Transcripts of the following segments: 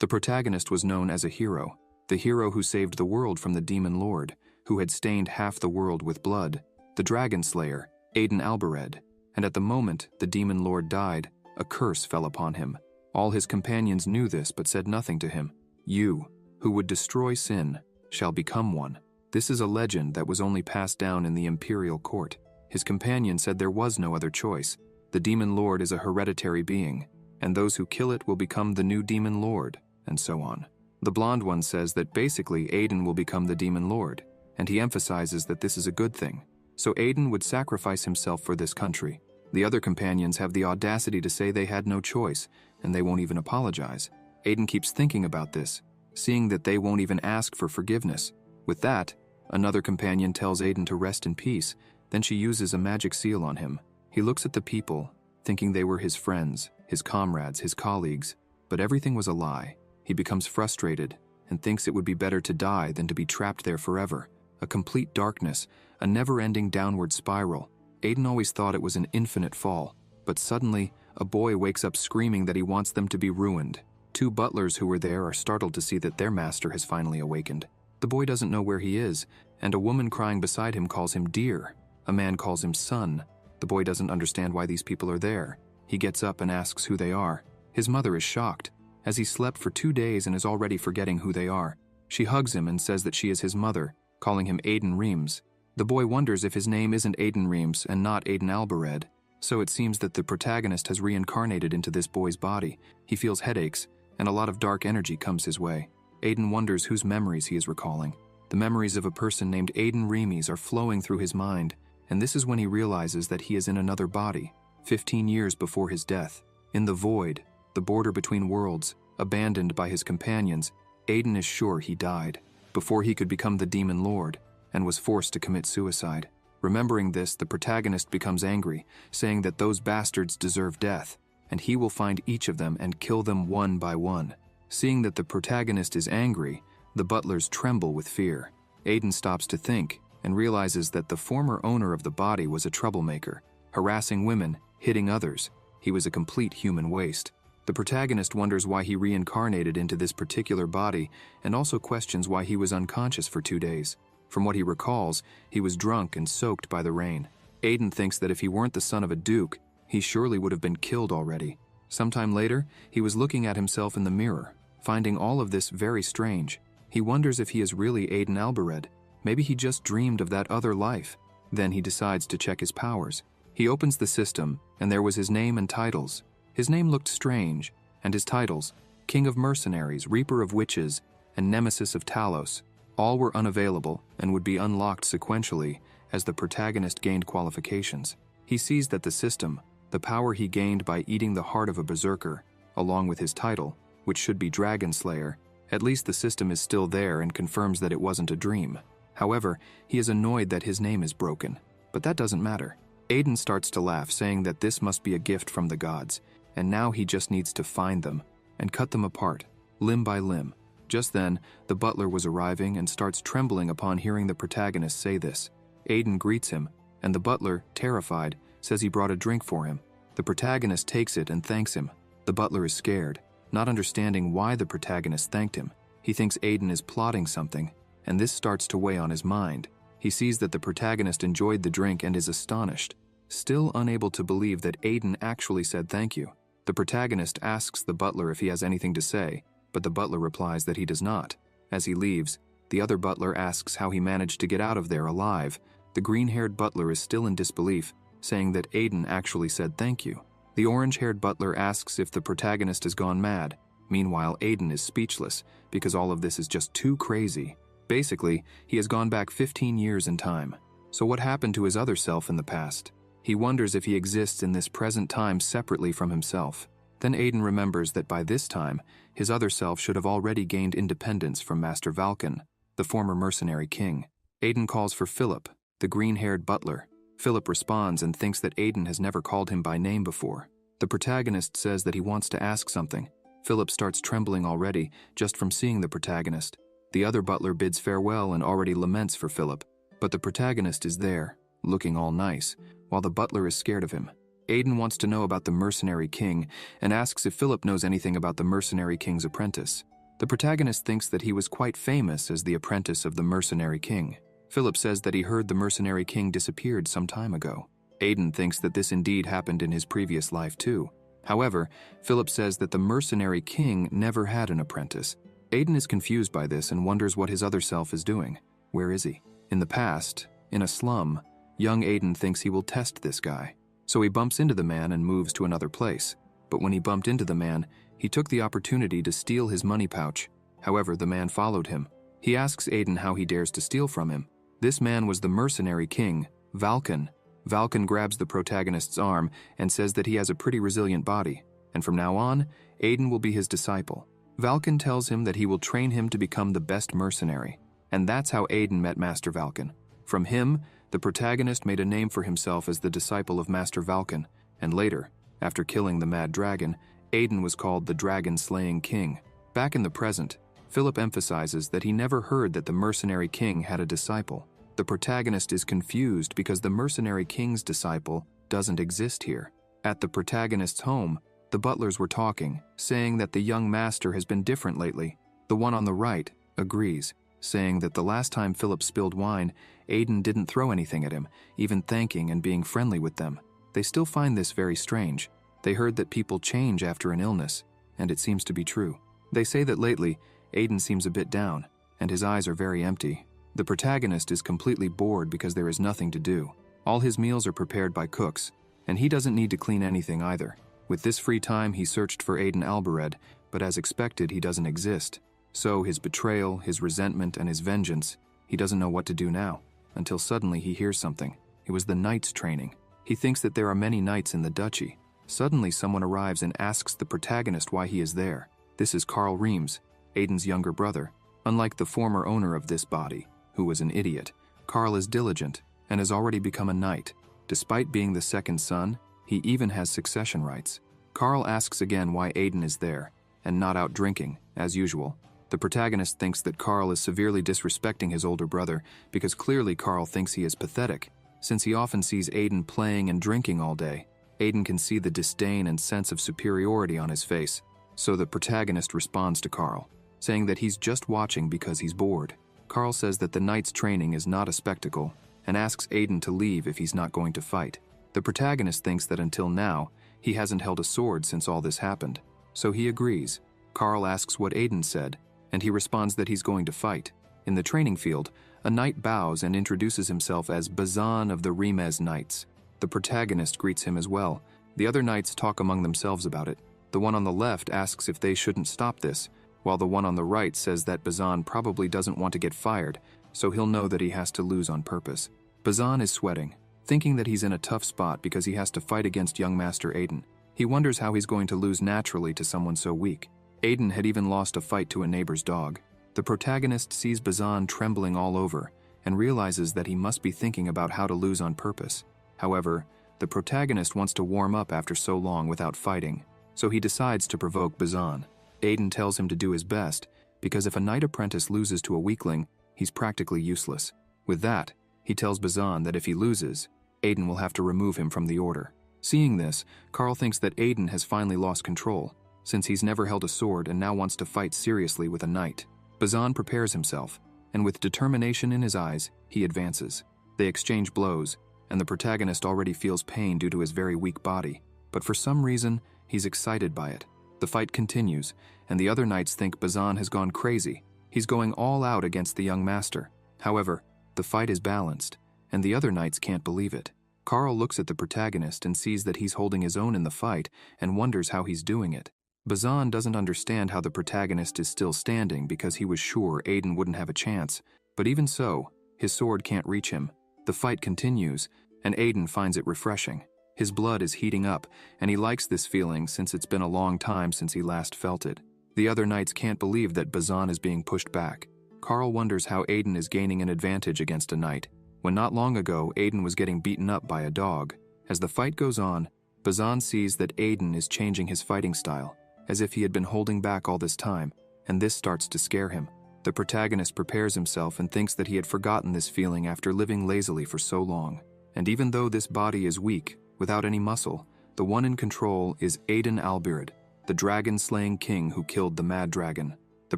The protagonist was known as a hero, the hero who saved the world from the demon lord, who had stained half the world with blood, the dragon slayer, Aiden Albared. And at the moment the demon lord died, a curse fell upon him. All his companions knew this but said nothing to him. You, who would destroy sin, shall become one. This is a legend that was only passed down in the imperial court. His companion said there was no other choice. The demon lord is a hereditary being, and those who kill it will become the new demon lord, and so on. The blonde one says that basically Aiden will become the demon lord, and he emphasizes that this is a good thing. So Aiden would sacrifice himself for this country. The other companions have the audacity to say they had no choice, and they won't even apologize. Aiden keeps thinking about this, seeing that they won't even ask for forgiveness. With that, another companion tells Aiden to rest in peace, then she uses a magic seal on him. He looks at the people, thinking they were his friends, his comrades, his colleagues, but everything was a lie. He becomes frustrated and thinks it would be better to die than to be trapped there forever. A complete darkness, a never-ending downward spiral. Aiden always thought it was an infinite fall, but suddenly, a boy wakes up screaming that he wants them to be ruined. Two butlers who were there are startled to see that their master has finally awakened. The boy doesn't know where he is, and a woman crying beside him calls him dear. A man calls him son. The boy doesn't understand why these people are there. He gets up and asks who they are. His mother is shocked, as he slept for 2 days and is already forgetting who they are. She hugs him and says that she is his mother, calling him Aiden Reams. The boy wonders if his name isn't Aiden Reams and not Aiden Albared. So it seems that the protagonist has reincarnated into this boy's body. He feels headaches, and a lot of dark energy comes his way. Aiden wonders whose memories he is recalling. The memories of a person named Aiden Reams are flowing through his mind, and this is when he realizes that he is in another body, 15 years before his death. In the void, the border between worlds, abandoned by his companions, Aiden is sure he died, before he could become the demon lord, and was forced to commit suicide. Remembering this, the protagonist becomes angry, saying that those bastards deserve death, and he will find each of them and kill them one by one. Seeing that the protagonist is angry, the butlers tremble with fear. Aiden stops to think and realizes that the former owner of the body was a troublemaker, harassing women, hitting others. He was a complete human waste. The protagonist wonders why he reincarnated into this particular body and also questions why he was unconscious for 2 days. From what he recalls, he was drunk and soaked by the rain. Aiden thinks that if he weren't the son of a duke, he surely would have been killed already. Sometime later, he was looking at himself in the mirror, finding all of this very strange. He wonders if he is really Aiden Albared. Maybe he just dreamed of that other life. Then he decides to check his powers. He opens the system, and there was his name and titles. His name looked strange, and his titles, King of Mercenaries, Reaper of Witches, and Nemesis of Talos, all were unavailable and would be unlocked sequentially as the protagonist gained qualifications. He sees that the system, the power he gained by eating the heart of a berserker, along with his title, which should be Dragon Slayer, at least the system is still there and confirms that it wasn't a dream. However, he is annoyed that his name is broken, but that doesn't matter. Aiden starts to laugh, saying that this must be a gift from the gods, and now he just needs to find them and cut them apart, limb by limb. Just then, the butler was arriving and starts trembling upon hearing the protagonist say this. Aiden greets him, and the butler, terrified, says he brought a drink for him. The protagonist takes it and thanks him. The butler is scared, not understanding why the protagonist thanked him. He thinks Aiden is plotting something, and this starts to weigh on his mind. He sees that the protagonist enjoyed the drink and is astonished, still unable to believe that Aiden actually said thank you. The protagonist asks the butler if he has anything to say, but the butler replies that he does not. As he leaves, the other butler asks how he managed to get out of there alive. The green-haired butler is still in disbelief, saying that Aiden actually said thank you. The orange-haired butler asks if the protagonist has gone mad. Meanwhile, Aiden is speechless, because all of this is just too crazy. Basically, he has gone back 15 years in time. So what happened to his other self in the past? He wonders if he exists in this present time separately from himself. Then Aiden remembers that by this time, his other self should have already gained independence from Master Valken, the former mercenary king. Aiden calls for Philip, the green-haired butler. Philip responds and thinks that Aiden has never called him by name before. The protagonist says that he wants to ask something. Philip starts trembling already, just from seeing the protagonist. The other butler bids farewell and already laments for Philip, but the protagonist is there, looking all nice, while the butler is scared of him. Aiden wants to know about the mercenary king and asks if Philip knows anything about the mercenary king's apprentice. The protagonist thinks that he was quite famous as the apprentice of the mercenary king. Philip says that he heard the mercenary king disappeared some time ago. Aiden thinks that this indeed happened in his previous life too. However, Philip says that the mercenary king never had an apprentice. Aiden is confused by this and wonders what his other self is doing. Where is he? In the past, in a slum, young Aiden thinks he will test this guy. So he bumps into the man and moves to another place. But when he bumped into the man, he took the opportunity to steal his money pouch. However, the man followed him. He asks Aiden how he dares to steal from him. This man was the mercenary king, Valken. Valken grabs the protagonist's arm and says that he has a pretty resilient body, and from now on, Aiden will be his disciple. Valken tells him that he will train him to become the best mercenary, and that's how Aiden met Master Valken. From him, the protagonist made a name for himself as the disciple of Master Valken, and later, after killing the mad dragon, Aiden was called the dragon-slaying king. Back in the present, Philip emphasizes that he never heard that the mercenary king had a disciple. The protagonist is confused because the mercenary king's disciple doesn't exist here. At the protagonist's home, the butlers were talking, saying that the young master has been different lately. The one on the right agrees, saying that the last time Philip spilled wine, Aiden didn't throw anything at him, even thanking and being friendly with them. They still find this very strange. They heard that people change after an illness, and it seems to be true. They say that lately, Aiden seems a bit down, and his eyes are very empty. The protagonist is completely bored because there is nothing to do. All his meals are prepared by cooks, and he doesn't need to clean anything either. With this free time, he searched for Aiden Albared, but as expected, he doesn't exist. So his betrayal, his resentment, and his vengeance, he doesn't know what to do now, until suddenly he hears something. It was the knights training. He thinks that there are many knights in the duchy. Suddenly, someone arrives and asks the protagonist why he is there. This is Carl Reams, Aiden's younger brother. Unlike the former owner of this body, who was an idiot, Carl is diligent and has already become a knight. Despite being the second son, he even has succession rights. Carl asks again why Aiden is there, and not out drinking, as usual. The protagonist thinks that Carl is severely disrespecting his older brother because clearly Carl thinks he is pathetic. Since he often sees Aiden playing and drinking all day, Aiden can see the disdain and sense of superiority on his face. So the protagonist responds to Carl, saying that he's just watching because he's bored. Carl says that the knight's training is not a spectacle and asks Aiden to leave if he's not going to fight. The protagonist thinks that until now, he hasn't held a sword since all this happened. So he agrees. Carl asks what Aiden said, and he responds that he's going to fight. In the training field, a knight bows and introduces himself as Bazan of the Rimes Knights. The protagonist greets him as well. The other knights talk among themselves about it. The one on the left asks if they shouldn't stop this, while the one on the right says that Bazan probably doesn't want to get fired, so he'll know that he has to lose on purpose. Bazan is sweating, thinking that he's in a tough spot because he has to fight against young Master Aiden. He wonders how he's going to lose naturally to someone so weak. Aiden had even lost a fight to a neighbor's dog. The protagonist sees Bazan trembling all over and realizes that he must be thinking about how to lose on purpose. However, the protagonist wants to warm up after so long without fighting, so he decides to provoke Bazan. Aiden tells him to do his best, because if a knight apprentice loses to a weakling, he's practically useless. With that, he tells Bazan that if he loses, Aiden will have to remove him from the order. Seeing this, Carl thinks that Aiden has finally lost control, since he's never held a sword and now wants to fight seriously with a knight. Bazan prepares himself, and with determination in his eyes, he advances. They exchange blows, and the protagonist already feels pain due to his very weak body, but for some reason, he's excited by it. The fight continues, and the other knights think Bazan has gone crazy. He's going all out against the young master. However, the fight is balanced, and the other knights can't believe it. Carl looks at the protagonist and sees that he's holding his own in the fight and wonders how he's doing it. Bazan doesn't understand how the protagonist is still standing because he was sure Aiden wouldn't have a chance, but even so, his sword can't reach him. The fight continues, and Aiden finds it refreshing. His blood is heating up, and he likes this feeling since it's been a long time since he last felt it. The other knights can't believe that Bazan is being pushed back. Carl wonders how Aiden is gaining an advantage against a knight, when not long ago Aiden was getting beaten up by a dog. As the fight goes on, Bazan sees that Aiden is changing his fighting style, as if he had been holding back all this time, and this starts to scare him. The protagonist prepares himself and thinks that he had forgotten this feeling after living lazily for so long. And even though this body is weak, without any muscle, the one in control is Aiden Albared, the dragon-slaying king who killed the mad dragon. The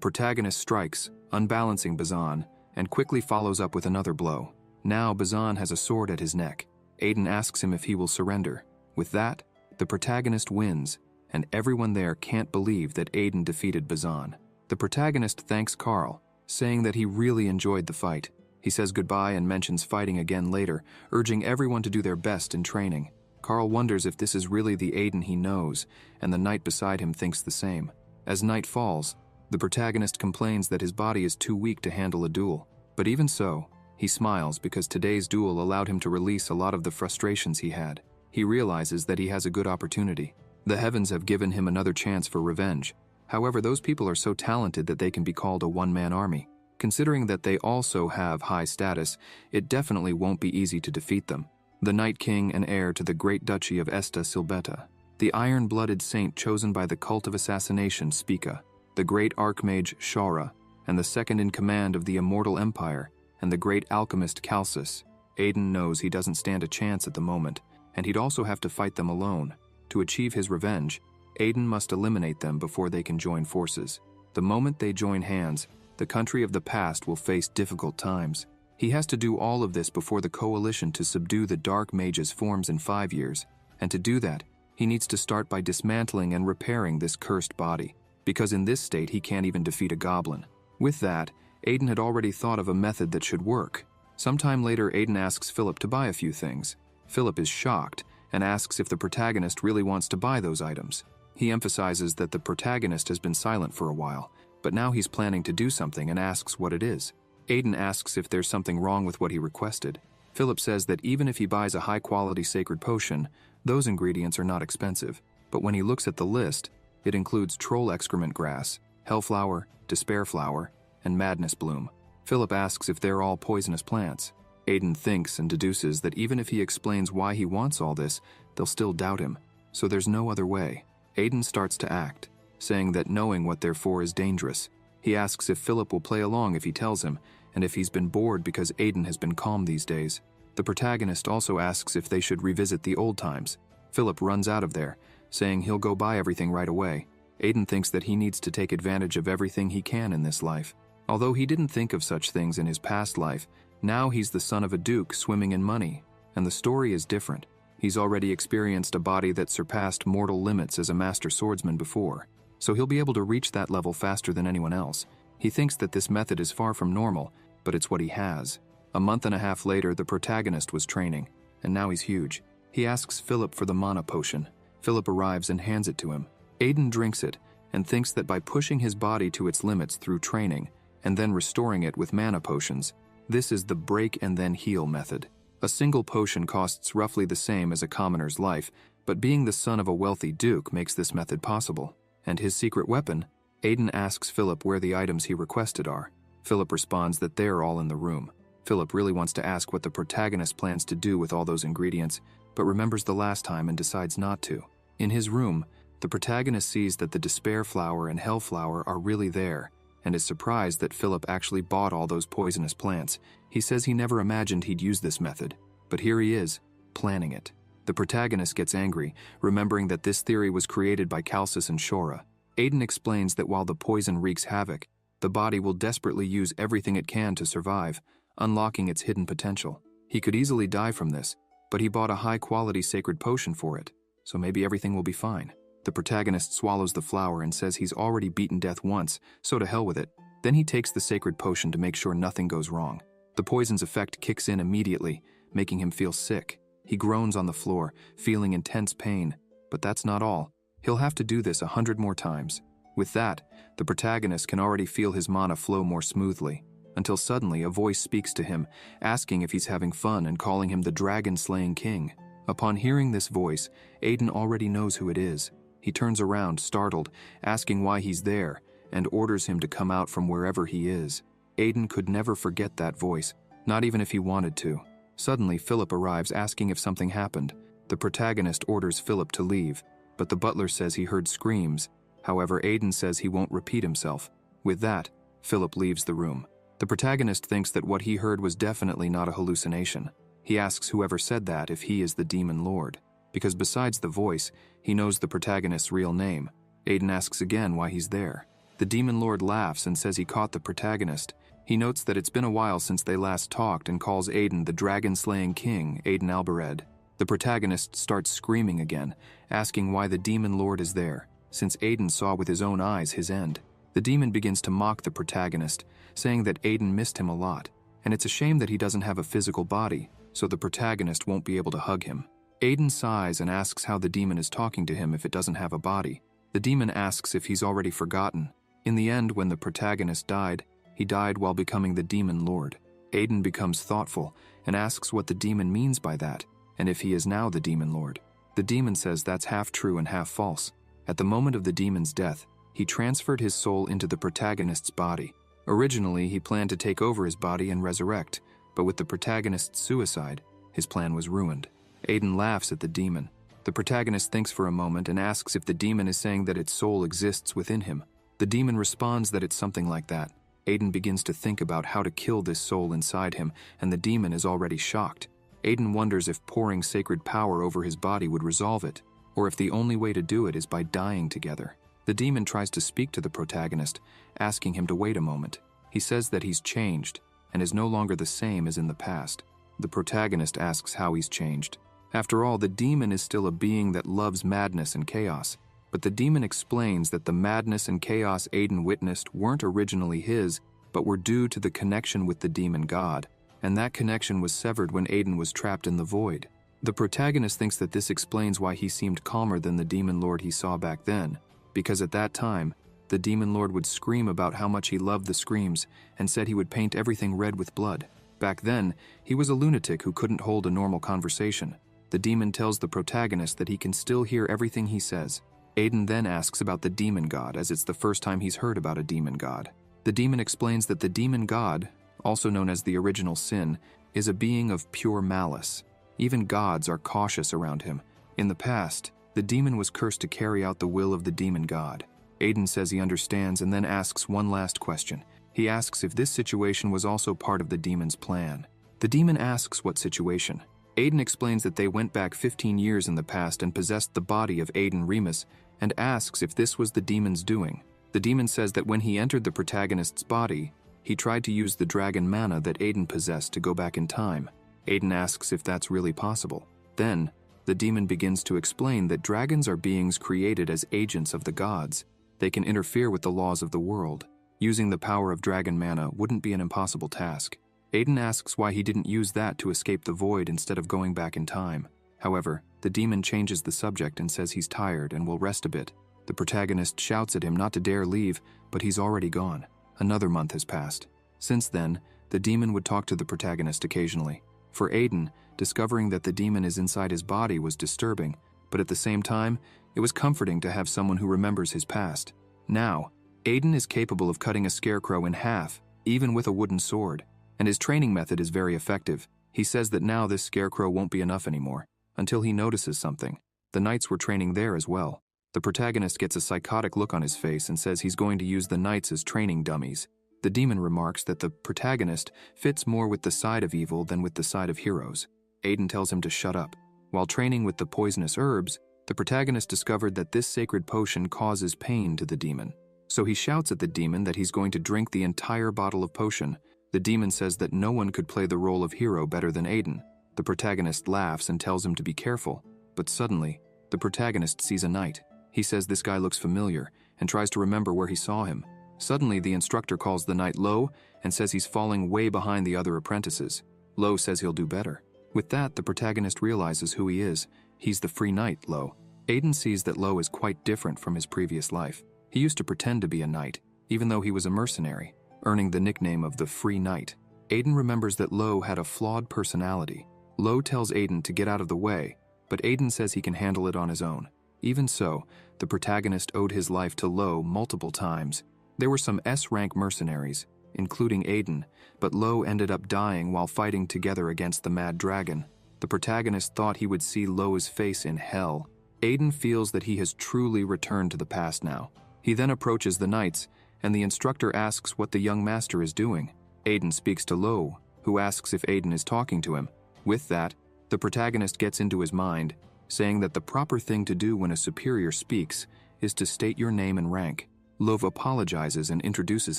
protagonist strikes, unbalancing Bazan, and quickly follows up with another blow. Now Bazan has a sword at his neck. Aiden asks him if he will surrender. With that, the protagonist wins, and everyone there can't believe that Aiden defeated Bazan. The protagonist thanks Carl, saying that he really enjoyed the fight. He says goodbye and mentions fighting again later, urging everyone to do their best in training. Carl wonders if this is really the Aiden he knows, and the knight beside him thinks the same. As night falls, the protagonist complains that his body is too weak to handle a duel. But even so, he smiles because today's duel allowed him to release a lot of the frustrations he had. He realizes that he has a good opportunity. The heavens have given him another chance for revenge. However, those people are so talented that they can be called a one-man army. Considering that they also have high status, it definitely won't be easy to defeat them. The Night King and heir to the Great Duchy of Esta Silbeta, the iron-blooded saint chosen by the cult of assassination Spica, the great archmage Shara, and the second in command of the immortal empire, and the great alchemist Calcis. Aiden knows he doesn't stand a chance at the moment, and he'd also have to fight them alone. To achieve his revenge, Aiden must eliminate them before they can join forces. The moment they join hands, the country of the past will face difficult times. He has to do all of this before the coalition to subdue the Dark Mages forms in 5 years, and to do that, he needs to start by dismantling and repairing this cursed body, because in this state he can't even defeat a goblin. With that, Aiden had already thought of a method that should work. Sometime later, Aiden asks Philip to buy a few things. Philip is shocked and asks if the protagonist really wants to buy those items. He emphasizes that the protagonist has been silent for a while, but now he's planning to do something and asks what it is. Aiden asks if there's something wrong with what he requested. Philip says that even if he buys a high-quality sacred potion, those ingredients are not expensive. But when he looks at the list, it includes troll excrement grass, hellflower, despair flower, and madness bloom. Philip asks if they're all poisonous plants. Aiden thinks and deduces that even if he explains why he wants all this, they'll still doubt him. So there's no other way. Aiden starts to act, saying that knowing what they're for is dangerous. He asks if Philip will play along if he tells him, and if he's been bored because Aiden has been calm these days. The protagonist also asks if they should revisit the old times. Philip runs out of there, saying he'll go buy everything right away. Aiden thinks that he needs to take advantage of everything he can in this life. Although he didn't think of such things in his past life, now he's the son of a duke swimming in money, and the story is different. He's already experienced a body that surpassed mortal limits as a master swordsman before, so he'll be able to reach that level faster than anyone else. He thinks that this method is far from normal, but it's what he has. A month and a half later, the protagonist was training, and now he's huge. He asks Philip for the mana potion. Philip arrives and hands it to him. Aiden drinks it, and thinks that by pushing his body to its limits through training, and then restoring it with mana potions, this is the break and then heal method. A single potion costs roughly the same as a commoner's life, but being the son of a wealthy duke makes this method possible. And his secret weapon? Aiden asks Philip where the items he requested are. Philip responds that they're all in the room. Philip really wants to ask what the protagonist plans to do with all those ingredients, but remembers the last time and decides not to. In his room, the protagonist sees that the despair flower and hellflower are really there, and is surprised that Philip actually bought all those poisonous plants. He says he never imagined he'd use this method, but here he is, planning it. The protagonist gets angry, remembering that this theory was created by Calcis and Shora. Aiden explains that while the poison wreaks havoc, the body will desperately use everything it can to survive, unlocking its hidden potential. He could easily die from this, but he bought a high-quality sacred potion for it, so maybe everything will be fine. The protagonist swallows the flower and says he's already beaten death once, so to hell with it. Then he takes the sacred potion to make sure nothing goes wrong. The poison's effect kicks in immediately, making him feel sick. He groans on the floor, feeling intense pain. But that's not all. He'll have to do this 100 more times. With that, the protagonist can already feel his mana flow more smoothly, until suddenly a voice speaks to him, asking if he's having fun and calling him the dragon-slaying king. Upon hearing this voice, Aiden already knows who it is. He turns around, startled, asking why he's there, and orders him to come out from wherever he is. Aiden could never forget that voice, not even if he wanted to. Suddenly, Philip arrives asking if something happened. The protagonist orders Philip to leave, but the butler says he heard screams. However, Aiden says he won't repeat himself. With that, Philip leaves the room. The protagonist thinks that what he heard was definitely not a hallucination. He asks whoever said that if he is the demon lord, because besides the voice, he knows the protagonist's real name. Aiden asks again why he's there. The demon lord laughs and says he caught the protagonist. He notes that it's been a while since they last talked and calls Aiden the dragon-slaying king, Aiden Albared. The protagonist starts screaming again, asking why the demon lord is there, since Aiden saw with his own eyes his end. The demon begins to mock the protagonist, saying that Aiden missed him a lot, and it's a shame that he doesn't have a physical body, so the protagonist won't be able to hug him. Aiden sighs and asks how the demon is talking to him if it doesn't have a body. The demon asks if he's already forgotten. In the end, when the protagonist died, he died while becoming the demon lord. Aiden becomes thoughtful and asks what the demon means by that, and if he is now the demon lord. The demon says that's half true and half false. At the moment of the demon's death, he transferred his soul into the protagonist's body. Originally, he planned to take over his body and resurrect, but with the protagonist's suicide, his plan was ruined. Aiden laughs at the demon. The protagonist thinks for a moment and asks if the demon is saying that its soul exists within him. The demon responds that it's something like that. Aiden begins to think about how to kill this soul inside him, and the demon is already shocked. Aiden wonders if pouring sacred power over his body would resolve it, or if the only way to do it is by dying together. The demon tries to speak to the protagonist, asking him to wait a moment. He says that he's changed, and is no longer the same as in the past. The protagonist asks how he's changed. After all, the demon is still a being that loves madness and chaos, but the demon explains that the madness and chaos Aiden witnessed weren't originally his, but were due to the connection with the demon god, and that connection was severed when Aiden was trapped in the void. The protagonist thinks that this explains why he seemed calmer than the demon lord he saw back then, because at that time, the demon lord would scream about how much he loved the screams and said he would paint everything red with blood. Back then, he was a lunatic who couldn't hold a normal conversation. The demon tells the protagonist that he can still hear everything he says. Aiden then asks about the demon god, as it's the first time he's heard about a demon god. The demon explains that the demon god, also known as the original sin, is a being of pure malice. Even gods are cautious around him. In the past, the demon was cursed to carry out the will of the demon god. Aiden says he understands and then asks one last question. He asks if this situation was also part of the demon's plan. The demon asks what situation. Aiden explains that they went back 15 years in the past and possessed the body of Aiden Remus, and asks if this was the demon's doing. The demon says that when he entered the protagonist's body, he tried to use the dragon mana that Aiden possessed to go back in time. Aiden asks if that's really possible. Then, the demon begins to explain that dragons are beings created as agents of the gods. They can interfere with the laws of the world. Using the power of dragon mana wouldn't be an impossible task. Aiden asks why he didn't use that to escape the void instead of going back in time. However, the demon changes the subject and says he's tired and will rest a bit. The protagonist shouts at him not to dare leave, but he's already gone. Another month has passed. Since then, the demon would talk to the protagonist occasionally. For Aiden, discovering that the demon is inside his body was disturbing, but at the same time, it was comforting to have someone who remembers his past. Now, Aiden is capable of cutting a scarecrow in half, even with a wooden sword, and his training method is very effective. He says that now this scarecrow won't be enough anymore, until he notices something. The knights were training there as well. The protagonist gets a psychotic look on his face and says he's going to use the knights as training dummies. The demon remarks that the protagonist fits more with the side of evil than with the side of heroes. Aiden tells him to shut up. While training with the poisonous herbs, the protagonist discovered that this sacred potion causes pain to the demon. So he shouts at the demon that he's going to drink the entire bottle of potion. The demon says that no one could play the role of hero better than Aiden. The protagonist laughs and tells him to be careful, but suddenly, the protagonist sees a knight. He says this guy looks familiar and tries to remember where he saw him. Suddenly, the instructor calls the knight low and says he's falling way behind the other apprentices. Low says he'll do better. With that, the protagonist realizes who he is. He's the free knight, Low. Aiden sees that Low is quite different from his previous life. He used to pretend to be a knight, even though he was a mercenary, earning the nickname of the Free Knight. Aiden remembers that Low had a flawed personality. Low tells Aiden to get out of the way, but Aiden says he can handle it on his own. Even so, the protagonist owed his life to Low multiple times. There were some S-rank mercenaries, including Aiden, but Low ended up dying while fighting together against the Mad Dragon. The protagonist thought he would see Low's face in hell. Aiden feels that he has truly returned to the past now. He then approaches the knights, and the instructor asks what the young master is doing. Aiden speaks to Low, who asks if Aiden is talking to him. With that, the protagonist gets into his mind, saying that the proper thing to do when a superior speaks is to state your name and rank. Love apologizes and introduces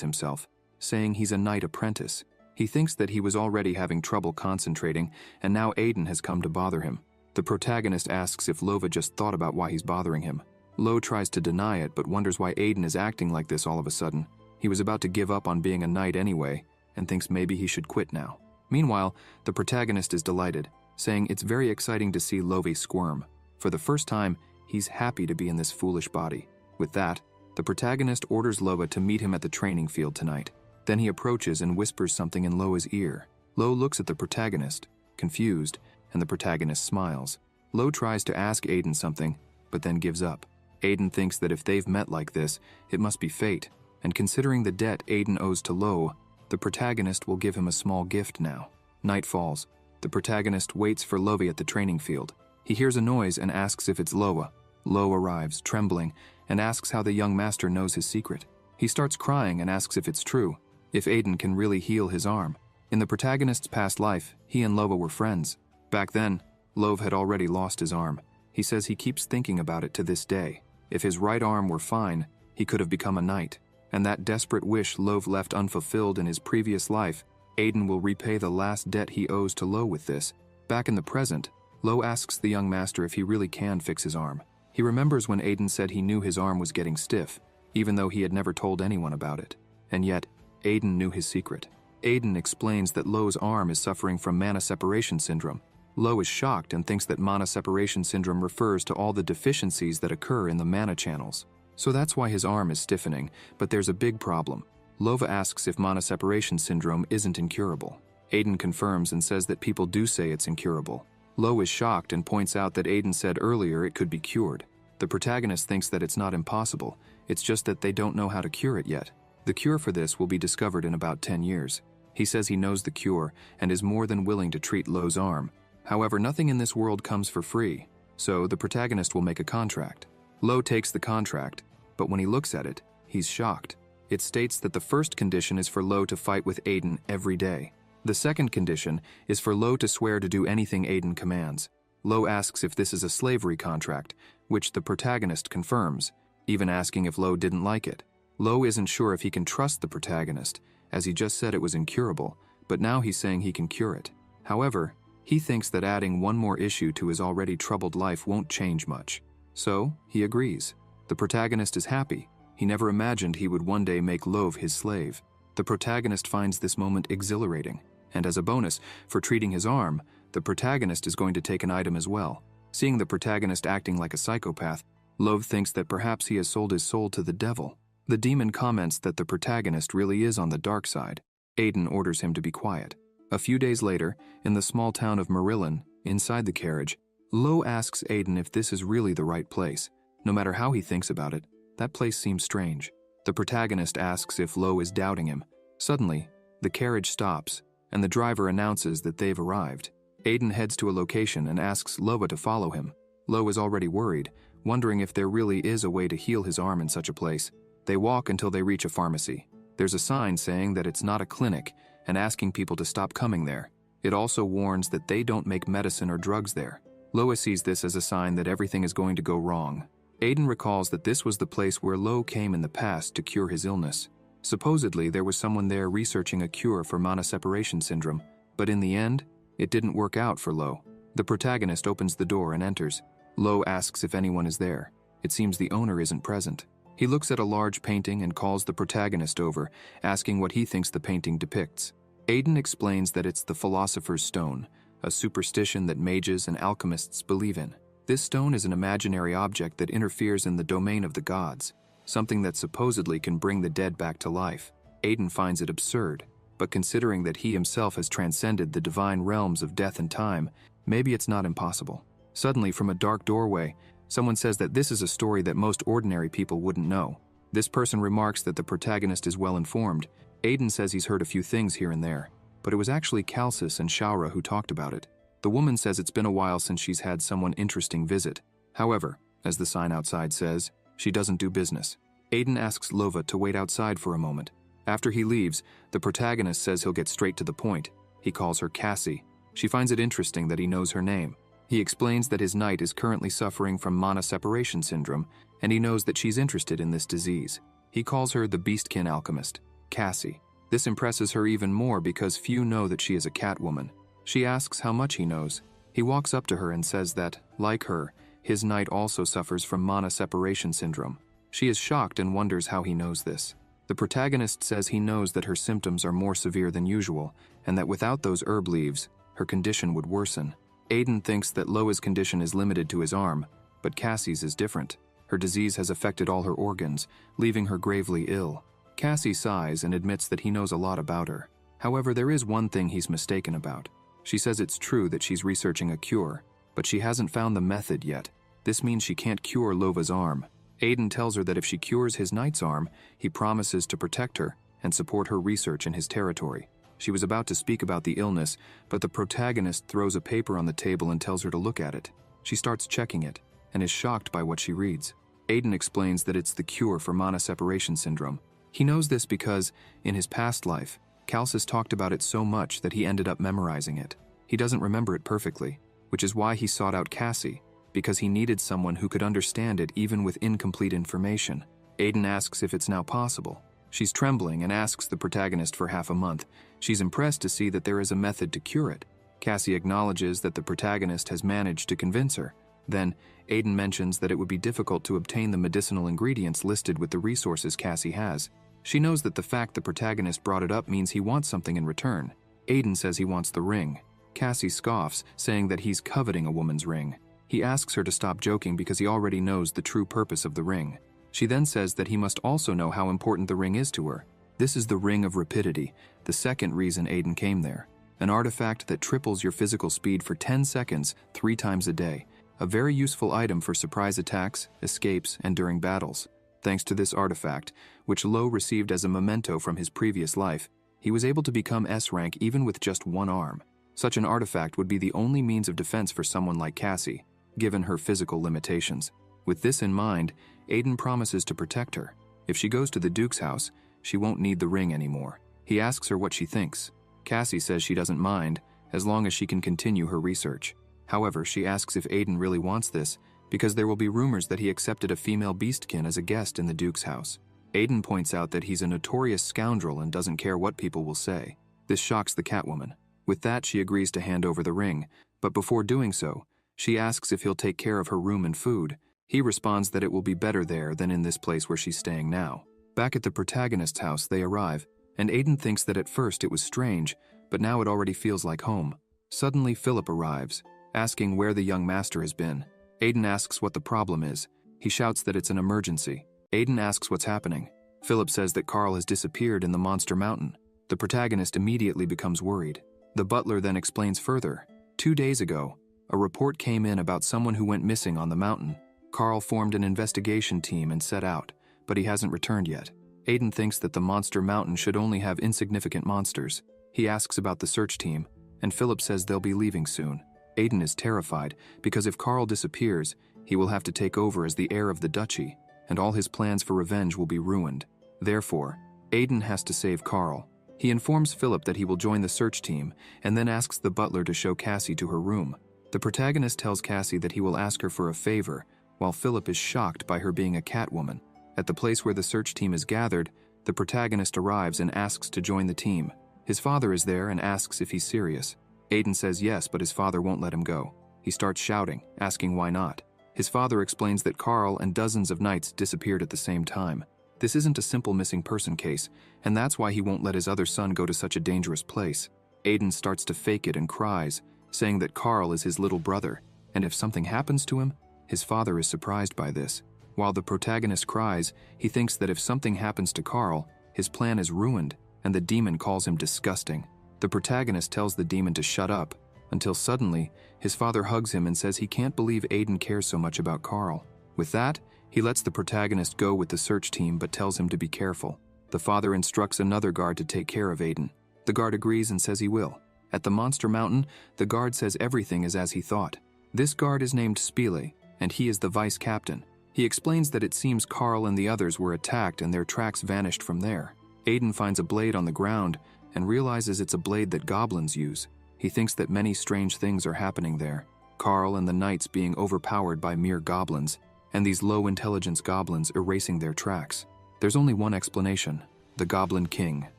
himself, saying he's a knight apprentice. He thinks that he was already having trouble concentrating, and now Aiden has come to bother him. The protagonist asks if Lova just thought about why he's bothering him. Lo tries to deny it, but wonders why Aiden is acting like this all of a sudden. He was about to give up on being a knight anyway, and thinks maybe he should quit now. Meanwhile, the protagonist is delighted, saying it's very exciting to see Lovie squirm. For the first time, he's happy to be in this foolish body. With that, the protagonist orders Lova to meet him at the training field tonight. Then he approaches and whispers something in Loa's ear. Lo looks at the protagonist, confused, and the protagonist smiles. Lo tries to ask Aiden something, but then gives up. Aiden thinks that if they've met like this, it must be fate, and considering the debt Aiden owes to Lo, the protagonist will give him a small gift now. Night falls. The protagonist waits for Lovie at the training field. He hears a noise and asks if it's Loa. Lo arrives, trembling, and asks how the young master knows his secret. He starts crying and asks if it's true, if Aiden can really heal his arm. In the protagonist's past life, he and Lova were friends. Back then, Love had already lost his arm. He says he keeps thinking about it to this day. If his right arm were fine, he could have become a knight. And that desperate wish Love left unfulfilled in his previous life, Aiden will repay the last debt he owes to Lo with this. Back in the present, Lo asks the young master if he really can fix his arm. He remembers when Aiden said he knew his arm was getting stiff, even though he had never told anyone about it. And yet, Aiden knew his secret. Aiden explains that Lo's arm is suffering from mana separation syndrome. Lo is shocked and thinks that mana separation syndrome refers to all the deficiencies that occur in the mana channels. So that's why his arm is stiffening, but there's a big problem. Lova asks if mana separation syndrome isn't incurable. Aiden confirms and says that people do say it's incurable. Lo is shocked and points out that Aiden said earlier it could be cured. The protagonist thinks that it's not impossible, it's just that they don't know how to cure it yet. The cure for this will be discovered in about 10 years. He says he knows the cure and is more than willing to treat Lo's arm. However, nothing in this world comes for free, so the protagonist will make a contract. Lo takes the contract, but when he looks at it, he's shocked. It states that the first condition is for Lo to fight with Aiden every day. The second condition is for Lo to swear to do anything Aiden commands. Lo asks if this is a slavery contract, which the protagonist confirms, even asking if Lo didn't like it. Lo isn't sure if he can trust the protagonist, as he just said it was incurable, but now he's saying he can cure it. However, he thinks that adding one more issue to his already troubled life won't change much. So, he agrees. The protagonist is happy. He never imagined he would one day make Love his slave. The protagonist finds this moment exhilarating, and as a bonus for treating his arm, the protagonist is going to take an item as well. Seeing the protagonist acting like a psychopath, Love thinks that perhaps he has sold his soul to the devil. The demon comments that the protagonist really is on the dark side. Aiden orders him to be quiet. A few days later, in the small town of Marilyn, inside the carriage, Lo asks Aiden if this is really the right place. No matter how he thinks about it, that place seems strange. The protagonist asks if Lo is doubting him. Suddenly, the carriage stops, and the driver announces that they've arrived. Aiden heads to a location and asks Lova to follow him. Lo is already worried, wondering if there really is a way to heal his arm in such a place. They walk until they reach a pharmacy. There's a sign saying that it's not a clinic and asking people to stop coming there. It also warns that they don't make medicine or drugs there. Loa sees this as a sign that everything is going to go wrong. Aiden recalls that this was the place where Lo came in the past to cure his illness. Supposedly, there was someone there researching a cure for mana separation syndrome, but in the end, it didn't work out for Lo. The protagonist opens the door and enters. Lo asks if anyone is there. It seems the owner isn't present. He looks at a large painting and calls the protagonist over, asking what he thinks the painting depicts. Aiden explains that it's the Philosopher's Stone, a superstition that mages and alchemists believe in. This stone is an imaginary object that interferes in the domain of the gods, something that supposedly can bring the dead back to life. Aiden finds it absurd, but considering that he himself has transcended the divine realms of death and time, maybe it's not impossible. Suddenly, from a dark doorway, someone says that this is a story that most ordinary people wouldn't know. This person remarks that the protagonist is well informed. Aiden says he's heard a few things here and there, but it was actually Calcis and Shaura who talked about it. The woman says it's been a while since she's had someone interesting visit. However, as the sign outside says, she doesn't do business. Aiden asks Lova to wait outside for a moment. After he leaves, the protagonist says he'll get straight to the point. He calls her Cassie. She finds it interesting that he knows her name. He explains that his knight is currently suffering from mana separation syndrome, and he knows that she's interested in this disease. He calls her the Beastkin alchemist, Cassie. This impresses her even more because few know that she is a Catwoman. She asks how much he knows. He walks up to her and says that, like her, his knight also suffers from mana separation syndrome. She is shocked and wonders how he knows this. The protagonist says he knows that her symptoms are more severe than usual, and that without those herb leaves, her condition would worsen. Aiden thinks that Loa's condition is limited to his arm, but Cassie's is different. Her disease has affected all her organs, leaving her gravely ill. Cassie sighs and admits that he knows a lot about her. However, there is one thing he's mistaken about. She says it's true that she's researching a cure, but she hasn't found the method yet. This means she can't cure Lova's arm. Aiden tells her that if she cures his knight's arm, he promises to protect her and support her research in his territory. She was about to speak about the illness, but the protagonist throws a paper on the table and tells her to look at it. She starts checking it and is shocked by what she reads. Aiden explains that it's the cure for mana separation syndrome. He knows this because, in his past life, Calcis talked about it so much that he ended up memorizing it. He doesn't remember it perfectly, which is why he sought out Cassie, because he needed someone who could understand it even with incomplete information. Aiden asks if it's now possible. She's trembling and asks the protagonist for half a month. She's impressed to see that there is a method to cure it. Cassie acknowledges that the protagonist has managed to convince her. Then, Aiden mentions that it would be difficult to obtain the medicinal ingredients listed with the resources Cassie has. She knows that the fact the protagonist brought it up means he wants something in return. Aiden says he wants the ring. Cassie scoffs, saying that he's coveting a woman's ring. He asks her to stop joking because he already knows the true purpose of the ring. She then says that he must also know how important the ring is to her. This is the Ring of Rapidity, the second reason Aiden came there. An artifact that triples your physical speed for 10 seconds, 3 times a day. A very useful item for surprise attacks, escapes, and during battles. Thanks to this artifact, which Lo received as a memento from his previous life, he was able to become S-rank even with just one arm. Such an artifact would be the only means of defense for someone like Cassie, given her physical limitations. With this in mind, Aiden promises to protect her. If she goes to the Duke's house, she won't need the ring anymore. He asks her what she thinks. Cassie says she doesn't mind, as long as she can continue her research. However, she asks if Aiden really wants this, because there will be rumors that he accepted a female beastkin as a guest in the Duke's house. Aiden points out that he's a notorious scoundrel and doesn't care what people will say. This shocks the Catwoman. With that, she agrees to hand over the ring, but before doing so, she asks if he'll take care of her room and food. He responds that it will be better there than in this place where she's staying now. Back at the protagonist's house, they arrive, and Aiden thinks that at first it was strange, but now it already feels like home. Suddenly, Philip arrives, asking where the young master has been. Aiden asks what the problem is. He shouts that it's an emergency. Aiden asks what's happening. Philip says that Carl has disappeared in the Monster Mountain. The protagonist immediately becomes worried. The butler then explains further. 2 days ago, a report came in about someone who went missing on the mountain. Carl formed an investigation team and set out, but he hasn't returned yet. Aiden thinks that the Monster Mountain should only have insignificant monsters. He asks about the search team, and Philip says they'll be leaving soon. Aiden is terrified because if Carl disappears, he will have to take over as the heir of the duchy, and all his plans for revenge will be ruined. Therefore, Aiden has to save Carl. He informs Philip that he will join the search team, and then asks the butler to show Cassie to her room. The protagonist tells Cassie that he will ask her for a favor, while Philip is shocked by her being a Catwoman. At the place where the search team is gathered, the protagonist arrives and asks to join the team. His father is there and asks if he's serious. Aiden says yes, but his father won't let him go. He starts shouting, asking why not. His father explains that Carl and dozens of knights disappeared at the same time. This isn't a simple missing person case, and that's why he won't let his other son go to such a dangerous place. Aiden starts to fake it and cries, saying that Carl is his little brother, and if something happens to him, his father is surprised by this. While the protagonist cries, he thinks that if something happens to Carl, his plan is ruined, and the demon calls him disgusting. The protagonist tells the demon to shut up, until suddenly, his father hugs him and says he can't believe Aiden cares so much about Carl. With that, he lets the protagonist go with the search team but tells him to be careful. The father instructs another guard to take care of Aiden. The guard agrees and says he will. At the Monster Mountain, the guard says everything is as he thought. This guard is named Spile, and he is the vice captain. He explains that it seems Carl and the others were attacked and their tracks vanished from there. Aiden finds a blade on the ground and realizes it's a blade that goblins use. He thinks that many strange things are happening there. Carl and the knights being overpowered by mere goblins, and these low-intelligence goblins erasing their tracks. There's only one explanation: the Goblin King,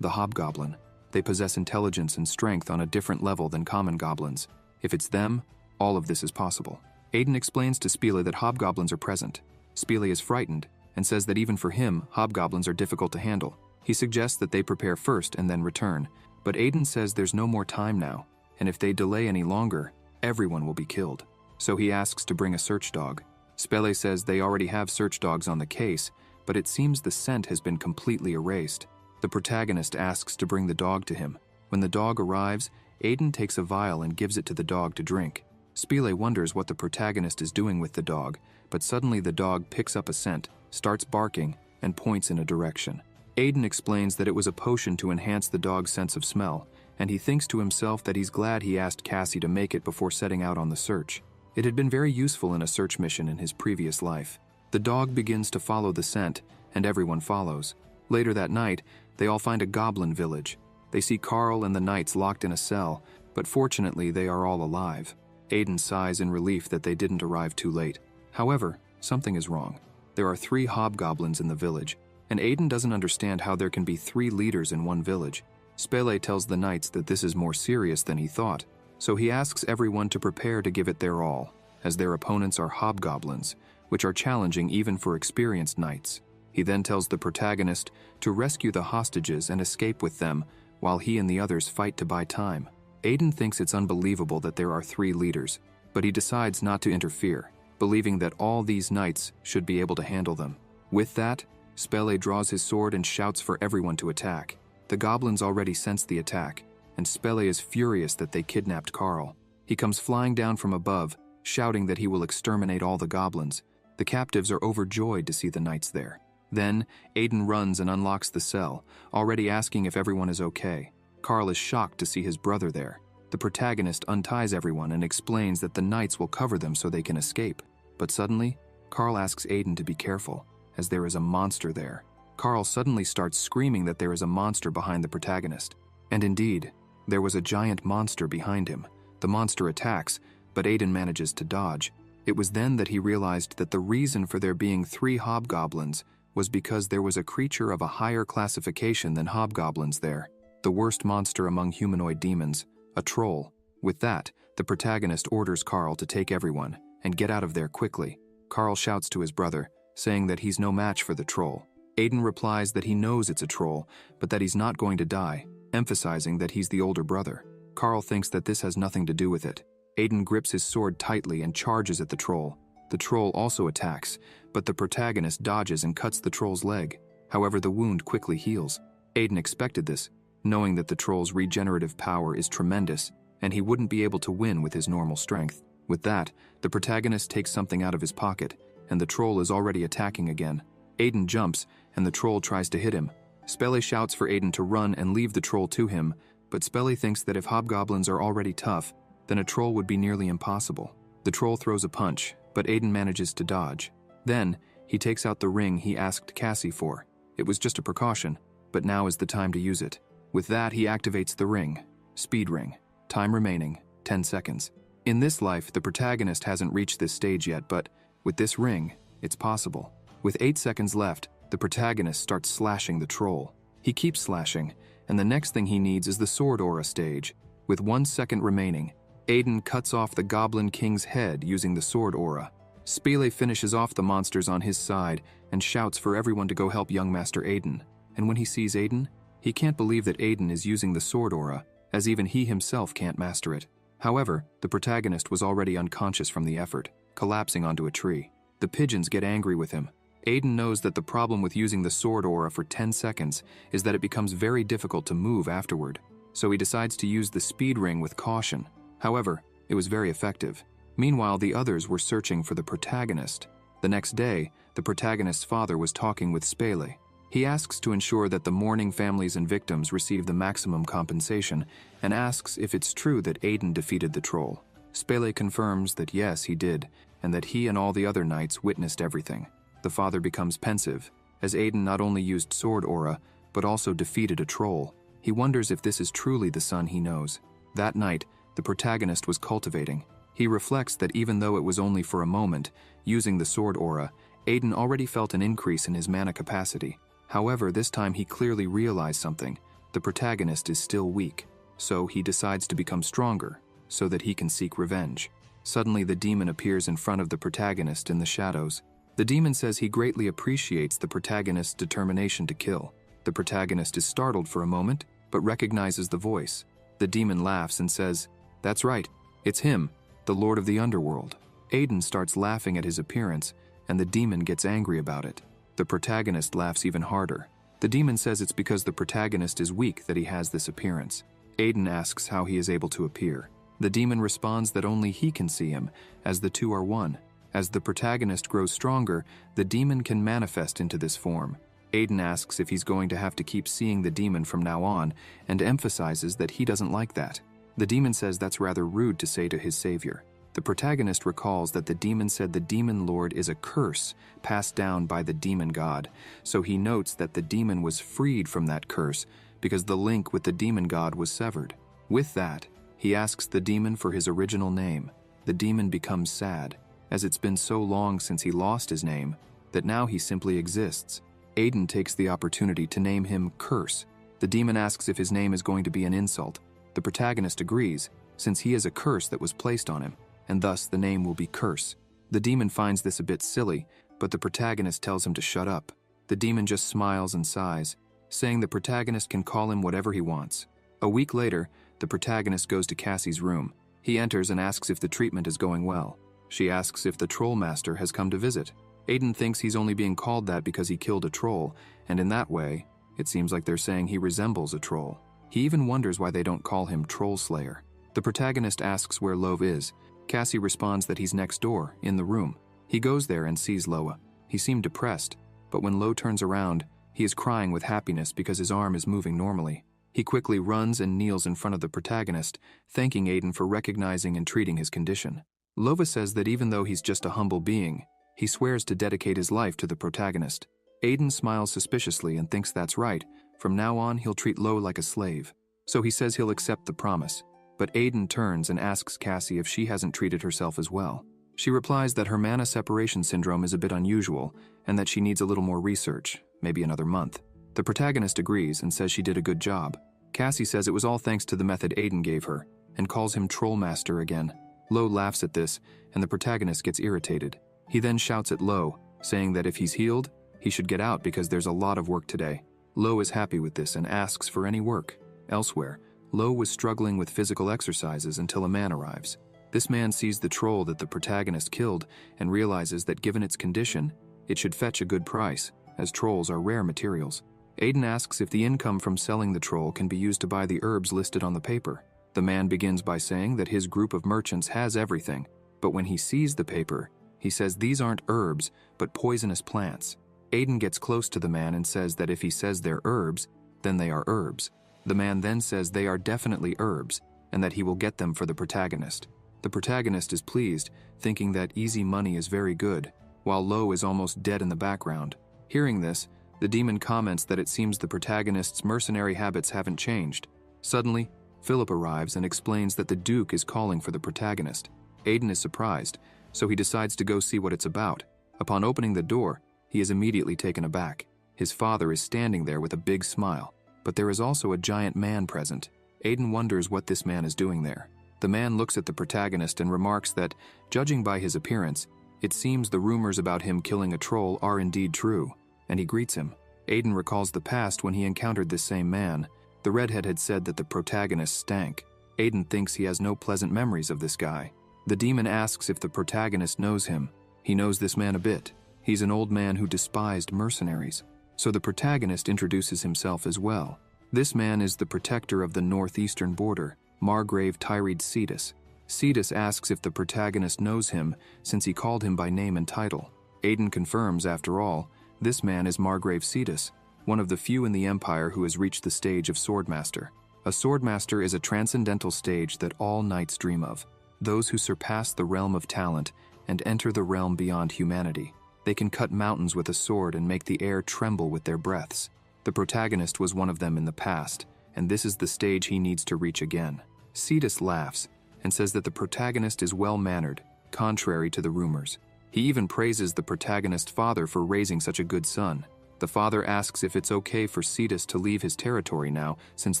the Hobgoblin. They possess intelligence and strength on a different level than common goblins. If it's them, all of this is possible. Aiden explains to Spiele that hobgoblins are present. Spiele is frightened and says that even for him, hobgoblins are difficult to handle. He suggests that they prepare first and then return, but Aiden says there's no more time now, and if they delay any longer, everyone will be killed. So he asks to bring a search dog. Spiele says they already have search dogs on the case, but it seems the scent has been completely erased. The protagonist asks to bring the dog to him. When the dog arrives, Aiden takes a vial and gives it to the dog to drink. Spiele wonders what the protagonist is doing with the dog, but suddenly the dog picks up a scent, starts barking, and points in a direction. Aiden explains that it was a potion to enhance the dog's sense of smell, and he thinks to himself that he's glad he asked Cassie to make it before setting out on the search. It had been very useful in a search mission in his previous life. The dog begins to follow the scent, and everyone follows. Later that night, they all find a goblin village. They see Carl and the knights locked in a cell, but fortunately they are all alive. Aiden sighs in relief that they didn't arrive too late. However, something is wrong. There are 3 hobgoblins in the village, and Aiden doesn't understand how there can be 3 leaders in one village. Spiele tells the knights that this is more serious than he thought, so he asks everyone to prepare to give it their all, as their opponents are hobgoblins, which are challenging even for experienced knights. He then tells the protagonist to rescue the hostages and escape with them, while he and the others fight to buy time. Aiden thinks it's unbelievable that there are 3 leaders, but he decides not to interfere, believing that all these knights should be able to handle them. With that, Spiele draws his sword and shouts for everyone to attack. The goblins already sense the attack, and Spiele is furious that they kidnapped Carl. He comes flying down from above, shouting that he will exterminate all the goblins. The captives are overjoyed to see the knights there. Then, Aiden runs and unlocks the cell, already asking if everyone is okay. Carl is shocked to see his brother there. The protagonist unties everyone and explains that the knights will cover them so they can escape. But suddenly, Carl asks Aiden to be careful, as there is a monster there. Carl suddenly starts screaming that there is a monster behind the protagonist. And indeed, there was a giant monster behind him. The monster attacks, but Aiden manages to dodge. It was then that he realized that the reason for there being 3 hobgoblins was because there was a creature of a higher classification than hobgoblins there. The worst monster among humanoid demons, a troll. With that, the protagonist orders Carl to take everyone and get out of there quickly. Carl shouts to his brother, saying that he's no match for the troll. Aiden replies that he knows it's a troll, but that he's not going to die, emphasizing that he's the older brother. Carl thinks that this has nothing to do with it. Aiden grips his sword tightly and charges at the troll. The troll also attacks, but the protagonist dodges and cuts the troll's leg. However, the wound quickly heals. Aiden expected this, knowing that the troll's regenerative power is tremendous, and he wouldn't be able to win with his normal strength. With that, the protagonist takes something out of his pocket, and the troll is already attacking again. Aiden jumps, and the troll tries to hit him. Spiele shouts for Aiden to run and leave the troll to him, but Spiele thinks that if hobgoblins are already tough, then a troll would be nearly impossible. The troll throws a punch, but Aiden manages to dodge. Then, he takes out the ring he asked Cassie for. It was just a precaution, but now is the time to use it. With that, he activates the ring. Speed ring. Time remaining, 10 seconds. In this life, the protagonist hasn't reached this stage yet, but with this ring, it's possible. With 8 seconds left, the protagonist starts slashing the troll. He keeps slashing, and the next thing he needs is the sword aura stage. With 1 second remaining, Aiden cuts off the Goblin King's head using the sword aura. Spiele finishes off the monsters on his side and shouts for everyone to go help young Master Aiden. And when he sees Aiden, he can't believe that Aiden is using the sword aura, as even he himself can't master it. However, the protagonist was already unconscious from the effort, collapsing onto a tree. The pigeons get angry with him. Aiden knows that the problem with using the sword aura for 10 seconds is that it becomes very difficult to move afterward, so he decides to use the speed ring with caution. However, it was very effective. Meanwhile, the others were searching for the protagonist. The next day, the protagonist's father was talking with Spiele. He asks to ensure that the mourning families and victims receive the maximum compensation, and asks if it's true that Aiden defeated the troll. Spiele confirms that yes, he did, and that he and all the other knights witnessed everything. The father becomes pensive, as Aiden not only used sword aura, but also defeated a troll. He wonders if this is truly the son he knows. That night, the protagonist was cultivating. He reflects that even though it was only for a moment, using the sword aura, Aiden already felt an increase in his mana capacity. However, this time he clearly realized something. The protagonist is still weak, so he decides to become stronger so that he can seek revenge. Suddenly, the demon appears in front of the protagonist in the shadows. The demon says he greatly appreciates the protagonist's determination to kill. The protagonist is startled for a moment, but recognizes the voice. The demon laughs and says, "That's right, it's him, the Lord of the Underworld." Aiden starts laughing at his appearance, and the demon gets angry about it. The protagonist laughs even harder. The demon says it's because the protagonist is weak that he has this appearance. Aiden asks how he is able to appear. The demon responds that only he can see him, as the two are one. As the protagonist grows stronger, the demon can manifest into this form. Aiden asks if he's going to have to keep seeing the demon from now on, and emphasizes that he doesn't like that. The demon says that's rather rude to say to his savior. The protagonist recalls that the demon said the demon lord is a curse passed down by the demon god, so he notes that the demon was freed from that curse because the link with the demon god was severed. With that, he asks the demon for his original name. The demon becomes sad, as it's been so long since he lost his name that now he simply exists. Aiden takes the opportunity to name him Curse. The demon asks if his name is going to be an insult. The protagonist agrees, since he is a curse that was placed on him, and thus the name will be Curse. The demon finds this a bit silly, but the protagonist tells him to shut up. The demon just smiles and sighs, saying the protagonist can call him whatever he wants. A week later, the protagonist goes to Cassie's room. He enters and asks if the treatment is going well. She asks if the troll master has come to visit. Aiden thinks he's only being called that because he killed a troll, and in that way, it seems like they're saying he resembles a troll. He even wonders why they don't call him Troll Slayer. The protagonist asks where Love is. Cassie responds that he's next door, in the room. He goes there and sees Loa. He seemed depressed, but when Lo turns around, he is crying with happiness because his arm is moving normally. He quickly runs and kneels in front of the protagonist, thanking Aiden for recognizing and treating his condition. Lova says that even though he's just a humble being, he swears to dedicate his life to the protagonist. Aiden smiles suspiciously and thinks that's right. From now on, he'll treat Lo like a slave. So he says he'll accept the promise. But Aiden turns and asks Cassie if she hasn't treated herself as well. She replies that her mana separation syndrome is a bit unusual and that she needs a little more research, maybe another month. The protagonist agrees and says she did a good job. Cassie says it was all thanks to the method Aiden gave her and calls him Trollmaster again. Lo laughs at this and the protagonist gets irritated. He then shouts at Lo, saying that if he's healed, he should get out because there's a lot of work today. Lo is happy with this and asks for any work. Elsewhere, Lo was struggling with physical exercises until a man arrives. This man sees the troll that the protagonist killed and realizes that given its condition, it should fetch a good price, as trolls are rare materials. Aiden asks if the income from selling the troll can be used to buy the herbs listed on the paper. The man begins by saying that his group of merchants has everything, but when he sees the paper, he says these aren't herbs, but poisonous plants. Aiden gets close to the man and says that if he says they're herbs, then they are herbs. The man then says they are definitely herbs, and that he will get them for the protagonist. The protagonist is pleased, thinking that easy money is very good, while Lo is almost dead in the background. Hearing this, the demon comments that it seems the protagonist's mercenary habits haven't changed. Suddenly, Philip arrives and explains that the Duke is calling for the protagonist. Aiden is surprised, so he decides to go see what it's about. Upon opening the door, he is immediately taken aback. His father is standing there with a big smile, but there is also a giant man present. Aiden wonders what this man is doing there. The man looks at the protagonist and remarks that, judging by his appearance, it seems the rumors about him killing a troll are indeed true, and he greets him. Aiden recalls the past when he encountered this same man. The redhead had said that the protagonist stank. Aiden thinks he has no pleasant memories of this guy. The demon asks if the protagonist knows him. He knows this man a bit. He's an old man who despised mercenaries. So the protagonist introduces himself as well. This man is the protector of the northeastern border, Margrave Tyrede Cetus. Cetus asks if the protagonist knows him since he called him by name and title. Aiden confirms, after all, this man is Margrave Cetus, one of the few in the Empire who has reached the stage of Swordmaster. A Swordmaster is a transcendental stage that all knights dream of. Those who surpass the realm of talent and enter the realm beyond humanity. They can cut mountains with a sword and make the air tremble with their breaths. The protagonist was one of them in the past, and this is the stage he needs to reach again. Cetus laughs and says that the protagonist is well-mannered, contrary to the rumors. He even praises the protagonist's father for raising such a good son. The father asks if it's okay for Cetus to leave his territory now, since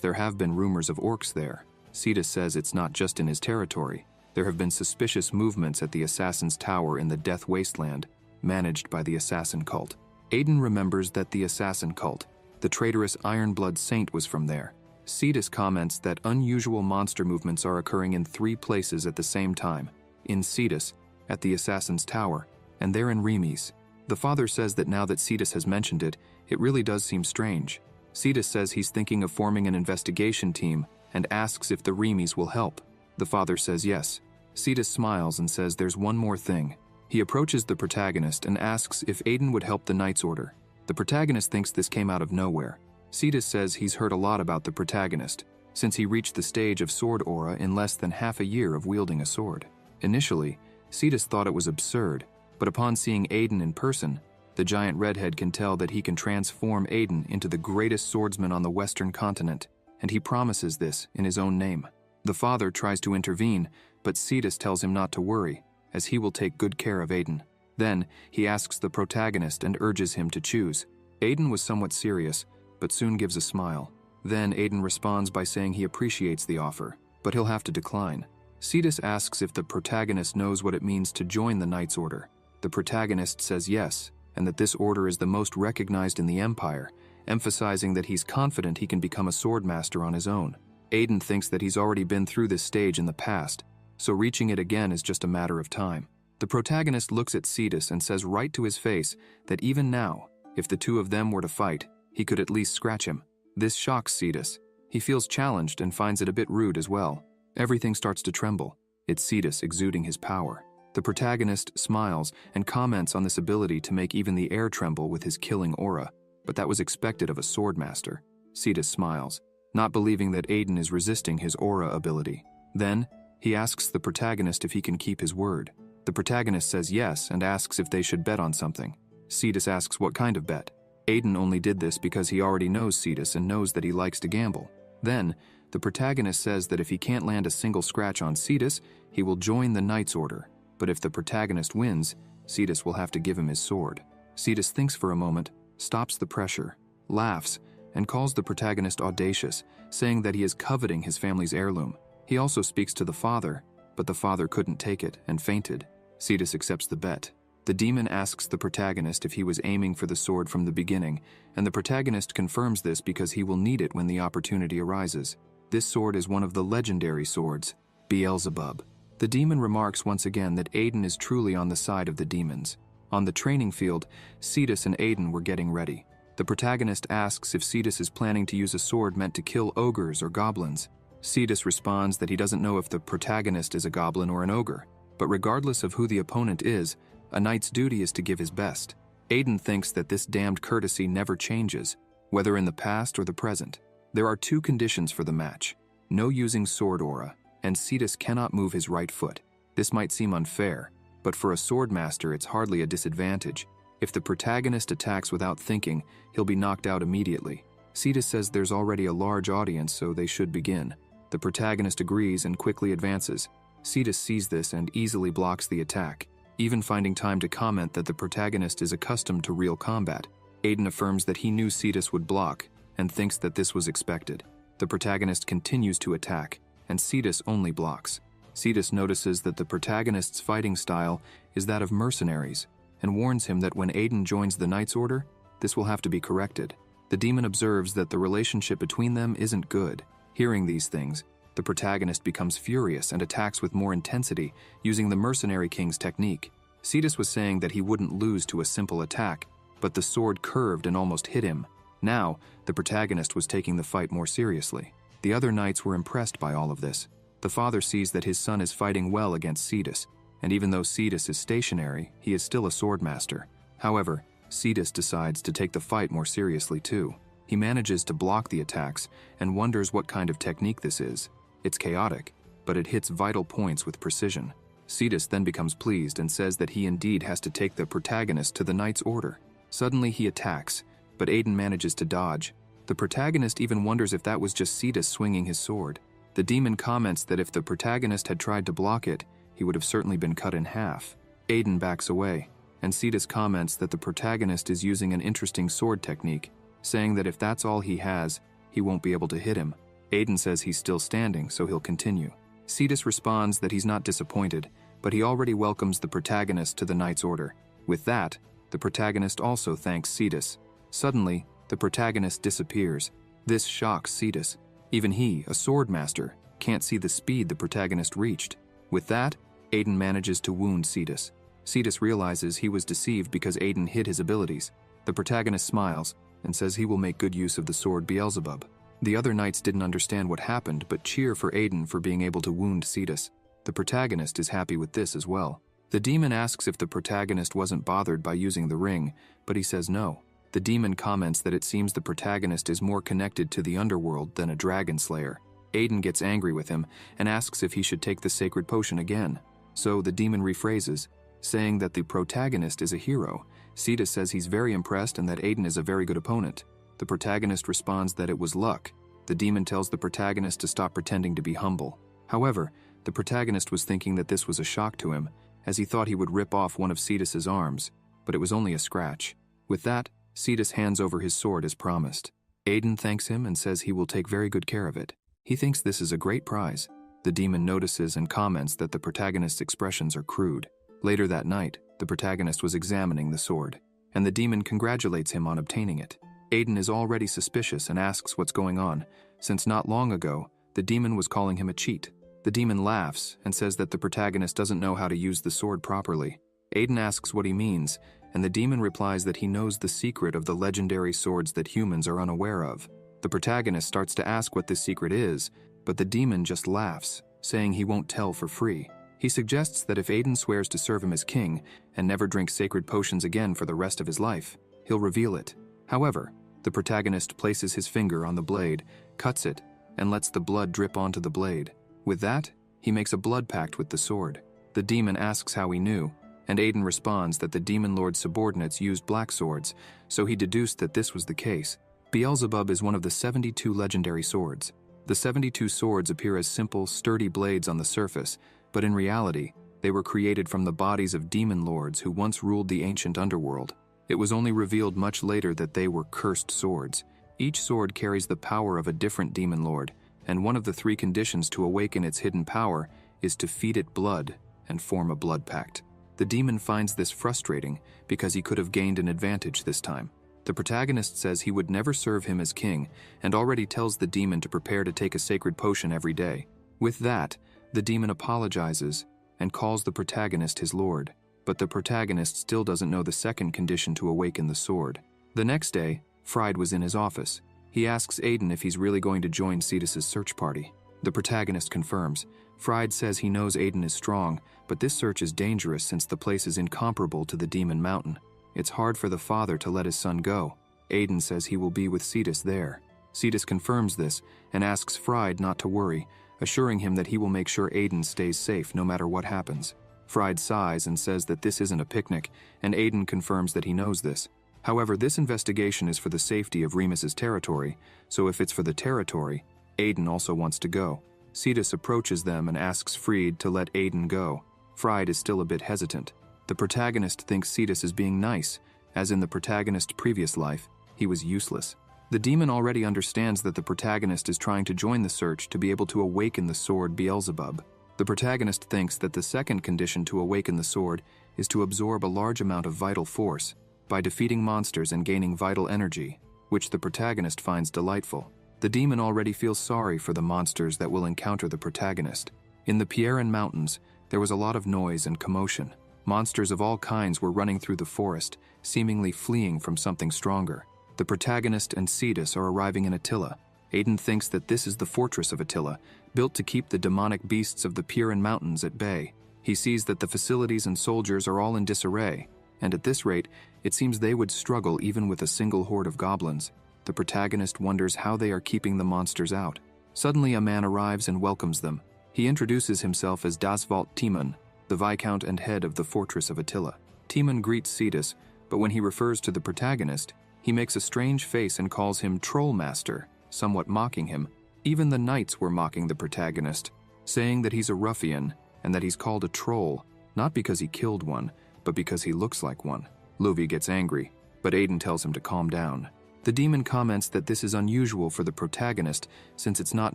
there have been rumors of orcs there. Cetus says it's not just in his territory. There have been suspicious movements at the Assassin's Tower in the Death Wasteland, managed by the Assassin Cult. Aiden remembers that the Assassin Cult, the traitorous Ironblood Saint, was from there. Cetus comments that unusual monster movements are occurring in 3 places at the same time: in Cetus, at the Assassin's Tower, and there in Remis. The father says that now that Cetus has mentioned it, it really does seem strange. Cetus says he's thinking of forming an investigation team and asks if the Remis will help. The father says yes. Cetus smiles and says there's one more thing. He approaches the protagonist and asks if Aiden would help the Knight's Order. The protagonist thinks this came out of nowhere. Cetus says he's heard a lot about the protagonist, since he reached the stage of sword aura in less than half a year of wielding a sword. Initially, Cetus thought it was absurd, but upon seeing Aiden in person, the giant redhead can tell that he can transform Aiden into the greatest swordsman on the Western continent, and he promises this in his own name. The father tries to intervene, but Cetus tells him not to worry, as he will take good care of Aiden. Then, he asks the protagonist and urges him to choose. Aiden was somewhat serious, but soon gives a smile. Then Aiden responds by saying he appreciates the offer, but he'll have to decline. Cetus asks if the protagonist knows what it means to join the Knight's Order. The protagonist says yes, and that this order is the most recognized in the Empire, emphasizing that he's confident he can become a swordmaster on his own. Aiden thinks that he's already been through this stage in the past, so reaching it again is just a matter of time. The protagonist looks at Cetus and says right to his face that even now, if the two of them were to fight, he could at least scratch him. This shocks Cetus. He feels challenged and finds it a bit rude as well. Everything starts to tremble. It's Cetus exuding his power. The protagonist smiles and comments on this ability to make even the air tremble with his killing aura, but that was expected of a swordmaster. Cetus smiles, not believing that Aiden is resisting his aura ability. Then, he asks the protagonist if he can keep his word. The protagonist says yes and asks if they should bet on something. Cetus asks what kind of bet. Aiden only did this because he already knows Cetus and knows that he likes to gamble. Then, the protagonist says that if he can't land a single scratch on Cetus, he will join the Knight's Order. But if the protagonist wins, Cetus will have to give him his sword. Cetus thinks for a moment, stops the pressure, laughs, and calls the protagonist audacious, saying that he is coveting his family's heirloom. He also speaks to the father, but the father couldn't take it and fainted. Cetus accepts the bet. The demon asks the protagonist if he was aiming for the sword from the beginning, and the protagonist confirms this because he will need it when the opportunity arises. This sword is one of the legendary swords, Beelzebub. The demon remarks once again that Aiden is truly on the side of the demons. On the training field, Cetus and Aiden were getting ready. The protagonist asks if Cetus is planning to use a sword meant to kill ogres or goblins. Cetus responds that he doesn't know if the protagonist is a goblin or an ogre, but regardless of who the opponent is, a knight's duty is to give his best. Aiden thinks that this damned courtesy never changes, whether in the past or the present. There are 2 conditions for the match: no using sword aura, and Cetus cannot move his right foot. This might seem unfair, but for a swordmaster it's hardly a disadvantage. If the protagonist attacks without thinking, he'll be knocked out immediately. Cetus says there's already a large audience, so they should begin. The protagonist agrees and quickly advances. Cetus sees this and easily blocks the attack, even finding time to comment that the protagonist is accustomed to real combat. Aiden affirms that he knew Cetus would block, and thinks that this was expected. The protagonist continues to attack, and Cetus only blocks. Cetus notices that the protagonist's fighting style is that of mercenaries, and warns him that when Aiden joins the Knight's Order, this will have to be corrected. The demon observes that the relationship between them isn't good. Hearing these things, the protagonist becomes furious and attacks with more intensity, using the Mercenary King's technique. Cetus was saying that he wouldn't lose to a simple attack, but the sword curved and almost hit him. Now, the protagonist was taking the fight more seriously. The other knights were impressed by all of this. The father sees that his son is fighting well against Cetus, and even though Cetus is stationary, he is still a swordmaster. However, Cetus decides to take the fight more seriously too. He manages to block the attacks and wonders what kind of technique this is. It's chaotic, but it hits vital points with precision. Cetus then becomes pleased and says that he indeed has to take the protagonist to the Knight's Order. Suddenly he attacks, but Aiden manages to dodge. The protagonist even wonders if that was just Cetus swinging his sword. The demon comments that if the protagonist had tried to block it, he would have certainly been cut in half. Aiden backs away. and Cetus comments that the protagonist is using an interesting sword technique, saying that if that's all he has, he won't be able to hit him. Aiden says he's still standing, so he'll continue. Cetus responds that he's not disappointed, but he already welcomes the protagonist to the Knight's Order. With that, the protagonist also thanks Cetus. Suddenly, the protagonist disappears. This shocks Cetus. Even he, a sword master, can't see the speed the protagonist reached. With that, Aiden manages to wound Cetus. Cetus realizes he was deceived because Aiden hid his abilities. The protagonist smiles and says he will make good use of the sword Beelzebub. The other knights didn't understand what happened but cheer for Aiden for being able to wound Cetus. The protagonist is happy with this as well. The demon asks if the protagonist wasn't bothered by using the ring, but he says no. The demon comments that it seems the protagonist is more connected to the underworld than a dragon slayer. Aiden gets angry with him and asks if he should take the sacred potion again. So the demon rephrases, saying that the protagonist is a hero. Cetus says he's very impressed and that Aiden is a very good opponent. The protagonist responds that it was luck. The demon tells the protagonist to stop pretending to be humble. However, the protagonist was thinking that this was a shock to him, as he thought he would rip off one of Cetus's arms, but it was only a scratch. With that, Cetus hands over his sword as promised. Aiden thanks him and says he will take very good care of it. He thinks this is a great prize. The demon notices and comments that the protagonist's expressions are crude. Later that night, the protagonist was examining the sword, and the demon congratulates him on obtaining it. Aiden is already suspicious and asks what's going on, since not long ago, the demon was calling him a cheat. The demon laughs and says that the protagonist doesn't know how to use the sword properly. Aiden asks what he means, and the demon replies that he knows the secret of the legendary swords that humans are unaware of. The protagonist starts to ask what this secret is, but the demon just laughs, saying he won't tell for free. He suggests that if Aiden swears to serve him as king and never drink sacred potions again for the rest of his life, he'll reveal it. However, the protagonist places his finger on the blade, cuts it, and lets the blood drip onto the blade. With that, he makes a blood pact with the sword. The demon asks how he knew, and Aiden responds that the demon lord's subordinates used black swords, so he deduced that this was the case. Beelzebub is one of the 72 legendary swords. The 72 swords appear as simple, sturdy blades on the surface, but in reality, they were created from the bodies of demon lords who once ruled the ancient underworld. It was only revealed much later that they were cursed swords. Each sword carries the power of a different demon lord, and one of the 3 conditions to awaken its hidden power is to feed it blood and form a blood pact. The demon finds this frustrating because he could have gained an advantage this time. The protagonist says he would never serve him as king and already tells the demon to prepare to take a sacred potion every day. With that, the demon apologizes and calls the protagonist his lord, but the protagonist still doesn't know the second condition to awaken the sword. The next day, Fried was in his office. He asks Aiden if he's really going to join Cetus's search party. The protagonist confirms. Fried says he knows Aiden is strong, but this search is dangerous since the place is incomparable to the Demon Mountain. It's hard for the father to let his son go. Aiden says he will be with Cetus there. Cetus confirms this and asks Fried not to worry, assuring him that he will make sure Aiden stays safe no matter what happens. Fried sighs and says that this isn't a picnic, and Aiden confirms that he knows this. However, this investigation is for the safety of Remus's territory, so if it's for the territory, Aiden also wants to go. Cetus approaches them and asks Fried to let Aiden go. Fried is still a bit hesitant. The protagonist thinks Cetus is being nice, as in the protagonist's previous life, he was useless. The demon already understands that the protagonist is trying to join the search to be able to awaken the sword Beelzebub. The protagonist thinks that the second condition to awaken the sword is to absorb a large amount of vital force by defeating monsters and gaining vital energy, which the protagonist finds delightful. The demon already feels sorry for the monsters that will encounter the protagonist. In the Pierran Mountains, there was a lot of noise and commotion. Monsters of all kinds were running through the forest, seemingly fleeing from something stronger. The protagonist and Cetus are arriving in Attila. Aiden thinks that this is the fortress of Attila, built to keep the demonic beasts of the Pierran Mountains at bay. He sees that the facilities and soldiers are all in disarray, and at this rate, it seems they would struggle even with a single horde of goblins. The protagonist wonders how they are keeping the monsters out. Suddenly a man arrives and welcomes them. He introduces himself as Dasvalt Timon, the Viscount and head of the fortress of Attila. Timon greets Cetus, but when he refers to the protagonist, he makes a strange face and calls him Trollmaster, somewhat mocking him. Even the knights were mocking the protagonist, saying that he's a ruffian and that he's called a troll, not because he killed one, but because he looks like one. Lovi gets angry, but Aiden tells him to calm down. The demon comments that this is unusual for the protagonist since it's not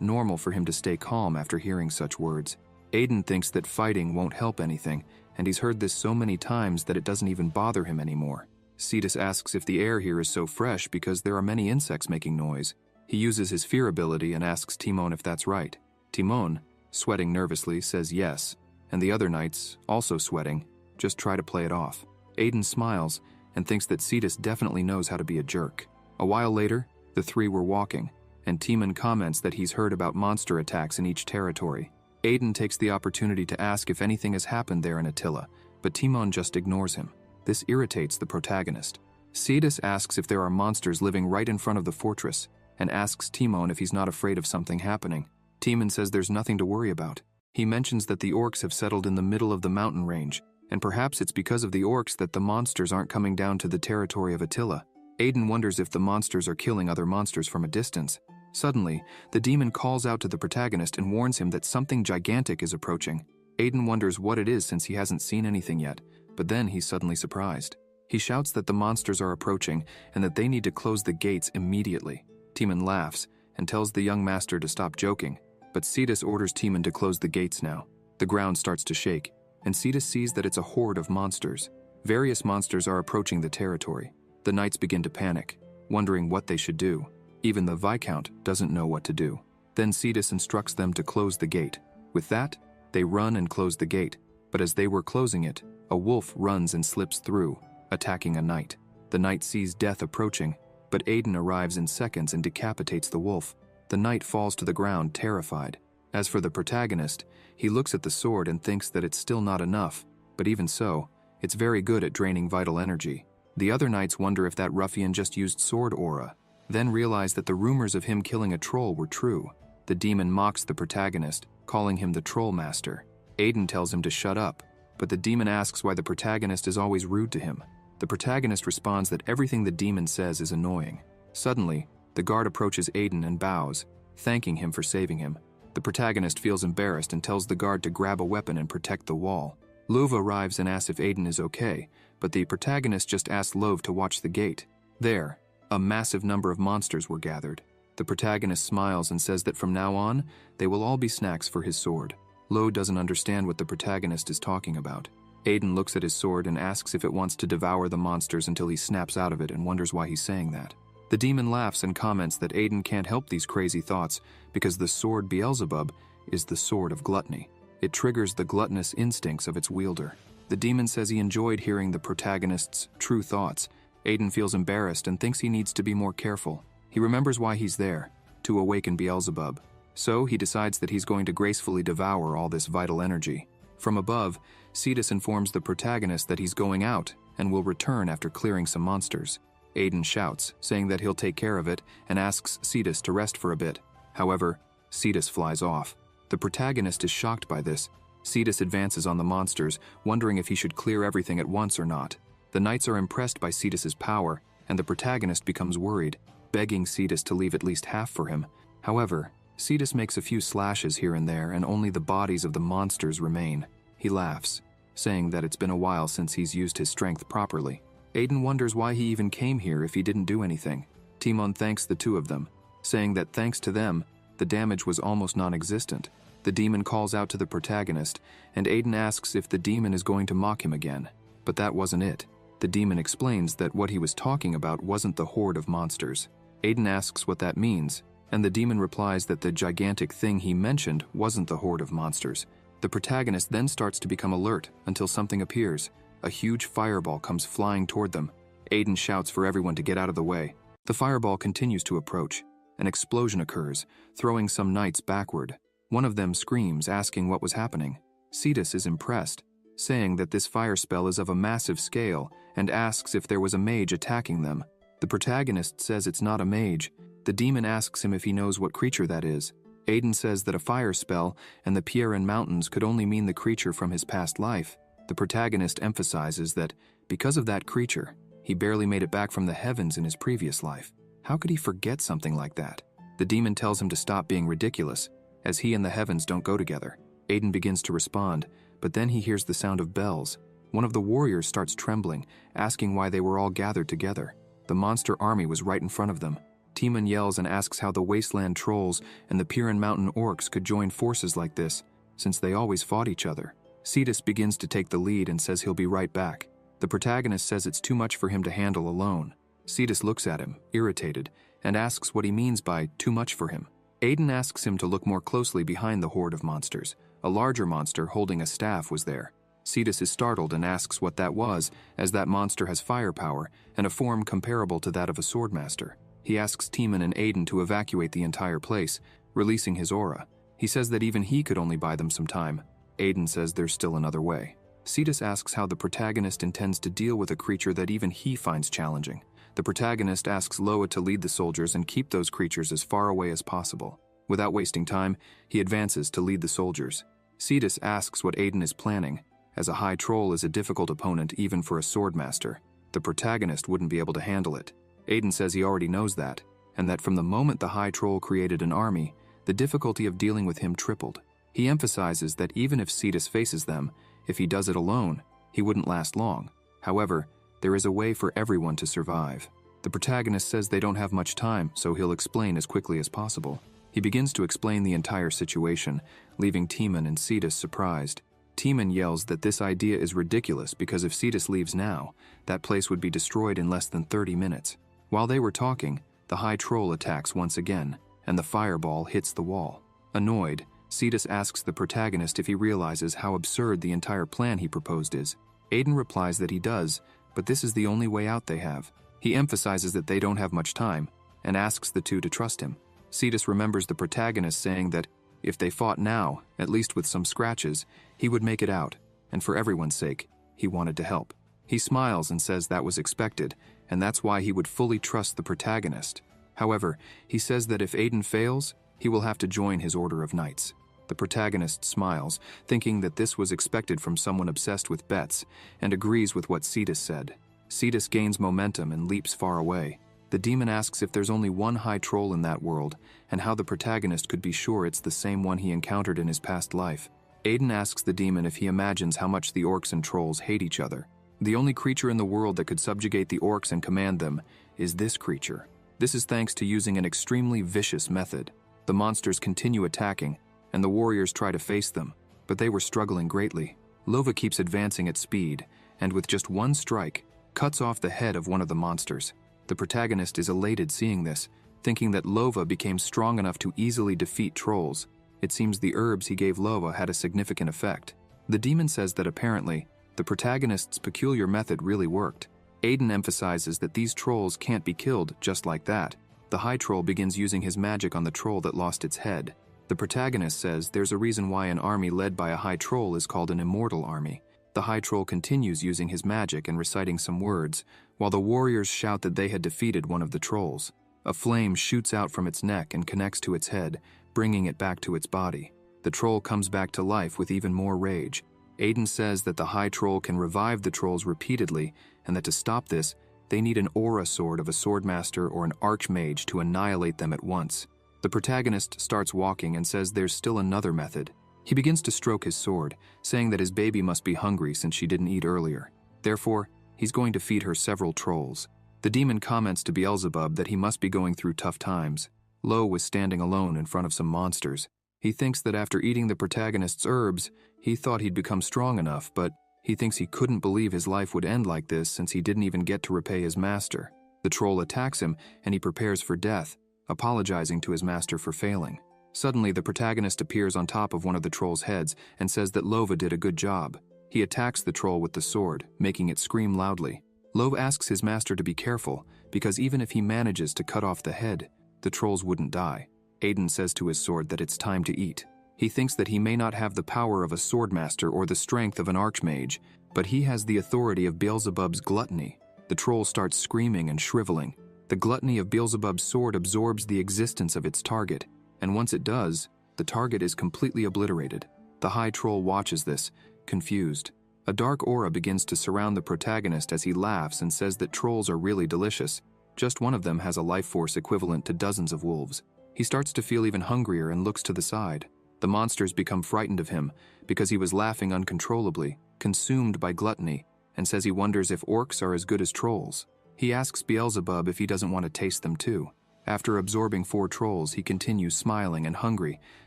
normal for him to stay calm after hearing such words. Aiden thinks that fighting won't help anything, and he's heard this so many times that it doesn't even bother him anymore. Cetus asks if the air here is so fresh because there are many insects making noise. He uses his fear ability and asks Timon if that's right. Timon, sweating nervously, says yes, and the other knights, also sweating, just try to play it off. Aiden smiles and thinks that Cetus definitely knows how to be a jerk. A while later, the three were walking, and Timon comments that he's heard about monster attacks in each territory. Aiden takes the opportunity to ask if anything has happened there in Attila, but Timon just ignores him. This irritates the protagonist. Cetus asks if there are monsters living right in front of the fortress, and asks Timon if he's not afraid of something happening. Timon says there's nothing to worry about. He mentions that the orcs have settled in the middle of the mountain range, and perhaps it's because of the orcs that the monsters aren't coming down to the territory of Attila. Aiden wonders if the monsters are killing other monsters from a distance. Suddenly, the demon calls out to the protagonist and warns him that something gigantic is approaching. Aiden wonders what it is since he hasn't seen anything yet, but then he's suddenly surprised. He shouts that the monsters are approaching and that they need to close the gates immediately. Timon laughs and tells the young master to stop joking, but Cetus orders Timon to close the gates now. The ground starts to shake, and Cetus sees that it's a horde of monsters. Various monsters are approaching the territory. The knights begin to panic, wondering what they should do. Even the Viscount doesn't know what to do. Then Cetus instructs them to close the gate. With that, they run and close the gate, but as they were closing it, a wolf runs and slips through, attacking a knight. The knight sees death approaching, but Aiden arrives in seconds and decapitates the wolf. The knight falls to the ground, terrified. As for the protagonist, he looks at the sword and thinks that it's still not enough, but even so, it's very good at draining vital energy. The other knights wonder if that ruffian just used sword aura, then realize that the rumors of him killing a troll were true. The demon mocks the protagonist, calling him the Troll Master. Aiden tells him to shut up, but the demon asks why the protagonist is always rude to him. The protagonist responds that everything the demon says is annoying. Suddenly, the guard approaches Aiden and bows, thanking him for saving him. The protagonist feels embarrassed and tells the guard to grab a weapon and protect the wall. Love arrives and asks if Aiden is okay, but the protagonist just asks Love to watch the gate. There, a massive number of monsters were gathered. The protagonist smiles and says that from now on, they will all be snacks for his sword. Lo doesn't understand what the protagonist is talking about. Aiden looks at his sword and asks if it wants to devour the monsters until he snaps out of it and wonders why he's saying that. The demon laughs and comments that Aiden can't help these crazy thoughts because the sword Beelzebub is the sword of gluttony. It triggers the gluttonous instincts of its wielder. The demon says he enjoyed hearing the protagonist's true thoughts. Aiden feels embarrassed and thinks he needs to be more careful. He remembers why he's there, to awaken Beelzebub. So he decides that he's going to gracefully devour all this vital energy. From above, Cetus informs the protagonist that he's going out and will return after clearing some monsters. Aiden shouts, saying that he'll take care of it, and asks Cetus to rest for a bit. However, Cetus flies off. The protagonist is shocked by this. Cetus advances on the monsters, wondering if he should clear everything at once or not. The knights are impressed by Cetus's power, and the protagonist becomes worried, begging Cetus to leave at least half for him. However, Cetus makes a few slashes here and there, and only the bodies of the monsters remain. He laughs, saying that it's been a while since he's used his strength properly. Aiden wonders why he even came here if he didn't do anything. Timon thanks the two of them, saying that thanks to them, the damage was almost non-existent. The demon calls out to the protagonist, and Aiden asks if the demon is going to mock him again. But that wasn't it. The demon explains that what he was talking about wasn't the horde of monsters. Aiden asks what that means, and the demon replies that the gigantic thing he mentioned wasn't the horde of monsters. The protagonist then starts to become alert until something appears. A huge fireball comes flying toward them. Aiden shouts for everyone to get out of the way. The fireball continues to approach. An explosion occurs, throwing some knights backward. One of them screams, asking what was happening. Cetus is impressed, saying that this fire spell is of a massive scale, and asks if there was a mage attacking them. The protagonist says it's not a mage. The demon asks him if he knows what creature that is. Aiden says that a fire spell and the Pierin Mountains could only mean the creature from his past life. The protagonist emphasizes that, because of that creature, he barely made it back from the heavens in his previous life. How could he forget something like that? The demon tells him to stop being ridiculous, as he and the heavens don't go together. Aiden begins to respond, but then he hears the sound of bells. One of the warriors starts trembling, asking why they were all gathered together. The monster army was right in front of them. Timon yells and asks how the wasteland trolls and the Piran Mountain orcs could join forces like this, since they always fought each other. Cetus begins to take the lead and says he'll be right back. The protagonist says it's too much for him to handle alone. Cetus looks at him, irritated, and asks what he means by too much for him. Aiden asks him to look more closely behind the horde of monsters. A larger monster holding a staff was there. Cetus is startled and asks what that was, as that monster has firepower and a form comparable to that of a swordmaster. He asks Timon and Aiden to evacuate the entire place, releasing his aura. He says that even he could only buy them some time. Aiden says there's still another way. Cetus asks how the protagonist intends to deal with a creature that even he finds challenging. The protagonist asks Loa to lead the soldiers and keep those creatures as far away as possible. Without wasting time, he advances to lead the soldiers. Cetus asks what Aiden is planning, as a high troll is a difficult opponent even for a swordmaster. The protagonist wouldn't be able to handle it. Aiden says he already knows that, and that from the moment the high troll created an army, the difficulty of dealing with him tripled. He emphasizes that even if Cetus faces them, if he does it alone, he wouldn't last long. However, there is a way for everyone to survive. The protagonist says they don't have much time, so he'll explain as quickly as possible. He begins to explain the entire situation, leaving Timon and Cetus surprised. Timon yells that this idea is ridiculous because if Cetus leaves now, that place would be destroyed in less than 30 minutes. While they were talking, the high troll attacks once again, and the fireball hits the wall. Annoyed, Cetus asks the protagonist if he realizes how absurd the entire plan he proposed is. Aiden replies that he does, but this is the only way out they have. He emphasizes that they don't have much time, and asks the two to trust him. Cetus remembers the protagonist saying that if they fought now, at least with some scratches, he would make it out, and for everyone's sake, he wanted to help. He smiles and says that was expected, and that's why he would fully trust the protagonist. However, he says that if Aiden fails, he will have to join his order of knights. The protagonist smiles, thinking that this was expected from someone obsessed with bets, and agrees with what Cetus said. Cetus gains momentum and leaps far away. The demon asks if there's only one high troll in that world, and how the protagonist could be sure it's the same one he encountered in his past life. Aiden asks the demon if he imagines how much the orcs and trolls hate each other. The only creature in the world that could subjugate the orcs and command them is this creature. This is thanks to using an extremely vicious method. The monsters continue attacking, and the warriors try to face them, but they were struggling greatly. Lova keeps advancing at speed, and with just one strike, cuts off the head of one of the monsters. The protagonist is elated seeing this, thinking that Lova became strong enough to easily defeat trolls. It seems the herbs he gave Lova had a significant effect. The demon says that apparently, the protagonist's peculiar method really worked. Aiden emphasizes that these trolls can't be killed just like that. The high troll begins using his magic on the troll that lost its head. The protagonist says there's a reason why an army led by a high troll is called an immortal army. The high troll continues using his magic and reciting some words, while the warriors shout that they had defeated one of the trolls. A flame shoots out from its neck and connects to its head, bringing it back to its body. The troll comes back to life with even more rage. Aiden says that the high troll can revive the trolls repeatedly, and that to stop this, they need an aura sword of a swordmaster or an archmage to annihilate them at once. The protagonist starts walking and says there's still another method. He begins to stroke his sword, saying that his baby must be hungry since she didn't eat earlier. Therefore, he's going to feed her several trolls. The demon comments to Beelzebub that he must be going through tough times. Lo was standing alone in front of some monsters. He thinks that after eating the protagonist's herbs, he thought he'd become strong enough, but he thinks he couldn't believe his life would end like this since he didn't even get to repay his master. The troll attacks him, and he prepares for death, apologizing to his master for failing. Suddenly, the protagonist appears on top of one of the troll's heads and says that Lova did a good job. He attacks the troll with the sword, making it scream loudly. Lova asks his master to be careful, because even if he manages to cut off the head, the trolls wouldn't die. Aiden says to his sword that it's time to eat. He thinks that he may not have the power of a swordmaster or the strength of an archmage, but he has the authority of Beelzebub's gluttony. The troll starts screaming and shriveling. The gluttony of Beelzebub's sword absorbs the existence of its target, and once it does, the target is completely obliterated. The high troll watches this, confused. A dark aura begins to surround the protagonist as he laughs and says that trolls are really delicious. Just one of them has a life force equivalent to dozens of wolves. He starts to feel even hungrier and looks to the side. The monsters become frightened of him because he was laughing uncontrollably. consumed by gluttony, and says he wonders if orcs are as good as trolls. He asks Beelzebub if he doesn't want to taste them too. After absorbing 4 trolls, he continues smiling and hungry,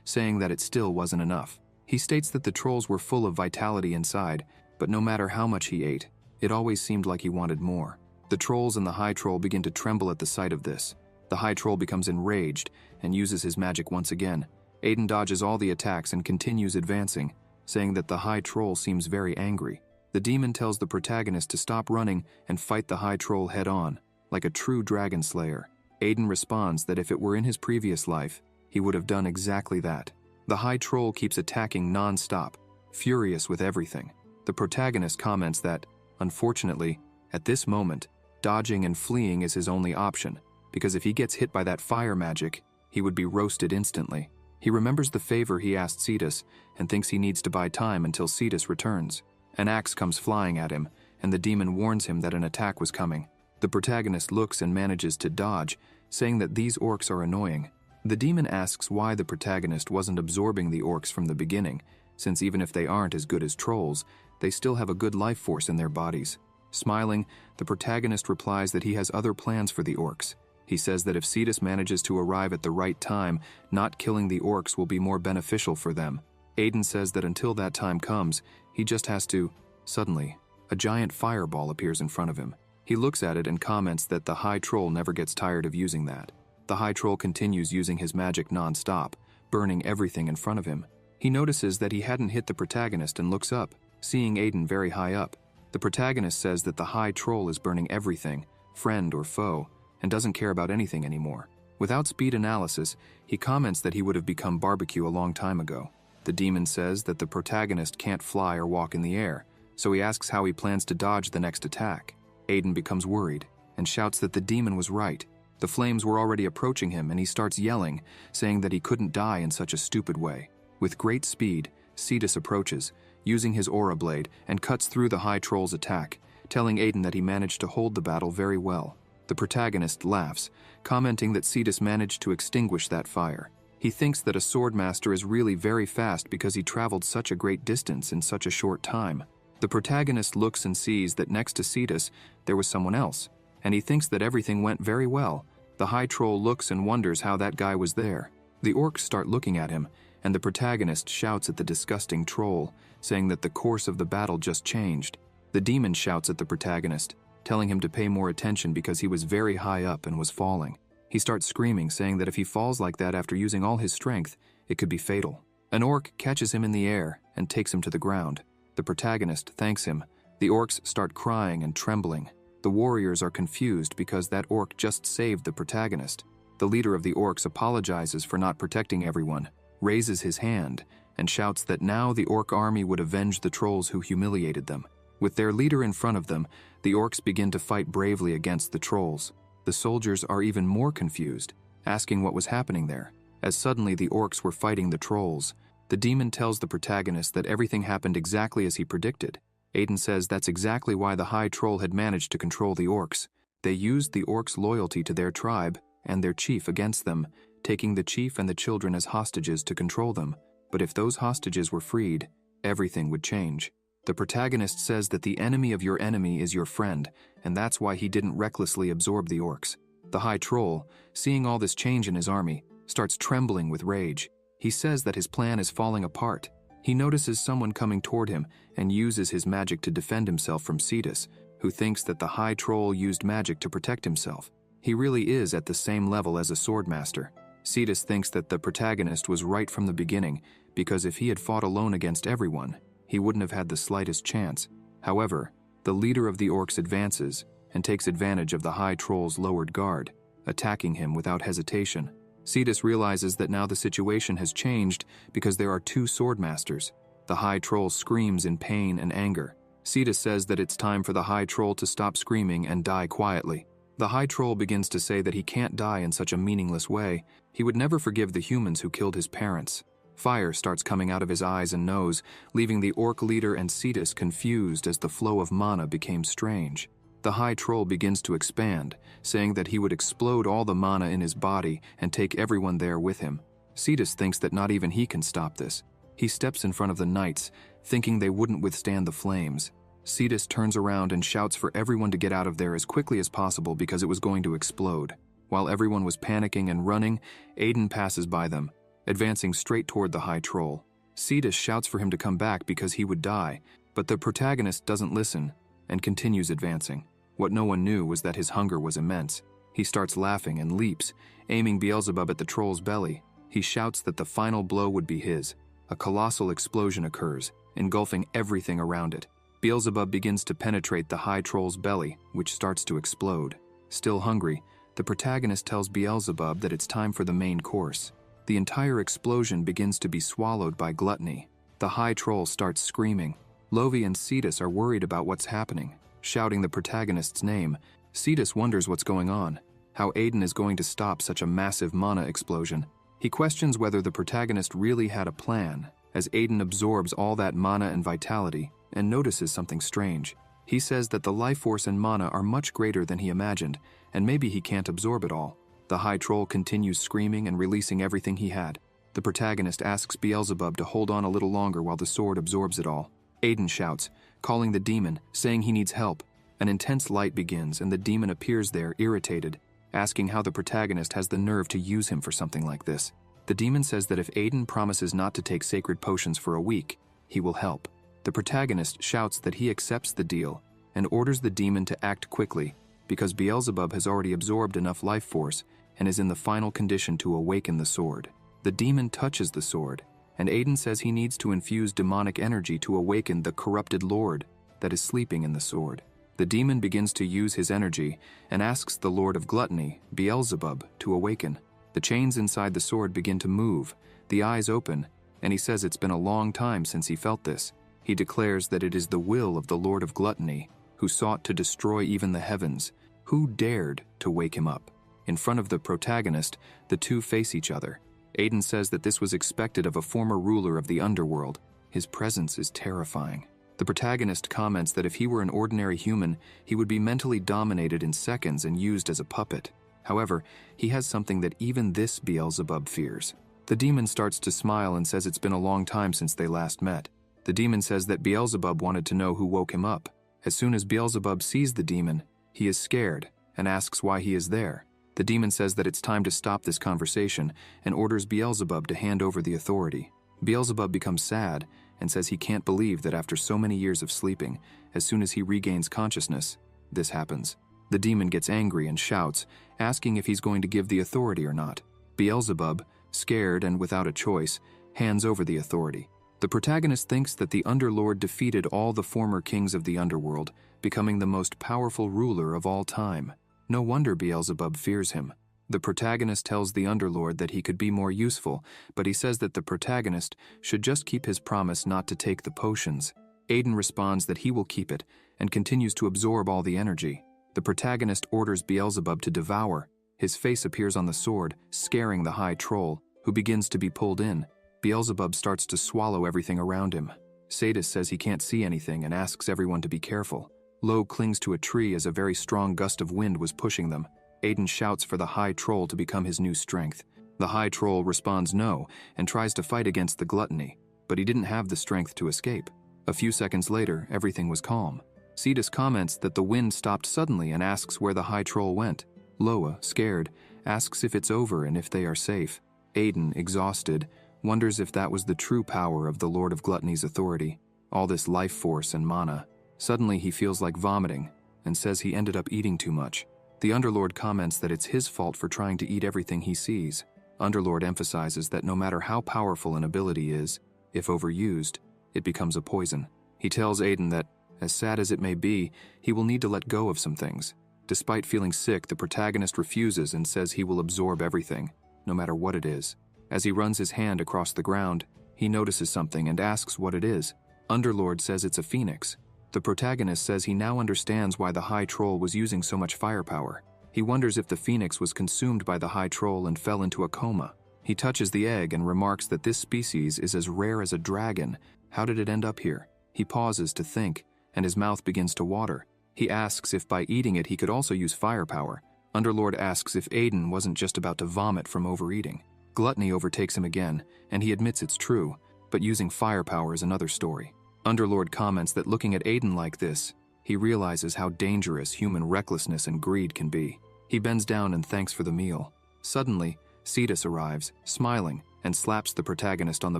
saying that it still wasn't enough. He states that the trolls were full of vitality inside, but no matter how much he ate, it always seemed like he wanted more. The trolls and the High Troll begin to tremble at the sight of this. The High Troll becomes enraged and uses his magic once again. Aiden dodges all the attacks and continues advancing, saying that the High Troll seems very angry. The demon tells the protagonist to stop running and fight the High Troll head-on, like a true dragon slayer. Aiden responds that if it were in his previous life, he would have done exactly that. The High Troll keeps attacking non-stop, furious with everything. The protagonist comments that, unfortunately, at this moment, dodging and fleeing is his only option, because if he gets hit by that fire magic, he would be roasted instantly. He remembers the favor he asked Cetus and thinks he needs to buy time until Cetus returns. An axe comes flying at him, and the demon warns him that an attack was coming. The protagonist looks and manages to dodge, saying that these orcs are annoying. The demon asks why the protagonist wasn't absorbing the orcs from the beginning, since even if they aren't as good as trolls, they still have a good life force in their bodies. Smiling, the protagonist replies that he has other plans for the orcs. He says that if Cetus manages to arrive at the right time, not killing the orcs will be more beneficial for them. Aiden says that until that time comes, he just has to... Suddenly, a giant fireball appears in front of him. He looks at it and comments that the High Troll never gets tired of using that. The High Troll continues using his magic non-stop, burning everything in front of him. He notices that he hadn't hit the protagonist and looks up, seeing Aiden very high up. The protagonist says that the High Troll is burning everything, friend or foe, and doesn't care about anything anymore. Without speed analysis, he comments that he would have become barbecue a long time ago. The demon says that the protagonist can't fly or walk in the air, so he asks how he plans to dodge the next attack. Aiden becomes worried and shouts that the demon was right. The flames were already approaching him and he starts yelling, saying that he couldn't die in such a stupid way. With great speed, Cetus approaches, using his aura blade, and cuts through the High Troll's attack, telling Aiden that he managed to hold the battle very well. The protagonist laughs, commenting that Cetus managed to extinguish that fire. He thinks that a swordmaster is really very fast because he traveled such a great distance in such a short time. The protagonist looks and sees that next to Cetus, there was someone else, and he thinks that everything went very well. The High Troll looks and wonders how that guy was there. The orcs start looking at him, and the protagonist shouts at the disgusting troll, saying that the course of the battle just changed. The demon shouts at the protagonist, telling him to pay more attention because he was very high up and was falling. He starts screaming, saying that if he falls like that after using all his strength, it could be fatal. An orc catches him in the air and takes him to the ground. The protagonist thanks him. The orcs start crying and trembling. The warriors are confused because that orc just saved the protagonist. The leader of the orcs apologizes for not protecting everyone, raises his hand, and shouts that now the orc army would avenge the trolls who humiliated them. With their leader in front of them, the orcs begin to fight bravely against the trolls. The soldiers are even more confused, asking what was happening there, as suddenly the orcs were fighting the trolls. The demon tells the protagonist that everything happened exactly as he predicted. Aiden says that's exactly why the High Troll had managed to control the orcs. They used the orcs' loyalty to their tribe and their chief against them, taking the chief and the children as hostages to control them. But if those hostages were freed, everything would change. The protagonist says that the enemy of your enemy is your friend, and that's why he didn't recklessly absorb the orcs. The High Troll, seeing all this change in his army, starts trembling with rage. He says that his plan is falling apart. He notices someone coming toward him and uses his magic to defend himself from Cetus, who thinks that the High Troll used magic to protect himself. He really is at the same level as a swordmaster. Cetus thinks that the protagonist was right from the beginning, because if he had fought alone against everyone, he wouldn't have had the slightest chance. However, the leader of the orcs advances and takes advantage of the High Troll's lowered guard, attacking him without hesitation. Cetus realizes that now the situation has changed because there are 2 swordmasters. The High Troll screams in pain and anger. Cetus says that it's time for the High Troll to stop screaming and die quietly. The High Troll begins to say that he can't die in such a meaningless way. He would never forgive the humans who killed his parents. Fire starts coming out of his eyes and nose, leaving the orc leader and Cetus confused as the flow of mana became strange. The High Troll begins to expand, saying that he would explode all the mana in his body and take everyone there with him. Cetus thinks that not even he can stop this. He steps in front of the knights, thinking they wouldn't withstand the flames. Cetus turns around and shouts for everyone to get out of there as quickly as possible because it was going to explode. While everyone was panicking and running, Aiden passes by them, advancing straight toward the High Troll. Cetus shouts for him to come back because he would die, but the protagonist doesn't listen and continues advancing. What no one knew was that his hunger was immense. He starts laughing and leaps, aiming Beelzebub at the troll's belly. He shouts that the final blow would be his. A colossal explosion occurs, engulfing everything around it. Beelzebub begins to penetrate the High Troll's belly, which starts to explode. Still hungry, the protagonist tells Beelzebub that it's time for the main course. The entire explosion begins to be swallowed by gluttony. The High Troll starts screaming. Lovie and Cetus are worried about what's happening, shouting the protagonist's name. Cetus wonders what's going on, how Aiden is going to stop such a massive mana explosion. He questions whether the protagonist really had a plan, as Aiden absorbs all that mana and vitality and notices something strange. He says that the life force and mana are much greater than he imagined, and maybe he can't absorb it all. The High Troll continues screaming and releasing everything he had. The protagonist asks Beelzebub to hold on a little longer while the sword absorbs it all. Aiden shouts, calling the demon, saying he needs help. An intense light begins and the demon appears there, irritated, asking how the protagonist has the nerve to use him for something like this. The demon says that if Aiden promises not to take sacred potions for a week, he will help. The protagonist shouts that he accepts the deal and orders the demon to act quickly because Beelzebub has already absorbed enough life force and is in the final condition to awaken the sword. The demon touches the sword, and Aiden says he needs to infuse demonic energy to awaken the corrupted lord that is sleeping in the sword. The demon begins to use his energy and asks the Lord of Gluttony, Beelzebub, to awaken. The chains inside the sword begin to move, the eyes open, and he says it's been a long time since he felt this. He declares that it is the will of the Lord of Gluttony, who sought to destroy even the heavens. Who dared to wake him up? In front of the protagonist, the two face each other. Aiden says that this was expected of a former ruler of the underworld. His presence is terrifying. The protagonist comments that if he were an ordinary human, he would be mentally dominated in seconds and used as a puppet. However, he has something that even this Beelzebub fears. The demon starts to smile and says it's been a long time since they last met. The demon says that Beelzebub wanted to know who woke him up. As soon as Beelzebub sees the demon, he is scared and asks why he is there. The demon says that it's time to stop this conversation and orders Beelzebub to hand over the authority. Beelzebub becomes sad and says he can't believe that after so many years of sleeping, as soon as he regains consciousness, this happens. The demon gets angry and shouts, asking if he's going to give the authority or not. Beelzebub, scared and without a choice, hands over the authority. The protagonist thinks that the Underlord defeated all the former kings of the underworld, becoming the most powerful ruler of all time. No wonder Beelzebub fears him. The protagonist tells the Underlord that he could be more useful, but he says that the protagonist should just keep his promise not to take the potions. Aiden responds that he will keep it and continues to absorb all the energy. The protagonist orders Beelzebub to devour. His face appears on the sword, scaring the High Troll, who begins to be pulled in. Beelzebub starts to swallow everything around him. Cetus says he can't see anything and asks everyone to be careful. Lo clings to a tree as a very strong gust of wind was pushing them. Aiden shouts for the High Troll to become his new strength. The High Troll responds no and tries to fight against the gluttony, but he didn't have the strength to escape. A few seconds later, everything was calm. Cetus comments that the wind stopped suddenly and asks where the High Troll went. Loa, scared, asks if it's over and if they are safe. Aiden, exhausted, wonders if that was the true power of the Lord of Gluttony's authority, all this life force and mana. Suddenly he feels like vomiting and says he ended up eating too much. The Underlord comments that it's his fault for trying to eat everything he sees. Underlord emphasizes that no matter how powerful an ability is, if overused, it becomes a poison. He tells Aiden that, as sad as it may be, he will need to let go of some things. Despite feeling sick, the protagonist refuses and says he will absorb everything, no matter what it is. As he runs his hand across the ground, he notices something and asks what it is. Underlord says it's a phoenix. The protagonist says he now understands why the High Troll was using so much firepower. He wonders if the phoenix was consumed by the High Troll and fell into a coma. He touches the egg and remarks that this species is as rare as a dragon. How did it end up here? He pauses to think, and his mouth begins to water. He asks if by eating it he could also use firepower. Underlord asks if Aiden wasn't just about to vomit from overeating. Gluttony overtakes him again, and he admits it's true. but using firepower is another story. Underlord comments that looking at Aiden like this, he realizes how dangerous human recklessness and greed can be. He bends down and thanks for the meal. Suddenly, Cetus arrives, smiling, and slaps the protagonist on the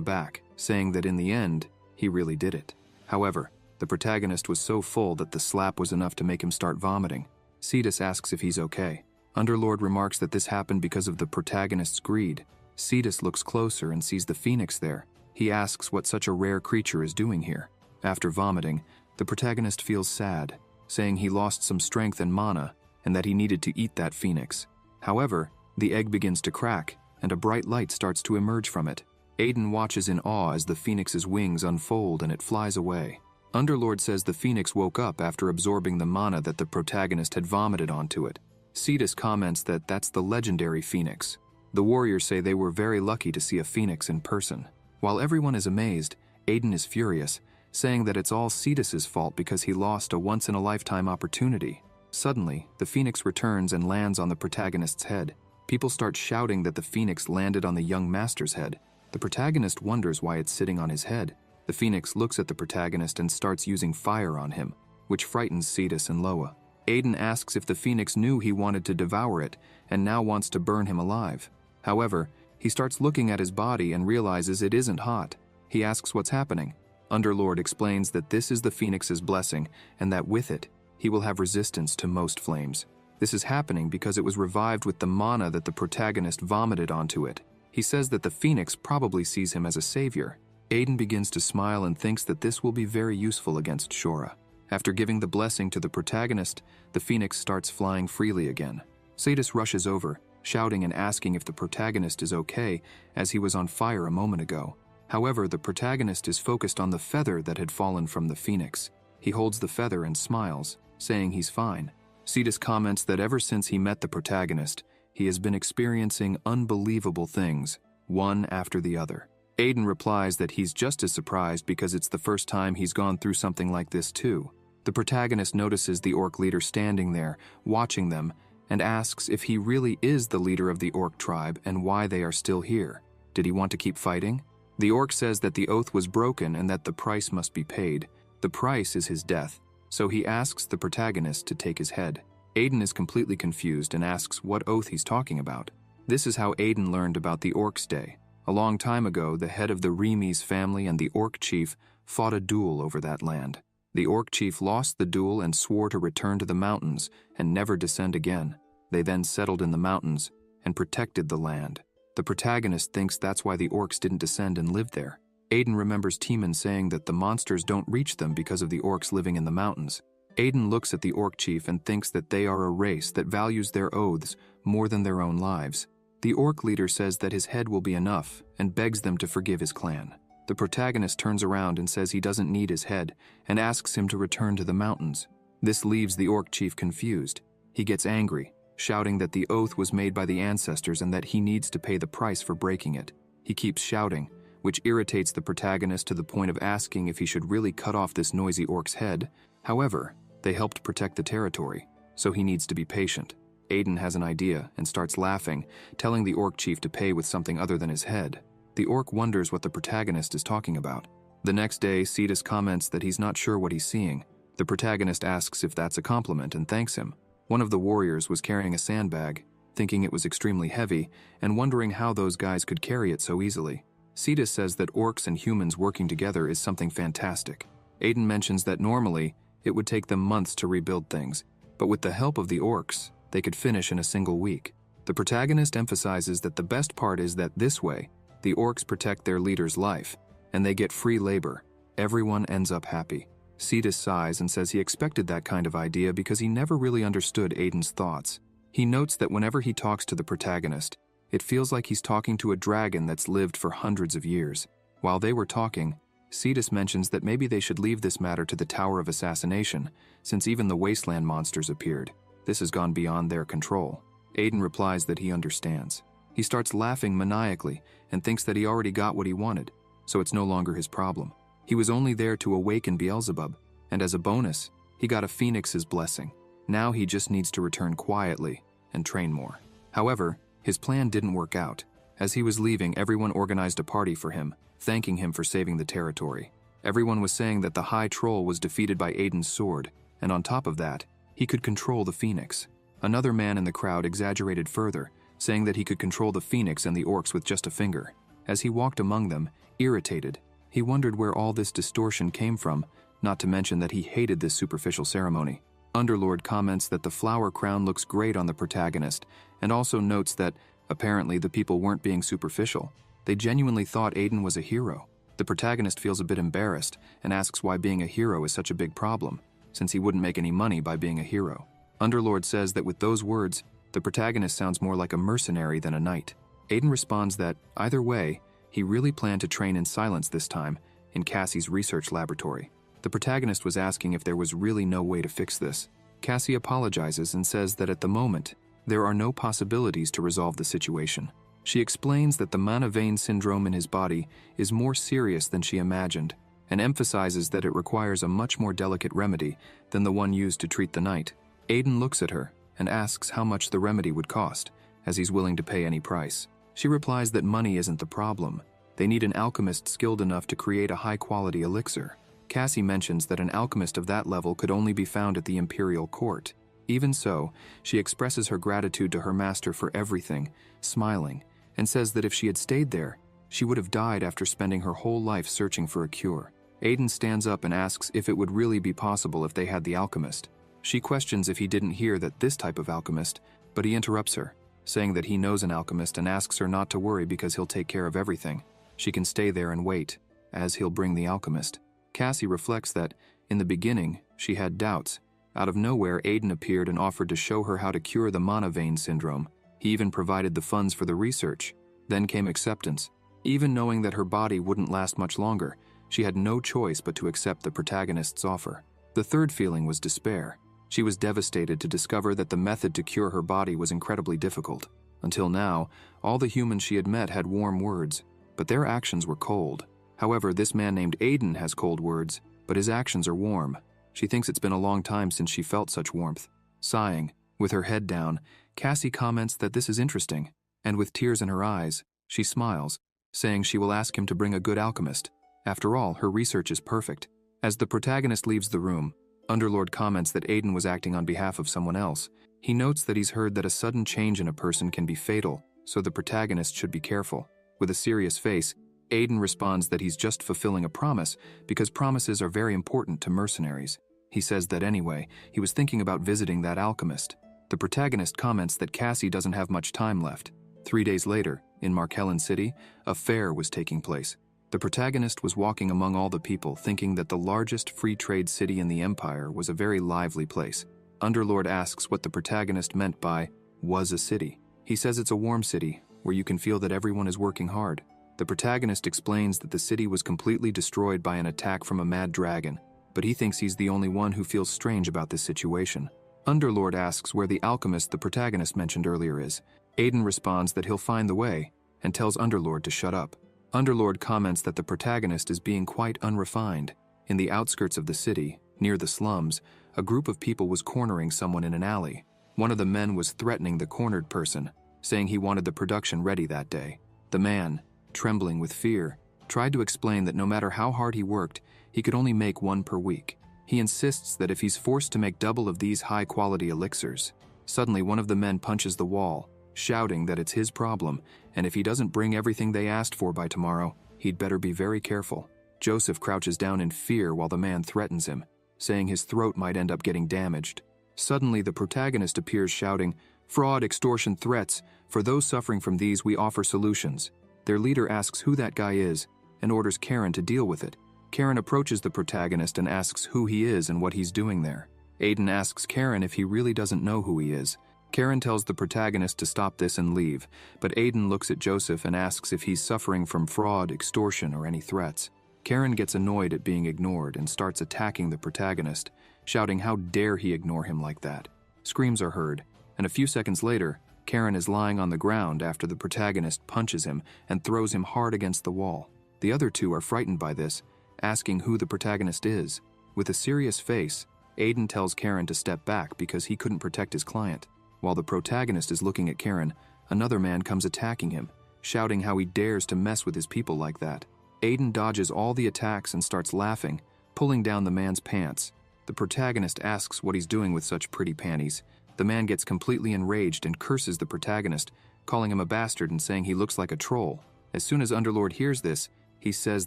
back, saying that in the end, he really did it. However, the protagonist was so full that the slap was enough to make him start vomiting. Cetus asks if he's okay. Underlord remarks that this happened because of the protagonist's greed. Cetus looks closer and sees the phoenix there. He asks what such a rare creature is doing here. After vomiting, the protagonist feels sad, saying he lost some strength and mana and that he needed to eat that phoenix. However, the egg begins to crack and a bright light starts to emerge from it. Aiden watches in awe as the phoenix's wings unfold and it flies away. Underlord says the phoenix woke up after absorbing the mana that the protagonist had vomited onto it. Cetus comments that that's the legendary phoenix. The warriors say they were very lucky to see a phoenix in person. While everyone is amazed, Aiden is furious, saying that it's all Cetus's fault because he lost a once-in-a-lifetime opportunity. Suddenly, the phoenix returns and lands on the protagonist's head. People start shouting that the phoenix landed on the young master's head. The protagonist wonders why it's sitting on his head. The phoenix looks at the protagonist and starts using fire on him, which frightens Cetus and Loa. Aiden asks if the phoenix knew he wanted to devour it and now wants to burn him alive. However, he starts looking at his body and realizes it isn't hot. He asks what's happening. Underlord explains that this is the phoenix's blessing and that with it, he will have resistance to most flames. This is happening because it was revived with the mana that the protagonist vomited onto it. He says that the phoenix probably sees him as a savior. Aiden begins to smile and thinks that this will be very useful against Shora. After giving the blessing to the protagonist, the phoenix starts flying freely again. Cetus rushes over, shouting and asking if the protagonist is okay, as he was on fire a moment ago. However, the protagonist is focused on the feather that had fallen from the phoenix. He holds the feather and smiles, saying he's fine. Cetus comments that ever since he met the protagonist, he has been experiencing unbelievable things, one after the other. Aiden replies that he's just as surprised because it's the first time he's gone through something like this too. The protagonist notices the orc leader standing there, watching them, and asks if he really is the leader of the orc tribe and why they are still here. Did he want to keep fighting? The orc says that the oath was broken and that the price must be paid. The price is his death, so he asks the protagonist to take his head. Aiden is completely confused and asks what oath he's talking about. This is how Aiden learned about the Orcs' Day. A long time ago, the head of the Remes family and the orc chief fought a duel over that land. The orc chief lost the duel and swore to return to the mountains and never descend again. They then settled in the mountains and protected the land. The protagonist thinks that's why the orcs didn't descend and live there. Aiden remembers Timon saying that the monsters don't reach them because of the orcs living in the mountains. Aiden looks at the orc chief and thinks that they are a race that values their oaths more than their own lives. The orc leader says that his head will be enough and begs them to forgive his clan. The protagonist turns around and says he doesn't need his head and asks him to return to the mountains. This leaves the orc chief confused. He gets angry, shouting that the oath was made by the ancestors and that he needs to pay the price for breaking it. He keeps shouting, which irritates the protagonist to the point of asking if he should really cut off this noisy orc's head. However, they helped protect the territory, so he needs to be patient. Aiden has an idea and starts laughing, telling the orc chief to pay with something other than his head. The orc wonders what the protagonist is talking about. The next day, Cetus comments that he's not sure what he's seeing. The protagonist asks if that's a compliment and thanks him. One of the warriors was carrying a sandbag, thinking it was extremely heavy and wondering how those guys could carry it so easily. Cetus says that orcs and humans working together is something fantastic. Aiden mentions that normally, it would take them months to rebuild things, but with the help of the orcs, they could finish in a single week. The protagonist emphasizes that the best part is that this way, the orcs protect their leader's life, and they get free labor. Everyone ends up happy. Cetus sighs and says he expected that kind of idea because he never really understood Aiden's thoughts. He notes that whenever he talks to the protagonist, it feels like he's talking to a dragon that's lived for hundreds of years. While they were talking, Cetus mentions that maybe they should leave this matter to the Tower of Assassination, since even the wasteland monsters appeared. This has gone beyond their control. Aiden replies that he understands. He starts laughing maniacally and thinks that he already got what he wanted, so it's no longer his problem. He was only there to awaken Beelzebub, and as a bonus, he got a phoenix's blessing. Now he just needs to return quietly and train more. However, his plan didn't work out. As he was leaving, everyone organized a party for him. thanking him for saving the territory. Everyone was saying that the High Troll was defeated by Aiden's sword, and on top of that, he could control the Phoenix. Another man in the crowd exaggerated further, saying that he could control the Phoenix and the orcs with just a finger. As he walked among them, irritated, he wondered where all this distortion came from, not to mention that he hated this superficial ceremony. Underlord comments that the flower crown looks great on the protagonist, and also notes that, apparently, the people weren't being superficial. They genuinely thought Aiden was a hero. The protagonist feels a bit embarrassed and asks why being a hero is such a big problem, since he wouldn't make any money by being a hero. Underlord says that with those words, the protagonist sounds more like a mercenary than a knight. Aiden responds that, either way, he really planned to train in silence this time, in Cassie's research laboratory. The protagonist was asking if there was really no way to fix this. Cassie apologizes and says that at the moment, there are no possibilities to resolve the situation. She explains that the mana vein syndrome in his body is more serious than she imagined, and emphasizes that it requires a much more delicate remedy than the one used to treat the knight. Aiden looks at her and asks how much the remedy would cost, as he's willing to pay any price. She replies that money isn't the problem. They need an alchemist skilled enough to create a high-quality elixir. Cassie mentions that an alchemist of that level could only be found at the imperial court. Even so, she expresses her gratitude to her master for everything, smiling, and says that if she had stayed there, she would have died after spending her whole life searching for a cure. Aiden stands up and asks if it would really be possible if they had the alchemist. She questions if he didn't hear that this type of alchemist, but he interrupts her, saying that he knows an alchemist and asks her not to worry because he'll take care of everything. She can stay there and wait, as he'll bring the alchemist. Cassie reflects that, in the beginning, she had doubts. Out of nowhere, Aiden appeared and offered to show her how to cure the mana vein syndrome. He even provided the funds for the research. Then came acceptance. Even knowing that her body wouldn't last much longer, she had no choice but to accept the protagonist's offer. The third feeling was despair. She was devastated to discover that the method to cure her body was incredibly difficult. Until now, all the humans she had met had warm words, but their actions were cold. However, this man named Aiden has cold words, but his actions are warm. She thinks it's been a long time since she felt such warmth. Sighing, with her head down, Cassie comments that this is interesting, and with tears in her eyes, she smiles, saying she will ask him to bring a good alchemist. After all, her research is perfect. As the protagonist leaves the room, Underlord comments that Aiden was acting on behalf of someone else. He notes that he's heard that a sudden change in a person can be fatal, so the protagonist should be careful. With a serious face, Aiden responds that he's just fulfilling a promise because promises are very important to mercenaries. He says that anyway, he was thinking about visiting that alchemist. The protagonist comments that Cassie doesn't have much time left. 3 days later, in Markellen City, a fair was taking place. The protagonist was walking among all the people, thinking that the largest free trade city in the Empire was a very lively place. Underlord asks what the protagonist meant by, was a city. He says it's a warm city, where you can feel that everyone is working hard. The protagonist explains that the city was completely destroyed by an attack from a mad dragon, but he thinks he's the only one who feels strange about this situation. Underlord asks where the alchemist the protagonist mentioned earlier is. Aiden responds that he'll find the way, and tells Underlord to shut up. Underlord comments that the protagonist is being quite unrefined. In the outskirts of the city, near the slums, a group of people was cornering someone in an alley. One of the men was threatening the cornered person, saying he wanted the production ready that day. The man, trembling with fear, tried to explain that no matter how hard he worked, he could only make one per week. He insists that if he's forced to make double of these high-quality elixirs, suddenly one of the men punches the wall, shouting that it's his problem, and if he doesn't bring everything they asked for by tomorrow, he'd better be very careful. Joseph crouches down in fear while the man threatens him, saying his throat might end up getting damaged. Suddenly, the protagonist appears shouting, "Fraud, extortion, threats. For those suffering from these, we offer solutions." Their leader asks who that guy is, and orders Karen to deal with it. Karen approaches the protagonist and asks who he is and what he's doing there. Aiden asks Karen if he really doesn't know who he is. Karen tells the protagonist to stop this and leave, but Aiden looks at Joseph and asks if he's suffering from fraud, extortion, or any threats. Karen gets annoyed at being ignored and starts attacking the protagonist, shouting how dare he ignore him like that. Screams are heard, and a few seconds later, Karen is lying on the ground after the protagonist punches him and throws him hard against the wall. The other two are frightened by this, asking who the protagonist is. With a serious face, Aiden tells Karen to step back because he couldn't protect his client. While the protagonist is looking at Karen, another man comes attacking him, shouting how he dares to mess with his people like that. Aiden dodges all the attacks and starts laughing, pulling down the man's pants. The protagonist asks what he's doing with such pretty panties. The man gets completely enraged and curses the protagonist, calling him a bastard and saying he looks like a troll. As soon as Underlord hears this, he says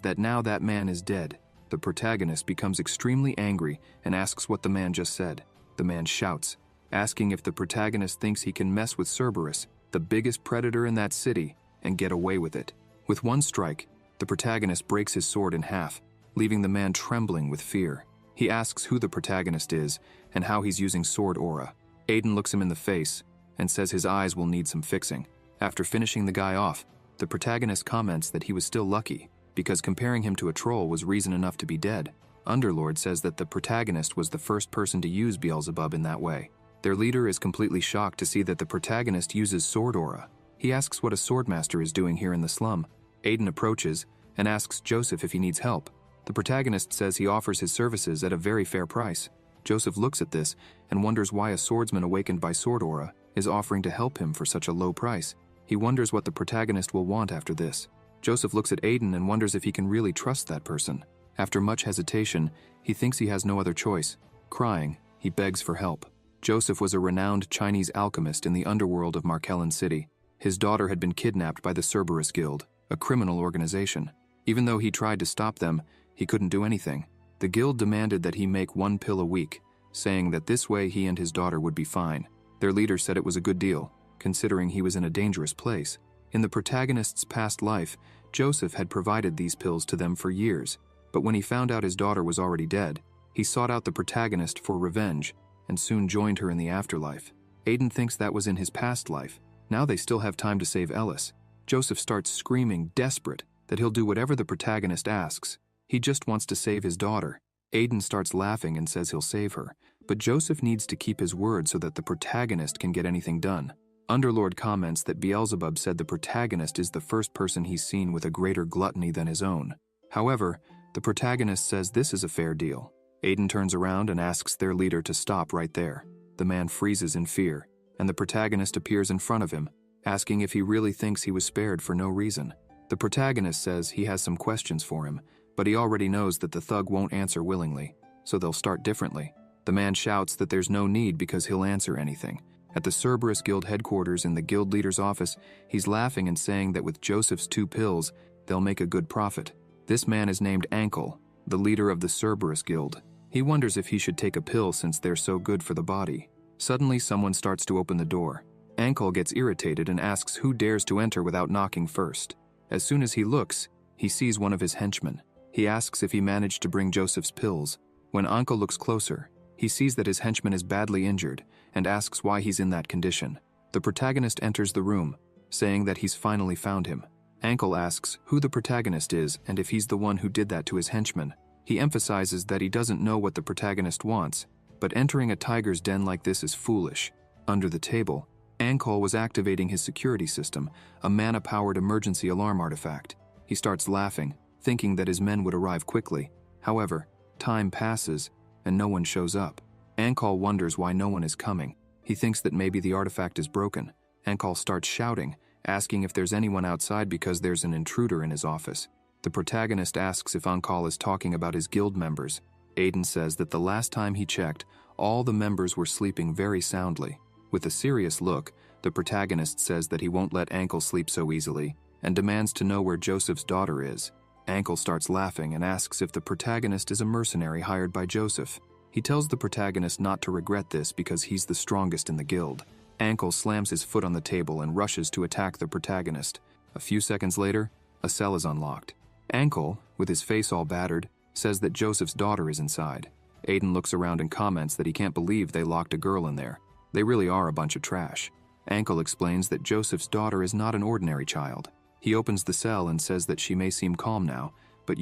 that now that man is dead. The protagonist becomes extremely angry and asks what the man just said. The man shouts, asking if the protagonist thinks he can mess with Cerberus, the biggest predator in that city, and get away with it. With one strike, the protagonist breaks his sword in half, leaving the man trembling with fear. He asks who the protagonist is and how he's using sword aura. Aiden looks him in the face and says his eyes will need some fixing. After finishing the guy off, the protagonist comments that he was still lucky because comparing him to a troll was reason enough to be dead. Underlord says that the protagonist was the first person to use Beelzebub in that way. Their leader is completely shocked to see that the protagonist uses sword aura. He asks what a swordmaster is doing here in the slum. Aiden approaches and asks Joseph if he needs help. The protagonist says he offers his services at a very fair price. Joseph looks at this and wonders why a swordsman awakened by sword aura is offering to help him for such a low price. He wonders what the protagonist will want after this. Joseph looks at Aiden and wonders if he can really trust that person. After much hesitation, he thinks he has no other choice. Crying, he begs for help. Joseph was a renowned Chinese alchemist in the underworld of Markellan City. His daughter had been kidnapped by the Cerberus Guild, a criminal organization. Even though he tried to stop them, he couldn't do anything. The guild demanded that he make 1 pill a week, saying that this way he and his daughter would be fine. Their leader said it was a good deal, considering he was in a dangerous place. In the protagonist's past life, Joseph had provided these pills to them for years, but when he found out his daughter was already dead, he sought out the protagonist for revenge and soon joined her in the afterlife. Aiden thinks that was in his past life. Now they still have time to save Ellis. Joseph starts screaming, desperate, that he'll do whatever the protagonist asks. He just wants to save his daughter. Aiden starts laughing and says he'll save her, but Joseph needs to keep his word so that the protagonist can get anything done. Underlord comments that Beelzebub said the protagonist is the first person he's seen with a greater gluttony than his own. However, the protagonist says this is a fair deal. Aiden turns around and asks their leader to stop right there. The man freezes in fear, and the protagonist appears in front of him, asking if he really thinks he was spared for no reason. The protagonist says he has some questions for him, but he already knows that the thug won't answer willingly, so they'll start differently. The man shouts that there's no need because he'll answer anything. At the Cerberus Guild headquarters in the guild leader's office, he's laughing and saying that with Joseph's 2 pills, they'll make a good profit. This man is named Ankle, the leader of the Cerberus Guild. He wonders if he should take a pill since they're so good for the body. Suddenly, someone starts to open the door. Ankle gets irritated and asks who dares to enter without knocking first. As soon as he looks, he sees one of his henchmen. He asks if he managed to bring Joseph's pills. When Ankle looks closer, he sees that his henchman is badly injured and asks why he's in that condition. The protagonist enters the room, saying that he's finally found him. Ankle asks who the protagonist is and if he's the one who did that to his henchman. He emphasizes that he doesn't know what the protagonist wants, but entering a tiger's den like this is foolish. Under the table, Ankle was activating his security system, a mana-powered emergency alarm artifact. He starts laughing, thinking that his men would arrive quickly. However, time passes, and no one shows up. Ankle wonders why no one is coming. He thinks that maybe the artifact is broken. Ankle starts shouting, asking if there's anyone outside because there's an intruder in his office. The protagonist asks if Ankle is talking about his guild members. Aiden says that the last time he checked, all the members were sleeping very soundly. With a serious look, the protagonist says that he won't let Ankle sleep so easily, and demands to know where Joseph's daughter is. Ankle starts laughing and asks if the protagonist is a mercenary hired by Joseph. He tells the protagonist not to regret this because he's the strongest in the guild. Ankle slams his foot on the table and rushes to attack the protagonist. A few seconds later, a cell is unlocked. Ankle, with his face all battered, says that Joseph's daughter is inside. Aiden looks around and comments that he can't believe they locked a girl in there. They really are a bunch of trash. Ankle explains that Joseph's daughter is not an ordinary child. He opens the cell and says that she may seem calm now, but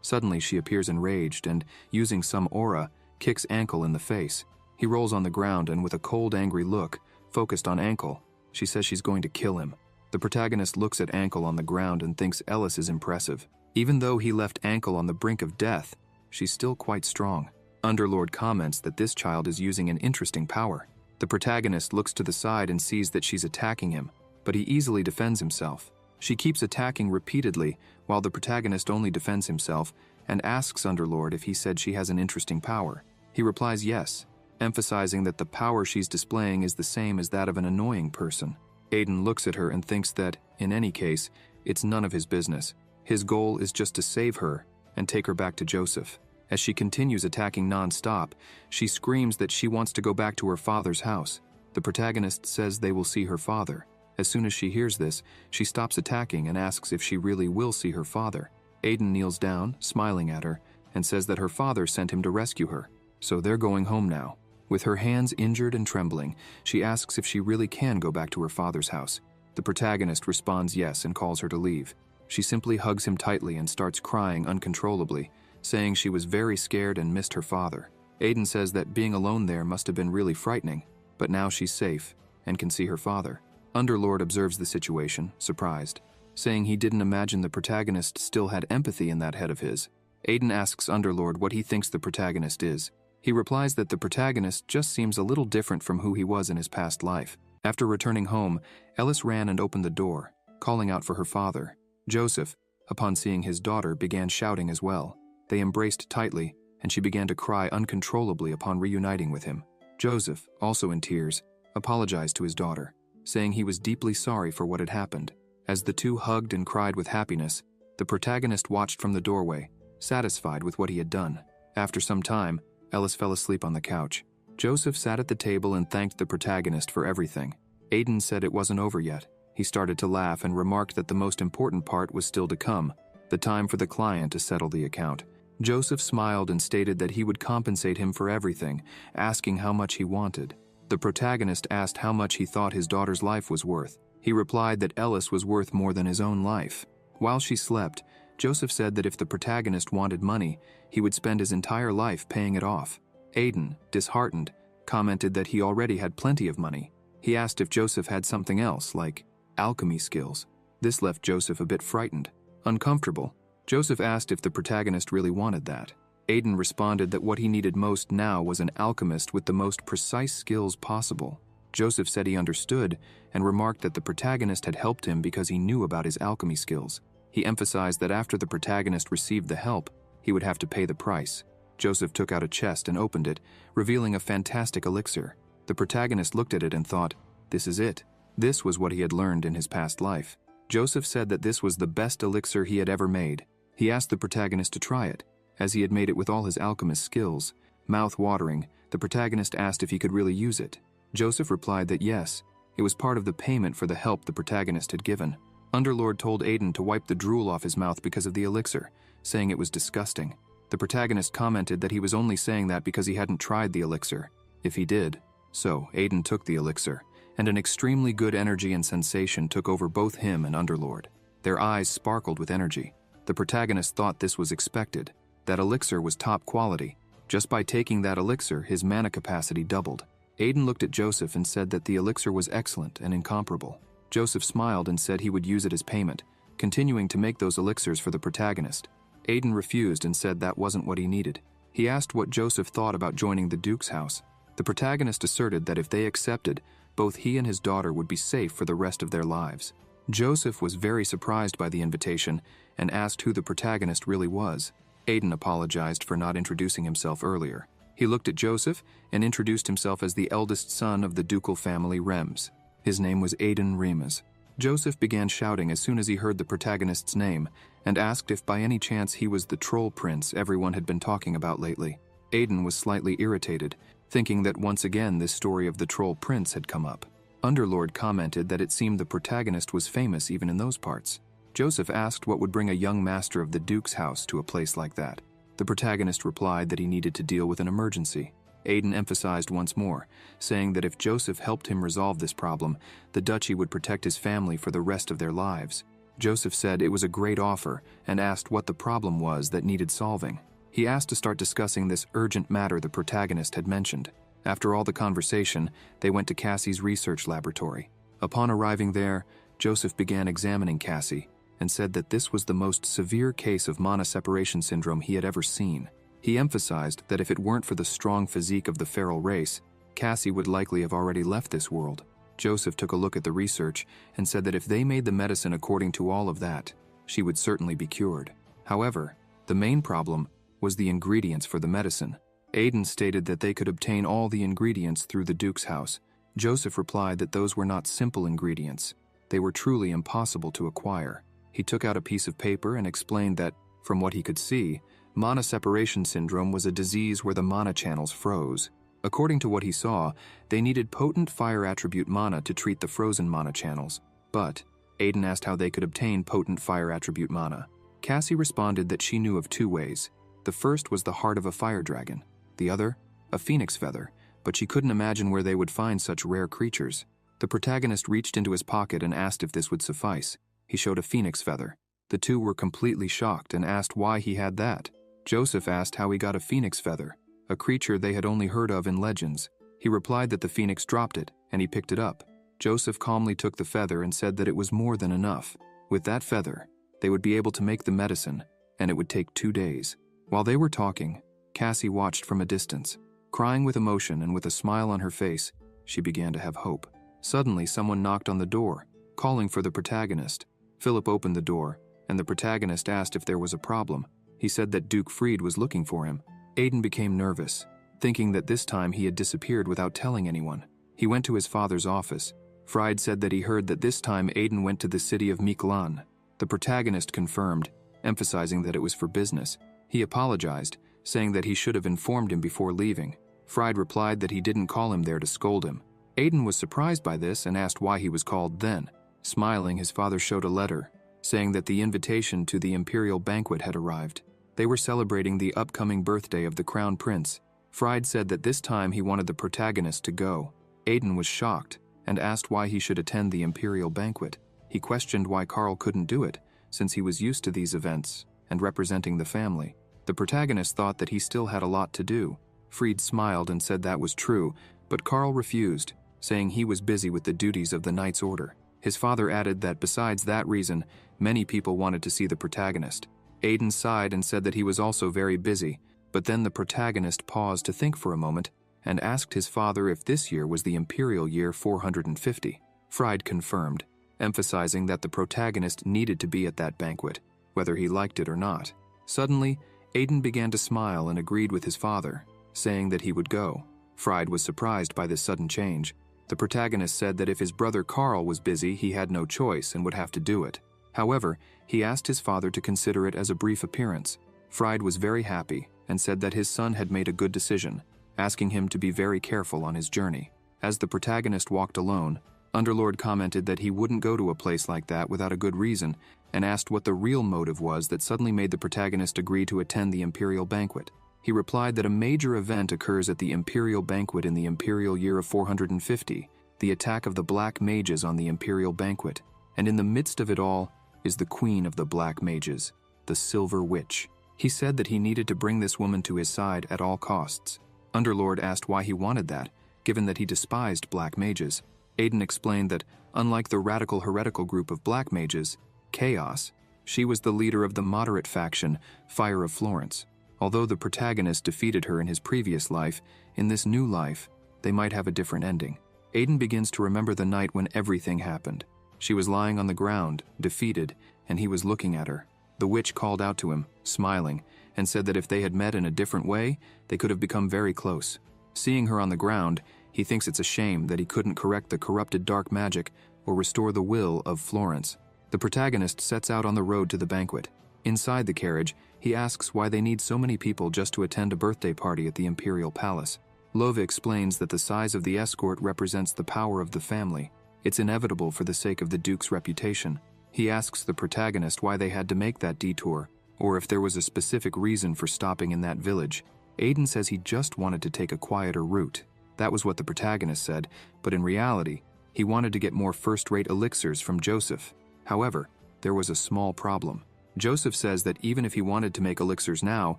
suddenly she appears enraged and, using some aura, kicks Ankle in the face. He rolls on the ground and with a cold, angry look, focused on Ankle, she says she's going to kill him. The protagonist looks at Ankle on the ground and thinks Ellis is impressive. Even though he left Ankle on the brink of death, she's still quite strong. Underlord comments that this child is using an interesting power. The protagonist looks to the side and sees that she's attacking him, but he easily defends himself. She keeps attacking repeatedly, while the protagonist only defends himself and asks Underlord if he said she has an interesting power. He replies yes, emphasizing that the power she's displaying is the same as that of an annoying person. Aiden looks at her and thinks that, in any case, it's none of his business. His goal is just to save her and take her back to Joseph. As she continues attacking non-stop, she screams that she wants to go back to her father's house. The protagonist says they will see her father. As soon as she hears this, she stops attacking and asks if she really will see her father. Aiden kneels down, smiling at her, and says that her father sent him to rescue her. So they're going home now. With her hands injured and trembling, she asks if she really can go back to her father's house. The protagonist responds yes and calls her to leave. She simply hugs him tightly and starts crying uncontrollably, saying she was very scared and missed her father. Aiden says that being alone there must have been really frightening, but now she's safe and can see her father. Underlord observes the situation, surprised, saying he didn't imagine the protagonist still had empathy in that head of his. Aiden asks Underlord what he thinks the protagonist is. He replies that the protagonist just seems a little different from who he was in his past life. After returning home, Ellis ran and opened the door, calling out for her father. Joseph, upon seeing his daughter, began shouting as well. They embraced tightly, and she began to cry uncontrollably upon reuniting with him. Joseph, also in tears, apologized to his daughter, saying he was deeply sorry for what had happened. As the two hugged and cried with happiness, the protagonist watched from the doorway, satisfied with what he had done. After some time, Ellis fell asleep on the couch. Joseph sat at the table and thanked the protagonist for everything. Aiden said it wasn't over yet. He started to laugh and remarked that the most important part was still to come, the time for the client to settle the account. Joseph smiled and stated that he would compensate him for everything, asking how much he wanted. The protagonist asked how much he thought his daughter's life was worth. He replied that Ellis was worth more than his own life. While she slept, Joseph said that if the protagonist wanted money, he would spend his entire life paying it off. Aiden, disheartened, commented that he already had plenty of money. He asked if Joseph had something else, like alchemy skills. This left Joseph a bit frightened, uncomfortable. Joseph asked if the protagonist really wanted that. Aiden responded that what he needed most now was an alchemist with the most precise skills possible. Joseph said he understood and remarked that the protagonist had helped him because he knew about his alchemy skills. He emphasized that after the protagonist received the help, he would have to pay the price. Joseph took out a chest and opened it, revealing a fantastic elixir. The protagonist looked at it and thought, this is it. This was what he had learned in his past life. Joseph said that this was the best elixir he had ever made. He asked the protagonist to try it, as he had made it with all his alchemist skills. Mouth-watering, the protagonist asked if he could really use it. Joseph replied that yes, it was part of the payment for the help the protagonist had given. Underlord told Aiden to wipe the drool off his mouth because of the elixir, saying it was disgusting. The protagonist commented that he was only saying that because he hadn't tried the elixir. If he did. So, Aiden took the elixir, and an extremely good energy and sensation took over both him and Underlord. Their eyes sparkled with energy. The protagonist thought this was expected. That elixir was top quality. Just by taking that elixir, his mana capacity doubled. Aiden looked at Joseph and said that the elixir was excellent and incomparable. Joseph smiled and said he would use it as payment, continuing to make those elixirs for the protagonist. Aiden refused and said that wasn't what he needed. He asked what Joseph thought about joining the Duke's house. The protagonist asserted that if they accepted, both he and his daughter would be safe for the rest of their lives. Joseph was very surprised by the invitation and asked who the protagonist really was. Aiden apologized for not introducing himself earlier. He looked at Joseph and introduced himself as the eldest son of the ducal family Rems. His name was Aiden Remus. Joseph began shouting as soon as he heard the protagonist's name and asked if by any chance he was the troll prince everyone had been talking about lately. Aiden was slightly irritated, thinking that once again this story of the troll prince had come up. Underlord commented that it seemed the protagonist was famous even in those parts. Joseph asked what would bring a young master of the Duke's house to a place like that. The protagonist replied that he needed to deal with an emergency. Aiden emphasized once more, saying that if Joseph helped him resolve this problem, the duchy would protect his family for the rest of their lives. Joseph said it was a great offer and asked what the problem was that needed solving. He asked to start discussing this urgent matter the protagonist had mentioned. After all the conversation, they went to Cassie's research laboratory. Upon arriving there, Joseph began examining Cassie and said that this was the most severe case of mana separation syndrome he had ever seen. He emphasized that if it weren't for the strong physique of the feral race, Cassie would likely have already left this world. Joseph took a look at the research and said that if they made the medicine according to all of that, she would certainly be cured. However, the main problem was the ingredients for the medicine. Aiden stated that they could obtain all the ingredients through the Duke's house. Joseph replied that those were not simple ingredients. They were truly impossible to acquire. He took out a piece of paper and explained that, from what he could see, mana separation syndrome was a disease where the mana channels froze. According to what he saw, they needed potent fire attribute mana to treat the frozen mana channels. But Aiden asked how they could obtain potent fire attribute mana. Cassie responded that she knew of 2 ways. The first was the heart of a fire dragon, the other, a phoenix feather, but she couldn't imagine where they would find such rare creatures. The protagonist reached into his pocket and asked if this would suffice. He showed a phoenix feather. The two were completely shocked and asked why he had that. Joseph asked how he got a phoenix feather, a creature they had only heard of in legends. He replied that the phoenix dropped it, and he picked it up. Joseph calmly took the feather and said that it was more than enough. With that feather, they would be able to make the medicine, and it would take 2 days. While they were talking, Cassie watched from a distance. Crying with emotion and with a smile on her face, she began to have hope. Suddenly, someone knocked on the door, calling for the protagonist. Philip opened the door, and the protagonist asked if there was a problem. He said that Duke Fried was looking for him. Aiden became nervous, thinking that this time he had disappeared without telling anyone. He went to his father's office. Fried said that he heard that this time Aiden went to the city of Miklan. The protagonist confirmed, emphasizing that it was for business. He apologized, saying that he should have informed him before leaving. Fried replied that he didn't call him there to scold him. Aiden was surprised by this and asked why he was called then. Smiling, his father showed a letter, saying that the invitation to the imperial banquet had arrived. They were celebrating the upcoming birthday of the crown prince. Fried said that this time he wanted the protagonist to go. Aiden was shocked and asked why he should attend the imperial banquet. He questioned why Carl couldn't do it, since he was used to these events and representing the family. The protagonist thought that he still had a lot to do. Fried smiled and said that was true, but Carl refused, saying he was busy with the duties of the Knight's Order. His father added that besides that reason, many people wanted to see the protagonist. Aiden sighed and said that he was also very busy, but then the protagonist paused to think for a moment and asked his father if this year was the imperial year 450. Fried confirmed, emphasizing that the protagonist needed to be at that banquet, whether he liked it or not. Suddenly, Aiden began to smile and agreed with his father, saying that he would go. Fried was surprised by this sudden change. The protagonist said that if his brother Carl was busy, he had no choice and would have to do it. However, he asked his father to consider it as a brief appearance. Fried was very happy and said that his son had made a good decision, asking him to be very careful on his journey. As the protagonist walked alone, Underlord commented that he wouldn't go to a place like that without a good reason and asked what the real motive was that suddenly made the protagonist agree to attend the imperial banquet. He replied that a major event occurs at the imperial banquet in the imperial year of 450, the attack of the Black Mages on the imperial banquet, and in the midst of it all is the queen of the Black Mages, the Silver Witch. He said that he needed to bring this woman to his side at all costs. Underlord asked why he wanted that, given that he despised Black Mages. Aiden explained that, unlike the radical heretical group of Black Mages, Chaos, she was the leader of the moderate faction, Fire of Florence. Although the protagonist defeated her in his previous life, in this new life, they might have a different ending. Aiden begins to remember the night when everything happened. She was lying on the ground, defeated, and he was looking at her. The witch called out to him, smiling, and said that if they had met in a different way, they could have become very close. Seeing her on the ground, he thinks it's a shame that he couldn't correct the corrupted dark magic or restore the will of Florence. The protagonist sets out on the road to the banquet. Inside the carriage, he asks why they need so many people just to attend a birthday party at the Imperial Palace. Lova explains that the size of the escort represents the power of the family. It's inevitable for the sake of the Duke's reputation. He asks the protagonist why they had to make that detour, or if there was a specific reason for stopping in that village. Aiden says he just wanted to take a quieter route. That was what the protagonist said, but in reality, he wanted to get more first-rate elixirs from Joseph. However, there was a small problem. Joseph says that even if he wanted to make elixirs now,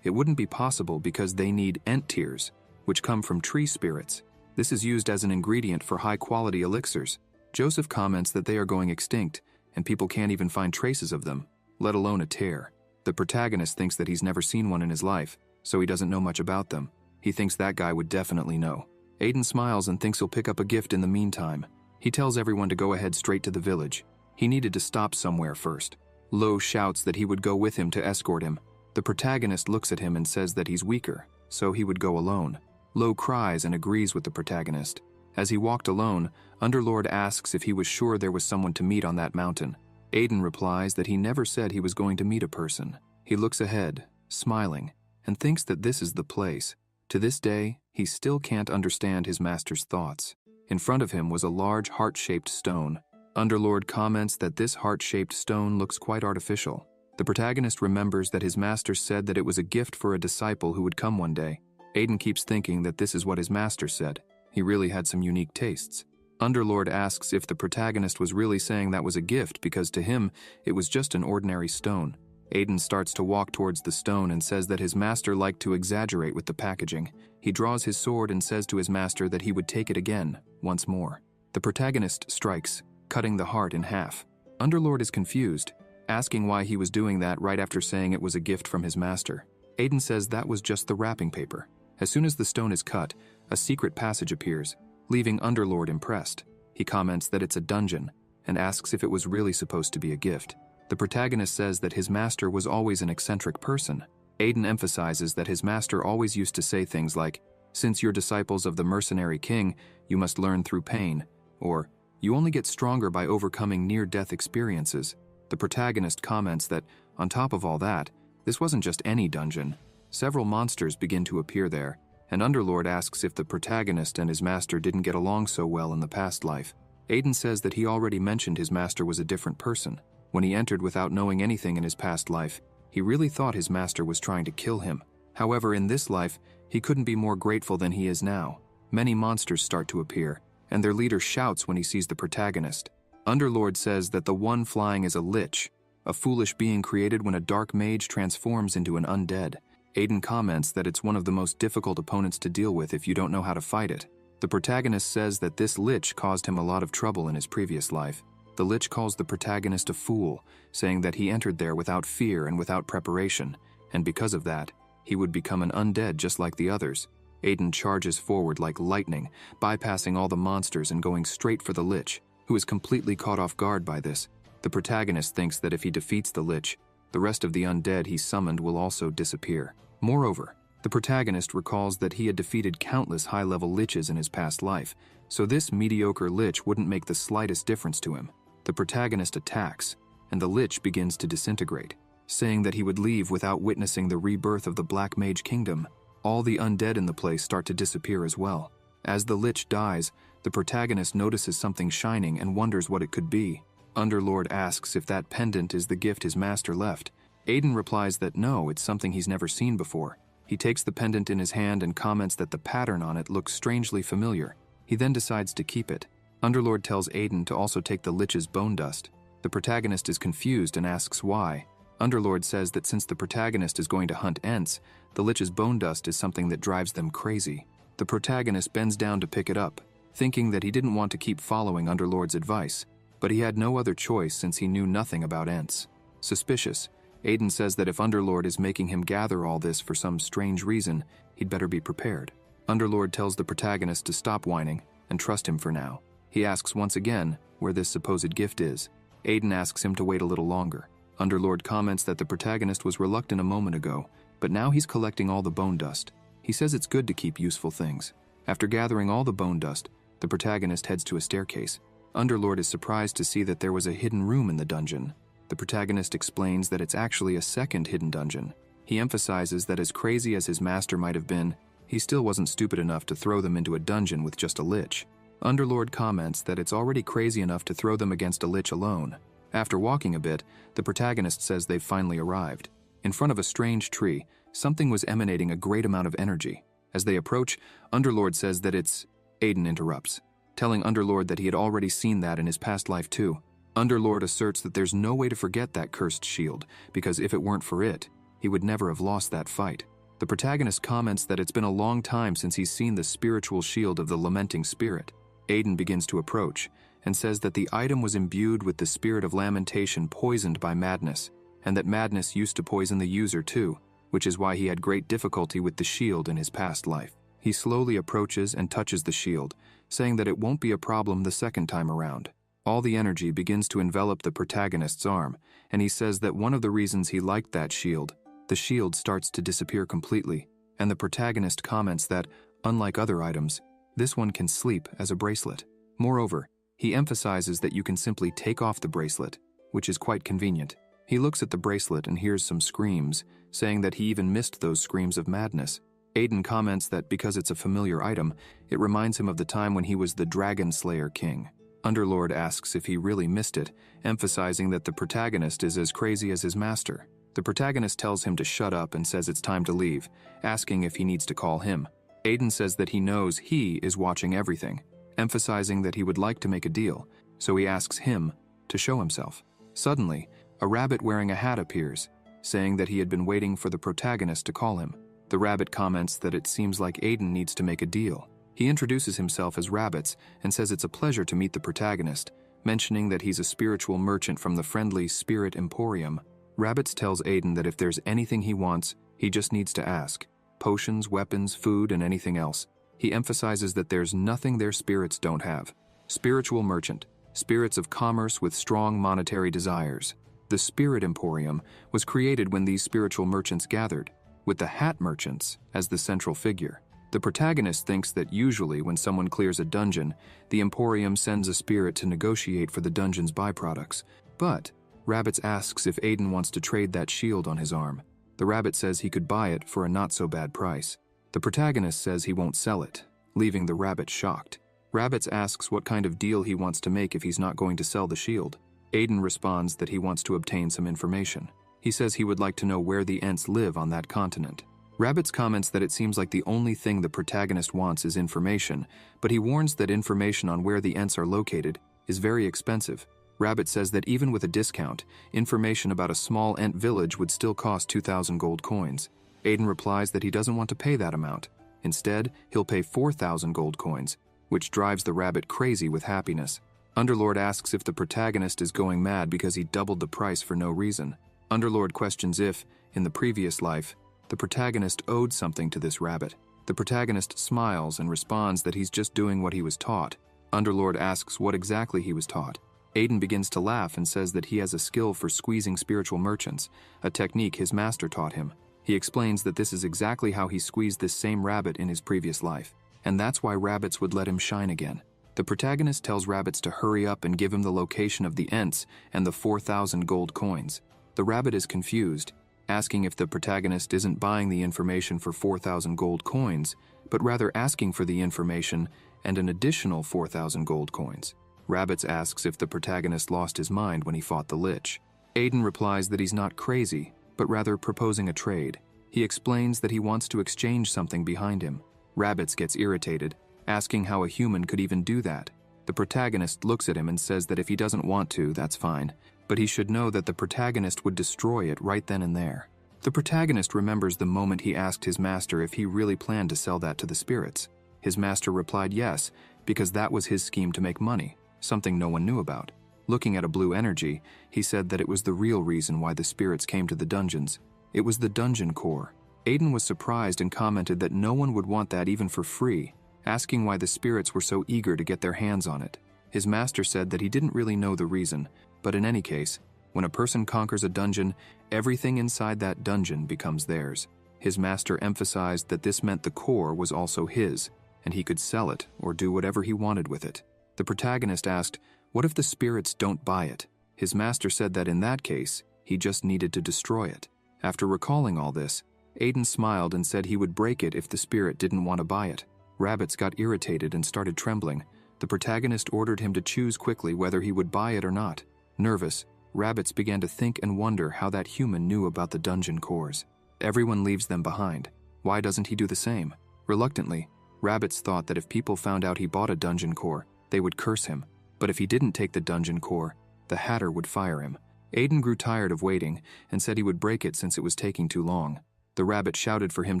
it wouldn't be possible because they need ent tears, which come from tree spirits. This is used as an ingredient for high-quality elixirs. Joseph comments that they are going extinct, and people can't even find traces of them, let alone a tear. The protagonist thinks that he's never seen one in his life, so he doesn't know much about them. He thinks that guy would definitely know. Aiden smiles and thinks he'll pick up a gift in the meantime. He tells everyone to go ahead straight to the village. He needed to stop somewhere first. Lo shouts that he would go with him to escort him. The protagonist looks at him and says that he's weaker, so he would go alone. Lo cries and agrees with the protagonist. As he walked alone, Underlord asks if he was sure there was someone to meet on that mountain. Aiden replies that he never said he was going to meet a person. He looks ahead, smiling, and thinks that this is the place. To this day, he still can't understand his master's thoughts. In front of him was a large heart-shaped stone. Underlord comments that this heart-shaped stone looks quite artificial. The protagonist remembers that his master said that it was a gift for a disciple who would come one day. Aiden keeps thinking that this is what his master said. He really had some unique tastes. Underlord asks if the protagonist was really saying that was a gift because to him, it was just an ordinary stone. Aiden starts to walk towards the stone and says that his master liked to exaggerate with the packaging. He draws his sword and says to his master that he would take it again, once more. The protagonist strikes, cutting the heart in half. Underlord is confused, asking why he was doing that right after saying it was a gift from his master. Aiden says that was just the wrapping paper. As soon as the stone is cut, a secret passage appears, leaving Underlord impressed. He comments that it's a dungeon, and asks if it was really supposed to be a gift. The protagonist says that his master was always an eccentric person. Aiden emphasizes that his master always used to say things like, "Since you're disciples of the mercenary king, you must learn through pain," or, "You only get stronger by overcoming near-death experiences." The protagonist comments that, on top of all that, this wasn't just any dungeon. Several monsters begin to appear there, and Underlord asks if the protagonist and his master didn't get along so well in the past life. Aiden says that he already mentioned his master was a different person. When he entered without knowing anything in his past life, he really thought his master was trying to kill him. However, in this life, he couldn't be more grateful than he is now. Many monsters start to appear, and their leader shouts when he sees the protagonist. Underlord says that the one flying is a lich, a foolish being created when a dark mage transforms into an undead. Aiden comments that it's one of the most difficult opponents to deal with if you don't know how to fight it. The protagonist says that this lich caused him a lot of trouble in his previous life. The lich calls the protagonist a fool, saying that he entered there without fear and without preparation, and because of that, he would become an undead just like the others. Aiden charges forward like lightning, bypassing all the monsters and going straight for the lich, who is completely caught off guard by this. The protagonist thinks that if he defeats the lich, the rest of the undead he summoned will also disappear. Moreover, the protagonist recalls that he had defeated countless high-level liches in his past life, so this mediocre lich wouldn't make the slightest difference to him. The protagonist attacks, and the lich begins to disintegrate, saying that he would leave without witnessing the rebirth of the Black Mage Kingdom. All the undead in the place start to disappear as well. As the lich dies, the protagonist notices something shining and wonders what it could be. Underlord asks if that pendant is the gift his master left. Aiden replies that no, it's something he's never seen before. He takes the pendant in his hand and comments that the pattern on it looks strangely familiar. He then decides to keep it. Underlord tells Aiden to also take the lich's bone dust. The protagonist is confused and asks why. Underlord says that since the protagonist is going to hunt Ents, the lich's bone dust is something that drives them crazy. The protagonist bends down to pick it up, thinking that he didn't want to keep following Underlord's advice, but he had no other choice since he knew nothing about Ents. Suspicious, Aiden says that if Underlord is making him gather all this for some strange reason, he'd better be prepared. Underlord tells the protagonist to stop whining and trust him for now. He asks once again where this supposed gift is. Aiden asks him to wait a little longer. Underlord comments that the protagonist was reluctant a moment ago, but now he's collecting all the bone dust. He says it's good to keep useful things. After gathering all the bone dust, the protagonist heads to a staircase. Underlord is surprised to see that there was a hidden room in the dungeon. The protagonist explains that it's actually a second hidden dungeon. He emphasizes that as crazy as his master might have been, he still wasn't stupid enough to throw them into a dungeon with just a lich. Underlord comments that it's already crazy enough to throw them against a lich alone. After walking a bit, the protagonist says they've finally arrived. In front of a strange tree, something was emanating a great amount of energy. As they approach, Underlord says that it's... Aiden interrupts, telling Underlord that he had already seen that in his past life too. Underlord asserts that there's no way to forget that cursed shield, because if it weren't for it, he would never have lost that fight. The protagonist comments that it's been a long time since he's seen the spiritual shield of the lamenting spirit. Aiden begins to approach, and says that the item was imbued with the spirit of lamentation poisoned by madness, and that madness used to poison the user too, which is why he had great difficulty with the shield in his past life. He slowly approaches and touches the shield, saying that it won't be a problem the second time around. All the energy begins to envelop the protagonist's arm, and he says that one of the reasons he liked that shield, the shield starts to disappear completely, and the protagonist comments that, unlike other items, this one can sleep as a bracelet. Moreover, he emphasizes that you can simply take off the bracelet, which is quite convenient. He looks at the bracelet and hears some screams, saying that he even missed those screams of madness. Aiden comments that because it's a familiar item, it reminds him of the time when he was the Dragon Slayer King. Underlord asks if he really missed it, emphasizing that the protagonist is as crazy as his master. The protagonist tells him to shut up and says it's time to leave, asking if he needs to call him. Aiden says that he knows he is watching everything, emphasizing that he would like to make a deal, so he asks him to show himself. Suddenly, a rabbit wearing a hat appears, saying that he had been waiting for the protagonist to call him. The rabbit comments that it seems like Aiden needs to make a deal. He introduces himself as Rabbits and says it's a pleasure to meet the protagonist, mentioning that he's a spiritual merchant from the friendly Spirit Emporium. Rabbits tells Aiden that if there's anything he wants, he just needs to ask. Potions, weapons, food, and anything else. He emphasizes that there's nothing their spirits don't have. Spiritual merchant, spirits of commerce with strong monetary desires. The Spirit Emporium was created when these spiritual merchants gathered, with the hat merchants as the central figure. The protagonist thinks that usually when someone clears a dungeon, the Emporium sends a spirit to negotiate for the dungeon's byproducts. But Rabbits asks if Aiden wants to trade that shield on his arm. The rabbit says he could buy it for a not-so-bad price. The protagonist says he won't sell it, leaving the rabbit shocked. Rabbits asks what kind of deal he wants to make if he's not going to sell the shield. Aiden responds that he wants to obtain some information. He says he would like to know where the Ents live on that continent. Rabbits comments that it seems like the only thing the protagonist wants is information, but he warns that information on where the Ents are located is very expensive. Rabbit says that even with a discount, information about a small Ent village would still cost 2,000 gold coins. Aiden replies that he doesn't want to pay that amount. Instead, he'll pay 4,000 gold coins, which drives the rabbit crazy with happiness. Underlord asks if the protagonist is going mad because he doubled the price for no reason. Underlord questions if, in the previous life, the protagonist owed something to this rabbit. The protagonist smiles and responds that he's just doing what he was taught. Underlord asks what exactly he was taught. Aiden begins to laugh and says that he has a skill for squeezing spiritual merchants, a technique his master taught him. He explains that this is exactly how he squeezed this same rabbit in his previous life, and that's why Rabbits would let him shine again. The protagonist tells Rabbits to hurry up and give him the location of the Ents and the 4,000 gold coins. The rabbit is confused, asking if the protagonist isn't buying the information for 4,000 gold coins, but rather asking for the information and an additional 4,000 gold coins. Rabbits asks if the protagonist lost his mind when he fought the Lich. Aiden replies that he's not crazy, but rather proposing a trade. He explains that he wants to exchange something behind him. Rabbits gets irritated, asking how a human could even do that. The protagonist looks at him and says that if he doesn't want to, that's fine, but he should know that the protagonist would destroy it right then and there. The protagonist remembers the moment he asked his master if he really planned to sell that to the spirits. His master replied yes, because that was his scheme to make money, something no one knew about. Looking at a blue energy, he said that it was the real reason why the spirits came to the dungeons. It was the dungeon core. Aiden was surprised and commented that no one would want that even for free, asking why the spirits were so eager to get their hands on it. His master said that he didn't really know the reason, but in any case, when a person conquers a dungeon, everything inside that dungeon becomes theirs. His master emphasized that this meant the core was also his, and he could sell it or do whatever he wanted with it. The protagonist asked, what if the spirits don't buy it? His master said that in that case, he just needed to destroy it. After recalling all this, Aiden smiled and said he would break it if the spirit didn't want to buy it. Rabbits got irritated and started trembling. The protagonist ordered him to choose quickly whether he would buy it or not. Nervous, Rabbits began to think and wonder how that human knew about the dungeon cores. Everyone leaves them behind. Why doesn't he do the same? Reluctantly, Rabbits thought that if people found out he bought a dungeon core, they would curse him. But if he didn't take the dungeon core, the Hatter would fire him. Aiden grew tired of waiting and said he would break it since it was taking too long. The rabbit shouted for him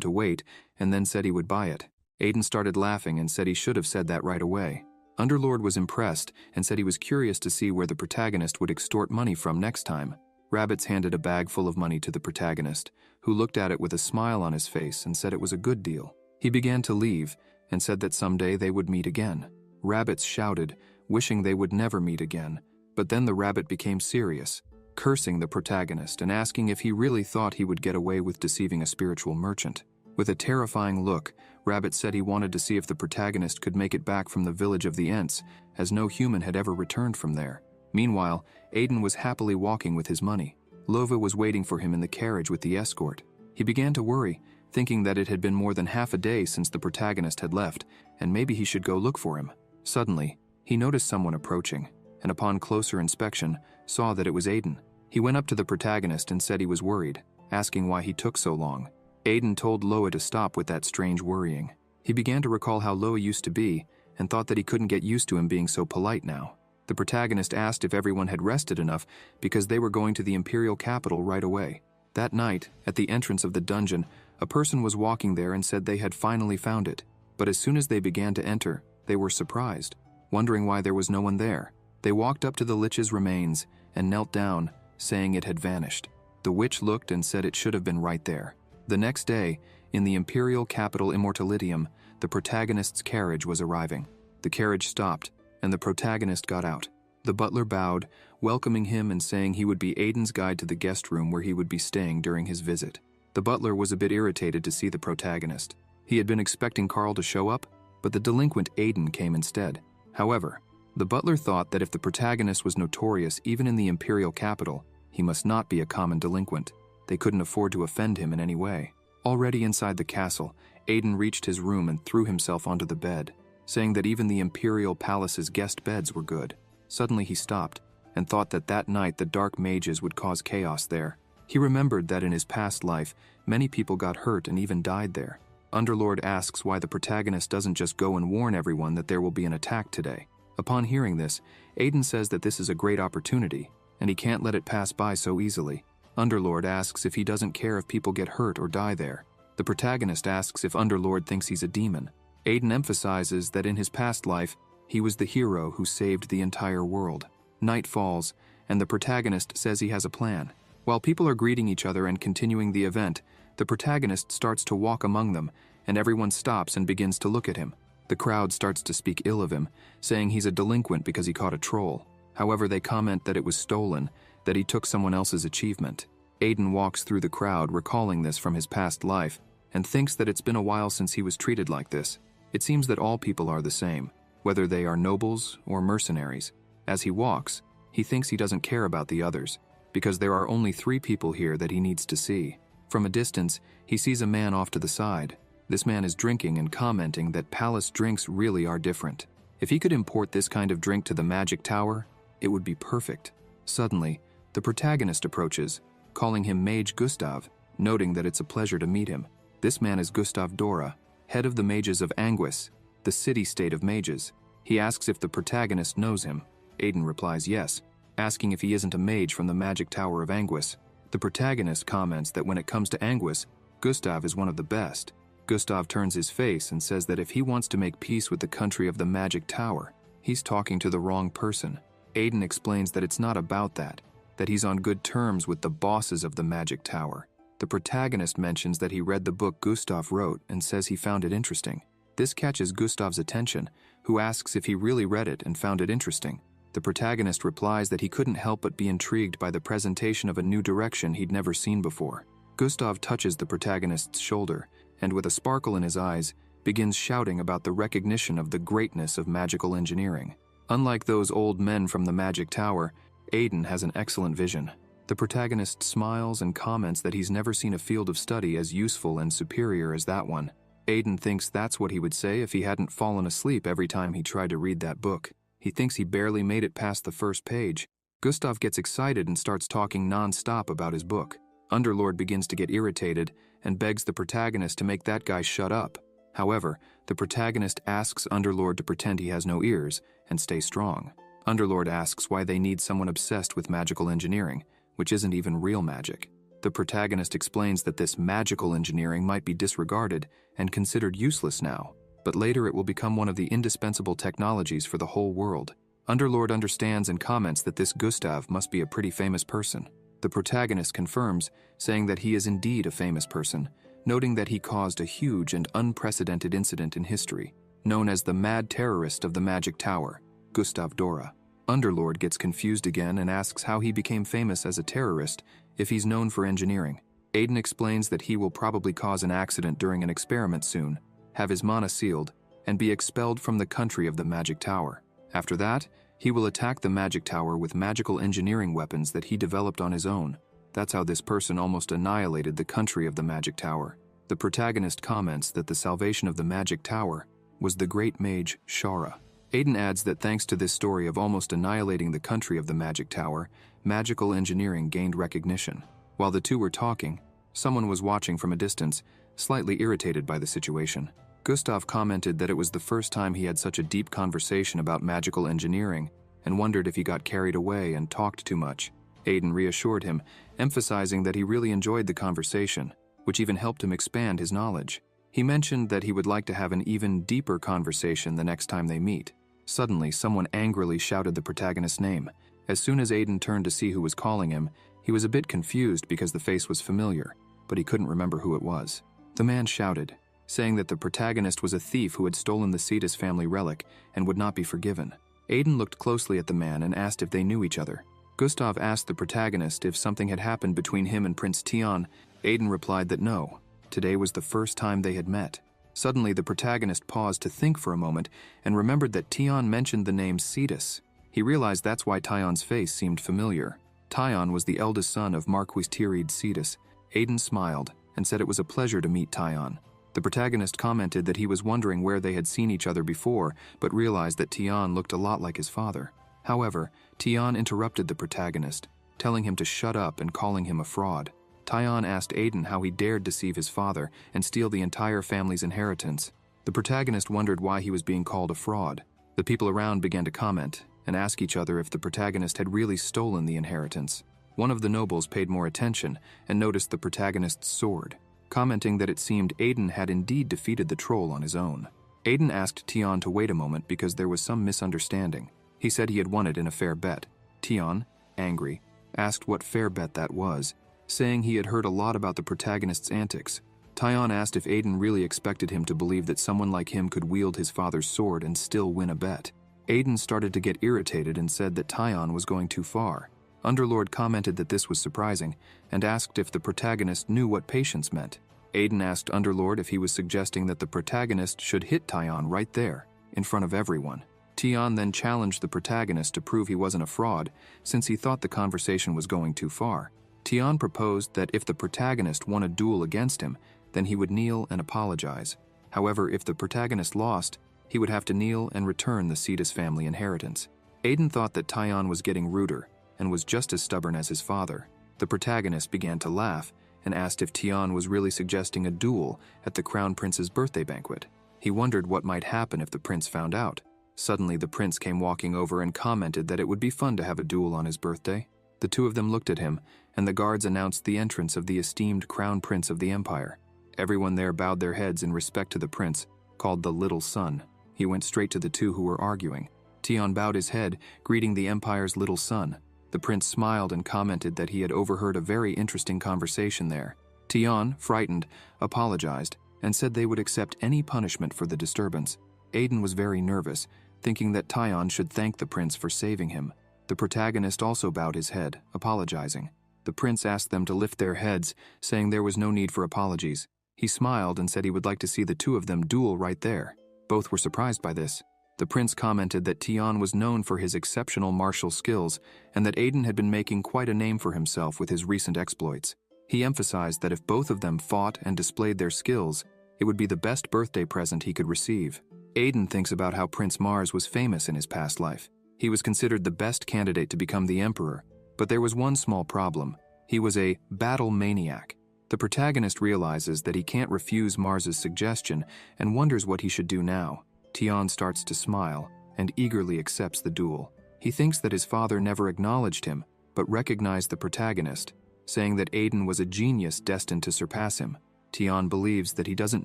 to wait and then said he would buy it. Aiden started laughing and said he should have said that right away. Underlord was impressed and said he was curious to see where the protagonist would extort money from next time. Rabbits handed a bag full of money to the protagonist, who looked at it with a smile on his face and said it was a good deal. He began to leave and said that someday they would meet again. Rabbits shouted, wishing they would never meet again, but then the rabbit became serious, cursing the protagonist and asking if he really thought he would get away with deceiving a spiritual merchant. With a terrifying look, Rabbit said he wanted to see if the protagonist could make it back from the village of the Ents, as no human had ever returned from there. Meanwhile, Aiden was happily walking with his money. Lova was waiting for him in the carriage with the escort. He began to worry, thinking that it had been more than half a day since the protagonist had left, and maybe he should go look for him. Suddenly, he noticed someone approaching, and upon closer inspection, saw that it was Aiden. He went up to the protagonist and said he was worried, asking why he took so long. Aiden told Loa to stop with that strange worrying. He began to recall how Loa used to be, and thought that he couldn't get used to him being so polite now. The protagonist asked if everyone had rested enough because they were going to the imperial capital right away. That night, at the entrance of the dungeon, a person was walking there and said they had finally found it. But as soon as they began to enter, they were surprised, wondering why there was no one there. They walked up to the lich's remains and knelt down, saying it had vanished. The witch looked and said it should have been right there. The next day, in the imperial capital Immortalitium, the protagonist's carriage was arriving. The carriage stopped, and the protagonist got out. The butler bowed, welcoming him and saying he would be Aiden's guide to the guest room where he would be staying during his visit. The butler was a bit irritated to see the protagonist. He had been expecting Carl to show up, but the delinquent Aiden came instead. However, the butler thought that if the protagonist was notorious even in the imperial capital, he must not be a common delinquent. They couldn't afford to offend him in any way. Already inside the castle, Aiden reached his room and threw himself onto the bed, saying that even the imperial palace's guest beds were good. Suddenly he stopped, and thought that that night the dark mages would cause chaos there. He remembered that in his past life, many people got hurt and even died there. Underlord asks why the protagonist doesn't just go and warn everyone that there will be an attack today. Upon hearing this, Aiden says that this is a great opportunity, and he can't let it pass by so easily. Underlord asks if he doesn't care if people get hurt or die there. The protagonist asks if Underlord thinks he's a demon. Aiden emphasizes that in his past life, he was the hero who saved the entire world. Night falls, and the protagonist says he has a plan. While people are greeting each other and continuing the event, the protagonist starts to walk among them, and everyone stops and begins to look at him. The crowd starts to speak ill of him, saying he's a delinquent because he caught a troll. However, they comment that it was stolen, that he took someone else's achievement. Aiden walks through the crowd, recalling this from his past life, and thinks that it's been a while since he was treated like this. It seems that all people are the same, whether they are nobles or mercenaries. As he walks, he thinks he doesn't care about the others, because there are only 3 people here that he needs to see. From a distance, he sees a man off to the side. This man is drinking and commenting that palace drinks really are different. If he could import this kind of drink to the magic tower, it would be perfect. Suddenly, the protagonist approaches, calling him Mage Gustav, noting that it's a pleasure to meet him. This man is Gustav Dora, head of the mages of Anguis, the city-state of mages. He asks if the protagonist knows him. Aiden replies yes, asking if he isn't a mage from the magic tower of Anguis. The protagonist comments that when it comes to Anguis, Gustav is one of the best. Gustav turns his face and says that if he wants to make peace with the country of the magic tower, he's talking to the wrong person. Aiden explains that it's not about that he's on good terms with the bosses of the magic tower. The protagonist mentions that he read the book Gustav wrote and says he found it interesting. This catches Gustav's attention, who asks if he really read it and found it interesting. The protagonist replies that he couldn't help but be intrigued by the presentation of a new direction he'd never seen before. Gustav touches the protagonist's shoulder, and with a sparkle in his eyes, begins shouting about the recognition of the greatness of magical engineering. Unlike those old men from the magic tower, Aiden has an excellent vision. The protagonist smiles and comments that he's never seen a field of study as useful and superior as that one. Aiden thinks that's what he would say if he hadn't fallen asleep every time he tried to read that book. He thinks he barely made it past the first page. Gustav gets excited and starts talking non-stop about his book. Underlord begins to get irritated and begs the protagonist to make that guy shut up. However, the protagonist asks Underlord to pretend he has no ears and stay strong. Underlord asks why they need someone obsessed with magical engineering, which isn't even real magic. The protagonist explains that this magical engineering might be disregarded and considered useless now, but later it will become one of the indispensable technologies for the whole world. Underlord understands and comments that this Gustav must be a pretty famous person. The protagonist confirms, saying that he is indeed a famous person, noting that he caused a huge and unprecedented incident in history, known as the Mad Terrorist of the Magic Tower, Gustav Dora. Underlord gets confused again and asks how he became famous as a terrorist if he's known for engineering. Aiden explains that he will probably cause an accident during an experiment soon, have his mana sealed, and be expelled from the country of the Magic Tower. After that, he will attack the Magic Tower with magical engineering weapons that he developed on his own. That's how this person almost annihilated the country of the Magic Tower. The protagonist comments that the salvation of the Magic Tower was the great mage Shara. Aiden adds that thanks to this story of almost annihilating the country of the Magic Tower, magical engineering gained recognition. While the two were talking, someone was watching from a distance, slightly irritated by the situation. Gustav commented that it was the first time he had such a deep conversation about magical engineering and wondered if he got carried away and talked too much. Aiden reassured him, emphasizing that he really enjoyed the conversation, which even helped him expand his knowledge. He mentioned that he would like to have an even deeper conversation the next time they meet. Suddenly, someone angrily shouted the protagonist's name. As soon as Aiden turned to see who was calling him, he was a bit confused because the face was familiar, but he couldn't remember who it was. The man shouted, saying that the protagonist was a thief who had stolen the Cetus family relic and would not be forgiven. Aiden looked closely at the man and asked if they knew each other. Gustav asked the protagonist if something had happened between him and Prince Tion. Aiden replied that no, today was the first time they had met. Suddenly, the protagonist paused to think for a moment and remembered that Tion mentioned the name Cetus. He realized that's why Tion's face seemed familiar. Tion was the eldest son of Marquis Tirid Cetus. Aiden smiled and said it was a pleasure to meet Tion. The protagonist commented that he was wondering where they had seen each other before, but realized that Tion looked a lot like his father. However, Tion interrupted the protagonist, telling him to shut up and calling him a fraud. Tion asked Aiden how he dared deceive his father and steal the entire family's inheritance. The protagonist wondered why he was being called a fraud. The people around began to comment and ask each other if the protagonist had really stolen the inheritance. One of the nobles paid more attention and noticed the protagonist's sword, commenting that it seemed Aiden had indeed defeated the troll on his own. Aiden asked Tion to wait a moment because there was some misunderstanding. He said he had won it in a fair bet. Tion, angry, asked what fair bet that was, saying he had heard a lot about the protagonist's antics. Tion asked if Aiden really expected him to believe that someone like him could wield his father's sword and still win a bet. Aiden started to get irritated and said that Tion was going too far. Underlord commented that this was surprising and asked if the protagonist knew what patience meant. Aiden asked Underlord if he was suggesting that the protagonist should hit Tion right there, in front of everyone. Tion then challenged the protagonist to prove he wasn't a fraud, since he thought the conversation was going too far. Tion proposed that if the protagonist won a duel against him, then he would kneel and apologize. However, if the protagonist lost, he would have to kneel and return the Cetus family inheritance. Aiden thought that Tion was getting ruder and was just as stubborn as his father. The protagonist began to laugh and asked if Tion was really suggesting a duel at the Crown Prince's birthday banquet. He wondered what might happen if the prince found out. Suddenly, the prince came walking over and commented that it would be fun to have a duel on his birthday. The two of them looked at him, and the guards announced the entrance of the esteemed Crown Prince of the Empire. Everyone there bowed their heads in respect to the prince, called the Little Son. He went straight to the two who were arguing. Tion bowed his head, greeting the Empire's little son. The prince smiled and commented that he had overheard a very interesting conversation there. Tion, frightened, apologized and said they would accept any punishment for the disturbance. Aiden was very nervous, thinking that Tion should thank the prince for saving him. The protagonist also bowed his head, apologizing. The prince asked them to lift their heads, saying there was no need for apologies. He smiled and said he would like to see the two of them duel right there. Both were surprised by this. The prince commented that Tion was known for his exceptional martial skills and that Aiden had been making quite a name for himself with his recent exploits. He emphasized that if both of them fought and displayed their skills, it would be the best birthday present he could receive. Aiden thinks about how Prince Mars was famous in his past life. He was considered the best candidate to become the emperor, but there was one small problem. He was a battle maniac. The protagonist realizes that he can't refuse Mars's suggestion and wonders what he should do now. Tion starts to smile and eagerly accepts the duel. He thinks that his father never acknowledged him, but recognized the protagonist, saying that Aiden was a genius destined to surpass him. Tion believes that he doesn't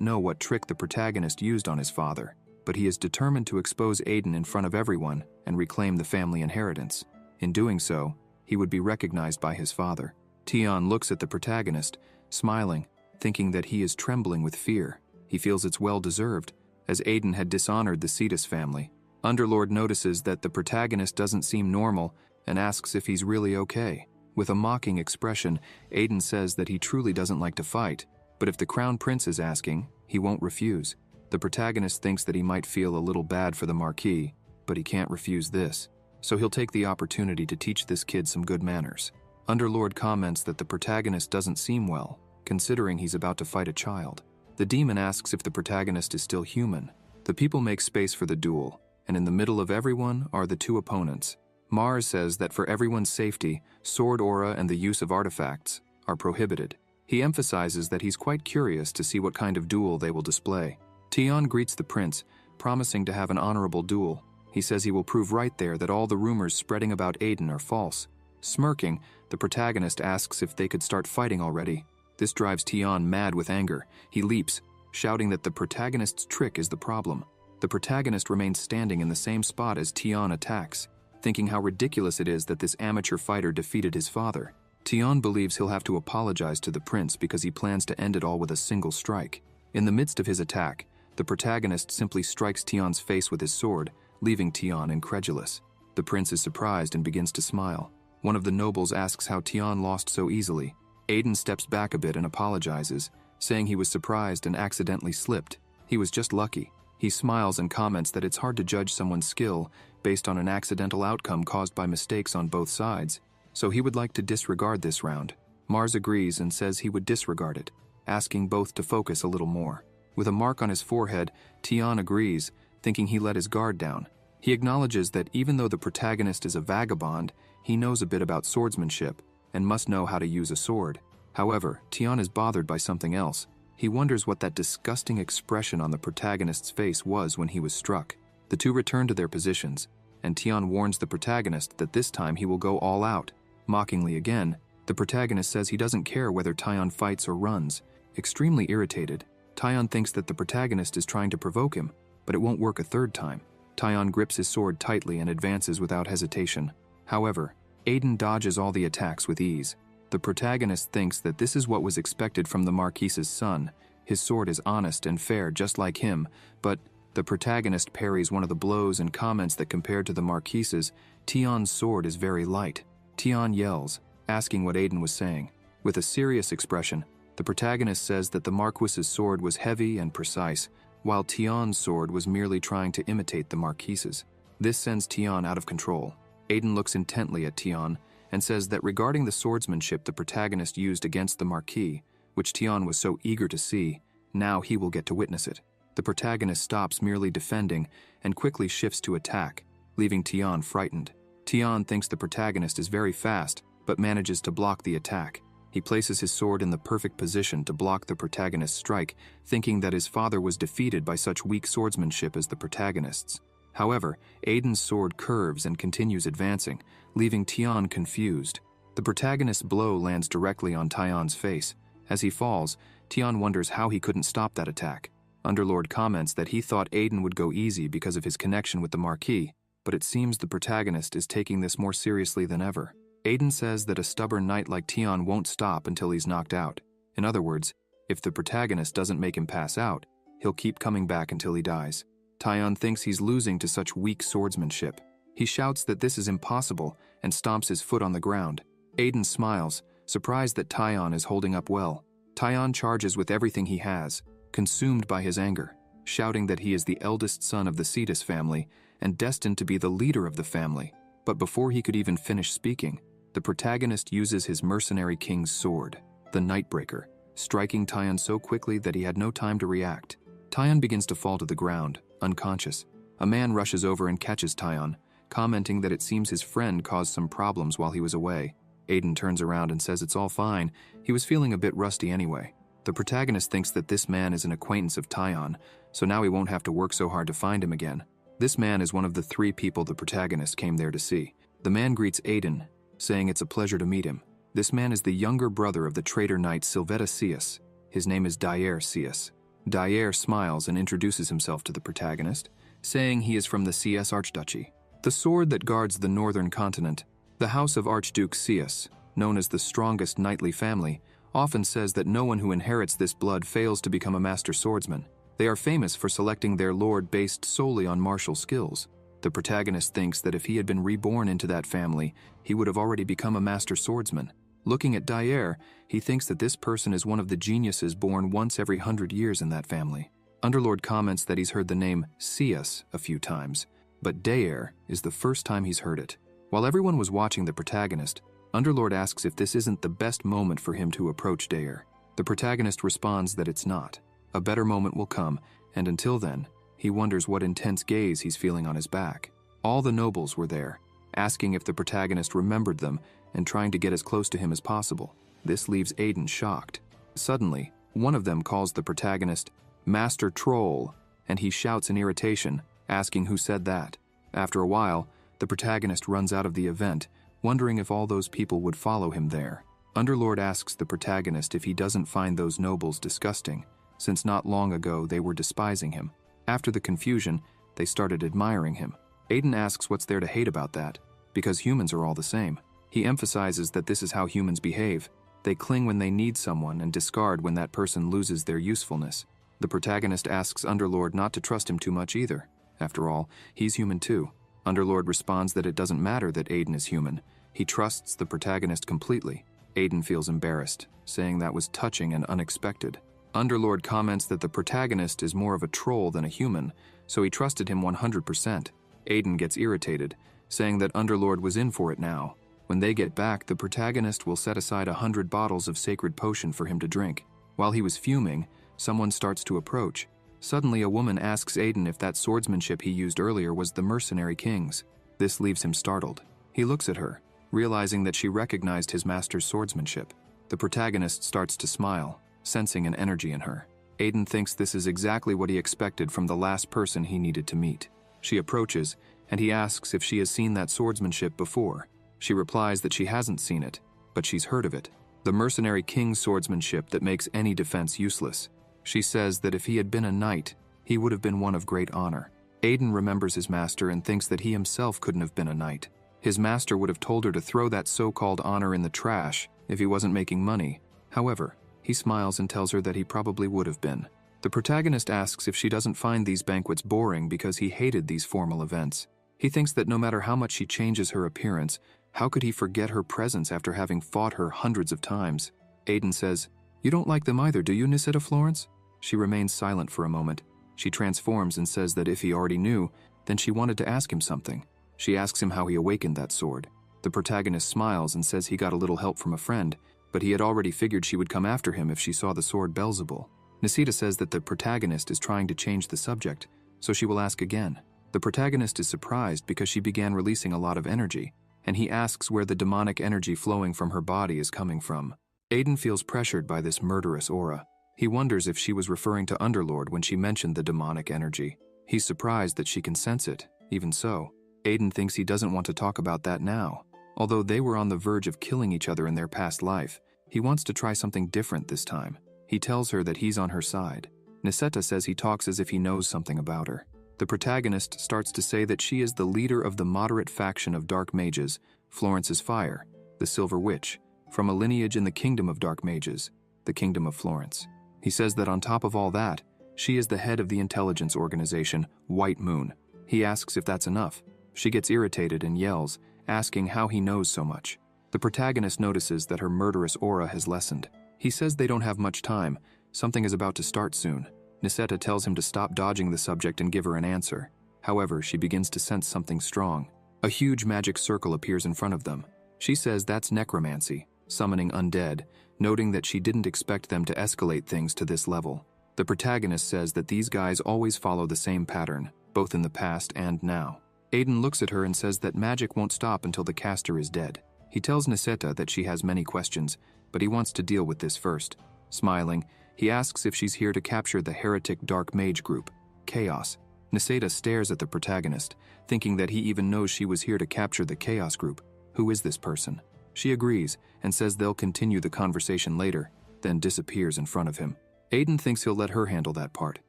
know what trick the protagonist used on his father, but he is determined to expose Aiden in front of everyone and reclaim the family inheritance. In doing so, he would be recognized by his father. Tion looks at the protagonist, smiling, thinking that he is trembling with fear. He feels it's well-deserved, as Aiden had dishonored the Cetus family. Underlord notices that the protagonist doesn't seem normal and asks if he's really okay. With a mocking expression, Aiden says that he truly doesn't like to fight, but if the Crown Prince is asking, he won't refuse. The protagonist thinks that he might feel a little bad for the Marquis, but he can't refuse this, so he'll take the opportunity to teach this kid some good manners. Underlord comments that the protagonist doesn't seem well, considering he's about to fight a child. The demon asks if the protagonist is still human. The people make space for the duel, and in the middle of everyone are the two opponents. Mars says that for everyone's safety, sword aura and the use of artifacts are prohibited. He emphasizes that he's quite curious to see what kind of duel they will display. Tion greets the prince, promising to have an honorable duel. He says he will prove right there that all the rumors spreading about Aiden are false. Smirking, the protagonist asks if they could start fighting already. This drives Tion mad with anger. He leaps, shouting that the protagonist's trick is the problem. The protagonist remains standing in the same spot as Tion attacks, thinking how ridiculous it is that this amateur fighter defeated his father. Tion believes he'll have to apologize to the prince because he plans to end it all with a single strike. In the midst of his attack, the protagonist simply strikes Tion's face with his sword, leaving Tion incredulous. The prince is surprised and begins to smile. One of the nobles asks how Tion lost so easily. Aiden steps back a bit and apologizes, saying he was surprised and accidentally slipped. He was just lucky. He smiles and comments that it's hard to judge someone's skill based on an accidental outcome caused by mistakes on both sides, so he would like to disregard this round. Mars agrees and says he would disregard it, asking both to focus a little more. With a mark on his forehead, Tion agrees, thinking he let his guard down. He acknowledges that even though the protagonist is a vagabond, he knows a bit about swordsmanship and must know how to use a sword. However, Tion is bothered by something else. He wonders what that disgusting expression on the protagonist's face was when he was struck. The two return to their positions, and Tion warns the protagonist that this time he will go all out. Mockingly again, the protagonist says he doesn't care whether Tion fights or runs. Extremely irritated, Tion thinks that the protagonist is trying to provoke him, but it won't work a third time. Tion grips his sword tightly and advances without hesitation. However, Aiden dodges all the attacks with ease. The protagonist thinks that this is what was expected from the Marquis's son. His sword is honest and fair just like him, but the protagonist parries one of the blows and comments that compared to the Marquis's, Tion's sword is very light. Tion yells, asking what Aiden was saying. With a serious expression, the protagonist says that the Marquis's sword was heavy and precise, while Tion's sword was merely trying to imitate the Marquis's. This sends Tion out of control. Aiden looks intently at Tion and says that regarding the swordsmanship the protagonist used against the Marquis, which Tion was so eager to see, now he will get to witness it. The protagonist stops merely defending and quickly shifts to attack, leaving Tion frightened. Tion thinks the protagonist is very fast, but manages to block the attack. He places his sword in the perfect position to block the protagonist's strike, thinking that his father was defeated by such weak swordsmanship as the protagonist's. However, Aiden's sword curves and continues advancing, leaving Tion confused. The protagonist's blow lands directly on Tion's face. As he falls, Tion wonders how he couldn't stop that attack. Underlord comments that he thought Aiden would go easy because of his connection with the Marquis, but it seems the protagonist is taking this more seriously than ever. Aiden says that a stubborn knight like Tion won't stop until he's knocked out. In other words, if the protagonist doesn't make him pass out, he'll keep coming back until he dies. Tion thinks he's losing to such weak swordsmanship. He shouts that this is impossible and stomps his foot on the ground. Aiden smiles, surprised that Tion is holding up well. Tion charges with everything he has, consumed by his anger, shouting that he is the eldest son of the Cetus family and destined to be the leader of the family. But before he could even finish speaking, the protagonist uses his mercenary king's sword, the Nightbreaker, striking Tion so quickly that he had no time to react. Tion begins to fall to the ground, unconscious. A man rushes over and catches Tion, commenting that it seems his friend caused some problems while he was away. Aiden turns around and says it's all fine, he was feeling a bit rusty anyway. The protagonist thinks that this man is an acquaintance of Tion, so now he won't have to work so hard to find him again. This man is one of the 3 people the protagonist came there to see. The man greets Aiden, saying it's a pleasure to meet him. This man is the younger brother of the traitor knight Sylvetta Cius. His name is Dyer Cius. Dyer smiles and introduces himself to the protagonist, saying he is from the Cius Archduchy, the sword that guards the northern continent. The house of Archduke Cius, known as the strongest knightly family, often says that no one who inherits this blood fails to become a master swordsman. They are famous for selecting their lord based solely on martial skills. The protagonist thinks that if he had been reborn into that family, he would have already become a master swordsman. Looking at Dyer, he thinks that this person is one of the geniuses born once every 100 years in that family. Underlord comments that he's heard the name Sias a few times, but Dyer is the first time he's heard it. While everyone was watching the protagonist, Underlord asks if this isn't the best moment for him to approach Dyer. The protagonist responds that it's not. A better moment will come, and until then, he wonders what intense gaze he's feeling on his back. All the nobles were there, asking if the protagonist remembered them and trying to get as close to him as possible. This leaves Aiden shocked. Suddenly, one of them calls the protagonist Master Troll, and he shouts in irritation, asking who said that. After a while, the protagonist runs out of the event, wondering if all those people would follow him there. Underlord asks the protagonist if he doesn't find those nobles disgusting, since not long ago they were despising him. After the confusion, they started admiring him. Aiden asks what's there to hate about that, because humans are all the same. He emphasizes that this is how humans behave. They cling when they need someone and discard when that person loses their usefulness. The protagonist asks Underlord not to trust him too much either. After all, he's human too. Underlord responds that it doesn't matter that Aiden is human. He trusts the protagonist completely. Aiden feels embarrassed, saying that was touching and unexpected. Underlord comments that the protagonist is more of a troll than a human, so he trusted him 100%. Aiden gets irritated, saying that Underlord was in for it now. When they get back, the protagonist will set aside 100 bottles of sacred potion for him to drink. While he was fuming, someone starts to approach. Suddenly, a woman asks Aiden if that swordsmanship he used earlier was the mercenary king's. This leaves him startled. He looks at her, realizing that she recognized his master's swordsmanship. The protagonist starts to smile, sensing an energy in her. Aiden thinks this is exactly what he expected from the last person he needed to meet. She approaches, and he asks if she has seen that swordsmanship before. She replies that she hasn't seen it, but she's heard of it. The mercenary king's swordsmanship that makes any defense useless. She says that if he had been a knight, he would have been one of great honor. Aiden remembers his master and thinks that he himself couldn't have been a knight. His master would have told her to throw that so-called honor in the trash if he wasn't making money. However, he smiles and tells her that he probably would have been. The protagonist asks if she doesn't find these banquets boring because he hated these formal events. He thinks that no matter how much she changes her appearance, how could he forget her presence after having fought her hundreds of times? Aiden says, "You don't like them either, do you, Nisita Florence?" She remains silent for a moment. She transforms and says that if he already knew, then she wanted to ask him something. She asks him how he awakened that sword. The protagonist smiles and says he got a little help from a friend, but he had already figured she would come after him if she saw the sword Beelzebul. Nisita says that the protagonist is trying to change the subject, so she will ask again. The protagonist is surprised because she began releasing a lot of energy, and he asks where the demonic energy flowing from her body is coming from. Aiden feels pressured by this murderous aura. He wonders if she was referring to Underlord when she mentioned the demonic energy. He's surprised that she can sense it. Even so, Aiden thinks he doesn't want to talk about that now. Although they were on the verge of killing each other in their past life, he wants to try something different this time. He tells her that he's on her side. Niseta says he talks as if he knows something about her. The protagonist starts to say that she is the leader of the moderate faction of dark mages, Florence's Fire, the Silver Witch, from a lineage in the Kingdom of Dark Mages, the Kingdom of Florence. He says that on top of all that, she is the head of the intelligence organization, White Moon. He asks if that's enough. She gets irritated and yells, asking how he knows so much. The protagonist notices that her murderous aura has lessened. He says they don't have much time. Something is about to start soon. Niseta tells him to stop dodging the subject and give her an answer. However, she begins to sense something strong. A huge magic circle appears in front of them. She says that's necromancy, summoning undead, noting that she didn't expect them to escalate things to this level. The protagonist says that these guys always follow the same pattern, both in the past and now. Aiden looks at her and says that magic won't stop until the caster is dead. He tells Niseta that she has many questions, but he wants to deal with this first. Smiling, he asks if she's here to capture the heretic dark mage group, Chaos. Niseta stares at the protagonist, thinking that he even knows she was here to capture the Chaos group. Who is this person? She agrees and says they'll continue the conversation later, then disappears in front of him. Aiden thinks he'll let her handle that part,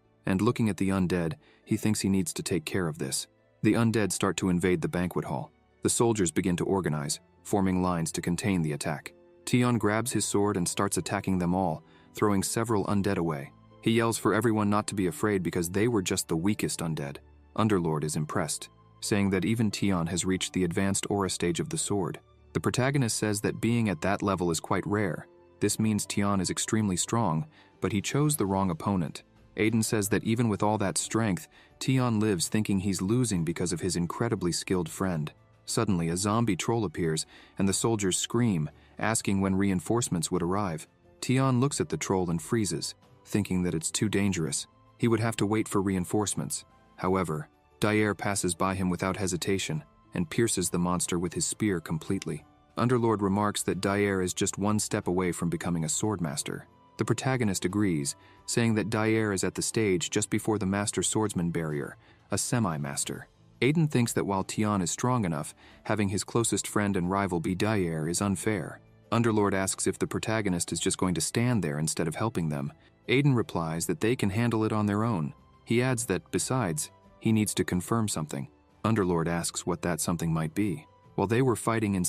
and looking at the undead, he thinks he needs to take care of this. The undead start to invade the banquet hall. The soldiers begin to organize, forming lines to contain the attack. Tion grabs his sword and starts attacking them all, throwing several undead away. He yells for everyone not to be afraid because they were just the weakest undead. Underlord is impressed, saying that even Tion has reached the advanced aura stage of the sword. The protagonist says that being at that level is quite rare. This means Tion is extremely strong, but he chose the wrong opponent. Aiden says that even with all that strength, Tion lives thinking he's losing because of his incredibly skilled friend. Suddenly, a zombie troll appears, and the soldiers scream, asking when reinforcements would arrive. Tion looks at the troll and freezes, thinking that it's too dangerous. He would have to wait for reinforcements. However, Dyer passes by him without hesitation and pierces the monster with his spear completely. Underlord remarks that Dyer is just one step away from becoming a swordmaster. The protagonist agrees, saying that Dyer is at the stage just before the Master Swordsman barrier, a semi-master. Aiden thinks that while Tion is strong enough, having his closest friend and rival be Dyer is unfair. Underlord asks if the protagonist is just going to stand there instead of helping them. Aiden replies that they can handle it on their own. He adds that, besides, he needs to confirm something. Underlord asks what that something might be. While they were fighting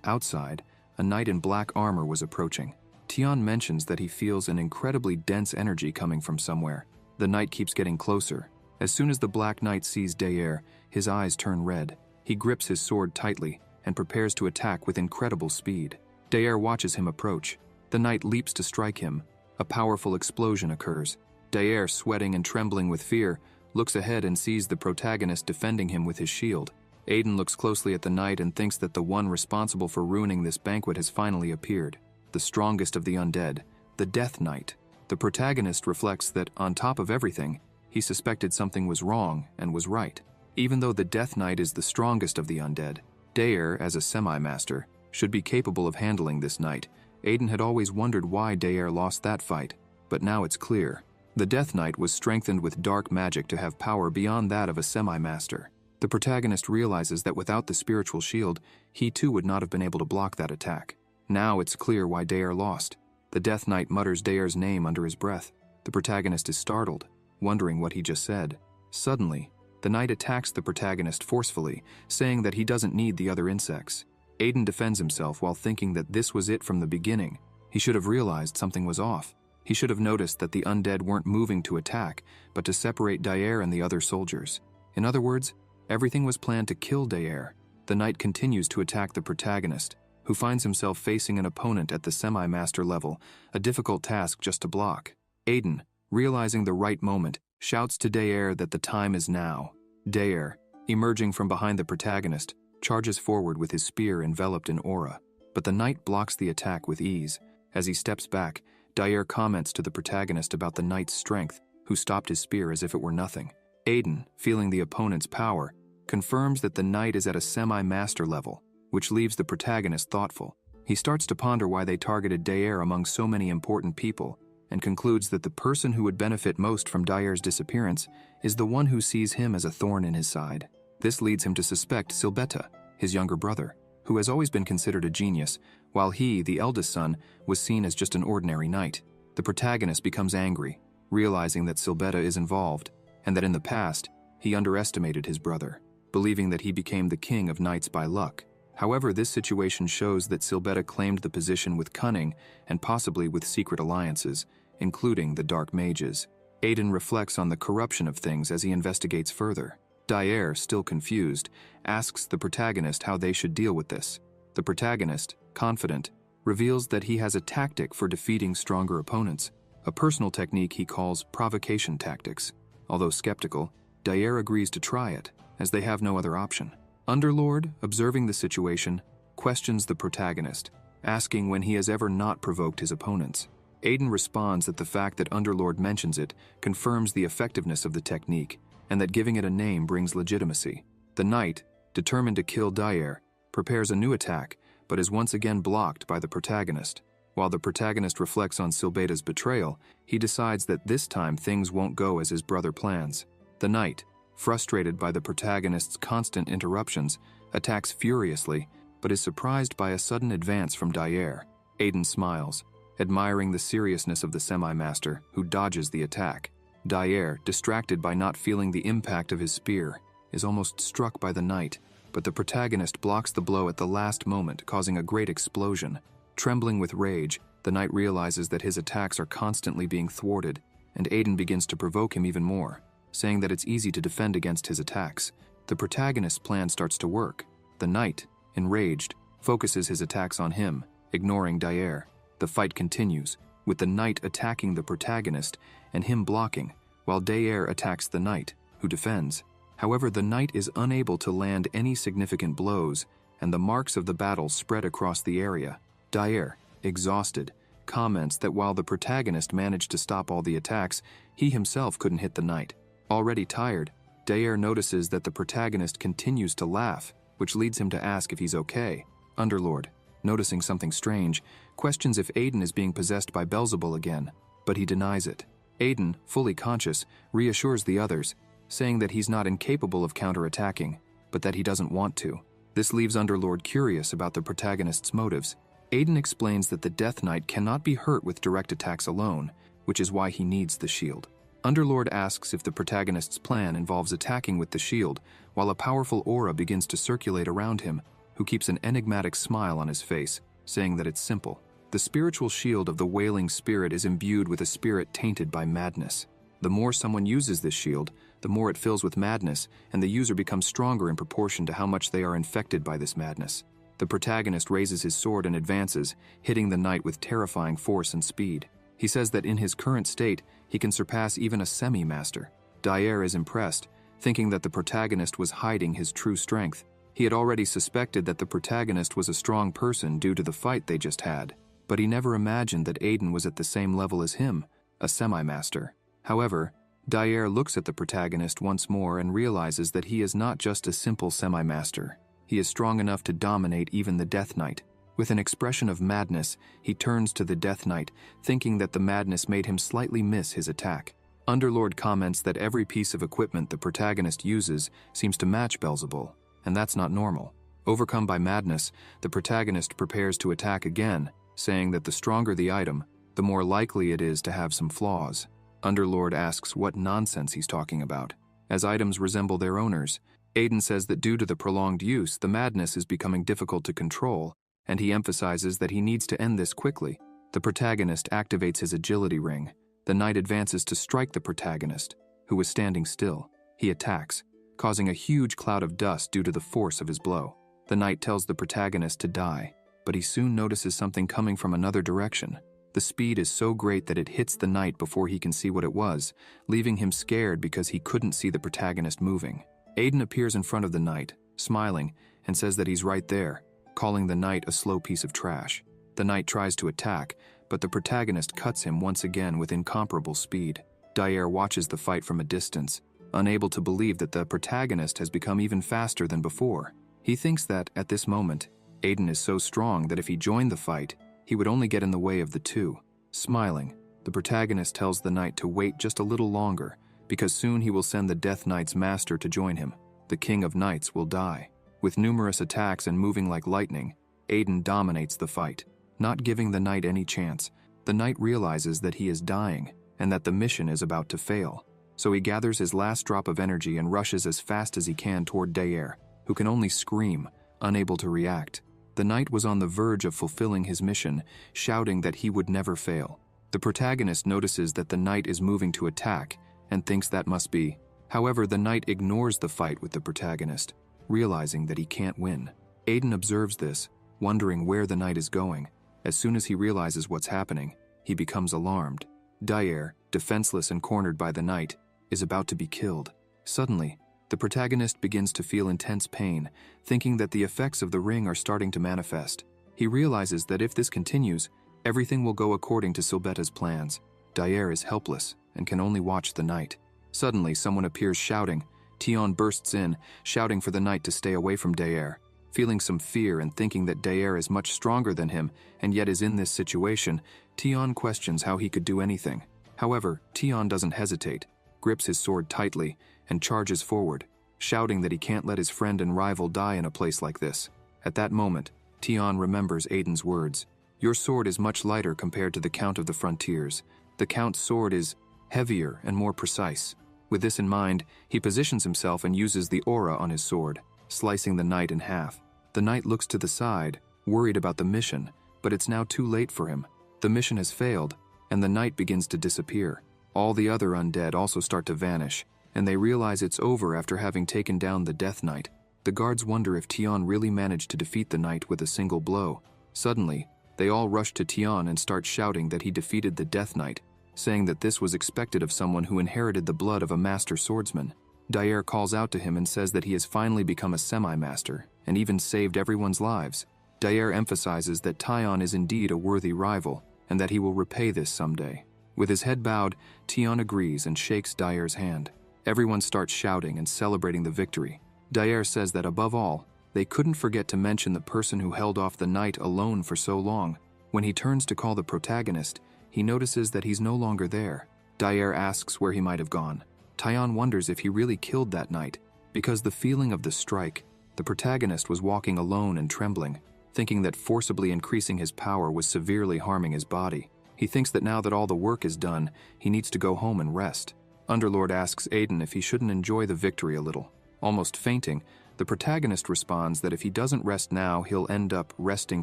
outside, a knight in black armor was approaching. Tion mentions that he feels an incredibly dense energy coming from somewhere. The knight keeps getting closer. As soon as the Black Knight sees Dyer, his eyes turn red. He grips his sword tightly and prepares to attack with incredible speed. Dyer watches him approach. The knight leaps to strike him. A powerful explosion occurs. Dyer, sweating and trembling with fear, looks ahead and sees the protagonist defending him with his shield. Aiden looks closely at the knight and thinks that the one responsible for ruining this banquet has finally appeared. The strongest of the undead, the Death Knight. The protagonist reflects that, on top of everything, he suspected something was wrong and was right. Even though the Death Knight is the strongest of the undead, Dyer, as a semi-master, should be capable of handling this knight. Aiden had always wondered why Dyer lost that fight, but now it's clear. The Death Knight was strengthened with dark magic to have power beyond that of a semi-master. The protagonist realizes that without the spiritual shield, he too would not have been able to block that attack. Now it's clear why Dyer lost. The Death Knight mutters Dyer's name under his breath. The protagonist is startled, wondering what he just said. Suddenly, the knight attacks the protagonist forcefully, saying that he doesn't need the other insects. Aiden defends himself while thinking that this was it from the beginning. He should have realized something was off. He should have noticed that the undead weren't moving to attack, but to separate Dyer and the other soldiers. In other words, everything was planned to kill Dyer. The knight continues to attack the protagonist, who finds himself facing an opponent at the semi-master level, a difficult task just to block. Aiden, realizing the right moment, shouts to Dyer that the time is now. Dyer, emerging from behind the protagonist, charges forward with his spear enveloped in aura, but the knight blocks the attack with ease. As he steps back, Dyer comments to the protagonist about the knight's strength, who stopped his spear as if it were nothing. Aiden, feeling the opponent's power, confirms that the knight is at a semi-master level, which leaves the protagonist thoughtful. He starts to ponder why they targeted Dyer among so many important people, and concludes that the person who would benefit most from Dyer's disappearance is the one who sees him as a thorn in his side. This leads him to suspect Silbetta, his younger brother, who has always been considered a genius, while he, the eldest son, was seen as just an ordinary knight. The protagonist becomes angry, realizing that Silbetta is involved, and that in the past, he underestimated his brother, believing that he became the king of knights by luck. However, this situation shows that Silbetta claimed the position with cunning and possibly with secret alliances, including the Dark Mages. Aiden reflects on the corruption of things as he investigates further. Dyer, still confused, asks the protagonist how they should deal with this. The protagonist, confident, reveals that he has a tactic for defeating stronger opponents, a personal technique he calls provocation tactics. Although skeptical, Dyer agrees to try it, as they have no other option. Underlord, observing the situation, questions the protagonist, asking when he has ever not provoked his opponents. Aiden responds that the fact that Underlord mentions it confirms the effectiveness of the technique, and that giving it a name brings legitimacy. The knight, determined to kill Dyer, prepares a new attack, but is once again blocked by the protagonist. While the protagonist reflects on Silbetta's betrayal, he decides that this time things won't go as his brother plans. The knight, frustrated by the protagonist's constant interruptions, attacks furiously, but is surprised by a sudden advance from Dyer. Aiden smiles, admiring the seriousness of the semi-master, who dodges the attack. Dyer, distracted by not feeling the impact of his spear, is almost struck by the knight, but the protagonist blocks the blow at the last moment, causing a great explosion. Trembling with rage, the knight realizes that his attacks are constantly being thwarted, and Aiden begins to provoke him even more, saying that it's easy to defend against his attacks. The protagonist's plan starts to work. The knight, enraged, focuses his attacks on him, ignoring Daer. The fight continues, with the knight attacking the protagonist and him blocking, while Daer attacks the knight, who defends. However, the knight is unable to land any significant blows, and the marks of the battle spread across the area. Daer, exhausted, comments that while the protagonist managed to stop all the attacks, he himself couldn't hit the knight. Already tired, Daer notices that the protagonist continues to laugh, which leads him to ask if he's okay. Underlord, noticing something strange, questions if Aiden is being possessed by Beelzebul again, but he denies it. Aiden, fully conscious, reassures the others, saying that he's not incapable of counterattacking, but that he doesn't want to. This leaves Underlord curious about the protagonist's motives. Aiden explains that the Death Knight cannot be hurt with direct attacks alone, which is why he needs the shield. Underlord asks if the protagonist's plan involves attacking with the shield, while a powerful aura begins to circulate around him, who keeps an enigmatic smile on his face, saying that it's simple. The spiritual shield of the Wailing Spirit is imbued with a spirit tainted by madness. The more someone uses this shield, the more it fills with madness, and the user becomes stronger in proportion to how much they are infected by this madness. The protagonist raises his sword and advances, hitting the knight with terrifying force and speed. He says that in his current state, he can surpass even a semi-master. Daer is impressed, thinking that the protagonist was hiding his true strength. He had already suspected that the protagonist was a strong person due to the fight they just had, but he never imagined that Aiden was at the same level as him, a semi-master. However, Daer looks at the protagonist once more and realizes that he is not just a simple semi-master. He is strong enough to dominate even the Death Knight. With an expression of madness, he turns to the Death Knight, thinking that the madness made him slightly miss his attack. Underlord comments that every piece of equipment the protagonist uses seems to match Beelzebul, and that's not normal. Overcome by madness, the protagonist prepares to attack again, saying that the stronger the item, the more likely it is to have some flaws. Underlord asks what nonsense he's talking about. As items resemble their owners, Aiden says that due to the prolonged use, the madness is becoming difficult to control, and he emphasizes that he needs to end this quickly. The protagonist activates his agility ring. The knight advances to strike the protagonist, who is standing still. He attacks, causing a huge cloud of dust due to the force of his blow. The knight tells the protagonist to die, but he soon notices something coming from another direction. The speed is so great that it hits the knight before he can see what it was, leaving him scared because he couldn't see the protagonist moving. Aiden appears in front of the knight, smiling, and says that he's right there, calling the knight a slow piece of trash. The knight tries to attack, but the protagonist cuts him once again with incomparable speed. Daer watches the fight from a distance, unable to believe that the protagonist has become even faster than before. He thinks that, at this moment, Aiden is so strong that if he joined the fight, he would only get in the way of the two. Smiling, the protagonist tells the knight to wait just a little longer, because soon he will send the Death Knight's master to join him. The King of Knights will die. With numerous attacks and moving like lightning, Aiden dominates the fight, not giving the knight any chance. The knight realizes that he is dying, and that the mission is about to fail. So he gathers his last drop of energy and rushes as fast as he can toward Daer, who can only scream, unable to react. The knight was on the verge of fulfilling his mission, shouting that he would never fail. The protagonist notices that the knight is moving to attack, and thinks that must be. However, the knight ignores the fight with the protagonist, realizing that he can't win. Aiden observes this, wondering where the knight is going. As soon as he realizes what's happening, he becomes alarmed. Daer, defenseless and cornered by the knight, is about to be killed. Suddenly, the protagonist begins to feel intense pain, thinking that the effects of the ring are starting to manifest. He realizes that if this continues, everything will go according to Silbetta's plans. Daer is helpless and can only watch the knight. Suddenly, someone appears shouting. Tion bursts in, shouting for the knight to stay away from Daer. Feeling some fear and thinking that Daer is much stronger than him and yet is in this situation, Tion questions how he could do anything. However, Tion doesn't hesitate, grips his sword tightly, and charges forward, shouting that he can't let his friend and rival die in a place like this. At that moment, Tion remembers Aiden's words. Your sword is much lighter compared to the Count of the Frontiers. The Count's sword is heavier and more precise. With this in mind, he positions himself and uses the aura on his sword, slicing the knight in half. The knight looks to the side, worried about the mission, but it's now too late for him. The mission has failed, and the night begins to disappear. All the other undead also start to vanish, and they realize it's over after having taken down the Death Knight. The guards wonder if Tian really managed to defeat the knight with a single blow. Suddenly, they all rush to Tian and start shouting that he defeated the Death Knight, saying that this was expected of someone who inherited the blood of a master swordsman. Dyer calls out to him and says that he has finally become a semi-master, and even saved everyone's lives. Dyer emphasizes that Tian is indeed a worthy rival, and that he will repay this someday. With his head bowed, Tian agrees and shakes Dyer's hand. Everyone starts shouting and celebrating the victory. Dyer says that above all, they couldn't forget to mention the person who held off the knight alone for so long. When he turns to call the protagonist, he notices that he's no longer there. Dyer asks where he might have gone. Tian wonders if he really killed that knight, because the feeling of the strike, the protagonist was walking alone and trembling, thinking that forcibly increasing his power was severely harming his body. He thinks that now that all the work is done, he needs to go home and rest. Underlord asks Aiden if he shouldn't enjoy the victory a little. Almost fainting, the protagonist responds that if he doesn't rest now, he'll end up resting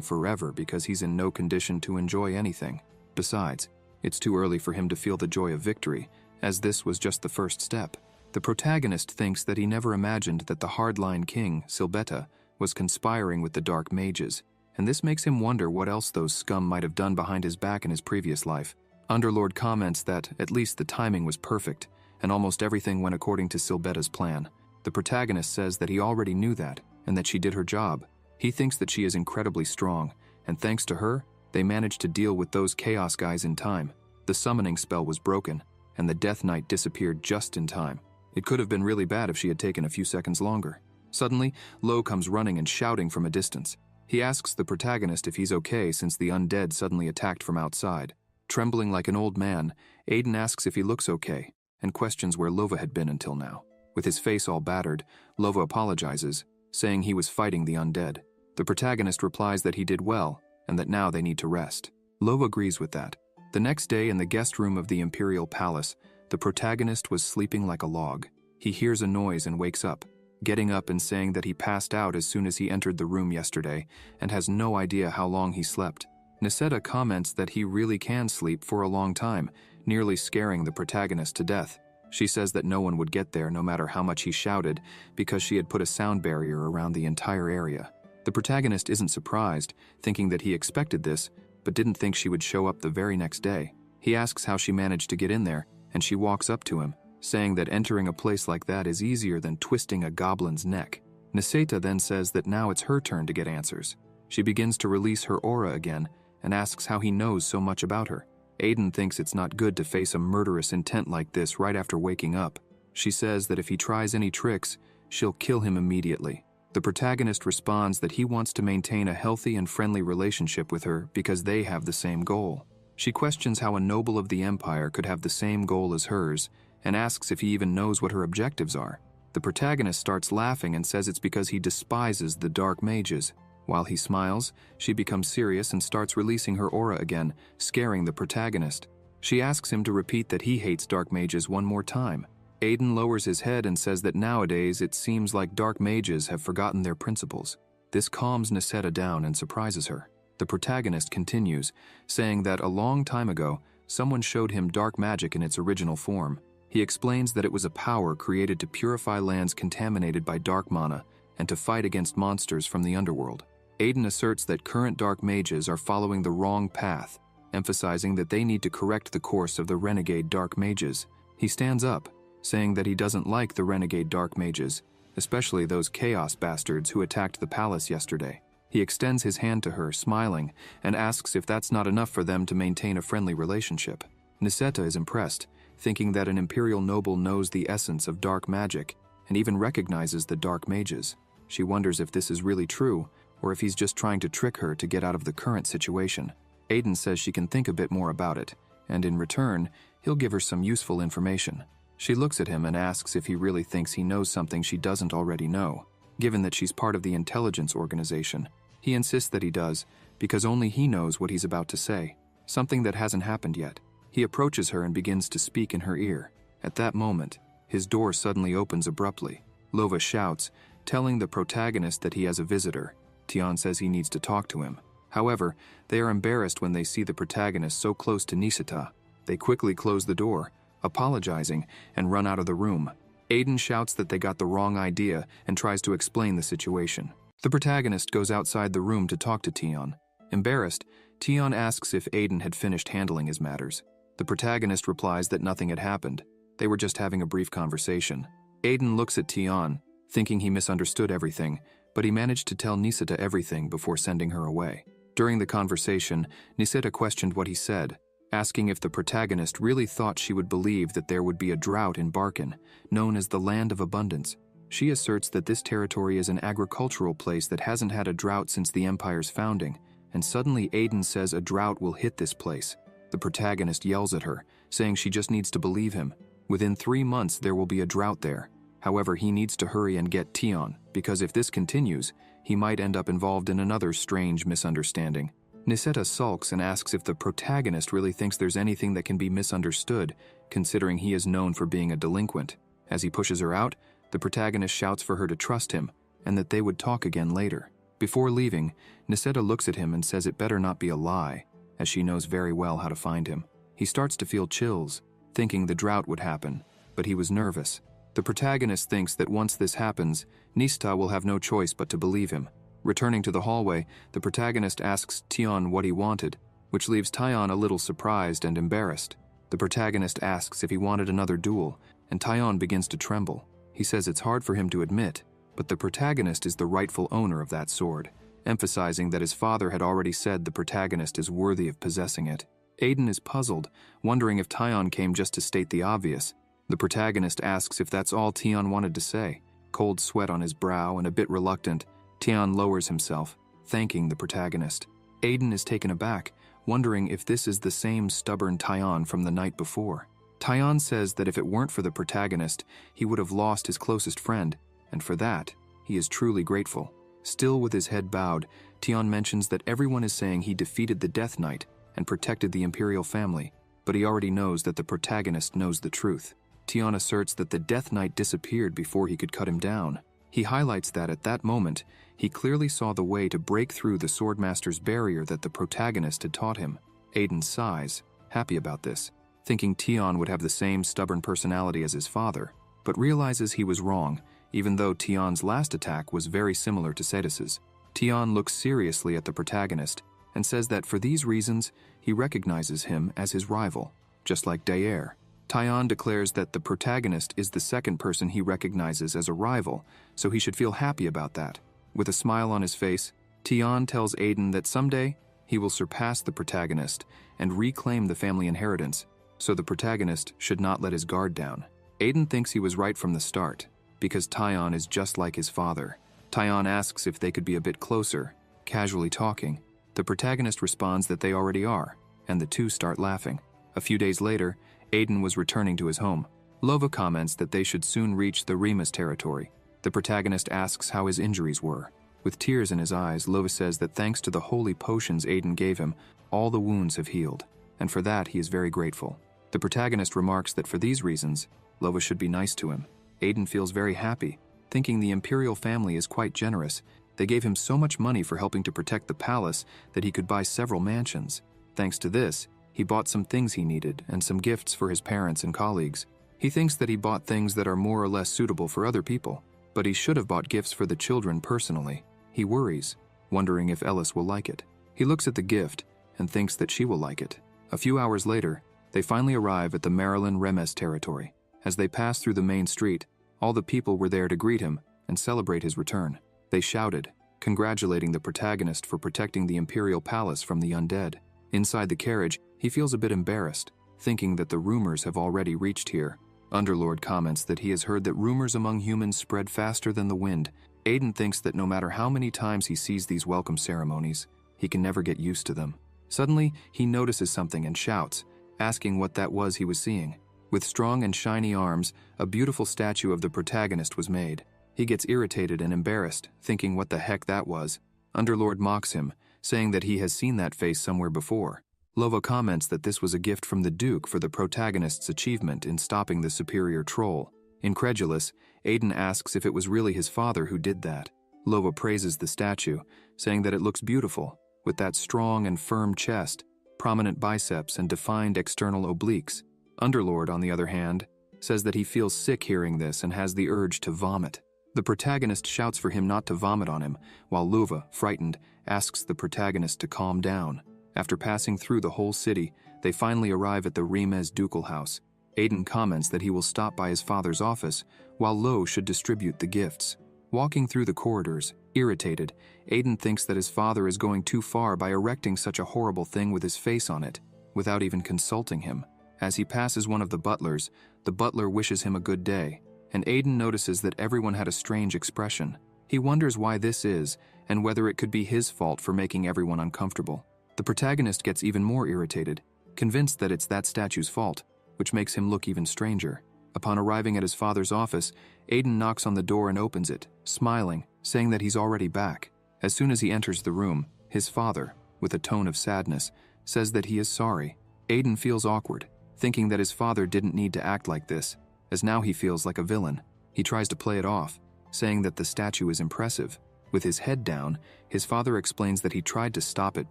forever because he's in no condition to enjoy anything. Besides, it's too early for him to feel the joy of victory, as this was just the first step. The protagonist thinks that he never imagined that the hardline king, Silbetta, was conspiring with the dark mages, and this makes him wonder what else those scum might have done behind his back in his previous life. Underlord comments that at least the timing was perfect, and almost everything went according to Silbetta's plan. The protagonist says that he already knew that, and that she did her job. He thinks that she is incredibly strong, and thanks to her, they managed to deal with those chaos guys in time. The summoning spell was broken, and the Death Knight disappeared just in time. It could have been really bad if she had taken a few seconds longer. Suddenly, Lo comes running and shouting from a distance. He asks the protagonist if he's okay since the undead suddenly attacked from outside. Trembling like an old man, Aiden asks if he looks okay, and questions where Lova had been until now. With his face all battered, Lova apologizes, saying he was fighting the undead. The protagonist replies that he did well, and that now they need to rest. Lova agrees with that. The next day in the guest room of the Imperial Palace, the protagonist was sleeping like a log. He hears a noise and wakes up, getting up and saying that he passed out as soon as he entered the room yesterday, and has no idea how long he slept. Niseta comments that he really can sleep for a long time, nearly scaring the protagonist to death. She says that no one would get there no matter how much he shouted, because she had put a sound barrier around the entire area. The protagonist isn't surprised, thinking that he expected this, but didn't think she would show up the very next day. He asks how she managed to get in there, and she walks up to him, saying that entering a place like that is easier than twisting a goblin's neck. Niseta then says that now it's her turn to get answers. She begins to release her aura again, and asks how he knows so much about her. Aiden thinks it's not good to face a murderous intent like this right after waking up. She says that if he tries any tricks, she'll kill him immediately. The protagonist responds that he wants to maintain a healthy and friendly relationship with her because they have the same goal. She questions how a noble of the Empire could have the same goal as hers, and asks if he even knows what her objectives are. The protagonist starts laughing and says it's because he despises the dark mages. While he smiles, she becomes serious and starts releasing her aura again, scaring the protagonist. She asks him to repeat that he hates dark mages one more time. Aiden lowers his head and says that nowadays it seems like dark mages have forgotten their principles. This calms Niseta down and surprises her. The protagonist continues, saying that a long time ago, someone showed him dark magic in its original form. He explains that it was a power created to purify lands contaminated by dark mana and to fight against monsters from the underworld. Aiden asserts that current dark mages are following the wrong path, emphasizing that they need to correct the course of the renegade dark mages. He stands up, saying that he doesn't like the renegade dark mages, especially those chaos bastards who attacked the palace yesterday. He extends his hand to her, smiling, and asks if that's not enough for them to maintain a friendly relationship. Niseta is impressed, thinking that an imperial noble knows the essence of dark magic and even recognizes the dark mages. She wonders if this is really true, or if he's just trying to trick her to get out of the current situation. Aiden says she can think a bit more about it, and in return, he'll give her some useful information. She looks at him and asks if he really thinks he knows something she doesn't already know, given that she's part of the intelligence organization. He insists that he does, because only he knows what he's about to say, something that hasn't happened yet. He approaches her and begins to speak in her ear. At that moment, his door suddenly opens abruptly. Lova shouts, telling the protagonist that he has a visitor. Tian says he needs to talk to him. However, they are embarrassed when they see the protagonist so close to Niseta. They quickly close the door, apologizing, and run out of the room. Aiden shouts that they got the wrong idea and tries to explain the situation. The protagonist goes outside the room to talk to Tion. Embarrassed, Tion asks if Aiden had finished handling his matters. The protagonist replies that nothing had happened. They were just having a brief conversation. Aiden looks at Tion, thinking he misunderstood everything, but he managed to tell Niseta everything before sending her away. During the conversation, Niseta questioned what he said, asking if the protagonist really thought she would believe that there would be a drought in Barkin, known as the Land of Abundance. She asserts that this territory is an agricultural place that hasn't had a drought since the Empire's founding, and suddenly Aiden says a drought will hit this place. The protagonist yells at her, saying she just needs to believe him. Within 3 months there will be a drought there. However, he needs to hurry and get Tion, because if this continues, he might end up involved in another strange misunderstanding. Niseta sulks and asks if the protagonist really thinks there's anything that can be misunderstood, considering he is known for being a delinquent. As he pushes her out, the protagonist shouts for her to trust him, and that they would talk again later. Before leaving, Niseta looks at him and says it better not be a lie, as she knows very well how to find him. He starts to feel chills, thinking the drought would happen, but he was nervous. The protagonist thinks that once this happens, Niseta will have no choice but to believe him. Returning to the hallway, the protagonist asks Tion what he wanted, which leaves Tion a little surprised and embarrassed. The protagonist asks if he wanted another duel, and Tion begins to tremble. He says it's hard for him to admit, but the protagonist is the rightful owner of that sword, emphasizing that his father had already said the protagonist is worthy of possessing it. Aiden is puzzled, wondering if Tion came just to state the obvious. The protagonist asks if that's all Tion wanted to say. Cold sweat on his brow and a bit reluctant, Tion lowers himself, thanking the protagonist. Aiden is taken aback, wondering if this is the same stubborn Tion from the night before. Tion says that if it weren't for the protagonist, he would have lost his closest friend, and for that, he is truly grateful. Still with his head bowed, Tion mentions that everyone is saying he defeated the Death Knight and protected the Imperial family, but he already knows that the protagonist knows the truth. Tion asserts that the Death Knight disappeared before he could cut him down. He highlights that at that moment, he clearly saw the way to break through the Swordmaster's barrier that the protagonist had taught him. Aiden sighs, happy about this, thinking Tion would have the same stubborn personality as his father, but realizes he was wrong, even though Tion's last attack was very similar to Cetus's. Tion looks seriously at the protagonist and says that for these reasons, he recognizes him as his rival, just like Daer. Tion declares that the protagonist is the second person he recognizes as a rival, so he should feel happy about that. With a smile on his face, Tion tells Aiden that someday he will surpass the protagonist and reclaim the family inheritance, so the protagonist should not let his guard down. Aiden thinks he was right from the start, because Tion is just like his father. Tion asks if they could be a bit closer, casually talking. The protagonist responds that they already are, and the two start laughing. A few days later, Aiden was returning to his home. Lova comments that they should soon reach the Remus territory. The protagonist asks how his injuries were. With tears in his eyes, Lova says that thanks to the holy potions Aiden gave him, all the wounds have healed, and for that he is very grateful. The protagonist remarks that for these reasons, Lova should be nice to him. Aiden feels very happy, thinking the Imperial family is quite generous. They gave him so much money for helping to protect the palace that he could buy several mansions. Thanks to this, he bought some things he needed and some gifts for his parents and colleagues. He thinks that he bought things that are more or less suitable for other people, but he should have bought gifts for the children personally. He worries, wondering if Ellis will like it. He looks at the gift and thinks that she will like it. A few hours later, they finally arrive at the Marilyn Remes territory. As they pass through the main street, all the people were there to greet him and celebrate his return. They shouted, congratulating the protagonist for protecting the Imperial Palace from the undead. Inside the carriage, he feels a bit embarrassed, thinking that the rumors have already reached here. Underlord comments that he has heard that rumors among humans spread faster than the wind. Aiden thinks that no matter how many times he sees these welcome ceremonies, he can never get used to them. Suddenly, he notices something and shouts, asking what that was he was seeing. With strong and shiny arms, a beautiful statue of the protagonist was made. He gets irritated and embarrassed, thinking what the heck that was. Underlord mocks him, saying that he has seen that face somewhere before. Lova comments that this was a gift from the Duke for the protagonist's achievement in stopping the superior troll. Incredulous, Aiden asks if it was really his father who did that. Lova praises the statue, saying that it looks beautiful, with that strong and firm chest, prominent biceps, and defined external obliques. Underlord, on the other hand, says that he feels sick hearing this and has the urge to vomit. The protagonist shouts for him not to vomit on him, while Lova, frightened, asks the protagonist to calm down. After passing through the whole city, they finally arrive at the Rimes ducal house. Aiden comments that he will stop by his father's office, while Lo should distribute the gifts. Walking through the corridors, irritated, Aiden thinks that his father is going too far by erecting such a horrible thing with his face on it, without even consulting him. As he passes one of the butler wishes him a good day, and Aiden notices that everyone had a strange expression. He wonders why this is, and whether it could be his fault for making everyone uncomfortable. The protagonist gets even more irritated, convinced that it's that statue's fault, which makes him look even stranger. Upon arriving at his father's office, Aiden knocks on the door and opens it, smiling, saying that he's already back. As soon as he enters the room, his father, with a tone of sadness, says that he is sorry. Aiden feels awkward, thinking that his father didn't need to act like this, as now he feels like a villain. He tries to play it off, saying that the statue is impressive. With his head down, his father explains that he tried to stop it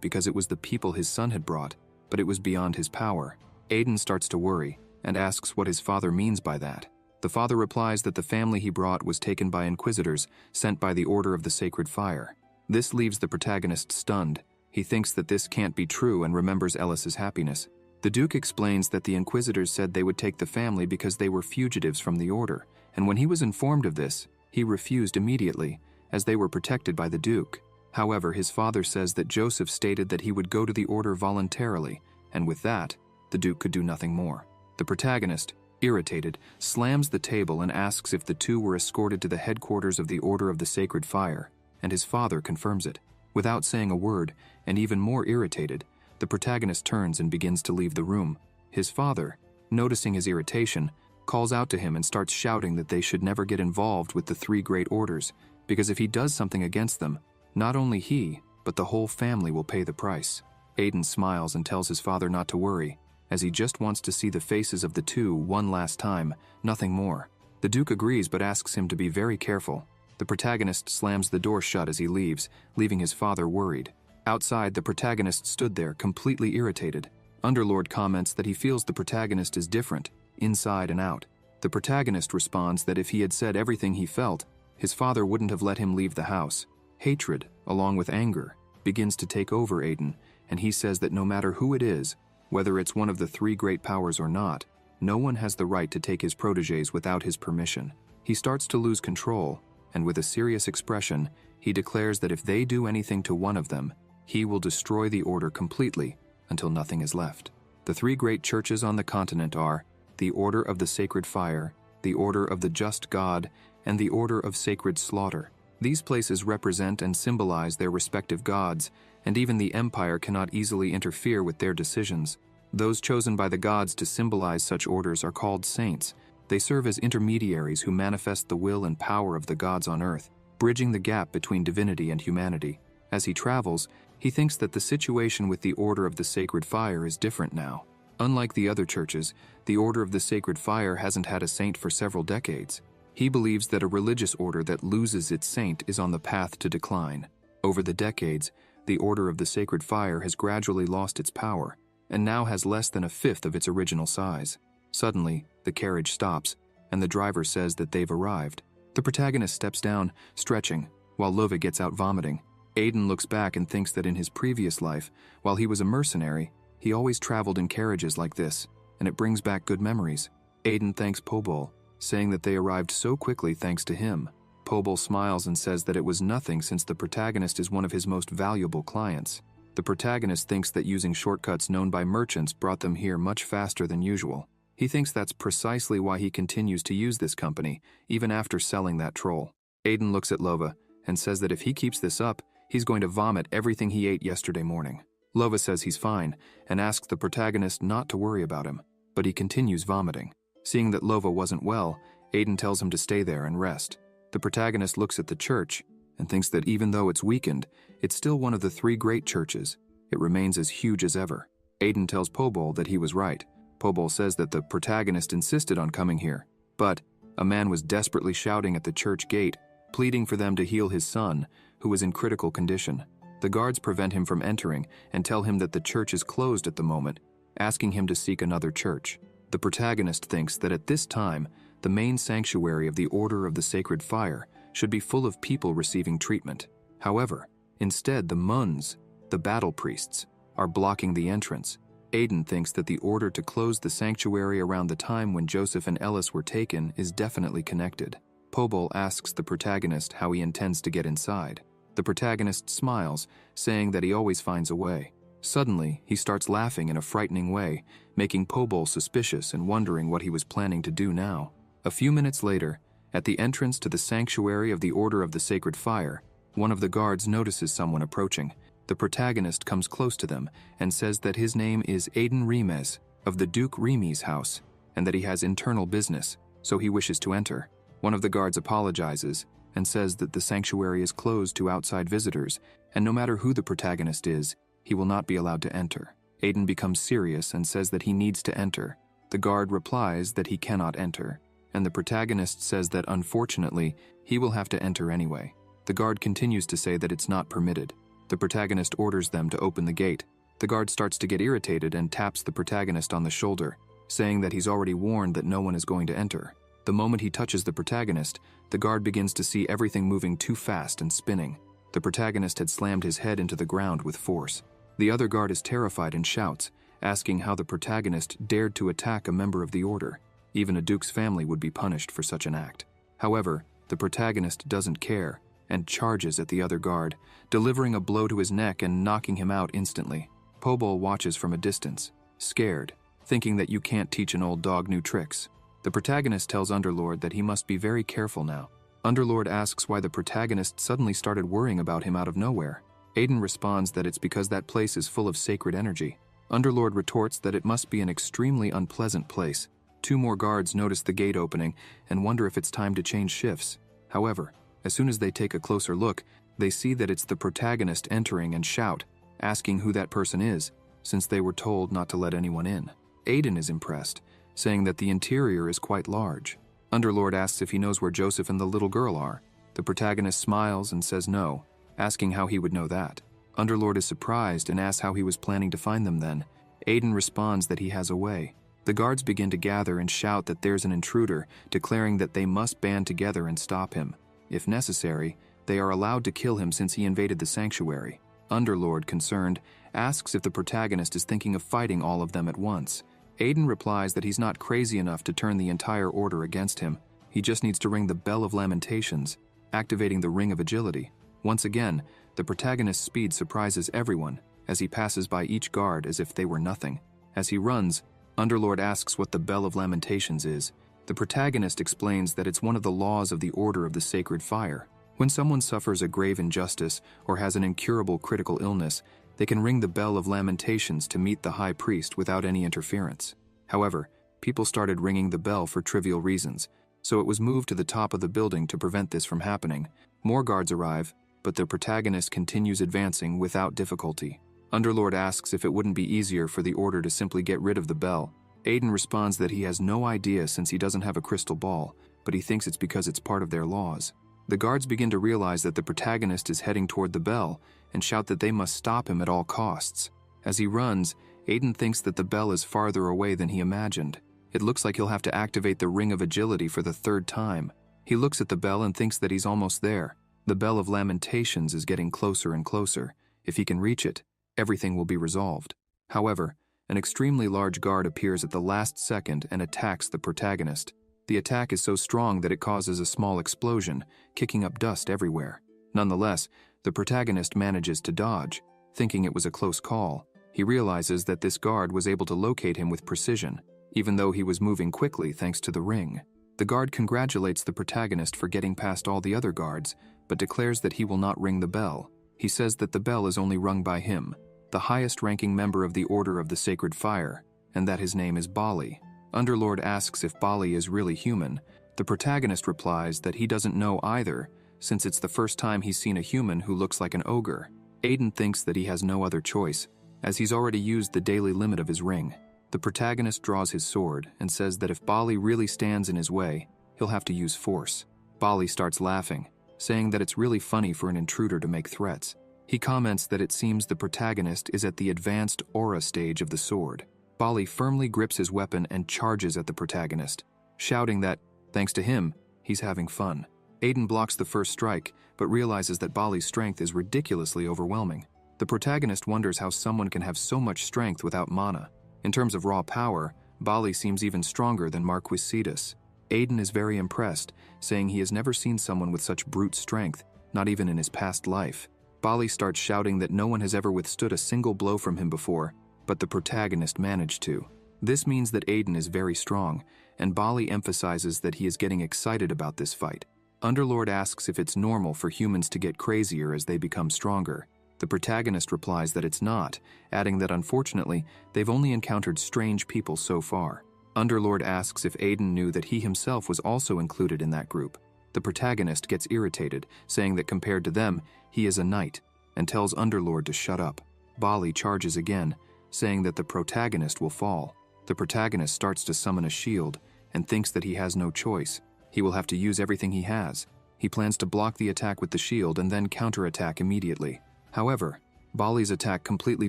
because it was the people his son had brought, but it was beyond his power. Aiden starts to worry, and asks what his father means by that. The father replies that the family he brought was taken by inquisitors sent by the Order of the Sacred Fire. This leaves the protagonist stunned. He thinks that this can't be true and remembers Ellis's happiness. The Duke explains that the inquisitors said they would take the family because they were fugitives from the Order, and when he was informed of this, he refused immediately, as they were protected by the Duke. However, his father says that Joseph stated that he would go to the Order voluntarily, and with that, the Duke could do nothing more. The protagonist, irritated, slams the table and asks if the two were escorted to the headquarters of the Order of the Sacred Fire, and his father confirms it. Without saying a word, and even more irritated, the protagonist turns and begins to leave the room. His father, noticing his irritation, calls out to him and starts shouting that they should never get involved with the three great orders, because if he does something against them, not only he, but the whole family will pay the price. Aiden smiles and tells his father not to worry, as he just wants to see the faces of the two one last time, nothing more. The Duke agrees but asks him to be very careful. The protagonist slams the door shut as he leaves, leaving his father worried. Outside, the protagonist stood there, completely irritated. Underlord comments that he feels the protagonist is different, inside and out. The protagonist responds that if he had said everything he felt, his father wouldn't have let him leave the house. Hatred, along with anger, begins to take over Aiden, and he says that no matter who it is, whether it's one of the three great powers or not, no one has the right to take his protégés without his permission. He starts to lose control, and with a serious expression, he declares that if they do anything to one of them, he will destroy the Order completely until nothing is left. The three great churches on the continent are the Order of the Sacred Fire, the Order of the Just God, and the Order of Sacred Slaughter. These places represent and symbolize their respective gods, and even the Empire cannot easily interfere with their decisions. Those chosen by the gods to symbolize such orders are called saints. They serve as intermediaries who manifest the will and power of the gods on earth, bridging the gap between divinity and humanity. As he travels, he thinks that the situation with the Order of the Sacred Fire is different now. Unlike the other churches, the Order of the Sacred Fire hasn't had a saint for several decades. He believes that a religious order that loses its saint is on the path to decline. Over the decades, the Order of the Sacred Fire has gradually lost its power, and now has less than a fifth of its original size. Suddenly, the carriage stops, and the driver says that they've arrived. The protagonist steps down, stretching, while Lova gets out vomiting. Aiden looks back and thinks that in his previous life, while he was a mercenary, he always traveled in carriages like this, and it brings back good memories. Aiden thanks Pobol, saying that they arrived so quickly thanks to him. Pobol smiles and says that it was nothing since the protagonist is one of his most valuable clients. The protagonist thinks that using shortcuts known by merchants brought them here much faster than usual. He thinks that's precisely why he continues to use this company, even after selling that troll. Aiden looks at Lova and says that if he keeps this up, he's going to vomit everything he ate yesterday morning. Lova says he's fine and asks the protagonist not to worry about him, but he continues vomiting. Seeing that Lova wasn't well, Aiden tells him to stay there and rest. The protagonist looks at the church and thinks that even though it's weakened, it's still one of the three great churches. It remains as huge as ever. Aiden tells Pobol that he was right. Pobol says that the protagonist insisted on coming here, but a man was desperately shouting at the church gate, pleading for them to heal his son, who was in critical condition. The guards prevent him from entering and tell him that the church is closed at the moment, asking him to seek another church. The protagonist thinks that at this time, the main sanctuary of the Order of the Sacred Fire should be full of people receiving treatment. However, instead the Muns, the battle priests, are blocking the entrance. Aiden thinks that the order to close the sanctuary around the time when Joseph and Ellis were taken is definitely connected. Pobol asks the protagonist how he intends to get inside. The protagonist smiles, saying that he always finds a way. Suddenly, he starts laughing in a frightening way, making Pobol suspicious and wondering what he was planning to do now. A few minutes later, at the entrance to the sanctuary of the Order of the Sacred Fire, one of the guards notices someone approaching. The protagonist comes close to them and says that his name is Aiden Rimes of the Duke Remi's house and that he has internal business, so he wishes to enter. One of the guards apologizes and says that the sanctuary is closed to outside visitors, and no matter who the protagonist is, he will not be allowed to enter. Aiden becomes serious and says that he needs to enter. The guard replies that he cannot enter, and the protagonist says that unfortunately, he will have to enter anyway. The guard continues to say that it's not permitted. The protagonist orders them to open the gate. The guard starts to get irritated and taps the protagonist on the shoulder, saying that he's already warned that no one is going to enter. The moment he touches the protagonist, the guard begins to see everything moving too fast and spinning. The protagonist had slammed his head into the ground with force. The other guard is terrified and shouts, asking how the protagonist dared to attack a member of the order. Even a duke's family would be punished for such an act. However, the protagonist doesn't care and charges at the other guard, delivering a blow to his neck and knocking him out instantly. Pobol watches from a distance, scared, thinking that you can't teach an old dog new tricks. The protagonist tells Underlord that he must be very careful now. Underlord asks why the protagonist suddenly started worrying about him out of nowhere. Aiden responds that it's because that place is full of sacred energy. Underlord retorts that it must be an extremely unpleasant place. Two more guards notice the gate opening and wonder if it's time to change shifts. However, as soon as they take a closer look, they see that it's the protagonist entering and shout, asking who that person is, since they were told not to let anyone in. Aiden is impressed, saying that the interior is quite large. Underlord asks if he knows where Joseph and the little girl are. The protagonist smiles and says no, asking how he would know that. Underlord is surprised and asks how he was planning to find them then. Aiden responds that he has a way. The guards begin to gather and shout that there's an intruder, declaring that they must band together and stop him. If necessary, they are allowed to kill him since he invaded the sanctuary. Underlord, concerned, asks if the protagonist is thinking of fighting all of them at once. Aiden replies that he's not crazy enough to turn the entire order against him. He just needs to ring the Bell of Lamentations, activating the Ring of Agility. Once again, the protagonist's speed surprises everyone as he passes by each guard as if they were nothing. As he runs, Underlord asks what the Bell of Lamentations is. The protagonist explains that it's one of the laws of the Order of the Sacred Fire. When someone suffers a grave injustice or has an incurable critical illness, they can ring the Bell of Lamentations to meet the High Priest without any interference. However, people started ringing the bell for trivial reasons, so it was moved to the top of the building to prevent this from happening. More guards arrive, but the protagonist continues advancing without difficulty. Underlord asks if it wouldn't be easier for the Order to simply get rid of the bell. Aiden responds that he has no idea since he doesn't have a crystal ball, but he thinks it's because it's part of their laws. The guards begin to realize that the protagonist is heading toward the bell and shout that they must stop him at all costs. As he runs, Aiden thinks that the bell is farther away than he imagined. It looks like he'll have to activate the Ring of Agility for the third time. He looks at the bell and thinks that he's almost there. The Bell of Lamentations is getting closer and closer. If he can reach it, everything will be resolved. However, an extremely large guard appears at the last second and attacks the protagonist. The attack is so strong that it causes a small explosion, kicking up dust everywhere. Nonetheless, the protagonist manages to dodge, thinking it was a close call. He realizes that this guard was able to locate him with precision, even though he was moving quickly thanks to the ring. The guard congratulates the protagonist for getting past all the other guards, but declares that he will not ring the bell. He says that the bell is only rung by him, the highest-ranking member of the Order of the Sacred Fire, and that his name is Bali. Underlord asks if Bali is really human. The protagonist replies that he doesn't know either, since it's the first time he's seen a human who looks like an ogre. Aiden thinks that he has no other choice, as he's already used the daily limit of his ring. The protagonist draws his sword and says that if Bali really stands in his way, he'll have to use force. Bali starts laughing, saying that it's really funny for an intruder to make threats. He comments that it seems the protagonist is at the advanced aura stage of the sword. Bali firmly grips his weapon and charges at the protagonist, shouting that, thanks to him, he's having fun. Aiden blocks the first strike, but realizes that Bali's strength is ridiculously overwhelming. The protagonist wonders how someone can have so much strength without mana. In terms of raw power, Bali seems even stronger than Marquis Cetus. Aiden is very impressed, saying he has never seen someone with such brute strength, not even in his past life. Bali starts shouting that no one has ever withstood a single blow from him before, but the protagonist managed to. This means that Aiden is very strong, and Bali emphasizes that he is getting excited about this fight. Underlord asks if it's normal for humans to get crazier as they become stronger. The protagonist replies that it's not, adding that unfortunately, they've only encountered strange people so far. Underlord asks if Aiden knew that he himself was also included in that group. The protagonist gets irritated, saying that compared to them, he is a knight, and tells Underlord to shut up. Bali charges again, saying that the protagonist will fall. The protagonist starts to summon a shield, and thinks that he has no choice. He will have to use everything he has. He plans to block the attack with the shield and then counterattack immediately. However, Bali's attack completely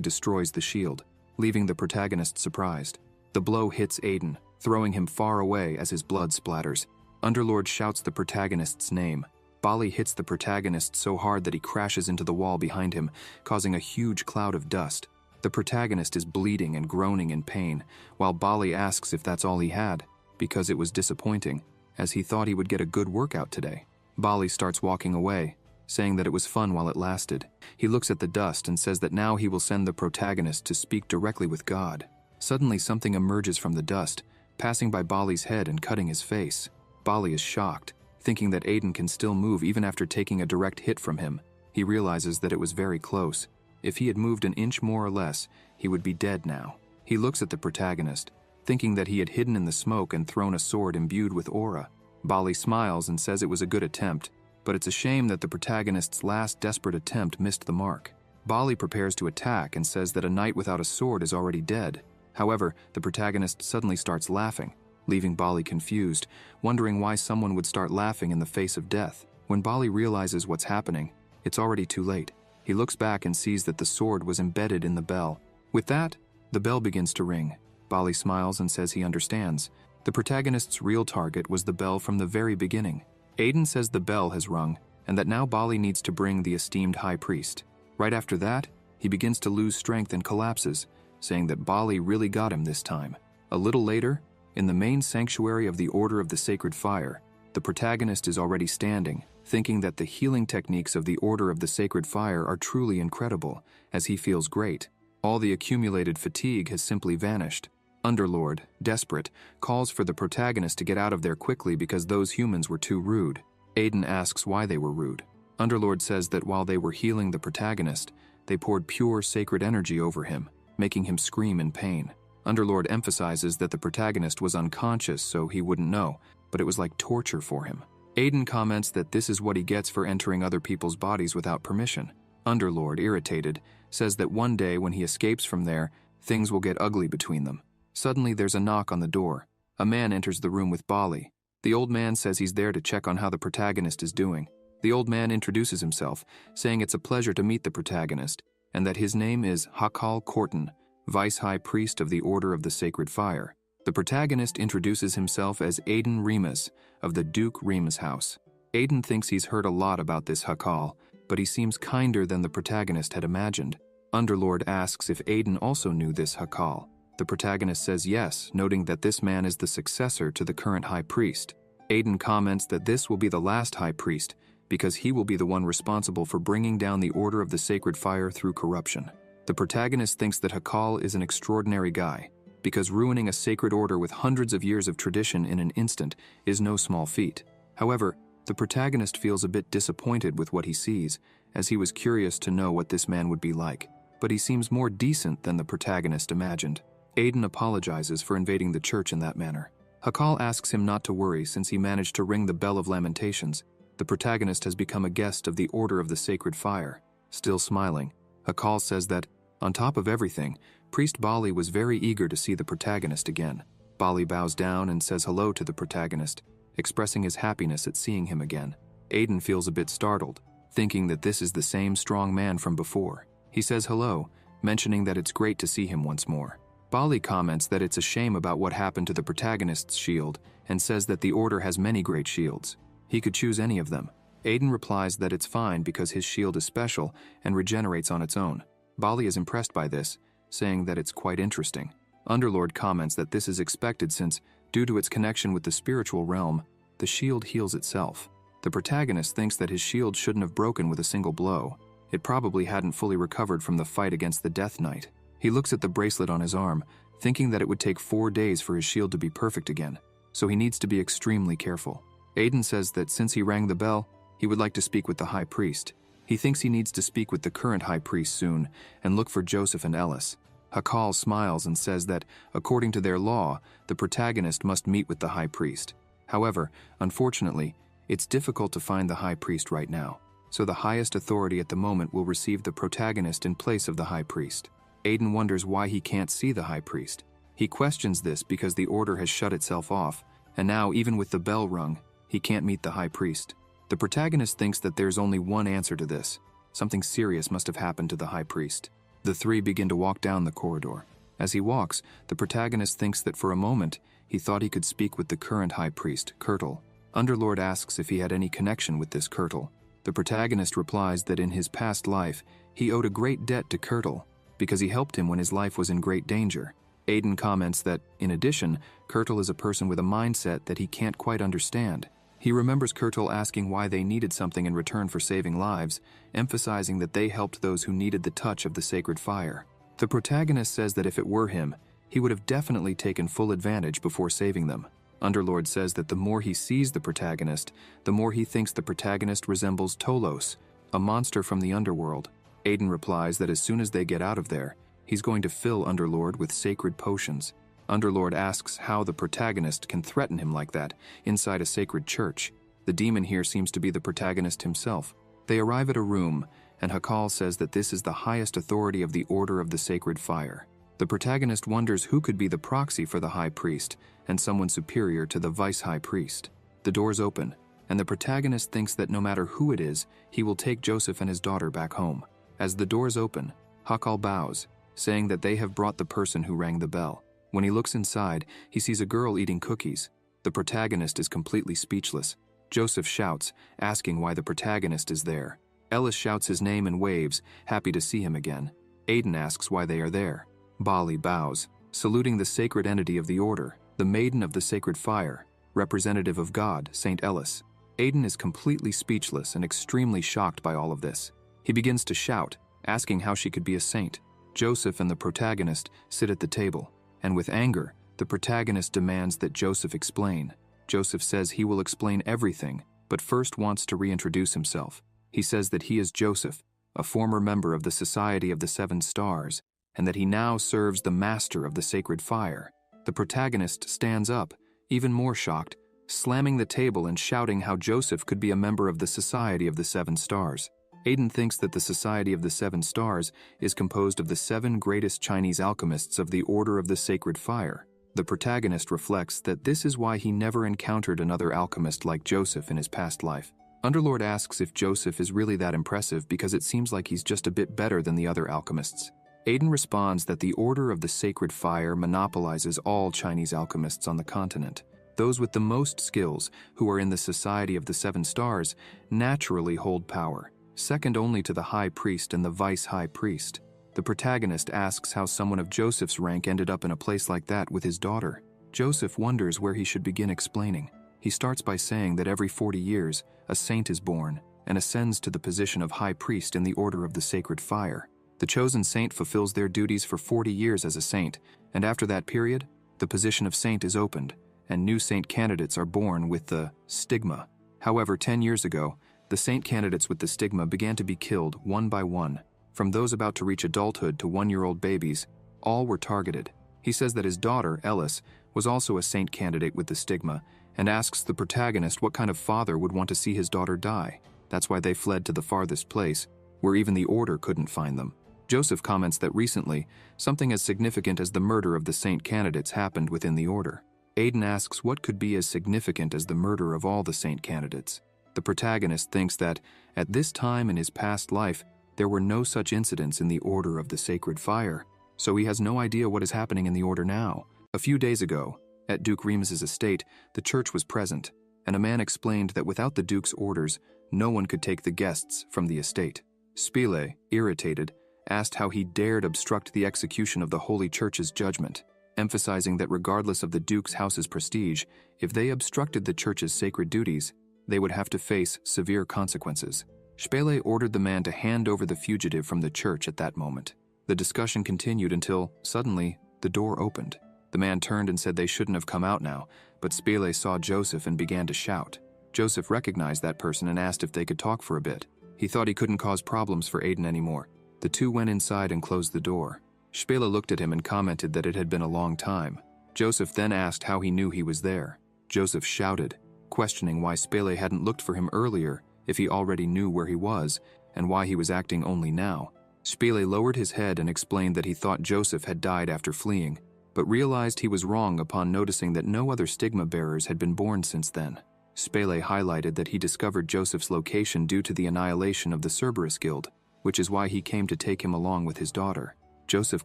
destroys the shield, leaving the protagonist surprised. The blow hits Aiden, throwing him far away as his blood splatters. Underlord shouts the protagonist's name. Bali hits the protagonist so hard that he crashes into the wall behind him, causing a huge cloud of dust. The protagonist is bleeding and groaning in pain, while Bali asks if that's all he had, because it was disappointing, as he thought he would get a good workout today. Bali starts walking away, saying that it was fun while it lasted. He looks at the dust and says that now he will send the protagonist to speak directly with God. Suddenly something emerges from the dust, passing by Bali's head and cutting his face. Bali is shocked, thinking that Aiden can still move even after taking a direct hit from him. He realizes that it was very close. If he had moved an inch more or less, he would be dead now. He looks at the protagonist, thinking that he had hidden in the smoke and thrown a sword imbued with aura. Bali smiles and says it was a good attempt, but it's a shame that the protagonist's last desperate attempt missed the mark. Bali prepares to attack and says that a knight without a sword is already dead. However, the protagonist suddenly starts laughing, leaving Bali confused, wondering why someone would start laughing in the face of death. When Bali realizes what's happening, it's already too late. He looks back and sees that the sword was embedded in the bell. With that, the bell begins to ring. Bali smiles and says he understands. The protagonist's real target was the bell from the very beginning. Aiden says the bell has rung, and that now Bali needs to bring the esteemed high priest. Right after that, he begins to lose strength and collapses, saying that Bali really got him this time. A little later, in the main sanctuary of the Order of the Sacred Fire, the protagonist is already standing, thinking that the healing techniques of the Order of the Sacred Fire are truly incredible, as he feels great. All the accumulated fatigue has simply vanished. Underlord, desperate, calls for the protagonist to get out of there quickly because those humans were too rude. Aiden asks why they were rude. Underlord says that while they were healing the protagonist, they poured pure sacred energy over him, making him scream in pain. Underlord emphasizes that the protagonist was unconscious so he wouldn't know, but it was like torture for him. Aiden comments that this is what he gets for entering other people's bodies without permission. Underlord, irritated, says that one day when he escapes from there, things will get ugly between them. Suddenly there's a knock on the door. A man enters the room with Bali. The old man says he's there to check on how the protagonist is doing. The old man introduces himself, saying it's a pleasure to meet the protagonist, and that his name is Hakal Korton, Vice High Priest of the Order of the Sacred Fire. The protagonist introduces himself as Aiden Remus, of the Duke Remus house. Aiden thinks he's heard a lot about this Hakal, but he seems kinder than the protagonist had imagined. Underlord asks if Aiden also knew this Hakal. The protagonist says yes, noting that this man is the successor to the current High Priest. Aiden comments that this will be the last High Priest, because he will be the one responsible for bringing down the Order of the Sacred Fire through corruption. The protagonist thinks that Hakal is an extraordinary guy, because ruining a sacred order with hundreds of years of tradition in an instant is no small feat. However, the protagonist feels a bit disappointed with what he sees, as he was curious to know what this man would be like, but he seems more decent than the protagonist imagined. Aiden apologizes for invading the church in that manner. Hakal asks him not to worry since he managed to ring the Bell of Lamentations. The protagonist has become a guest of the Order of the Sacred Fire. Still smiling, Hakal says that, on top of everything, Priest Bali was very eager to see the protagonist again. Bali bows down and says hello to the protagonist, expressing his happiness at seeing him again. Aiden feels a bit startled, thinking that this is the same strong man from before. He says hello, mentioning that it's great to see him once more. Bali comments that it's a shame about what happened to the protagonist's shield and says that the Order has many great shields. He could choose any of them. Aiden replies that it's fine because his shield is special and regenerates on its own. Bali is impressed by this, saying that it's quite interesting. Underlord comments that this is expected since, due to its connection with the spiritual realm, the shield heals itself. The protagonist thinks that his shield shouldn't have broken with a single blow. It probably hadn't fully recovered from the fight against the Death Knight. He looks at the bracelet on his arm, thinking that it would take 4 days for his shield to be perfect again, so he needs to be extremely careful. Aiden says that since he rang the bell, he would like to speak with the High Priest. He thinks he needs to speak with the current High Priest soon and look for Joseph and Ellis. Hakal smiles and says that, according to their law, the protagonist must meet with the High Priest. However, unfortunately, it's difficult to find the High Priest right now, so the highest authority at the moment will receive the protagonist in place of the High Priest. Aiden wonders why he can't see the High Priest. He questions this because the Order has shut itself off, and now, even with the bell rung, he can't meet the High Priest. The protagonist thinks that there's only one answer to this. Something serious must have happened to the High Priest. The three begin to walk down the corridor. As he walks, the protagonist thinks that for a moment, he thought he could speak with the current High Priest, Kurtle. Underlord asks if he had any connection with this Kurtle. The protagonist replies that in his past life, he owed a great debt to Kurtle because he helped him when his life was in great danger. Aiden comments that, in addition, Kurtle is a person with a mindset that he can't quite understand. He remembers Kurtle asking why they needed something in return for saving lives, emphasizing that they helped those who needed the touch of the sacred fire. The protagonist says that if it were him, he would have definitely taken full advantage before saving them. Underlord says that the more he sees the protagonist, the more he thinks the protagonist resembles Tolos, a monster from the underworld. Aiden replies that as soon as they get out of there, he's going to fill Underlord with sacred potions. Underlord asks how the protagonist can threaten him like that inside a sacred church. The demon here seems to be the protagonist himself. They arrive at a room, and Hakal says that this is the highest authority of the Order of the Sacred Fire. The protagonist wonders who could be the proxy for the High Priest and someone superior to the Vice High Priest. The doors open, and the protagonist thinks that no matter who it is, he will take Joseph and his daughter back home. As the doors open, Hakal bows, saying that they have brought the person who rang the bell. When he looks inside, he sees a girl eating cookies. The protagonist is completely speechless. Joseph shouts, asking why the protagonist is there. Ellis shouts his name and waves, happy to see him again. Aiden asks why they are there. Bali bows, saluting the sacred entity of the Order, the Maiden of the Sacred Fire, representative of God, Saint Ellis. Aiden is completely speechless and extremely shocked by all of this. He begins to shout, asking how she could be a saint. Joseph and the protagonist sit at the table, and with anger, the protagonist demands that Joseph explain. Joseph says he will explain everything, but first wants to reintroduce himself. He says that he is Joseph, a former member of the Society of the Seven Stars, and that he now serves the Master of the Sacred Fire. The protagonist stands up, even more shocked, slamming the table and shouting how Joseph could be a member of the Society of the Seven Stars. Aiden thinks that the Society of the Seven Stars is composed of the 7 greatest Chinese alchemists of the Order of the Sacred Fire. The protagonist reflects that this is why he never encountered another alchemist like Joseph in his past life. Underlord asks if Joseph is really that impressive because it seems like he's just a bit better than the other alchemists. Aiden responds that the Order of the Sacred Fire monopolizes all Chinese alchemists on the continent. Those with the most skills, who are in the Society of the Seven Stars, naturally hold power, second only to the High Priest and the Vice High Priest. The protagonist asks how someone of Joseph's rank ended up in a place like that with his daughter. Joseph wonders where he should begin explaining. He starts by saying that every 40 years, a saint is born and ascends to the position of High Priest in the Order of the Sacred Fire. The chosen saint fulfills their duties for 40 years as a saint, and after that period, the position of saint is opened, and new saint candidates are born with the stigma. However, 10 years ago, the saint candidates with the stigma began to be killed one by one. From those about to reach adulthood to 1-year-old babies, all were targeted. He says that his daughter, Ellis, was also a saint candidate with the stigma, and asks the protagonist what kind of father would want to see his daughter die. That's why they fled to the farthest place, where even the Order couldn't find them. Joseph comments that recently, something as significant as the murder of the saint candidates happened within the Order. Aiden asks what could be as significant as the murder of all the saint candidates. The protagonist thinks that, at this time in his past life, there were no such incidents in the Order of the Sacred Fire, so he has no idea what is happening in the Order now. A few days ago, at Duke Remus's estate, the church was present, and a man explained that without the Duke's orders, no one could take the guests from the estate. Spile, irritated, asked how he dared obstruct the execution of the Holy Church's judgment, emphasizing that regardless of the Duke's house's prestige, if they obstructed the church's sacred duties, they would have to face severe consequences. Spile ordered the man to hand over the fugitive from the church at that moment. The discussion continued until, suddenly, the door opened. The man turned and said they shouldn't have come out now, but Spile saw Joseph and began to shout. Joseph recognized that person and asked if they could talk for a bit. He thought he couldn't cause problems for Aiden anymore. The two went inside and closed the door. Spile looked at him and commented that it had been a long time. Joseph then asked how he knew he was there. Joseph shouted, questioning why Spile hadn't looked for him earlier if he already knew where he was, and why he was acting only now. Spile lowered his head and explained that he thought Joseph had died after fleeing, but realized he was wrong upon noticing that no other stigma bearers had been born since then. Spile highlighted that he discovered Joseph's location due to the annihilation of the Cerberus Guild, which is why he came to take him along with his daughter. Joseph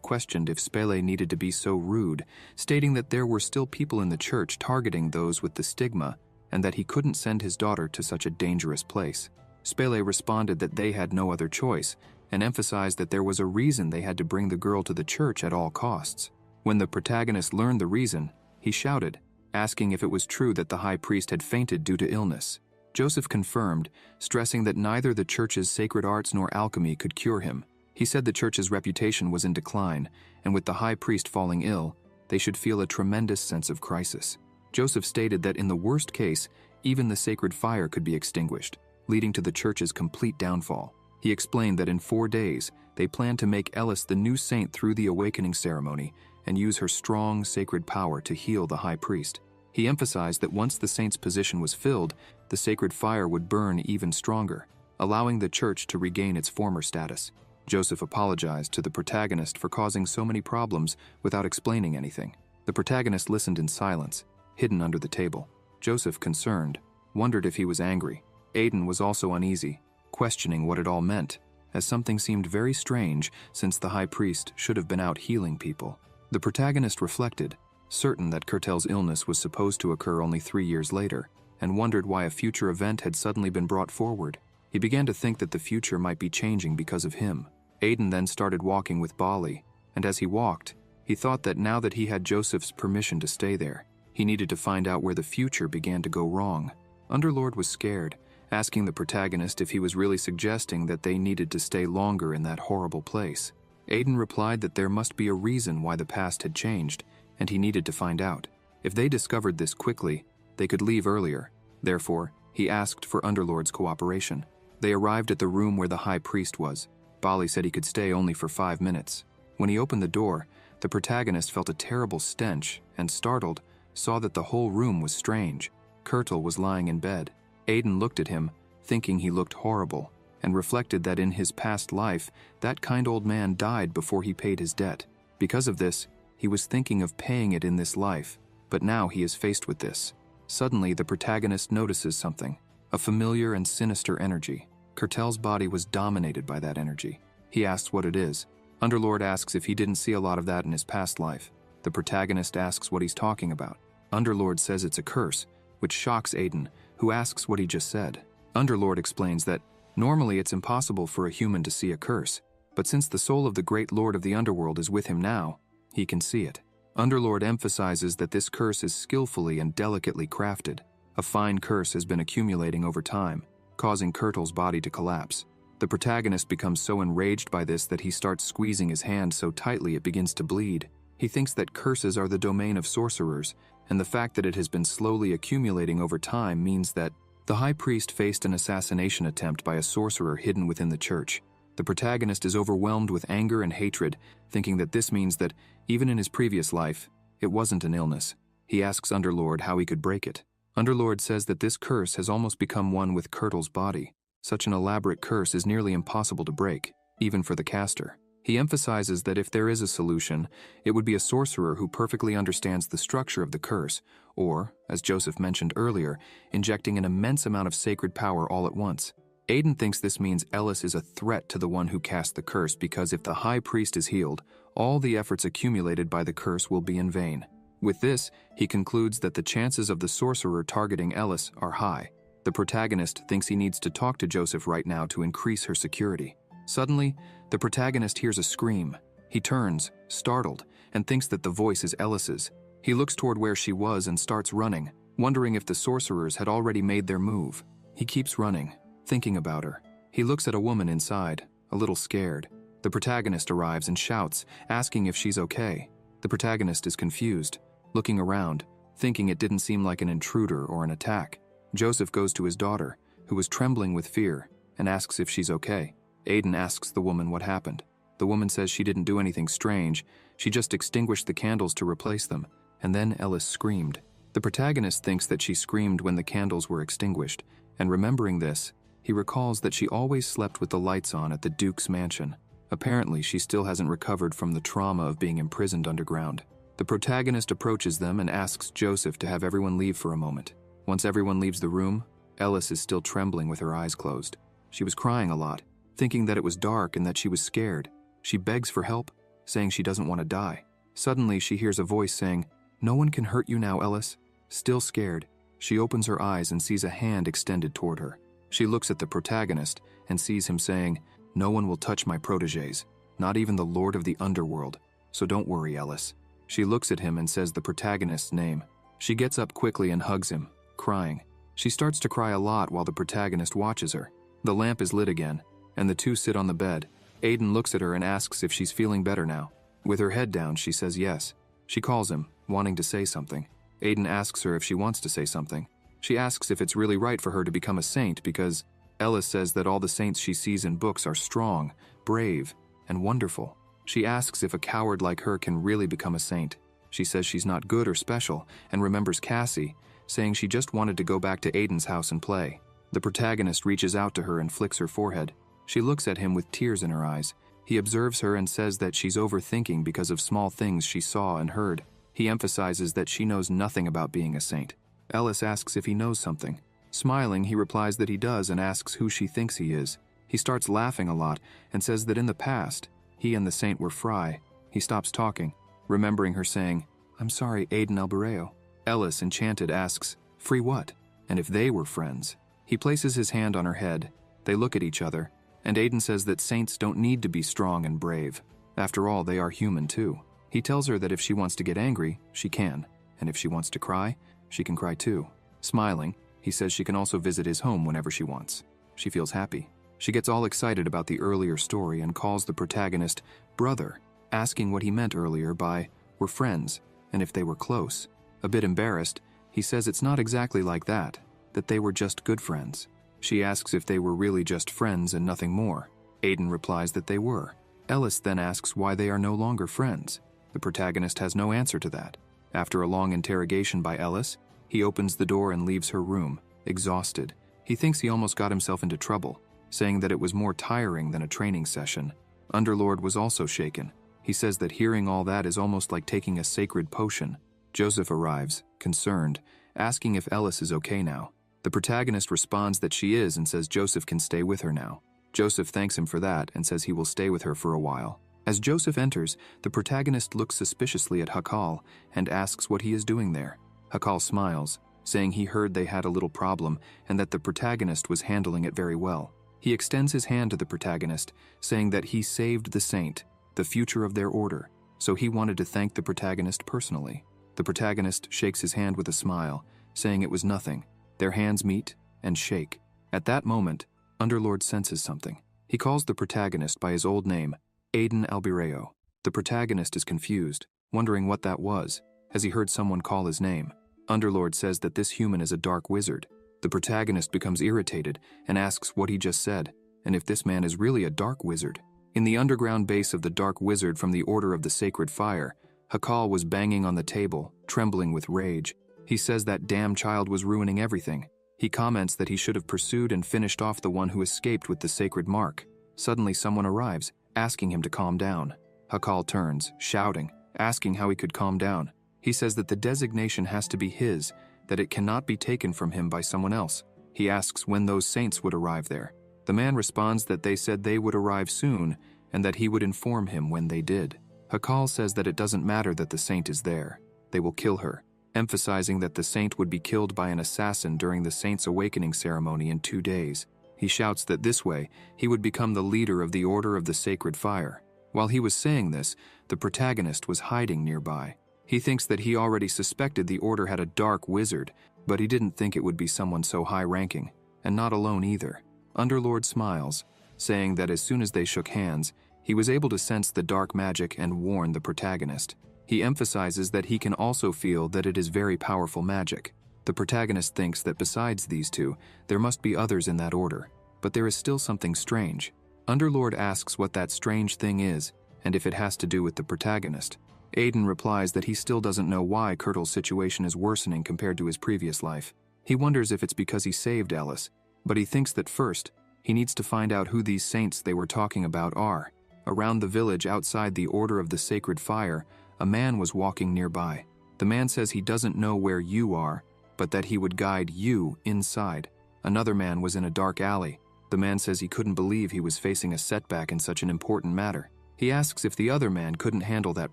questioned if Spile needed to be so rude, stating that there were still people in the church targeting those with the stigma, and that he couldn't send his daughter to such a dangerous place. Spile responded that they had no other choice, and emphasized that there was a reason they had to bring the girl to the church at all costs. When the protagonist learned the reason, he shouted, asking if it was true that the high priest had fainted due to illness. Joseph confirmed, stressing that neither the church's sacred arts nor alchemy could cure him. He said the church's reputation was in decline, and with the high priest falling ill, they should feel a tremendous sense of crisis. Joseph stated that in the worst case, even the sacred fire could be extinguished, leading to the church's complete downfall. He explained that in 4 days, they planned to make Ellis the new saint through the awakening ceremony and use her strong, sacred power to heal the high priest. He emphasized that once the saint's position was filled, the sacred fire would burn even stronger, allowing the church to regain its former status. Joseph apologized to the protagonist for causing so many problems without explaining anything. The protagonist listened in silence, hidden under the table. Joseph, concerned, wondered if he was angry. Aiden was also uneasy, questioning what it all meant, as something seemed very strange since the high priest should have been out healing people. The protagonist reflected, certain that Kurtel's illness was supposed to occur only 3 years later, and wondered why a future event had suddenly been brought forward. He began to think that the future might be changing because of him. Aiden then started walking with Bali, and as he walked, he thought that now that he had Joseph's permission to stay there, he needed to find out where the future began to go wrong. Underlord was scared, asking the protagonist if he was really suggesting that they needed to stay longer in that horrible place. Aiden replied that there must be a reason why the past had changed, and he needed to find out. If they discovered this quickly, they could leave earlier. Therefore, he asked for Underlord's cooperation. They arrived at the room where the high priest was. Bali said he could stay only for 5 minutes. When he opened the door, the protagonist felt a terrible stench and, startled, saw that the whole room was strange. Kurtel was lying in bed. Aiden looked at him, thinking he looked horrible, and reflected that in his past life, that kind old man died before he paid his debt. Because of this, he was thinking of paying it in this life, but now he is faced with this. Suddenly, the protagonist notices something, a familiar and sinister energy. Kurtel's body was dominated by that energy. He asks what it is. Underlord asks if he didn't see a lot of that in his past life. The protagonist asks what he's talking about. Underlord says it's a curse, which shocks Aiden, who asks what he just said. Underlord explains that normally it's impossible for a human to see a curse, but since the soul of the great lord of the underworld is with him now, he can see it. Underlord emphasizes that this curse is skillfully and delicately crafted. A fine curse has been accumulating over time, causing Kurtel's body to collapse. The protagonist becomes so enraged by this that he starts squeezing his hand so tightly it begins to bleed. He thinks that curses are the domain of sorcerers, and the fact that it has been slowly accumulating over time means that the high priest faced an assassination attempt by a sorcerer hidden within the church. The protagonist is overwhelmed with anger and hatred, thinking that this means that, even in his previous life, it wasn't an illness. He asks Underlord how he could break it. Underlord says that this curse has almost become one with Kurtel's body. Such an elaborate curse is nearly impossible to break, even for the caster. He emphasizes that if there is a solution, it would be a sorcerer who perfectly understands the structure of the curse, or, as Joseph mentioned earlier, injecting an immense amount of sacred power all at once. Aiden thinks this means Ellis is a threat to the one who cast the curse because if the high priest is healed, all the efforts accumulated by the curse will be in vain. With this, he concludes that the chances of the sorcerer targeting Ellis are high. The protagonist thinks he needs to talk to Joseph right now to increase her security. Suddenly, the protagonist hears a scream. He turns, startled, and thinks that the voice is Ellis's. He looks toward where she was and starts running, wondering if the sorcerers had already made their move. He keeps running, thinking about her. He looks at a woman inside, a little scared. The protagonist arrives and shouts, asking if she's okay. The protagonist is confused, looking around, thinking it didn't seem like an intruder or an attack. Joseph goes to his daughter, who was trembling with fear, and asks if she's okay. Aiden asks the woman what happened. The woman says she didn't do anything strange, she just extinguished the candles to replace them, and then Ellis screamed. The protagonist thinks that she screamed when the candles were extinguished, and remembering this, he recalls that she always slept with the lights on at the Duke's mansion. Apparently, she still hasn't recovered from the trauma of being imprisoned underground. The protagonist approaches them and asks Joseph to have everyone leave for a moment. Once everyone leaves the room, Ellis is still trembling with her eyes closed. She was crying a lot, thinking that it was dark and that she was scared. She begs for help, saying she doesn't want to die. Suddenly, she hears a voice saying, "No one can hurt you now, Ellis." Still scared, she opens her eyes and sees a hand extended toward her. She looks at the protagonist and sees him saying, "No one will touch my protégés, not even the Lord of the Underworld, so don't worry, Ellis." She looks at him and says the protagonist's name. She gets up quickly and hugs him, crying. She starts to cry a lot while the protagonist watches her. The lamp is lit again, and the two sit on the bed. Aiden looks at her and asks if she's feeling better now. With her head down, she says yes. She calls him, wanting to say something. Aiden asks her if she wants to say something. She asks if it's really right for her to become a saint because Ellis says that all the saints she sees in books are strong, brave, and wonderful. She asks if a coward like her can really become a saint. She says she's not good or special and remembers Cassie, saying she just wanted to go back to Aiden's house and play. The protagonist reaches out to her and flicks her forehead. She looks at him with tears in her eyes. He observes her and says that she's overthinking because of small things she saw and heard. He emphasizes that she knows nothing about being a saint. Ellis asks if he knows something. Smiling, he replies that he does and asks who she thinks he is. He starts laughing a lot and says that in the past, he and the saint were fry. He stops talking, remembering her saying, "I'm sorry, Aiden Albareo." Ellis, enchanted, asks, "Free what?" and if they were friends. He places his hand on her head. They look at each other, and Aiden says that saints don't need to be strong and brave. After all, they are human too. He tells her that if she wants to get angry, she can, and if she wants to cry, she can cry too. Smiling, he says she can also visit his home whenever she wants. She feels happy. She gets all excited about the earlier story and calls the protagonist brother, asking what he meant earlier by "we're friends," and if they were close. A bit embarrassed, he says it's not exactly like that they were just good friends. She asks if they were really just friends and nothing more. Aiden replies that they were. Ellis then asks why they are no longer friends. The protagonist has no answer to that. After a long interrogation by Ellis, he opens the door and leaves her room, exhausted. He thinks he almost got himself into trouble, saying that it was more tiring than a training session. Underlord was also shaken. He says that hearing all that is almost like taking a sacred potion. Joseph arrives, concerned, asking if Ellis is okay now. The protagonist responds that she is and says Joseph can stay with her now. Joseph thanks him for that and says he will stay with her for a while. As Joseph enters, the protagonist looks suspiciously at Hakal and asks what he is doing there. Hakal smiles, saying he heard they had a little problem and that the protagonist was handling it very well. He extends his hand to the protagonist, saying that he saved the saint, the future of their order, so he wanted to thank the protagonist personally. The protagonist shakes his hand with a smile, saying it was nothing. Their hands meet and shake. At that moment, Underlord senses something. He calls the protagonist by his old name, Aiden Albireo. The protagonist is confused, wondering what that was, as he heard someone call his name. Underlord says that this human is a dark wizard. The protagonist becomes irritated and asks what he just said, and if this man is really a dark wizard. In the underground base of the dark wizard from the Order of the Sacred Fire, Hakal was banging on the table, trembling with rage. He says that damn child was ruining everything. He comments that he should have pursued and finished off the one who escaped with the sacred mark. Suddenly someone arrives, asking him to calm down. Hakal turns, shouting, asking how he could calm down. He says that the designation has to be his, that it cannot be taken from him by someone else. He asks when those saints would arrive there. The man responds that they said they would arrive soon and that he would inform him when they did. Hakal says that it doesn't matter that the saint is there. They will kill her, emphasizing that the saint would be killed by an assassin during the saint's awakening ceremony in 2 days. He shouts that this way, he would become the leader of the Order of the Sacred Fire. While he was saying this, the protagonist was hiding nearby. He thinks that he already suspected the Order had a dark wizard, but he didn't think it would be someone so high-ranking, and not alone either. Underlord smiles, saying that as soon as they shook hands, he was able to sense the dark magic and warn the protagonist. He emphasizes that he can also feel that it is very powerful magic. The protagonist thinks that besides these two, there must be others in that order, but there is still something strange. Underlord asks what that strange thing is, and if it has to do with the protagonist. Aiden replies that he still doesn't know why Kurtle's situation is worsening compared to his previous life. He wonders if it's because he saved Alice, but he thinks that first, he needs to find out who these saints they were talking about are. Around the village outside the Order of the Sacred Fire, a man was walking nearby. The man says he doesn't know where you are, but that he would guide you inside. Another man was in a dark alley. The man says he couldn't believe he was facing a setback in such an important matter. He asks if the other man couldn't handle that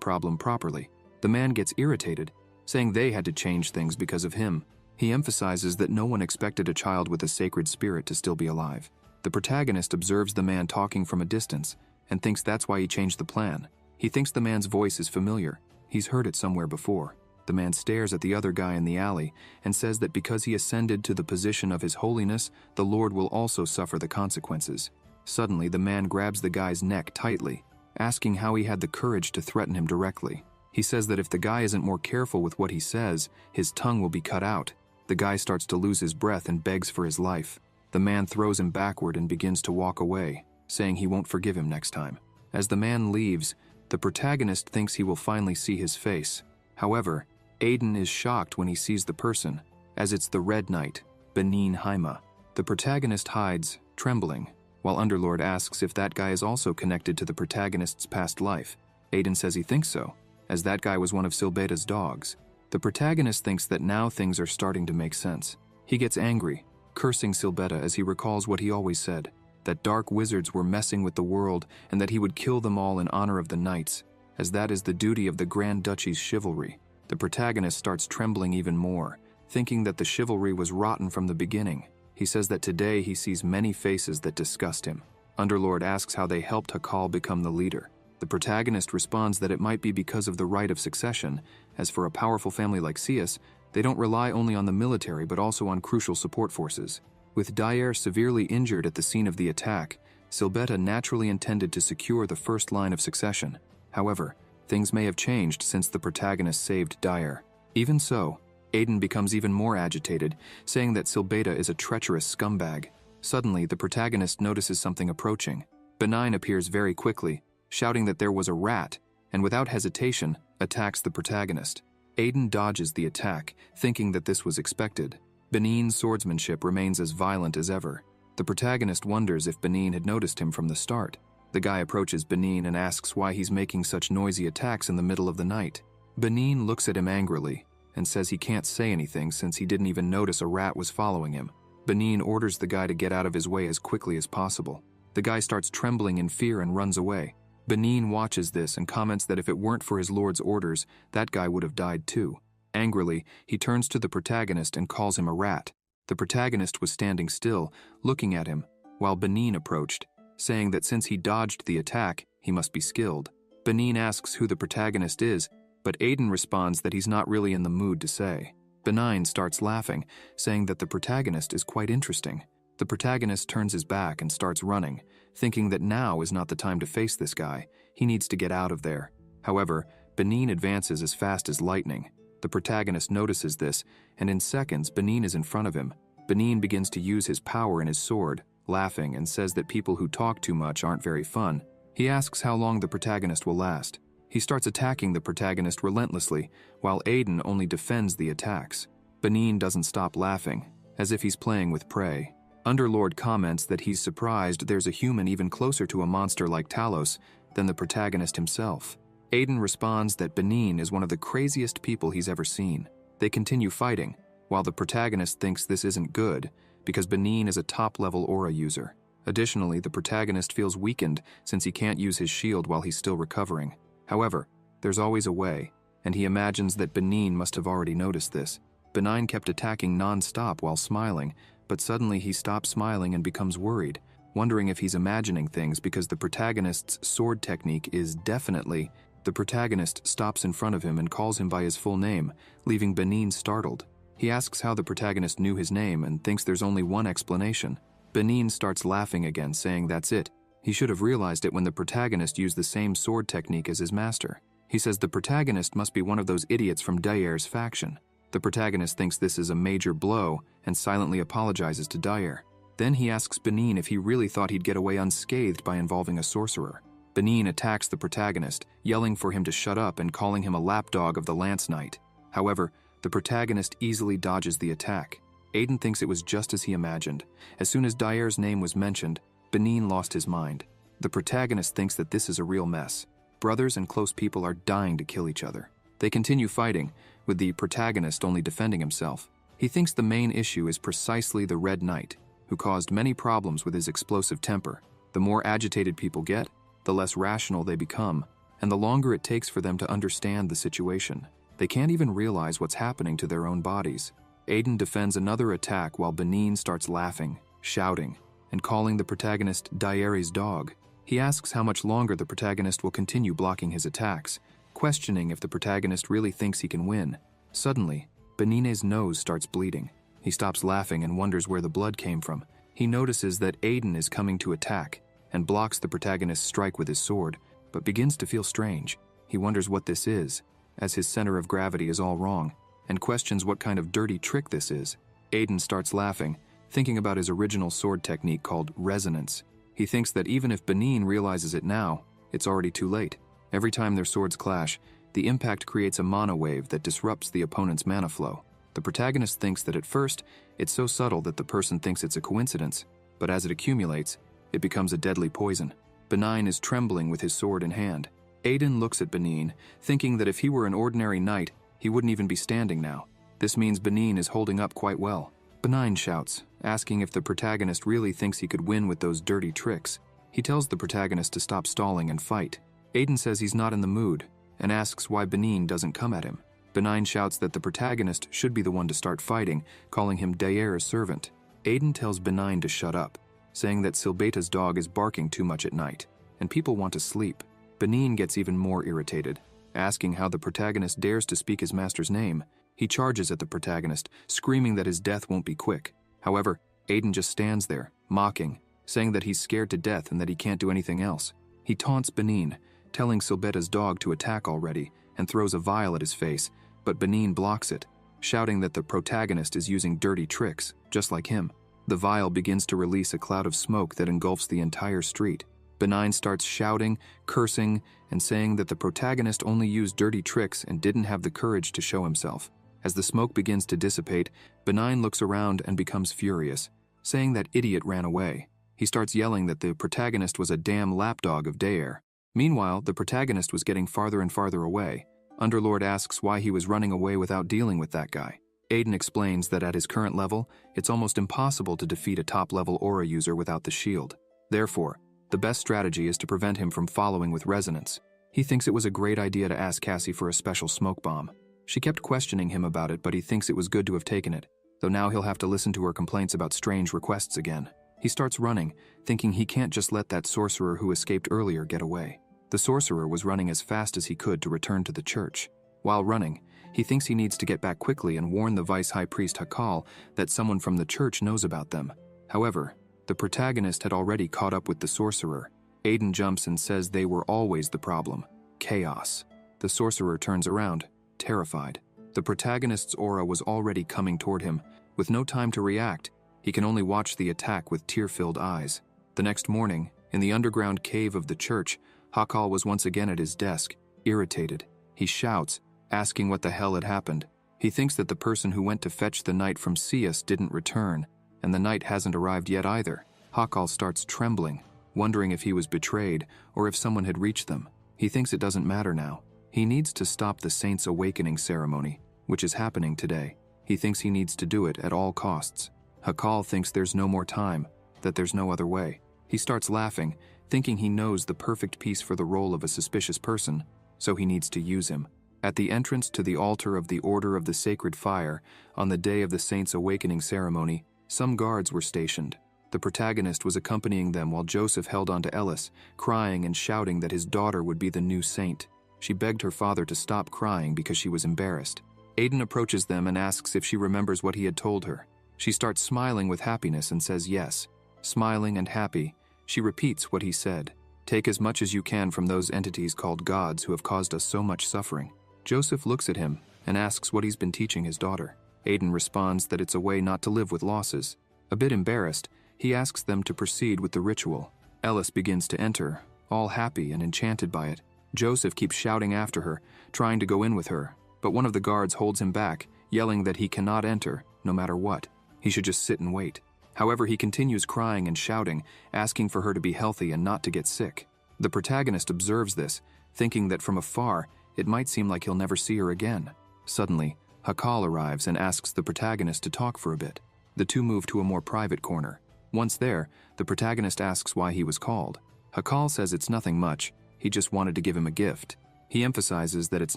problem properly. The man gets irritated, saying they had to change things because of him. He emphasizes that no one expected a child with a sacred spirit to still be alive. The protagonist observes the man talking from a distance and thinks that's why he changed the plan. He thinks the man's voice is familiar. He's heard it somewhere before. The man stares at the other guy in the alley and says that because he ascended to the position of his holiness, the Lord will also suffer the consequences. Suddenly, the man grabs the guy's neck tightly, asking how he had the courage to threaten him directly. He says that if the guy isn't more careful with what he says, his tongue will be cut out. The guy starts to lose his breath and begs for his life. The man throws him backward and begins to walk away, saying he won't forgive him next time. As the man leaves, the protagonist thinks he will finally see his face. However, Aiden is shocked when he sees the person, as it's the Red Knight, Benin Haima. The protagonist hides, trembling, while Underlord asks if that guy is also connected to the protagonist's past life. Aiden says he thinks so, as that guy was one of Silbeta's dogs. The protagonist thinks that now things are starting to make sense. He gets angry, cursing Silbeta as he recalls what he always said, that dark wizards were messing with the world and that he would kill them all in honor of the knights, as that is the duty of the Grand Duchy's chivalry. The protagonist starts trembling even more, thinking that the chivalry was rotten from the beginning. He says that today he sees many faces that disgust him. Underlord asks how they helped Hakal become the leader. The protagonist responds that it might be because of the right of succession, as for a powerful family like Sias, they don't rely only on the military but also on crucial support forces. With Dyer severely injured at the scene of the attack, Silbeta naturally intended to secure the first line of succession. However, things may have changed since the protagonist saved Dyer. Even so, Aiden becomes even more agitated, saying that Silbeta is a treacherous scumbag. Suddenly, the protagonist notices something approaching. Benign appears very quickly, shouting that there was a rat, and without hesitation, attacks the protagonist. Aiden dodges the attack, thinking that this was expected. Benin's swordsmanship remains as violent as ever. The protagonist wonders if Benin had noticed him from the start. The guy approaches Benin and asks why he's making such noisy attacks in the middle of the night. Benin looks at him angrily and says he can't say anything since he didn't even notice a rat was following him. Benin orders the guy to get out of his way as quickly as possible. The guy starts trembling in fear and runs away. Benin watches this and comments that if it weren't for his lord's orders, that guy would have died too. Angrily, he turns to the protagonist and calls him a rat. The protagonist was standing still, looking at him, while Benin approached, saying that since he dodged the attack, he must be skilled. Benin asks who the protagonist is, but Aiden responds that he's not really in the mood to say. Benin starts laughing, saying that the protagonist is quite interesting. The protagonist turns his back and starts running, thinking that now is not the time to face this guy. He needs to get out of there. However, Benin advances as fast as lightning. The protagonist notices this, and in seconds, Benin is in front of him. Benin begins to use his power in his sword, laughing, and says that people who talk too much aren't very fun. He asks how long the protagonist will last. He starts attacking the protagonist relentlessly, while Aiden only defends the attacks. Benin doesn't stop laughing, as if he's playing with prey. Underlord comments that he's surprised there's a human even closer to a monster like Talos than the protagonist himself. Aiden responds that Benin is one of the craziest people he's ever seen. They continue fighting, while the protagonist thinks this isn't good because Benin is a top-level aura user. Additionally, the protagonist feels weakened since he can't use his shield while he's still recovering. However, there's always a way, and he imagines that Benin must have already noticed this. Benin kept attacking non-stop while smiling, but suddenly he stops smiling and becomes worried, wondering if he's imagining things because the protagonist's sword technique is definitely... The protagonist stops in front of him and calls him by his full name, leaving Benin startled. He asks how the protagonist knew his name and thinks there's only one explanation. Benin starts laughing again, saying that's it. He should have realized it when the protagonist used the same sword technique as his master. He says the protagonist must be one of those idiots from Dair's faction. The protagonist thinks this is a major blow and silently apologizes to Dair. Then he asks Benin if he really thought he'd get away unscathed by involving a sorcerer. Benin attacks the protagonist, yelling for him to shut up and calling him a lapdog of the Lance Knight. However, the protagonist easily dodges the attack. Aiden thinks it was just as he imagined. As soon as Dair's name was mentioned, Benin lost his mind. The protagonist thinks that this is a real mess. Brothers and close people are dying to kill each other. They continue fighting, with the protagonist only defending himself. He thinks the main issue is precisely the Red Knight, who caused many problems with his explosive temper. The more agitated people get, the less rational they become, and the longer it takes for them to understand the situation. They can't even realize what's happening to their own bodies. Aiden defends another attack while Benin starts laughing, shouting, and calling the protagonist Dairi's dog. He asks how much longer the protagonist will continue blocking his attacks, questioning if the protagonist really thinks he can win. Suddenly, Benin's nose starts bleeding. He stops laughing and wonders where the blood came from. He notices that Aiden is coming to attack and blocks the protagonist's strike with his sword, but begins to feel strange. He wonders what this is, as his center of gravity is all wrong, and questions what kind of dirty trick this is. Aiden starts laughing, thinking about his original sword technique called resonance. He thinks that even if Benin realizes it now, it's already too late. Every time their swords clash, the impact creates a mana wave that disrupts the opponent's mana flow. The protagonist thinks that at first, it's so subtle that the person thinks it's a coincidence, but as it accumulates, it becomes a deadly poison. Benin is trembling with his sword in hand. Aiden looks at Benin, thinking that if he were an ordinary knight, he wouldn't even be standing now. This means Benin is holding up quite well. Benin shouts, asking if the protagonist really thinks he could win with those dirty tricks. He tells the protagonist to stop stalling and fight. Aiden says he's not in the mood, and asks why Benin doesn't come at him. Benin shouts that the protagonist should be the one to start fighting, calling him Dair's servant. Aiden tells Benin to shut up, saying that Silbeta's dog is barking too much at night, and people want to sleep. Benin gets even more irritated, asking how the protagonist dares to speak his master's name. He charges at the protagonist, screaming that his death won't be quick. However, Aiden just stands there, mocking, saying that he's scared to death and that he can't do anything else. He taunts Benin, telling Silbeta's dog to attack already, and throws a vial at his face, but Benin blocks it, shouting that the protagonist is using dirty tricks, just like him. The vial begins to release a cloud of smoke that engulfs the entire street. Benin starts shouting, cursing, and saying that the protagonist only used dirty tricks and didn't have the courage to show himself. As the smoke begins to dissipate, Benin looks around and becomes furious, saying that idiot ran away. He starts yelling that the protagonist was a damn lapdog of Dair. Meanwhile, the protagonist was getting farther and farther away. Underlord asks why he was running away without dealing with that guy. Aiden explains that at his current level, it's almost impossible to defeat a top-level aura user without the shield. Therefore, the best strategy is to prevent him from following with resonance. He thinks it was a great idea to ask Cassie for a special smoke bomb. She kept questioning him about it, but he thinks it was good to have taken it, though now he'll have to listen to her complaints about strange requests again. He starts running, thinking he can't just let that sorcerer who escaped earlier get away. The sorcerer was running as fast as he could to return to the church. While running, he thinks he needs to get back quickly and warn the vice high priest Hakal that someone from the church knows about them. However, the protagonist had already caught up with the sorcerer. Aiden jumps and says they were always the problem. Chaos. The sorcerer turns around, terrified. The protagonist's aura was already coming toward him. With no time to react, he can only watch the attack with tear-filled eyes. The next morning, in the underground cave of the church, Hakal was once again at his desk, irritated. He shouts, asking what the hell had happened. He thinks that the person who went to fetch the knight from Sias didn't return, and the night hasn't arrived yet either. Hakal starts trembling, wondering if he was betrayed or if someone had reached them. He thinks it doesn't matter now. He needs to stop the Saints' Awakening ceremony, which is happening today. He thinks he needs to do it at all costs. Hakal thinks there's no more time, that there's no other way. He starts laughing, thinking he knows the perfect piece for the role of a suspicious person, so he needs to use him. At the entrance to the altar of the Order of the Sacred Fire, on the day of the Saints' Awakening ceremony, some guards were stationed. The protagonist was accompanying them while Joseph held on to Ellis, crying and shouting that his daughter would be the new saint. She begged her father to stop crying because she was embarrassed. Aiden approaches them and asks if she remembers what he had told her. She starts smiling with happiness and says yes. Smiling and happy, she repeats what he said. Take as much as you can from those entities called gods who have caused us so much suffering. Joseph looks at him and asks what he's been teaching his daughter. Aiden responds that it's a way not to live with losses. A bit embarrassed, he asks them to proceed with the ritual. Ellis begins to enter, all happy and enchanted by it. Joseph keeps shouting after her, trying to go in with her, but one of the guards holds him back, yelling that he cannot enter, no matter what. He should just sit and wait. However, he continues crying and shouting, asking for her to be healthy and not to get sick. The protagonist observes this, thinking that from afar, it might seem like he'll never see her again. Suddenly, Hakal arrives and asks the protagonist to talk for a bit. The two move to a more private corner. Once there, the protagonist asks why he was called. Hakal says it's nothing much, he just wanted to give him a gift. He emphasizes that it's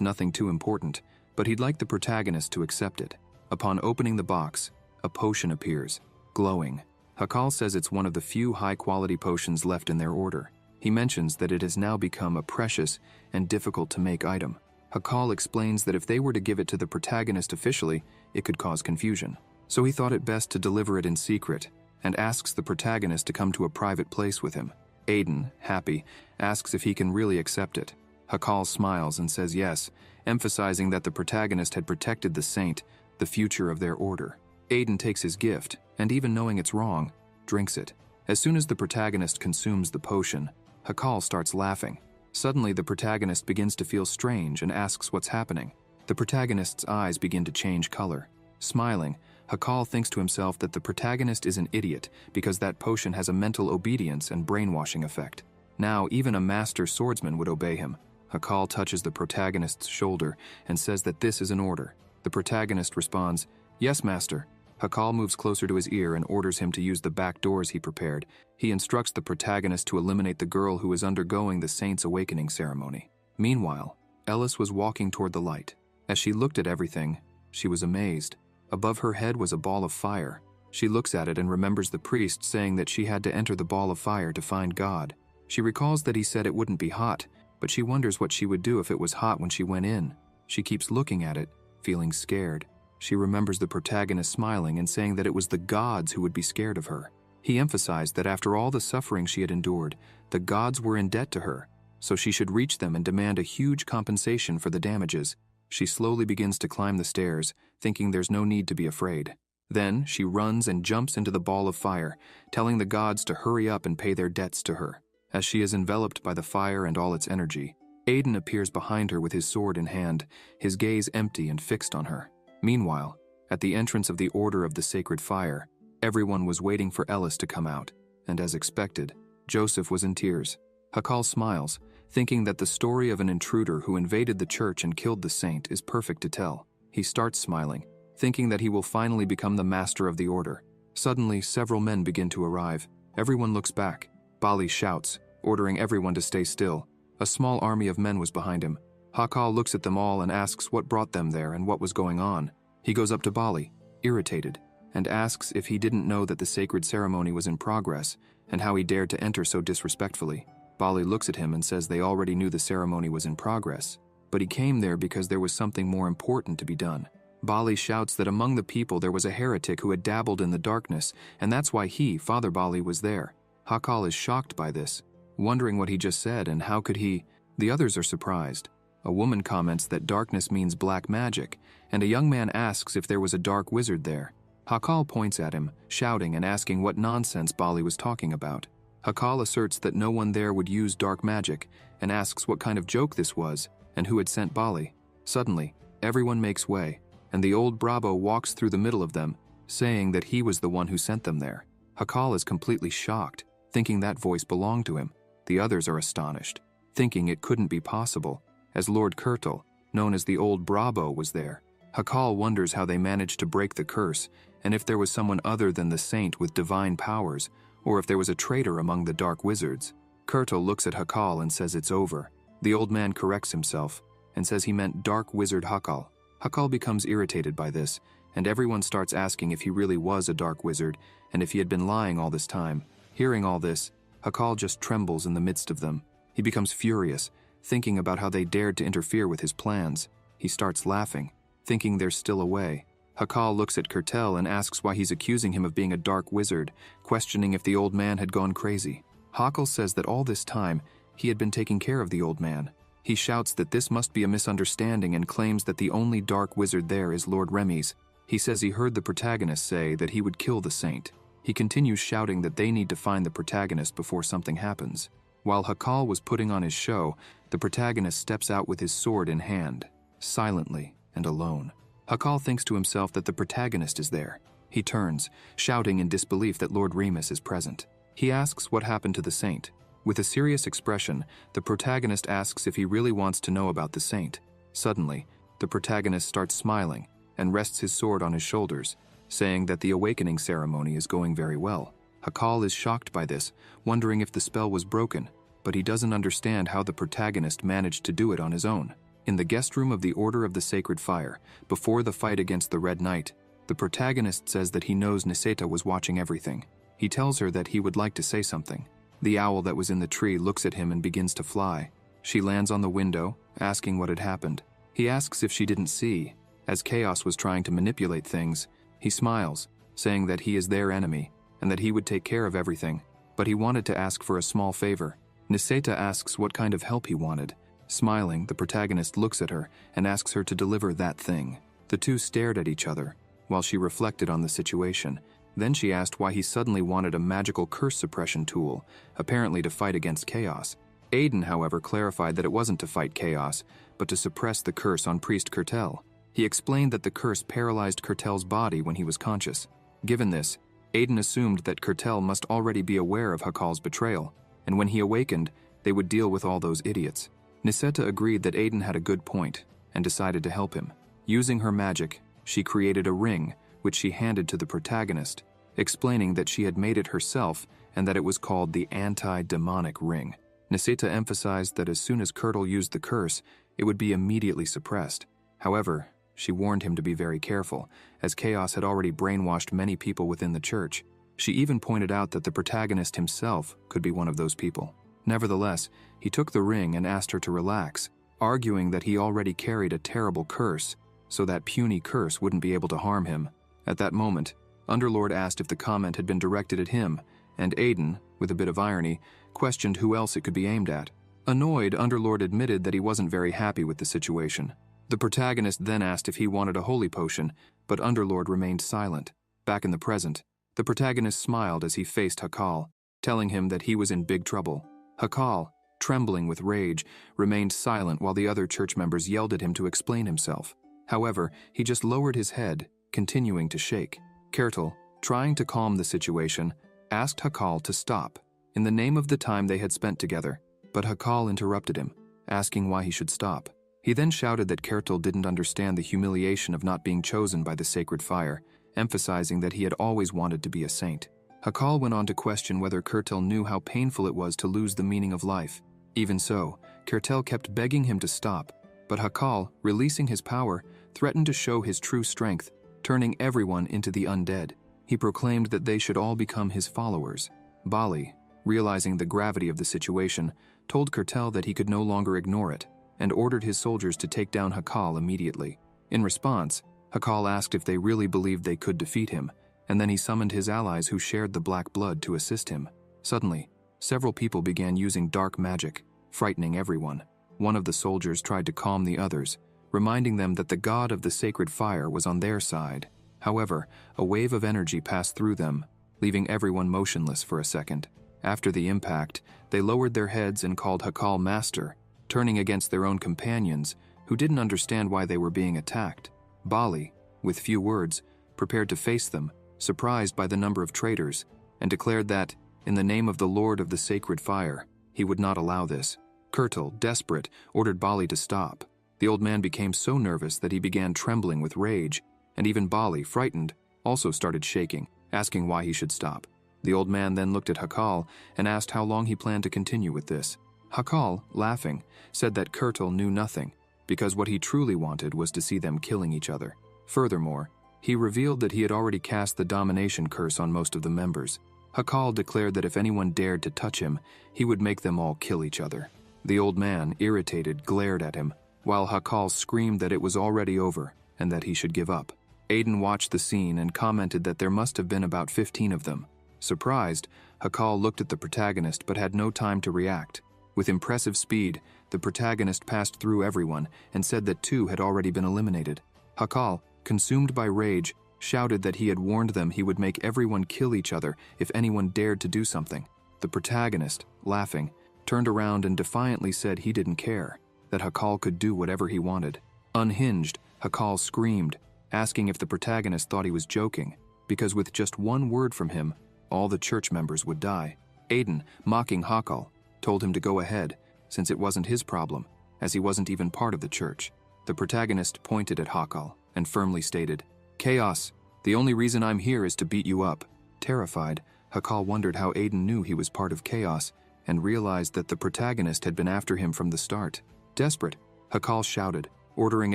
nothing too important, but he'd like the protagonist to accept it. Upon opening the box, a potion appears, glowing. Hakal says it's one of the few high-quality potions left in their order. He mentions that it has now become a precious and difficult-to-make item. Hakal explains that if they were to give it to the protagonist officially, it could cause confusion. So he thought it best to deliver it in secret, and asks the protagonist to come to a private place with him. Aiden, happy, asks if he can really accept it. Hakal smiles and says yes, emphasizing that the protagonist had protected the saint, the future of their order. Aiden takes his gift, and even knowing it's wrong, drinks it. As soon as the protagonist consumes the potion, Hakal starts laughing. Suddenly, the protagonist begins to feel strange and asks what's happening. The protagonist's eyes begin to change color. Smiling, Hakal thinks to himself that the protagonist is an idiot because that potion has a mental obedience and brainwashing effect. Now, even a master swordsman would obey him. Hakal touches the protagonist's shoulder and says that this is an order. The protagonist responds, "Yes, master." Hakal moves closer to his ear and orders him to use the back doors he prepared. He instructs the protagonist to eliminate the girl who is undergoing the Saints' Awakening ceremony. Meanwhile, Ellis was walking toward the light. As she looked at everything, she was amazed. Above her head was a ball of fire. She looks at it and remembers the priest saying that she had to enter the ball of fire to find God. She recalls that he said it wouldn't be hot, but she wonders what she would do if it was hot when she went in. She keeps looking at it, feeling scared. She remembers the protagonist smiling and saying that it was the gods who would be scared of her. He emphasized that after all the suffering she had endured, the gods were in debt to her, so she should reach them and demand a huge compensation for the damages. She slowly begins to climb the stairs, thinking there's no need to be afraid. Then, she runs and jumps into the ball of fire, telling the gods to hurry up and pay their debts to her. As she is enveloped by the fire and all its energy, Aiden appears behind her with his sword in hand, his gaze empty and fixed on her. Meanwhile, at the entrance of the Order of the Sacred Fire, everyone was waiting for Ellis to come out, and as expected, Joseph was in tears. Hakal smiles, thinking that the story of an intruder who invaded the church and killed the saint is perfect to tell. He starts smiling, thinking that he will finally become the master of the order. Suddenly, several men begin to arrive. Everyone looks back. Bali shouts, ordering everyone to stay still. A small army of men was behind him. Hakal looks at them all and asks what brought them there and what was going on. He goes up to Bali, irritated, and asks if he didn't know that the sacred ceremony was in progress and how he dared to enter so disrespectfully. Bali looks at him and says they already knew the ceremony was in progress, but he came there because there was something more important to be done. Bali shouts that among the people there was a heretic who had dabbled in the darkness, and that's why he, Father Bali, was there. Hakal is shocked by this, wondering what he just said and how could he. The others are surprised. A woman comments that darkness means black magic, and a young man asks if there was a dark wizard there. Hakal points at him, shouting and asking what nonsense Bali was talking about. Hakal asserts that no one there would use dark magic, and asks what kind of joke this was, and who had sent Bali. Suddenly, everyone makes way, and the old Bravo walks through the middle of them, saying that he was the one who sent them there. Hakal is completely shocked, thinking that voice belonged to him. The others are astonished, thinking it couldn't be possible, as Lord Kurtal, known as the Old Brabo, was there. Hakal wonders how they managed to break the curse, and if there was someone other than the saint with divine powers, or if there was a traitor among the dark wizards. Kurtal looks at Hakal and says it's over. The old man corrects himself and says he meant dark wizard Hakal. Hakal becomes irritated by this, and everyone starts asking if he really was a dark wizard and if he had been lying all this time. Hearing all this, Hakal just trembles in the midst of them. He becomes furious, thinking about how they dared to interfere with his plans. He starts laughing, thinking they're still away. Hakal looks at Kurtal and asks why he's accusing him of being a dark wizard, questioning if the old man had gone crazy. Hakal says that all this time, he had been taking care of the old man. He shouts that this must be a misunderstanding and claims that the only dark wizard there is Lord Remy's. He says he heard the protagonist say that he would kill the saint. He continues shouting that they need to find the protagonist before something happens. While Hakal was putting on his show, the protagonist steps out with his sword in hand, silently and alone. Hakal thinks to himself that the protagonist is there. He turns, shouting in disbelief that Lord Remus is present. He asks what happened to the saint. With a serious expression, the protagonist asks if he really wants to know about the saint. Suddenly, the protagonist starts smiling and rests his sword on his shoulders, saying that the awakening ceremony is going very well. Hakal is shocked by this, wondering if the spell was broken, but he doesn't understand how the protagonist managed to do it on his own. In the guest room of the Order of the Sacred Fire, before the fight against the Red Knight, the protagonist says that he knows Niseta was watching everything. He tells her that he would like to say something. The owl that was in the tree looks at him and begins to fly. She lands on the window, asking what had happened. He asks if she didn't see. As Chaos was trying to manipulate things, he smiles, saying that he is their enemy and that he would take care of everything, but he wanted to ask for a small favor. Niseta asks what kind of help he wanted. Smiling, the protagonist looks at her and asks her to deliver that thing. The two stared at each other while she reflected on the situation. Then she asked why he suddenly wanted a magical curse suppression tool, apparently to fight against Chaos. Aiden, however, clarified that it wasn't to fight Chaos, but to suppress the curse on Priest Kurtal. He explained that the curse paralyzed Kurtal's body when he was conscious. Given this, Aiden assumed that Kurtal must already be aware of Hakal's betrayal, and when he awakened, they would deal with all those idiots. Niseta agreed that Aiden had a good point, and decided to help him. Using her magic, she created a ring, which she handed to the protagonist, explaining that she had made it herself and that it was called the Anti-Demonic Ring. Niseta emphasized that as soon as Kurtal used the curse, it would be immediately suppressed. However, she warned him to be very careful, as Chaos had already brainwashed many people within the church. She even pointed out that the protagonist himself could be one of those people. Nevertheless, he took the ring and asked her to relax, arguing that he already carried a terrible curse, so that puny curse wouldn't be able to harm him. At that moment, Underlord asked if the comment had been directed at him, and Aiden, with a bit of irony, questioned who else it could be aimed at. Annoyed, Underlord admitted that he wasn't very happy with the situation. The protagonist then asked if he wanted a holy potion, but Underlord remained silent. Back in the present, the protagonist smiled as he faced Hakal, telling him that he was in big trouble. Hakal, trembling with rage, remained silent while the other church members yelled at him to explain himself. However, he just lowered his head, continuing to shake. Kurtal, trying to calm the situation, asked Hakal to stop, in the name of the time they had spent together, but Hakal interrupted him, asking why he should stop. He then shouted that Kurtal didn't understand the humiliation of not being chosen by the sacred fire, emphasizing that he had always wanted to be a saint. Hakal went on to question whether Kurtal knew how painful it was to lose the meaning of life. Even so, Kurtal kept begging him to stop, but Hakal, releasing his power, threatened to show his true strength, turning everyone into the undead. He proclaimed that they should all become his followers. Bali, realizing the gravity of the situation, told Kurtal that he could no longer ignore it, and ordered his soldiers to take down Hakal immediately. In response, Hakal asked if they really believed they could defeat him, and then he summoned his allies who shared the black blood to assist him. Suddenly, several people began using dark magic, frightening everyone. One of the soldiers tried to calm the others, reminding them that the god of the sacred fire was on their side. However, a wave of energy passed through them, leaving everyone motionless for a second. After the impact, they lowered their heads and called Hakal master, turning against their own companions, who didn't understand why they were being attacked. Bali, with few words, prepared to face them, surprised by the number of traitors, and declared that, in the name of the Lord of the Sacred Fire, he would not allow this. Kurtal, desperate, ordered Bali to stop. The old man became so nervous that he began trembling with rage, and even Bali, frightened, also started shaking, asking why he should stop. The old man then looked at Hakal and asked how long he planned to continue with this. Hakal, laughing, said that Kurtal knew nothing, because what he truly wanted was to see them killing each other. Furthermore, he revealed that he had already cast the domination curse on most of the members. Hakal declared that if anyone dared to touch him, he would make them all kill each other. The old man, irritated, glared at him, while Hakal screamed that it was already over and that he should give up. Aiden watched the scene and commented that there must have been about 15 of them. Surprised, Hakal looked at the protagonist but had no time to react. With impressive speed, the protagonist passed through everyone and said that 2 had already been eliminated. Hakal, consumed by rage, shouted that he had warned them he would make everyone kill each other if anyone dared to do something. The protagonist, laughing, turned around and defiantly said he didn't care, that Hakal could do whatever he wanted. Unhinged, Hakal screamed, asking if the protagonist thought he was joking, because with just one word from him, all the church members would die. Aiden, mocking Hakal, told him to go ahead, since it wasn't his problem, as he wasn't even part of the church. The protagonist pointed at Hakal and firmly stated, "Chaos, the only reason I'm here is to beat you up." Terrified, Hakal wondered how Aiden knew he was part of Chaos and realized that the protagonist had been after him from the start. Desperate, Hakal shouted, ordering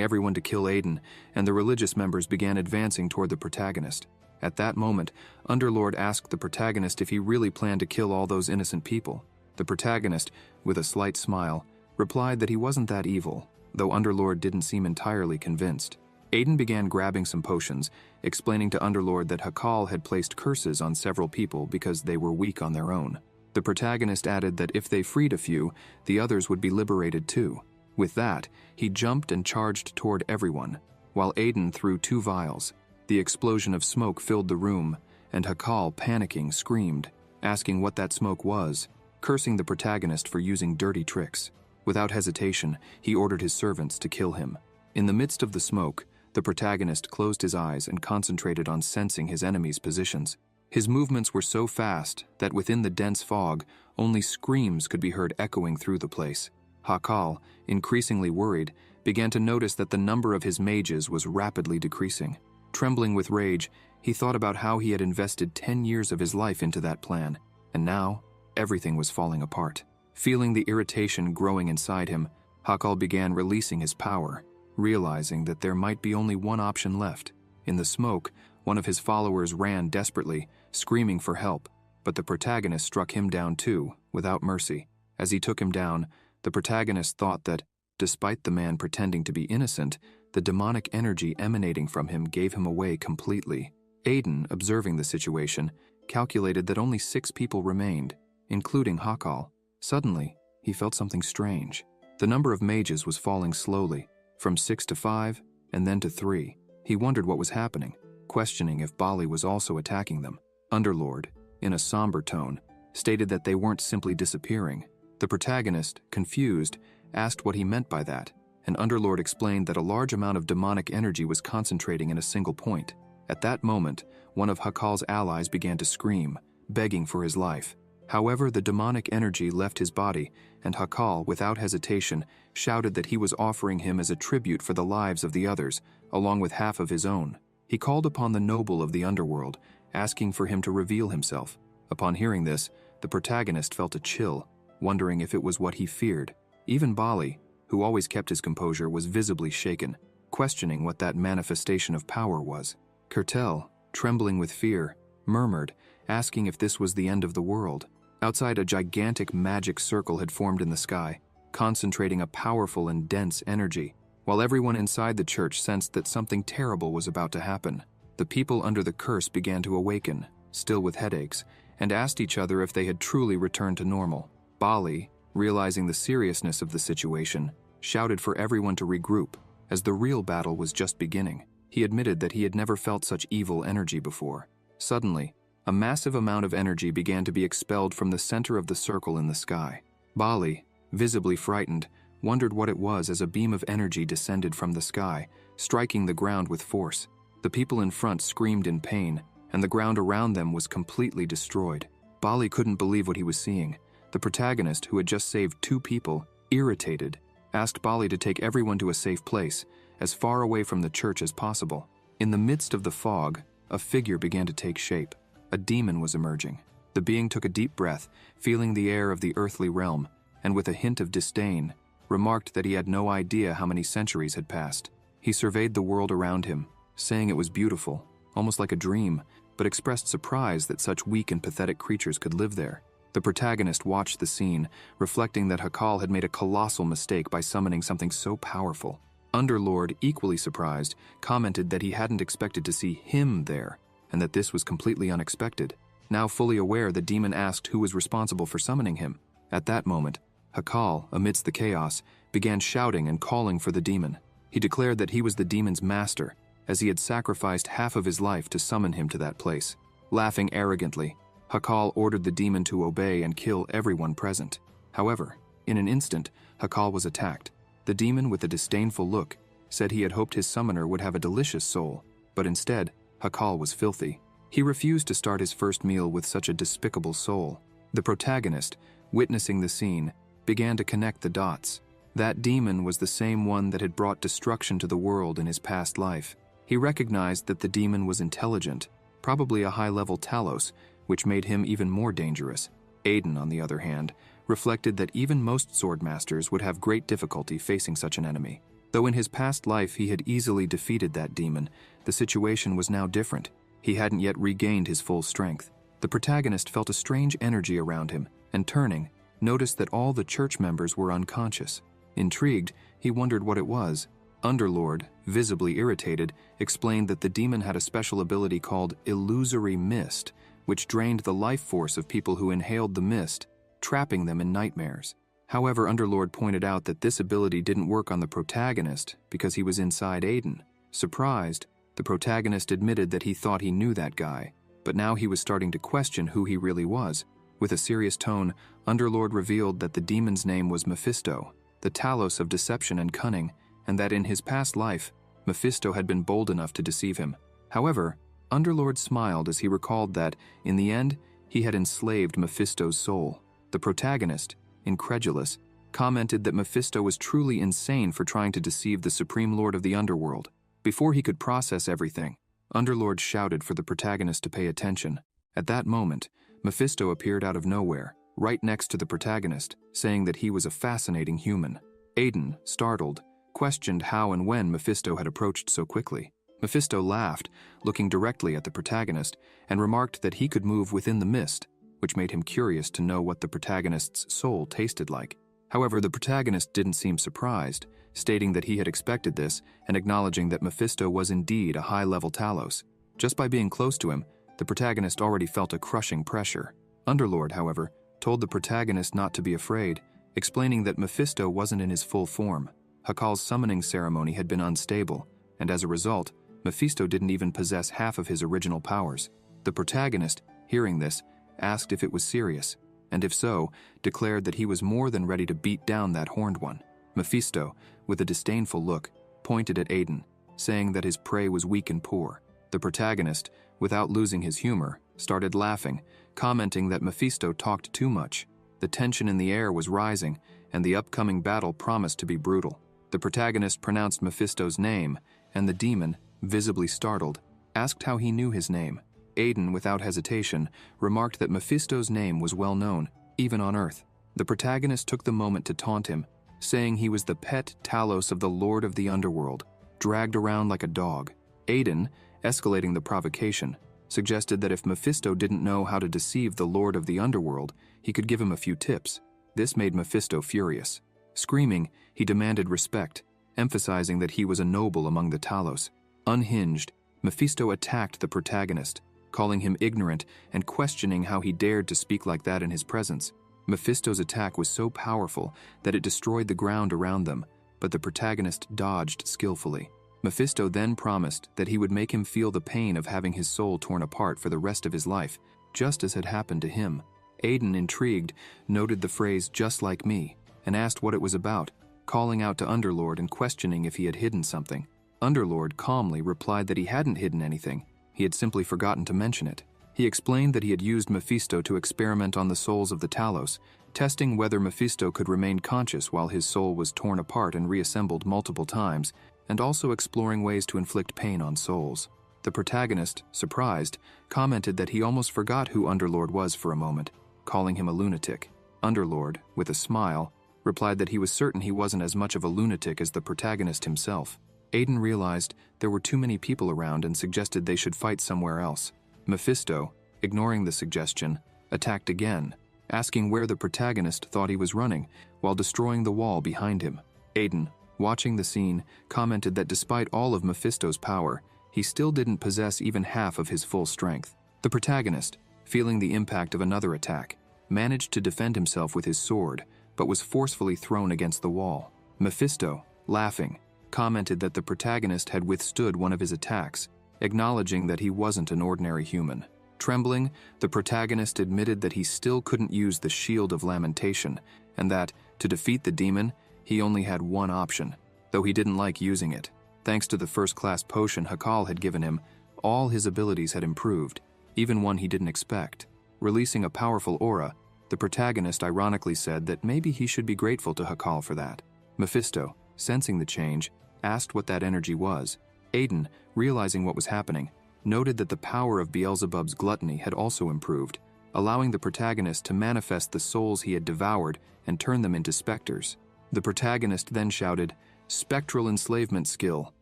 everyone to kill Aiden, and the religious members began advancing toward the protagonist. At that moment, Underlord asked the protagonist if he really planned to kill all those innocent people. The protagonist, with a slight smile, replied that he wasn't that evil, though Underlord didn't seem entirely convinced. Aiden began grabbing some potions, explaining to Underlord that Hakal had placed curses on several people because they were weak on their own. The protagonist added that if they freed a few, the others would be liberated too. With that, he jumped and charged toward everyone, while Aiden threw 2 vials. The explosion of smoke filled the room, and Hakal, panicking, screamed, asking what that smoke was, cursing the protagonist for using dirty tricks. Without hesitation, he ordered his servants to kill him. In the midst of the smoke, the protagonist closed his eyes and concentrated on sensing his enemies' positions. His movements were so fast that within the dense fog, only screams could be heard echoing through the place. Hakal, increasingly worried, began to notice that the number of his mages was rapidly decreasing. Trembling with rage, he thought about how he had invested 10 years of his life into that plan, and now everything was falling apart. Feeling the irritation growing inside him, Hakal began releasing his power, realizing that there might be only one option left. In the smoke, one of his followers ran desperately, screaming for help, but the protagonist struck him down too, without mercy. As he took him down, the protagonist thought that, despite the man pretending to be innocent, the demonic energy emanating from him gave him away completely. Aiden, observing the situation, calculated that only 6 people remained, including Hakal. Suddenly, he felt something strange. The number of mages was falling slowly, from 6 to 5, and then to 3. He wondered what was happening, questioning if Bali was also attacking them. Underlord, in a somber tone, stated that they weren't simply disappearing. The protagonist, confused, asked what he meant by that, and Underlord explained that a large amount of demonic energy was concentrating in a single point. At that moment, one of Hakal's allies began to scream, begging for his life. However, the demonic energy left his body, and Hakal, without hesitation, shouted that he was offering him as a tribute for the lives of the others, along with half of his own. He called upon the noble of the underworld, asking for him to reveal himself. Upon hearing this, the protagonist felt a chill, wondering if it was what he feared. Even Bali, who always kept his composure, was visibly shaken, questioning what that manifestation of power was. Kurtal, trembling with fear, murmured, asking if this was the end of the world. Outside, a gigantic magic circle had formed in the sky, concentrating a powerful and dense energy. While everyone inside the church sensed that something terrible was about to happen, the people under the curse began to awaken, still with headaches, and asked each other if they had truly returned to normal. Bali, realizing the seriousness of the situation, shouted for everyone to regroup, as the real battle was just beginning. He admitted that he had never felt such evil energy before. Suddenly, a massive amount of energy began to be expelled from the center of the circle in the sky. Bali, visibly frightened, wondered what it was as a beam of energy descended from the sky, striking the ground with force. The people in front screamed in pain, and the ground around them was completely destroyed. Bali couldn't believe what he was seeing. The protagonist, who had just saved 2 people, irritated, asked Bali to take everyone to a safe place, as far away from the church as possible. In the midst of the fog, a figure began to take shape. A demon was emerging. The being took a deep breath, feeling the air of the earthly realm, and with a hint of disdain, remarked that he had no idea how many centuries had passed. He surveyed the world around him, saying it was beautiful, almost like a dream, but expressed surprise that such weak and pathetic creatures could live there. The protagonist watched the scene, reflecting that Hakal had made a colossal mistake by summoning something so powerful. Underlord, equally surprised, commented that he hadn't expected to see him there, and that this was completely unexpected. Now fully aware, the demon asked who was responsible for summoning him. At that moment, Hakal, amidst the chaos, began shouting and calling for the demon. He declared that he was the demon's master, as he had sacrificed half of his life to summon him to that place. Laughing arrogantly, Hakal ordered the demon to obey and kill everyone present. However, in an instant, Hakal was attacked. The demon, with a disdainful look, said he had hoped his summoner would have a delicious soul, but instead, Hakal was filthy. He refused to start his first meal with such a despicable soul. The protagonist, witnessing the scene, began to connect the dots. That demon was the same one that had brought destruction to the world in his past life. He recognized that the demon was intelligent, probably a high-level Talos, which made him even more dangerous. Aiden, on the other hand, reflected that even most swordmasters would have great difficulty facing such an enemy. Though in his past life he had easily defeated that demon, the situation was now different. He hadn't yet regained his full strength. The protagonist felt a strange energy around him, and turning, noticed that all the church members were unconscious. Intrigued, he wondered what it was. Underlord, visibly irritated, explained that the demon had a special ability called illusory mist, which drained the life force of people who inhaled the mist, trapping them in nightmares. However, Underlord pointed out that this ability didn't work on the protagonist because he was inside Aiden. Surprised, the protagonist admitted that he thought he knew that guy, but now he was starting to question who he really was. With a serious tone, Underlord revealed that the demon's name was Mephisto, the Talos of deception and cunning, and that in his past life, Mephisto had been bold enough to deceive him. However, Underlord smiled as he recalled that, in the end, he had enslaved Mephisto's soul. The protagonist, incredulous, commented that Mephisto was truly insane for trying to deceive the Supreme Lord of the Underworld. Before he could process everything, Underlord shouted for the protagonist to pay attention. At that moment, Mephisto appeared out of nowhere, right next to the protagonist, saying that he was a fascinating human. Aiden, startled, questioned how and when Mephisto had approached so quickly. Mephisto laughed, looking directly at the protagonist, and remarked that he could move within the mist, which made him curious to know what the protagonist's soul tasted like. However, the protagonist didn't seem surprised, stating that he had expected this and acknowledging that Mephisto was indeed a high-level Talos. Just by being close to him, the protagonist already felt a crushing pressure. Underlord, however, told the protagonist not to be afraid, explaining that Mephisto wasn't in his full form. Hakal's summoning ceremony had been unstable, and as a result, Mephisto didn't even possess half of his original powers. The protagonist, hearing this, asked if it was serious, and if so, declared that he was more than ready to beat down that horned one. Mephisto, with a disdainful look, pointed at Aiden, saying that his prey was weak and poor. The protagonist, without losing his humor, started laughing, commenting that Mephisto talked too much. The tension in the air was rising, and the upcoming battle promised to be brutal. The protagonist pronounced Mephisto's name, and the demon, visibly startled, asked how he knew his name. Aiden, without hesitation, remarked that Mephisto's name was well known, even on Earth. The protagonist took the moment to taunt him, saying he was the pet Talos of the Lord of the Underworld, dragged around like a dog. Aiden, escalating the provocation, suggested that if Mephisto didn't know how to deceive the Lord of the Underworld, he could give him a few tips. This made Mephisto furious. Screaming, he demanded respect, emphasizing that he was a noble among the Talos. Unhinged, Mephisto attacked the protagonist, calling him ignorant and questioning how he dared to speak like that in his presence. Mephisto's attack was so powerful that it destroyed the ground around them, but the protagonist dodged skillfully. Mephisto then promised that he would make him feel the pain of having his soul torn apart for the rest of his life, just as had happened to him. Aiden, intrigued, noted the phrase "just like me" and asked what it was about, calling out to Underlord and questioning if he had hidden something. Underlord calmly replied that he hadn't hidden anything, he had simply forgotten to mention it. He explained that he had used Mephisto to experiment on the souls of the Talos, testing whether Mephisto could remain conscious while his soul was torn apart and reassembled multiple times, and also exploring ways to inflict pain on souls. The protagonist, surprised, commented that he almost forgot who Underlord was for a moment, calling him a lunatic. Underlord, with a smile, replied that he was certain he wasn't as much of a lunatic as the protagonist himself. Aiden realized there were too many people around and suggested they should fight somewhere else. Mephisto, ignoring the suggestion, attacked again, asking where the protagonist thought he was running while destroying the wall behind him. Aiden, watching the scene, commented that despite all of Mephisto's power, he still didn't possess even half of his full strength. The protagonist, feeling the impact of another attack, managed to defend himself with his sword, but was forcefully thrown against the wall. Mephisto, laughing, commented that the protagonist had withstood one of his attacks, acknowledging that he wasn't an ordinary human. Trembling, the protagonist admitted that he still couldn't use the Shield of Lamentation, and that, to defeat the demon, he only had one option, though he didn't like using it. Thanks to the first-class potion Hakal had given him, all his abilities had improved, even one he didn't expect. Releasing a powerful aura, the protagonist ironically said that maybe he should be grateful to Hakal for that. Mephisto, sensing the change, asked what that energy was. Aiden, realizing what was happening, noted that the power of Beelzebub's gluttony had also improved, allowing the protagonist to manifest the souls he had devoured and turn them into specters. The protagonist then shouted, "Spectral enslavement skill,"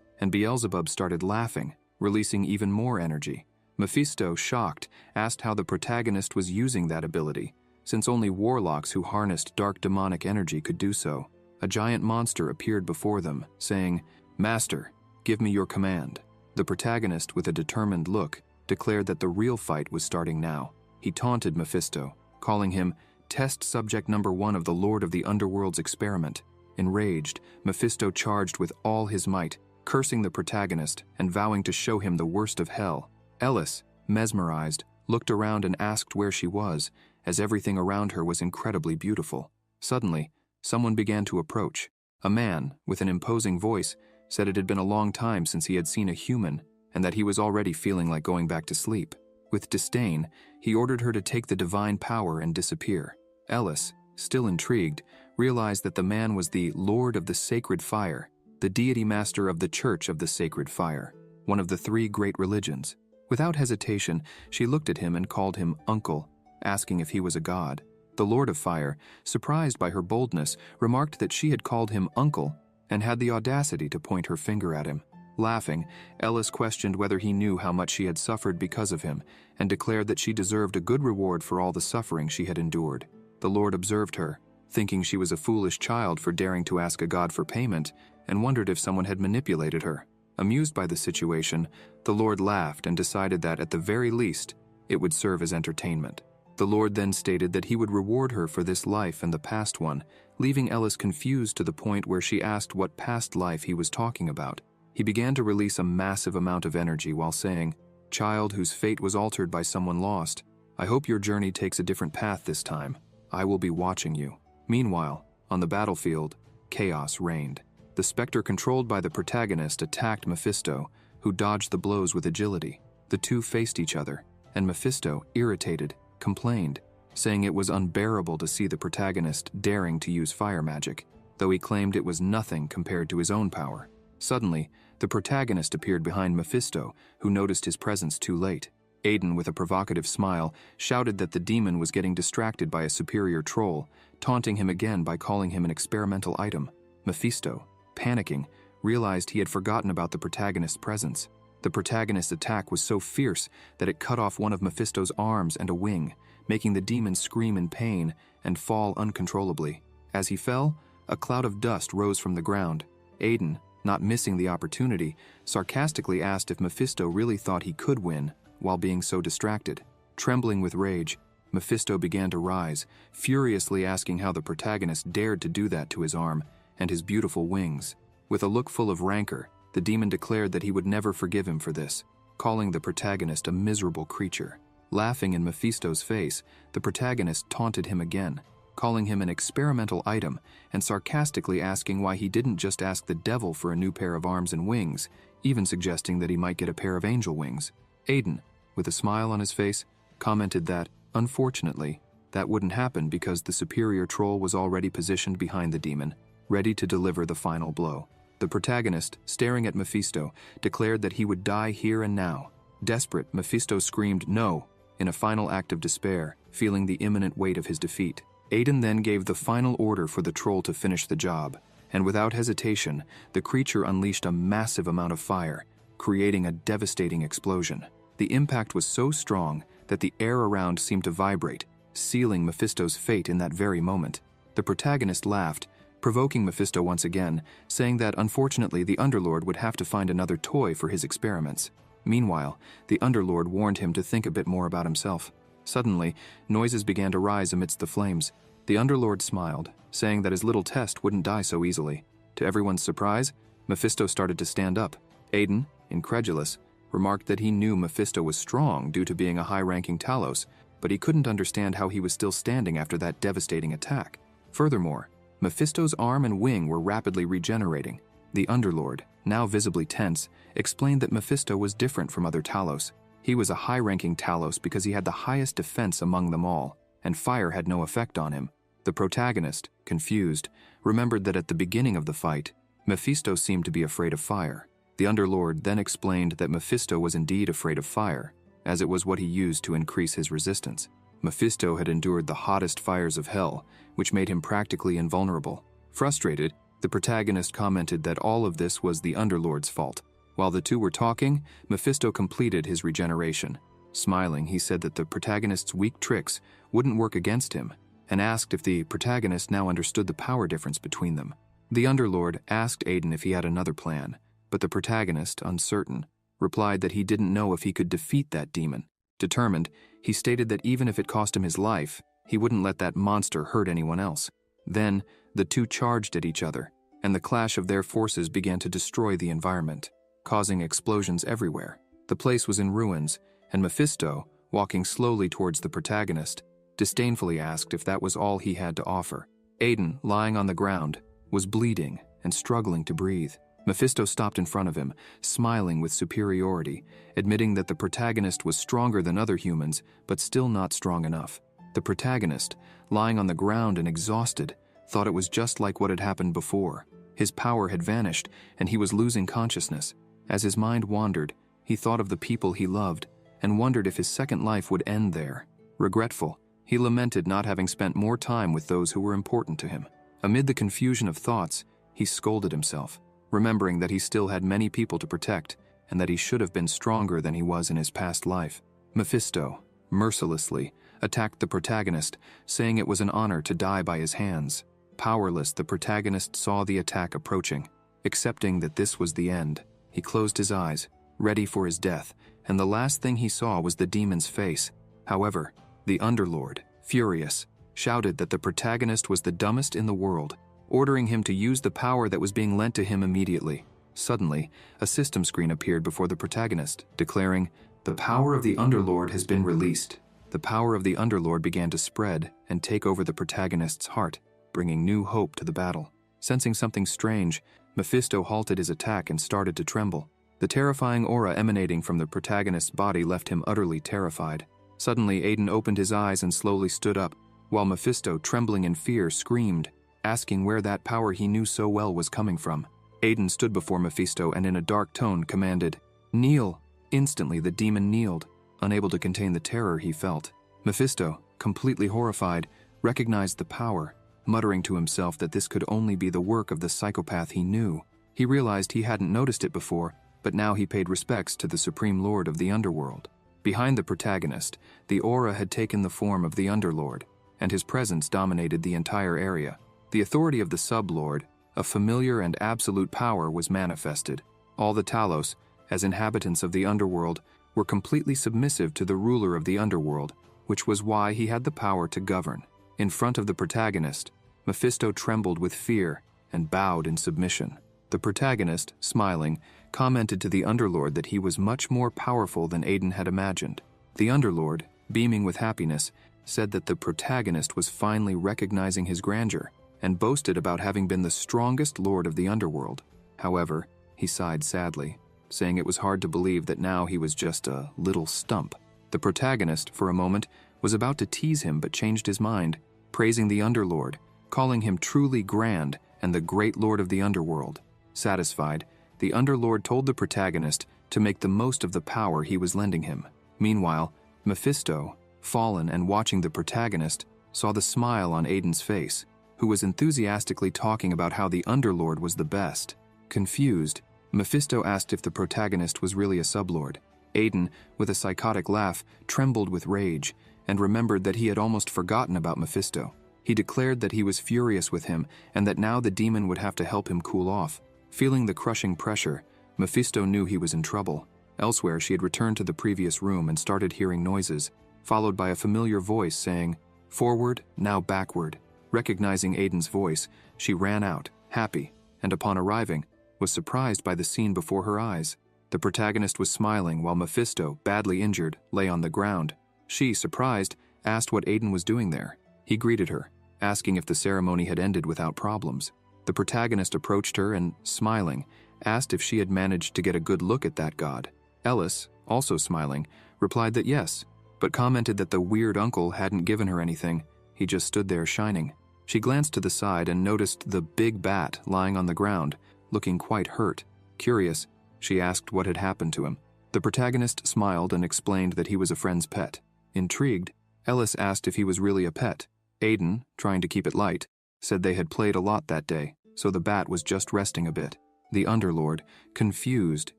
and Beelzebub started laughing, releasing even more energy. Mephisto, shocked, asked how the protagonist was using that ability, since only warlocks who harnessed dark demonic energy could do so. A giant monster appeared before them, saying, "Master, give me your command." The protagonist, with a determined look, declared that the real fight was starting now. He taunted Mephisto, calling him test subject number 1 of the Lord of the Underworld's experiment. Enraged, Mephisto charged with all his might, cursing the protagonist and vowing to show him the worst of hell. Ellis, mesmerized, looked around and asked where she was, as everything around her was incredibly beautiful. Suddenly, someone began to approach. A man, with an imposing voice, said it had been a long time since he had seen a human, and that he was already feeling like going back to sleep. With disdain, he ordered her to take the divine power and disappear. Ellis, still intrigued, realized that the man was the Lord of the Sacred Fire, the deity master of the Church of the Sacred Fire, one of the 3 great religions. Without hesitation, she looked at him and called him Uncle, asking if he was a god. The Lord of Fire, surprised by her boldness, remarked that she had called him Uncle and had the audacity to point her finger at him. Laughing, Ellis questioned whether he knew how much she had suffered because of him and declared that she deserved a good reward for all the suffering she had endured. The Lord observed her, thinking she was a foolish child for daring to ask a god for payment, and wondered if someone had manipulated her. Amused by the situation, the Lord laughed and decided that, at the very least, it would serve as entertainment. The Lord then stated that he would reward her for this life and the past one, leaving Ellis confused to the point where she asked what past life he was talking about. He began to release a massive amount of energy while saying, "Child whose fate was altered by someone lost, I hope your journey takes a different path this time. I will be watching you." Meanwhile, on the battlefield, chaos reigned. The specter controlled by the protagonist attacked Mephisto, who dodged the blows with agility. The two faced each other, and Mephisto, irritated, complained, saying it was unbearable to see the protagonist daring to use fire magic, though he claimed it was nothing compared to his own power. Suddenly, the protagonist appeared behind Mephisto, who noticed his presence too late. Aiden, with a provocative smile, shouted that the demon was getting distracted by a superior troll, taunting him again by calling him an experimental item. Mephisto, panicking, realized he had forgotten about the protagonist's presence. The protagonist's attack was so fierce that it cut off one of Mephisto's arms and a wing, making the demon scream in pain and fall uncontrollably. As he fell, a cloud of dust rose from the ground. Aiden, not missing the opportunity, sarcastically asked if Mephisto really thought he could win while being so distracted. Trembling with rage, Mephisto began to rise, furiously asking how the protagonist dared to do that to his arm and his beautiful wings. With a look full of rancor, the demon declared that he would never forgive him for this, calling the protagonist a miserable creature. Laughing in Mephisto's face, the protagonist taunted him again, calling him an experimental item and sarcastically asking why he didn't just ask the devil for a new pair of arms and wings, even suggesting that he might get a pair of angel wings. Aiden, with a smile on his face, commented that, unfortunately, that wouldn't happen because the superior troll was already positioned behind the demon, ready to deliver the final blow. The protagonist, staring at Mephisto, declared that he would die here and now. Desperate, Mephisto screamed no in a final act of despair, feeling the imminent weight of his defeat. Aiden then gave the final order for the troll to finish the job, and without hesitation, the creature unleashed a massive amount of fire, creating a devastating explosion. The impact was so strong that the air around seemed to vibrate, sealing Mephisto's fate in that very moment. The protagonist laughed, provoking Mephisto once again, saying that unfortunately the Underlord would have to find another toy for his experiments. Meanwhile, the Underlord warned him to think a bit more about himself. Suddenly, noises began to rise amidst the flames. The Underlord smiled, saying that his little test wouldn't die so easily. To everyone's surprise, Mephisto started to stand up. Aiden, incredulous, remarked that he knew Mephisto was strong due to being a high-ranking Talos, but he couldn't understand how he was still standing after that devastating attack. Furthermore, Mephisto's arm and wing were rapidly regenerating. The Underlord, now visibly tense, explained that Mephisto was different from other Talos. He was a high-ranking Talos because he had the highest defense among them all, and fire had no effect on him. The protagonist, confused, remembered that at the beginning of the fight, Mephisto seemed to be afraid of fire. The Underlord then explained that Mephisto was indeed afraid of fire, as it was what he used to increase his resistance. Mephisto had endured the hottest fires of hell, which made him practically invulnerable. Frustrated, the protagonist commented that all of this was the Underlord's fault. While the two were talking, Mephisto completed his regeneration. Smiling, he said that the protagonist's weak tricks wouldn't work against him, and asked if the protagonist now understood the power difference between them. The Underlord asked Aiden if he had another plan, but the protagonist, uncertain, replied that he didn't know if he could defeat that demon. Determined, he stated that even if it cost him his life, he wouldn't let that monster hurt anyone else. Then, the two charged at each other, and the clash of their forces began to destroy the environment, causing explosions everywhere. The place was in ruins, and Mephisto, walking slowly towards the protagonist, disdainfully asked if that was all he had to offer. Aiden, lying on the ground, was bleeding and struggling to breathe. Mephisto stopped in front of him, smiling with superiority, admitting that the protagonist was stronger than other humans, but still not strong enough. The protagonist, lying on the ground and exhausted, thought it was just like what had happened before. His power had vanished, and he was losing consciousness. As his mind wandered, he thought of the people he loved, and wondered if his second life would end there. Regretful, he lamented not having spent more time with those who were important to him. Amid the confusion of thoughts, he scolded himself, remembering that he still had many people to protect, and that he should have been stronger than he was in his past life. Mephisto, mercilessly, attacked the protagonist, saying it was an honor to die by his hands. Powerless, the protagonist saw the attack approaching. Accepting that this was the end, he closed his eyes, ready for his death, and the last thing he saw was the demon's face. However, the Underlord, furious, shouted that the protagonist was the dumbest in the world, ordering him to use the power that was being lent to him immediately. Suddenly, a system screen appeared before the protagonist, declaring, "The power of the Underlord has been released." The power of the Underlord began to spread and take over the protagonist's heart, bringing new hope to the battle. Sensing something strange, Mephisto halted his attack and started to tremble. The terrifying aura emanating from the protagonist's body left him utterly terrified. Suddenly, Aiden opened his eyes and slowly stood up, while Mephisto, trembling in fear, screamed, asking where that power he knew so well was coming from. Aiden stood before Mephisto and in a dark tone commanded, "Kneel." Instantly, the demon kneeled, unable to contain the terror he felt. Mephisto, completely horrified, recognized the power, muttering to himself that this could only be the work of the psychopath he knew. He realized he hadn't noticed it before, but now he paid respects to the Supreme Lord of the Underworld. Behind the protagonist, the aura had taken the form of the Underlord, and his presence dominated the entire area. The authority of the Sublord, a familiar and absolute power, was manifested. All the Talos, as inhabitants of the Underworld, were completely submissive to the ruler of the Underworld, which was why he had the power to govern. In front of the protagonist, Mephisto trembled with fear and bowed in submission. The protagonist, smiling, commented to the Underlord that he was much more powerful than Aiden had imagined. The Underlord, beaming with happiness, said that the protagonist was finally recognizing his grandeur and boasted about having been the strongest lord of the Underworld. However, he sighed sadly, saying it was hard to believe that now he was just a little stump. The protagonist, for a moment, was about to tease him but changed his mind, praising the Underlord, calling him truly grand and the great lord of the underworld. Satisfied, the Underlord told the protagonist to make the most of the power he was lending him. Meanwhile, Mephisto, fallen and watching the protagonist, saw the smile on Aiden's face, who was enthusiastically talking about how the Underlord was the best. Confused, Mephisto asked if the protagonist was really a sublord. Aiden, with a psychotic laugh, trembled with rage and remembered that he had almost forgotten about Mephisto. He declared that he was furious with him and that now the demon would have to help him cool off. Feeling the crushing pressure, Mephisto knew he was in trouble. Elsewhere, she had returned to the previous room and started hearing noises, followed by a familiar voice saying, "Forward, now backward." Recognizing Aiden's voice, she ran out, happy, and upon arriving, was surprised by the scene before her eyes. The protagonist was smiling while Mephisto, badly injured, lay on the ground. She, surprised, asked what Aiden was doing there. He greeted her, asking if the ceremony had ended without problems. The protagonist approached her and, smiling, asked if she had managed to get a good look at that god. Ellis, also smiling, replied that yes, but commented that the weird uncle hadn't given her anything. He just stood there shining. She glanced to the side and noticed the big bat lying on the ground, looking quite hurt. Curious, she asked what had happened to him. The protagonist smiled and explained that he was a friend's pet. Intrigued, Ellis asked if he was really a pet. Aiden, trying to keep it light, said they had played a lot that day, so the bat was just resting a bit. The Underlord, confused,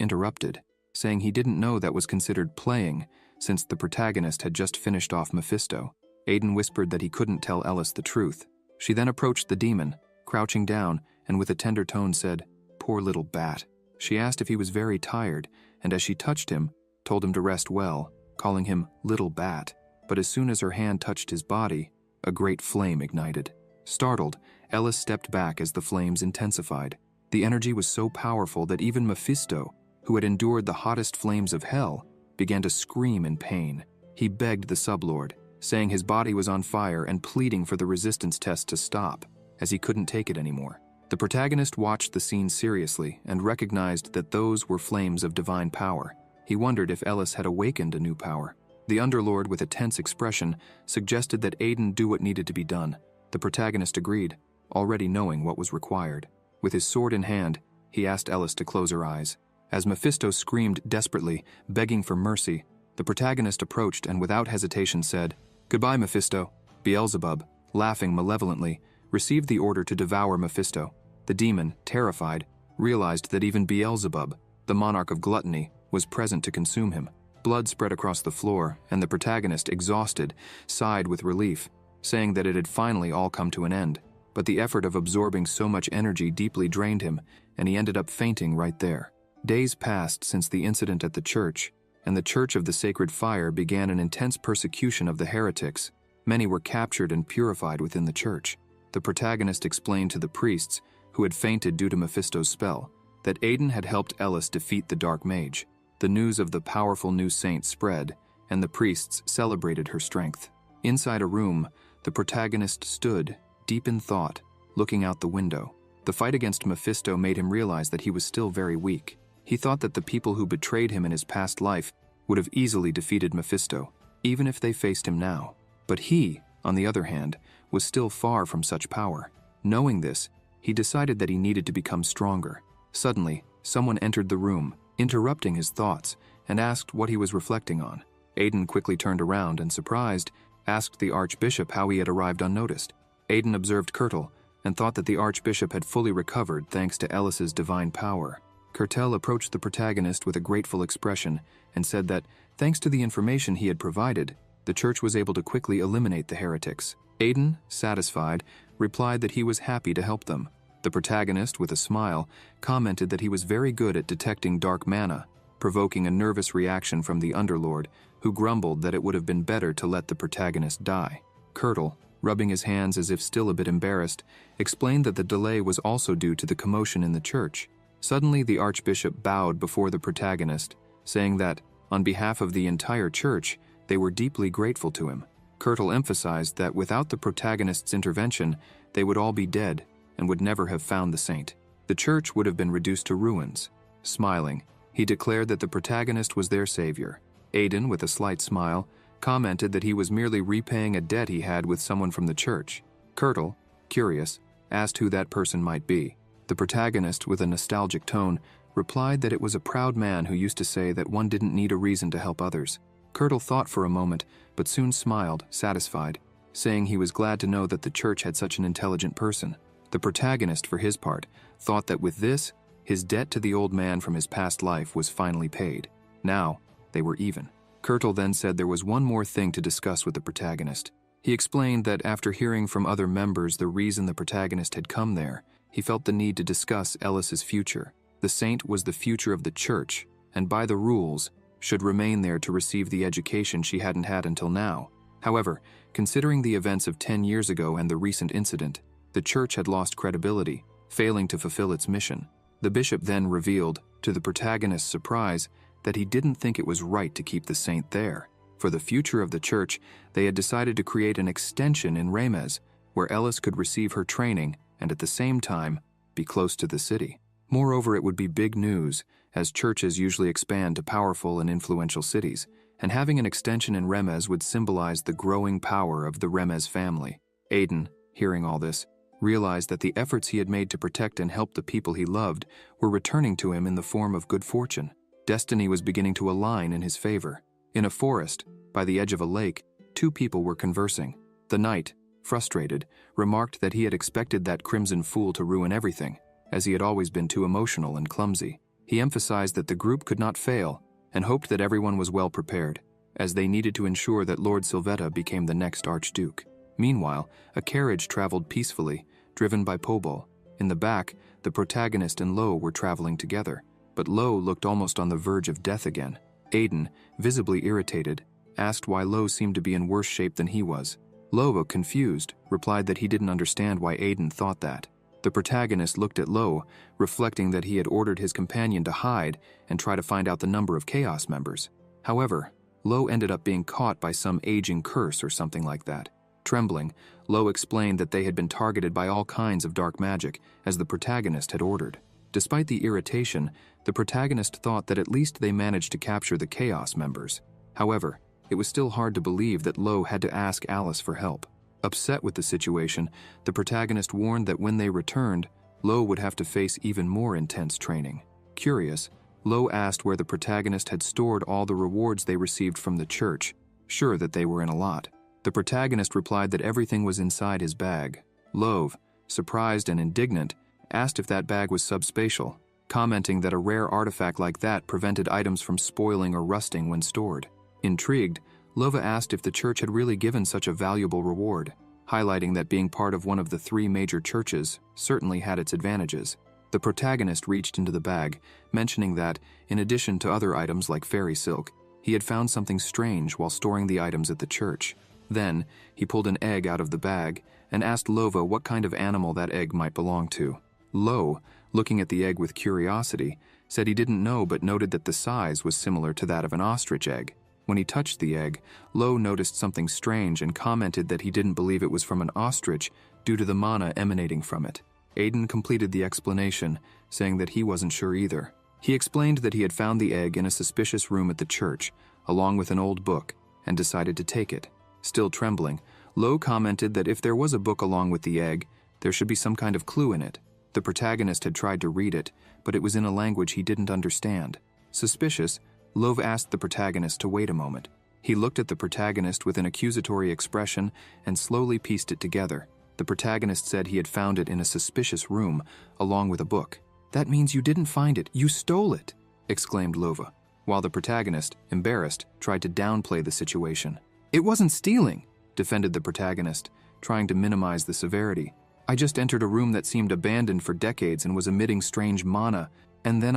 interrupted, saying he didn't know that was considered playing, since the protagonist had just finished off Mephisto. Aiden whispered that he couldn't tell Ellis the truth. She then approached the demon, crouching down, and with a tender tone said, "Poor little bat." She asked if he was very tired, and as she touched him, told him to rest well, calling him Little Bat. But as soon as her hand touched his body, a great flame ignited. Startled, Ellis stepped back as the flames intensified. The energy was so powerful that even Mephisto, who had endured the hottest flames of hell, began to scream in pain. He begged the sublord, saying his body was on fire and pleading for the resistance test to stop, as he couldn't take it anymore. The protagonist watched the scene seriously and recognized that those were flames of divine power. He wondered if Ellis had awakened a new power. The Underlord, with a tense expression, suggested that Aiden do what needed to be done. The protagonist agreed, already knowing what was required. With his sword in hand, he asked Ellis to close her eyes. As Mephisto screamed desperately, begging for mercy, the protagonist approached and without hesitation said, "Goodbye, Mephisto." Beelzebub, laughing malevolently, received the order to devour Mephisto. The demon, terrified, realized that even Beelzebub, the monarch of gluttony, was present to consume him. Blood spread across the floor, and the protagonist, exhausted, sighed with relief, saying that it had finally all come to an end. But the effort of absorbing so much energy deeply drained him, and he ended up fainting right there. Days passed since the incident at the church, and the Church of the Sacred Fire began an intense persecution of the heretics. Many were captured and purified within the church. The protagonist explained to the priests, who had fainted due to Mephisto's spell, that Aiden had helped Ellis defeat the Dark Mage. The news of the powerful new saint spread, and the priests celebrated her strength. Inside a room, the protagonist stood, deep in thought, looking out the window. The fight against Mephisto made him realize that he was still very weak. He thought that the people who betrayed him in his past life would have easily defeated Mephisto, even if they faced him now. But he, on the other hand, was still far from such power. Knowing this, he decided that he needed to become stronger. Suddenly, someone entered the room, interrupting his thoughts, and asked what he was reflecting on. Aiden quickly turned around and, surprised, asked the Archbishop how he had arrived unnoticed. Aiden observed Kurtel and thought that the Archbishop had fully recovered thanks to Ellis's divine power. Kurtel approached the protagonist with a grateful expression and said that, thanks to the information he had provided, the church was able to quickly eliminate the heretics. Aiden, satisfied, replied that he was happy to help them. The protagonist, with a smile, commented that he was very good at detecting dark mana, provoking a nervous reaction from the Underlord, who grumbled that it would have been better to let the protagonist die. Kurtel, rubbing his hands as if still a bit embarrassed, explained that the delay was also due to the commotion in the church. Suddenly, the Archbishop bowed before the protagonist, saying that, on behalf of the entire church, they were deeply grateful to him. Kurtel emphasized that without the protagonist's intervention, they would all be dead and would never have found the saint. The church would have been reduced to ruins. Smiling, He declared that the protagonist was their savior. Aiden, with a slight smile, commented that he was merely repaying a debt he had with someone from the church. Kurtle, curious, asked who that person might be. The protagonist, with a nostalgic tone, replied that it was a proud man who used to say that one didn't need a reason to help others. Kurtle thought for a moment, but soon smiled, satisfied, saying he was glad to know that the church had such an intelligent person. The protagonist, for his part, thought that with this, his debt to the old man from his past life was finally paid. Now, they were even. Kurtle then said there was one more thing to discuss with the protagonist. He explained that after hearing from other members the reason the protagonist had come there, he felt the need to discuss Ellis's future. The saint was the future of the church, and by the rules, should remain there to receive the education she hadn't had until now. However, considering the events of 10 years ago and the recent incident, the church had lost credibility, failing to fulfill its mission. The bishop then revealed, to the protagonist's surprise, that he didn't think it was right to keep the saint there. For the future of the church, they had decided to create an extension in Ramez, where Ellis could receive her training and at the same time be close to the city. Moreover, it would be big news, as churches usually expand to powerful and influential cities, and having an extension in Ramez would symbolize the growing power of the Ramez family. Aiden, hearing all this, realized that the efforts he had made to protect and help the people he loved were returning to him in the form of good fortune. Destiny was beginning to align in his favor. In a forest, by the edge of a lake, two people were conversing. The knight, frustrated, remarked that he had expected that crimson fool to ruin everything, as he had always been too emotional and clumsy. He emphasized that the group could not fail, and hoped that everyone was well prepared, as they needed to ensure that Lord Sylvetta became the next Archduke. Meanwhile, a carriage traveled peacefully, driven by Pobol. In the back, the protagonist and Lo were traveling together, but Lo looked almost on the verge of death again. Aiden, visibly irritated, asked why Lo seemed to be in worse shape than he was. Lo, confused, replied that he didn't understand why Aiden thought that. The protagonist looked at Lo, reflecting that he had ordered his companion to hide and try to find out the number of Chaos members. However, Lo ended up being caught by some aging curse or something like that. Trembling, Lo explained that they had been targeted by all kinds of dark magic, as the protagonist had ordered. Despite the irritation, the protagonist thought that at least they managed to capture the Chaos members. However, it was still hard to believe that Lo had to ask Alice for help. Upset with the situation, the protagonist warned that when they returned, Lo would have to face even more intense training. Curious, Lo asked where the protagonist had stored all the rewards they received from the church, sure that they were in a lot. The protagonist replied that everything was inside his bag. Lo, surprised and indignant, asked if that bag was subspatial, commenting that a rare artifact like that prevented items from spoiling or rusting when stored. Intrigued, Lova asked if the church had really given such a valuable reward, highlighting that being part of one of the 3 major churches certainly had its advantages. The protagonist reached into the bag, mentioning that, in addition to other items like fairy silk, he had found something strange while storing the items at the church. Then, he pulled an egg out of the bag and asked Lova what kind of animal that egg might belong to. Lo, looking at the egg with curiosity, said he didn't know but noted that the size was similar to that of an ostrich egg. When he touched the egg, Lo noticed something strange and commented that he didn't believe it was from an ostrich due to the mana emanating from it. Aiden completed the explanation, saying that he wasn't sure either. He explained that he had found the egg in a suspicious room at the church, along with an old book, and decided to take it. Still trembling, Lo commented that if there was a book along with the egg, there should be some kind of clue in it. The protagonist had tried to read it, but it was in a language he didn't understand. Suspicious, Love asked the protagonist to wait a moment. He looked at the protagonist with an accusatory expression and slowly pieced it together. The protagonist said he had found it in a suspicious room, along with a book. "That means you didn't find it, you stole it," exclaimed Lova, while the protagonist, embarrassed, tried to downplay the situation. "It wasn't stealing," defended the protagonist, trying to minimize the severity. "I just entered a room that seemed abandoned for decades and was emitting strange mana, and then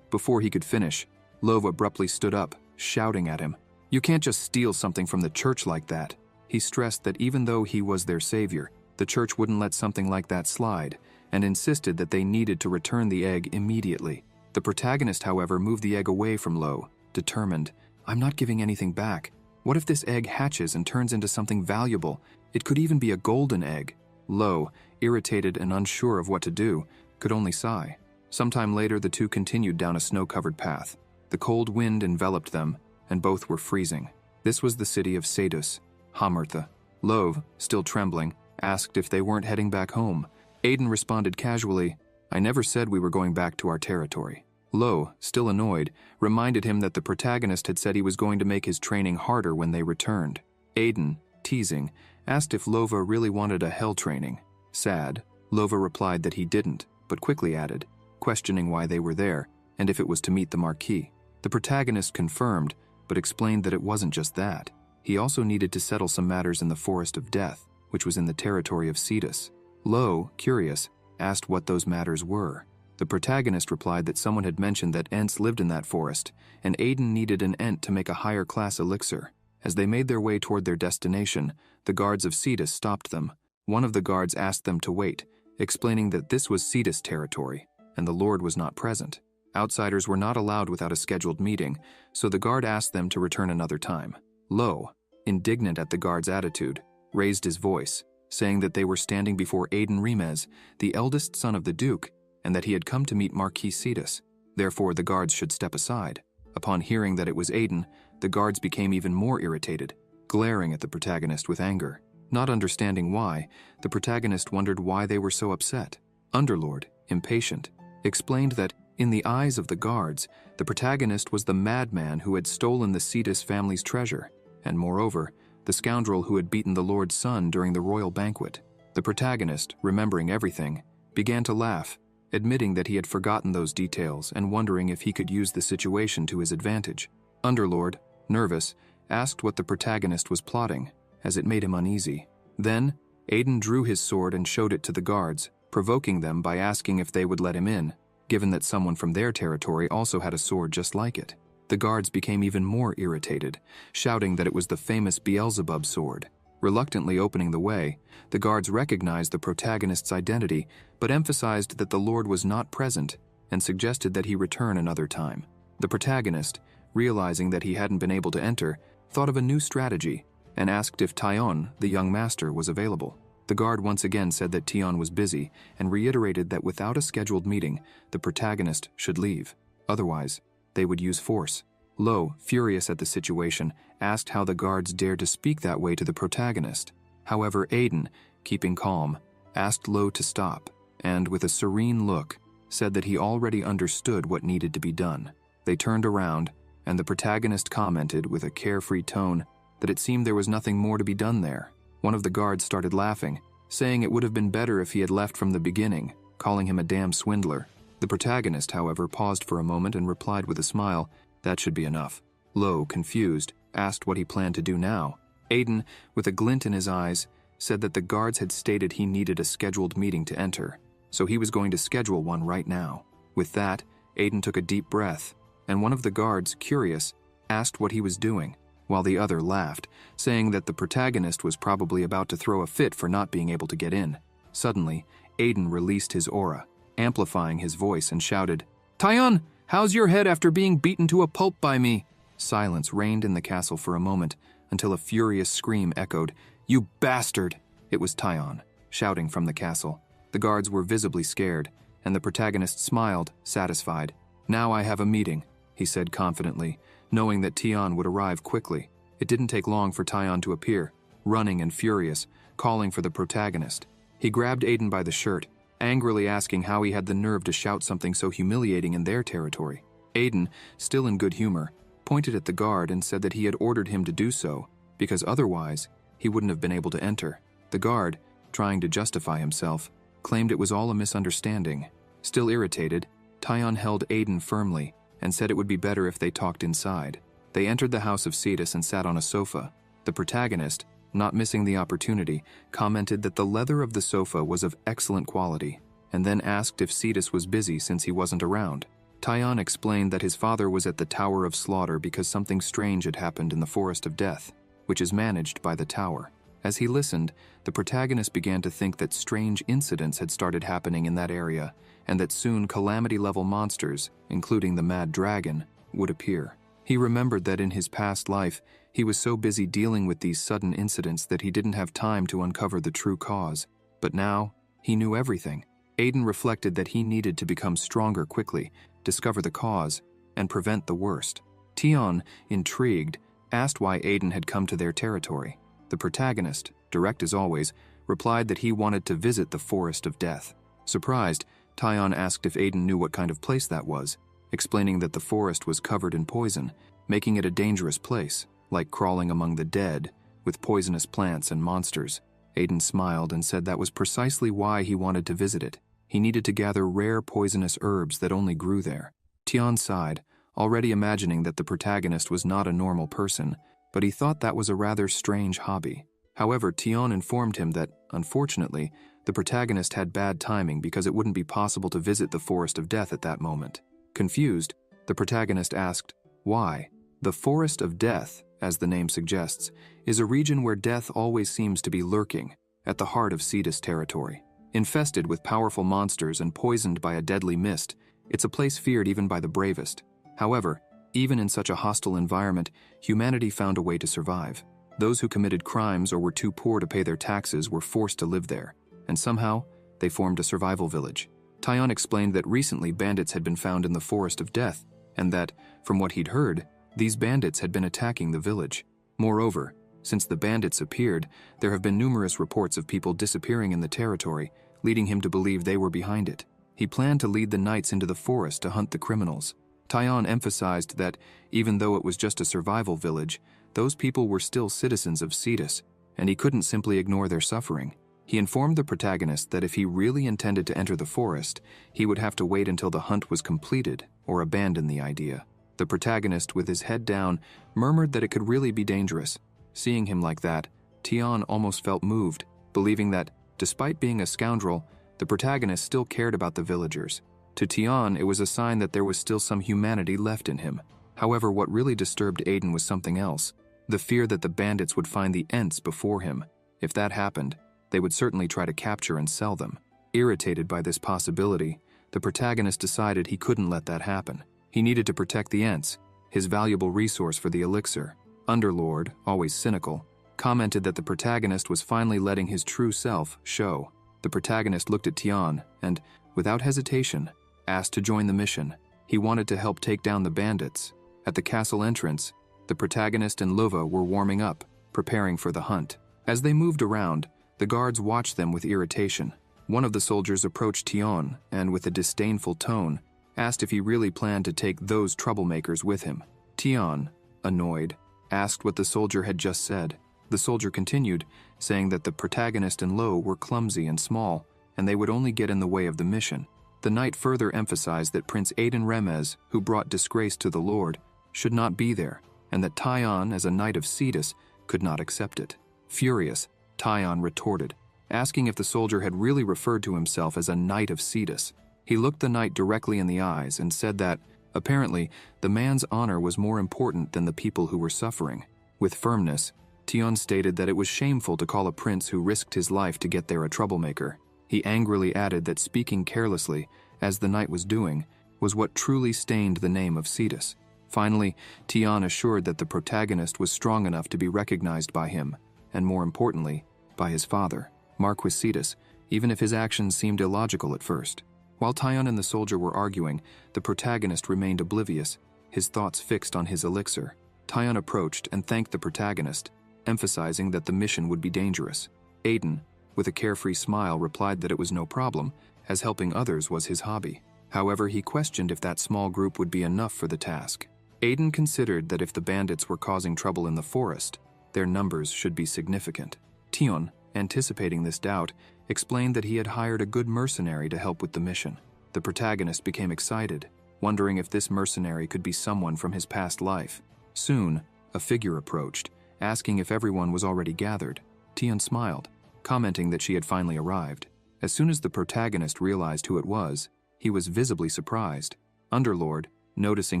Before he could finish, Lova abruptly stood up, shouting at him. "You can't just steal something from the church like that." He stressed that even though he was their savior, the church wouldn't let something like that slide, and insisted that they needed to return the egg immediately. The protagonist, however, moved the egg away from Lo, determined, "I'm not giving anything back. What if this egg hatches and turns into something valuable? It could even be a golden egg." Lo, irritated and unsure of what to do, could only sigh. Sometime later, the two continued down a snow-covered path. The cold wind enveloped them, and both were freezing. This was the city of Sadus, Hamertha. Love, still trembling, asked if they weren't heading back home. Aiden responded casually, "I never said we were going back to our territory." Lo, still annoyed, reminded him that the protagonist had said he was going to make his training harder when they returned. Aiden, teasing, asked if Lova really wanted a hell training. Sad, Lova replied that he didn't, but quickly added, questioning why they were there, and if it was to meet the Marquis. The protagonist confirmed, but explained that it wasn't just that. He also needed to settle some matters in the Forest of Death, which was in the territory of Cetus. Lo, curious, asked what those matters were. The protagonist replied that someone had mentioned that Ents lived in that forest, and Aiden needed an Ent to make a higher class elixir. As they made their way toward their destination, the guards of Cetus stopped them. One of the guards asked them to wait, explaining that this was Cetus territory, and the Lord was not present. Outsiders were not allowed without a scheduled meeting, so the guard asked them to return another time. Lo, indignant at the guard's attitude, raised his voice, saying that they were standing before Aiden Remez, the eldest son of the Duke, and that he had come to meet Marquis Cetus. Therefore, the guards should step aside. Upon hearing that it was Aiden, the guards became even more irritated, glaring at the protagonist with anger. Not understanding why, the protagonist wondered why they were so upset. Underlord, impatient, explained that, in the eyes of the guards, the protagonist was the madman who had stolen the Cetus family's treasure, and moreover, the scoundrel who had beaten the Lord's son during the royal banquet. The protagonist, remembering everything, began to laugh, admitting that he had forgotten those details and wondering if he could use the situation to his advantage. Underlord, nervous, asked what the protagonist was plotting, as it made him uneasy. Then, Aiden drew his sword and showed it to the guards, provoking them by asking if they would let him in, given that someone from their territory also had a sword just like it. The guards became even more irritated, shouting that it was the famous Beelzebub sword. Reluctantly opening the way, the guards recognized the protagonist's identity, but emphasized that the Lord was not present and suggested that he return another time. The protagonist, realizing that he hadn't been able to enter, thought of a new strategy and asked if Tion, the young master, was available. The guard once again said that Tion was busy and reiterated that without a scheduled meeting, the protagonist should leave. Otherwise, they would use force. Lo, furious at the situation, asked how the guards dared to speak that way to the protagonist. However, Aiden, keeping calm, asked Lo to stop, and with a serene look, said that he already understood what needed to be done. They turned around, and the protagonist commented with a carefree tone that it seemed there was nothing more to be done there. One of the guards started laughing, saying it would have been better if he had left from the beginning, calling him a damn swindler. The protagonist, however, paused for a moment and replied with a smile, "That should be enough." Lo, confused, asked what he planned to do now. Aiden, with a glint in his eyes, said that the guards had stated he needed a scheduled meeting to enter, so he was going to schedule one right now. With that, Aiden took a deep breath, and one of the guards, curious, asked what he was doing, while the other laughed, saying that the protagonist was probably about to throw a fit for not being able to get in. Suddenly, Aiden released his aura, amplifying his voice, and shouted, "Tion, how's your head after being beaten to a pulp by me?" Silence reigned in the castle for a moment, until a furious scream echoed, "You bastard!" It was Tion, shouting from the castle. The guards were visibly scared, and the protagonist smiled, satisfied. "Now I have a meeting," he said confidently, knowing that Tion would arrive quickly. It didn't take long for Tion to appear, running and furious, calling for the protagonist. He grabbed Aiden by the shirt, angrily asking how he had the nerve to shout something so humiliating in their territory. Aiden, still in good humor, pointed at the guard and said that he had ordered him to do so, because otherwise, he wouldn't have been able to enter. The guard, trying to justify himself, claimed it was all a misunderstanding. Still irritated, Tion held Aiden firmly and said it would be better if they talked inside. They entered the house of Cetus and sat on a sofa. The protagonist, not missing the opportunity, commented that the leather of the sofa was of excellent quality, and then asked if Cetus was busy since he wasn't around. Tion explained that his father was at the Tower of Slaughter because something strange had happened in the Forest of Death, which is managed by the Tower. As he listened, the protagonist began to think that strange incidents had started happening in that area, and that soon calamity-level monsters, including the Mad Dragon, would appear. He remembered that in his past life, he was so busy dealing with these sudden incidents that he didn't have time to uncover the true cause. But now, he knew everything. Aiden reflected that he needed to become stronger quickly, discover the cause, and prevent the worst. Tion, intrigued, asked why Aiden had come to their territory. The protagonist, direct as always, replied that he wanted to visit the Forest of Death. Surprised, Tion asked if Aiden knew what kind of place that was, explaining that the forest was covered in poison, making it a dangerous place, like crawling among the dead, with poisonous plants and monsters. Aiden smiled and said that was precisely why he wanted to visit it. He needed to gather rare poisonous herbs that only grew there. Tion sighed, already imagining that the protagonist was not a normal person, but he thought that was a rather strange hobby. However, Tion informed him that, unfortunately, the protagonist had bad timing because it wouldn't be possible to visit the Forest of Death at that moment. Confused, the protagonist asked, why? The Forest of Death, as the name suggests, is a region where death always seems to be lurking, at the heart of Cetus territory. Infested with powerful monsters and poisoned by a deadly mist, it's a place feared even by the bravest. However, even in such a hostile environment, humanity found a way to survive. Those who committed crimes or were too poor to pay their taxes were forced to live there, and somehow, they formed a survival village. Tion explained that recently bandits had been found in the Forest of Death, and that, from what he'd heard, these bandits had been attacking the village. Moreover, since the bandits appeared, there have been numerous reports of people disappearing in the territory, leading him to believe they were behind it. He planned to lead the knights into the forest to hunt the criminals. Tion emphasized that, even though it was just a survival village, those people were still citizens of Cetus, and he couldn't simply ignore their suffering. He informed the protagonist that if he really intended to enter the forest, he would have to wait until the hunt was completed or abandon the idea. The protagonist, with his head down, murmured that it could really be dangerous. Seeing him like that, Tion almost felt moved, believing that, despite being a scoundrel, the protagonist still cared about the villagers. To Tion, it was a sign that there was still some humanity left in him. However, what really disturbed Aiden was something else, the fear that the bandits would find the Ents before him. If that happened, they would certainly try to capture and sell them. Irritated by this possibility, the protagonist decided he couldn't let that happen. He needed to protect the Ents, his valuable resource for the elixir. Underlord, always cynical, commented that the protagonist was finally letting his true self show. The protagonist looked at Tion and, without hesitation, asked to join the mission. He wanted to help take down the bandits. At the castle entrance, the protagonist and Lova were warming up, preparing for the hunt. As they moved around, the guards watched them with irritation. One of the soldiers approached Tion and, with a disdainful tone, asked if he really planned to take those troublemakers with him. Tion, annoyed, asked what the soldier had just said. The soldier continued, saying that the protagonist and Lo were clumsy and small, and they would only get in the way of the mission. The knight further emphasized that Prince Aiden Remez, who brought disgrace to the Lord, should not be there, and that Tion, as a knight of Cetus, could not accept it. Furious, Tion retorted, asking if the soldier had really referred to himself as a knight of Cetus. He looked the knight directly in the eyes and said that, apparently, the man's honor was more important than the people who were suffering. With firmness, Tion stated that it was shameful to call a prince who risked his life to get there a troublemaker. He angrily added that speaking carelessly, as the knight was doing, was what truly stained the name of Cetus. Finally, Tion assured that the protagonist was strong enough to be recognized by him, and more importantly, by his father, Marquis Cetus, even if his actions seemed illogical at first. While Tion and the soldier were arguing, the protagonist remained oblivious, his thoughts fixed on his elixir. Tion approached and thanked the protagonist, emphasizing that the mission would be dangerous. Aiden, with a carefree smile, replied that it was no problem, as helping others was his hobby. However, he questioned if that small group would be enough for the task. Aiden considered that if the bandits were causing trouble in the forest, their numbers should be significant. Tion, anticipating this doubt, explained that he had hired a good mercenary to help with the mission. The protagonist became excited, wondering if this mercenary could be someone from his past life. Soon, a figure approached, asking if everyone was already gathered. Tion smiled, commenting that she had finally arrived. As soon as the protagonist realized who it was, he was visibly surprised. Underlord, noticing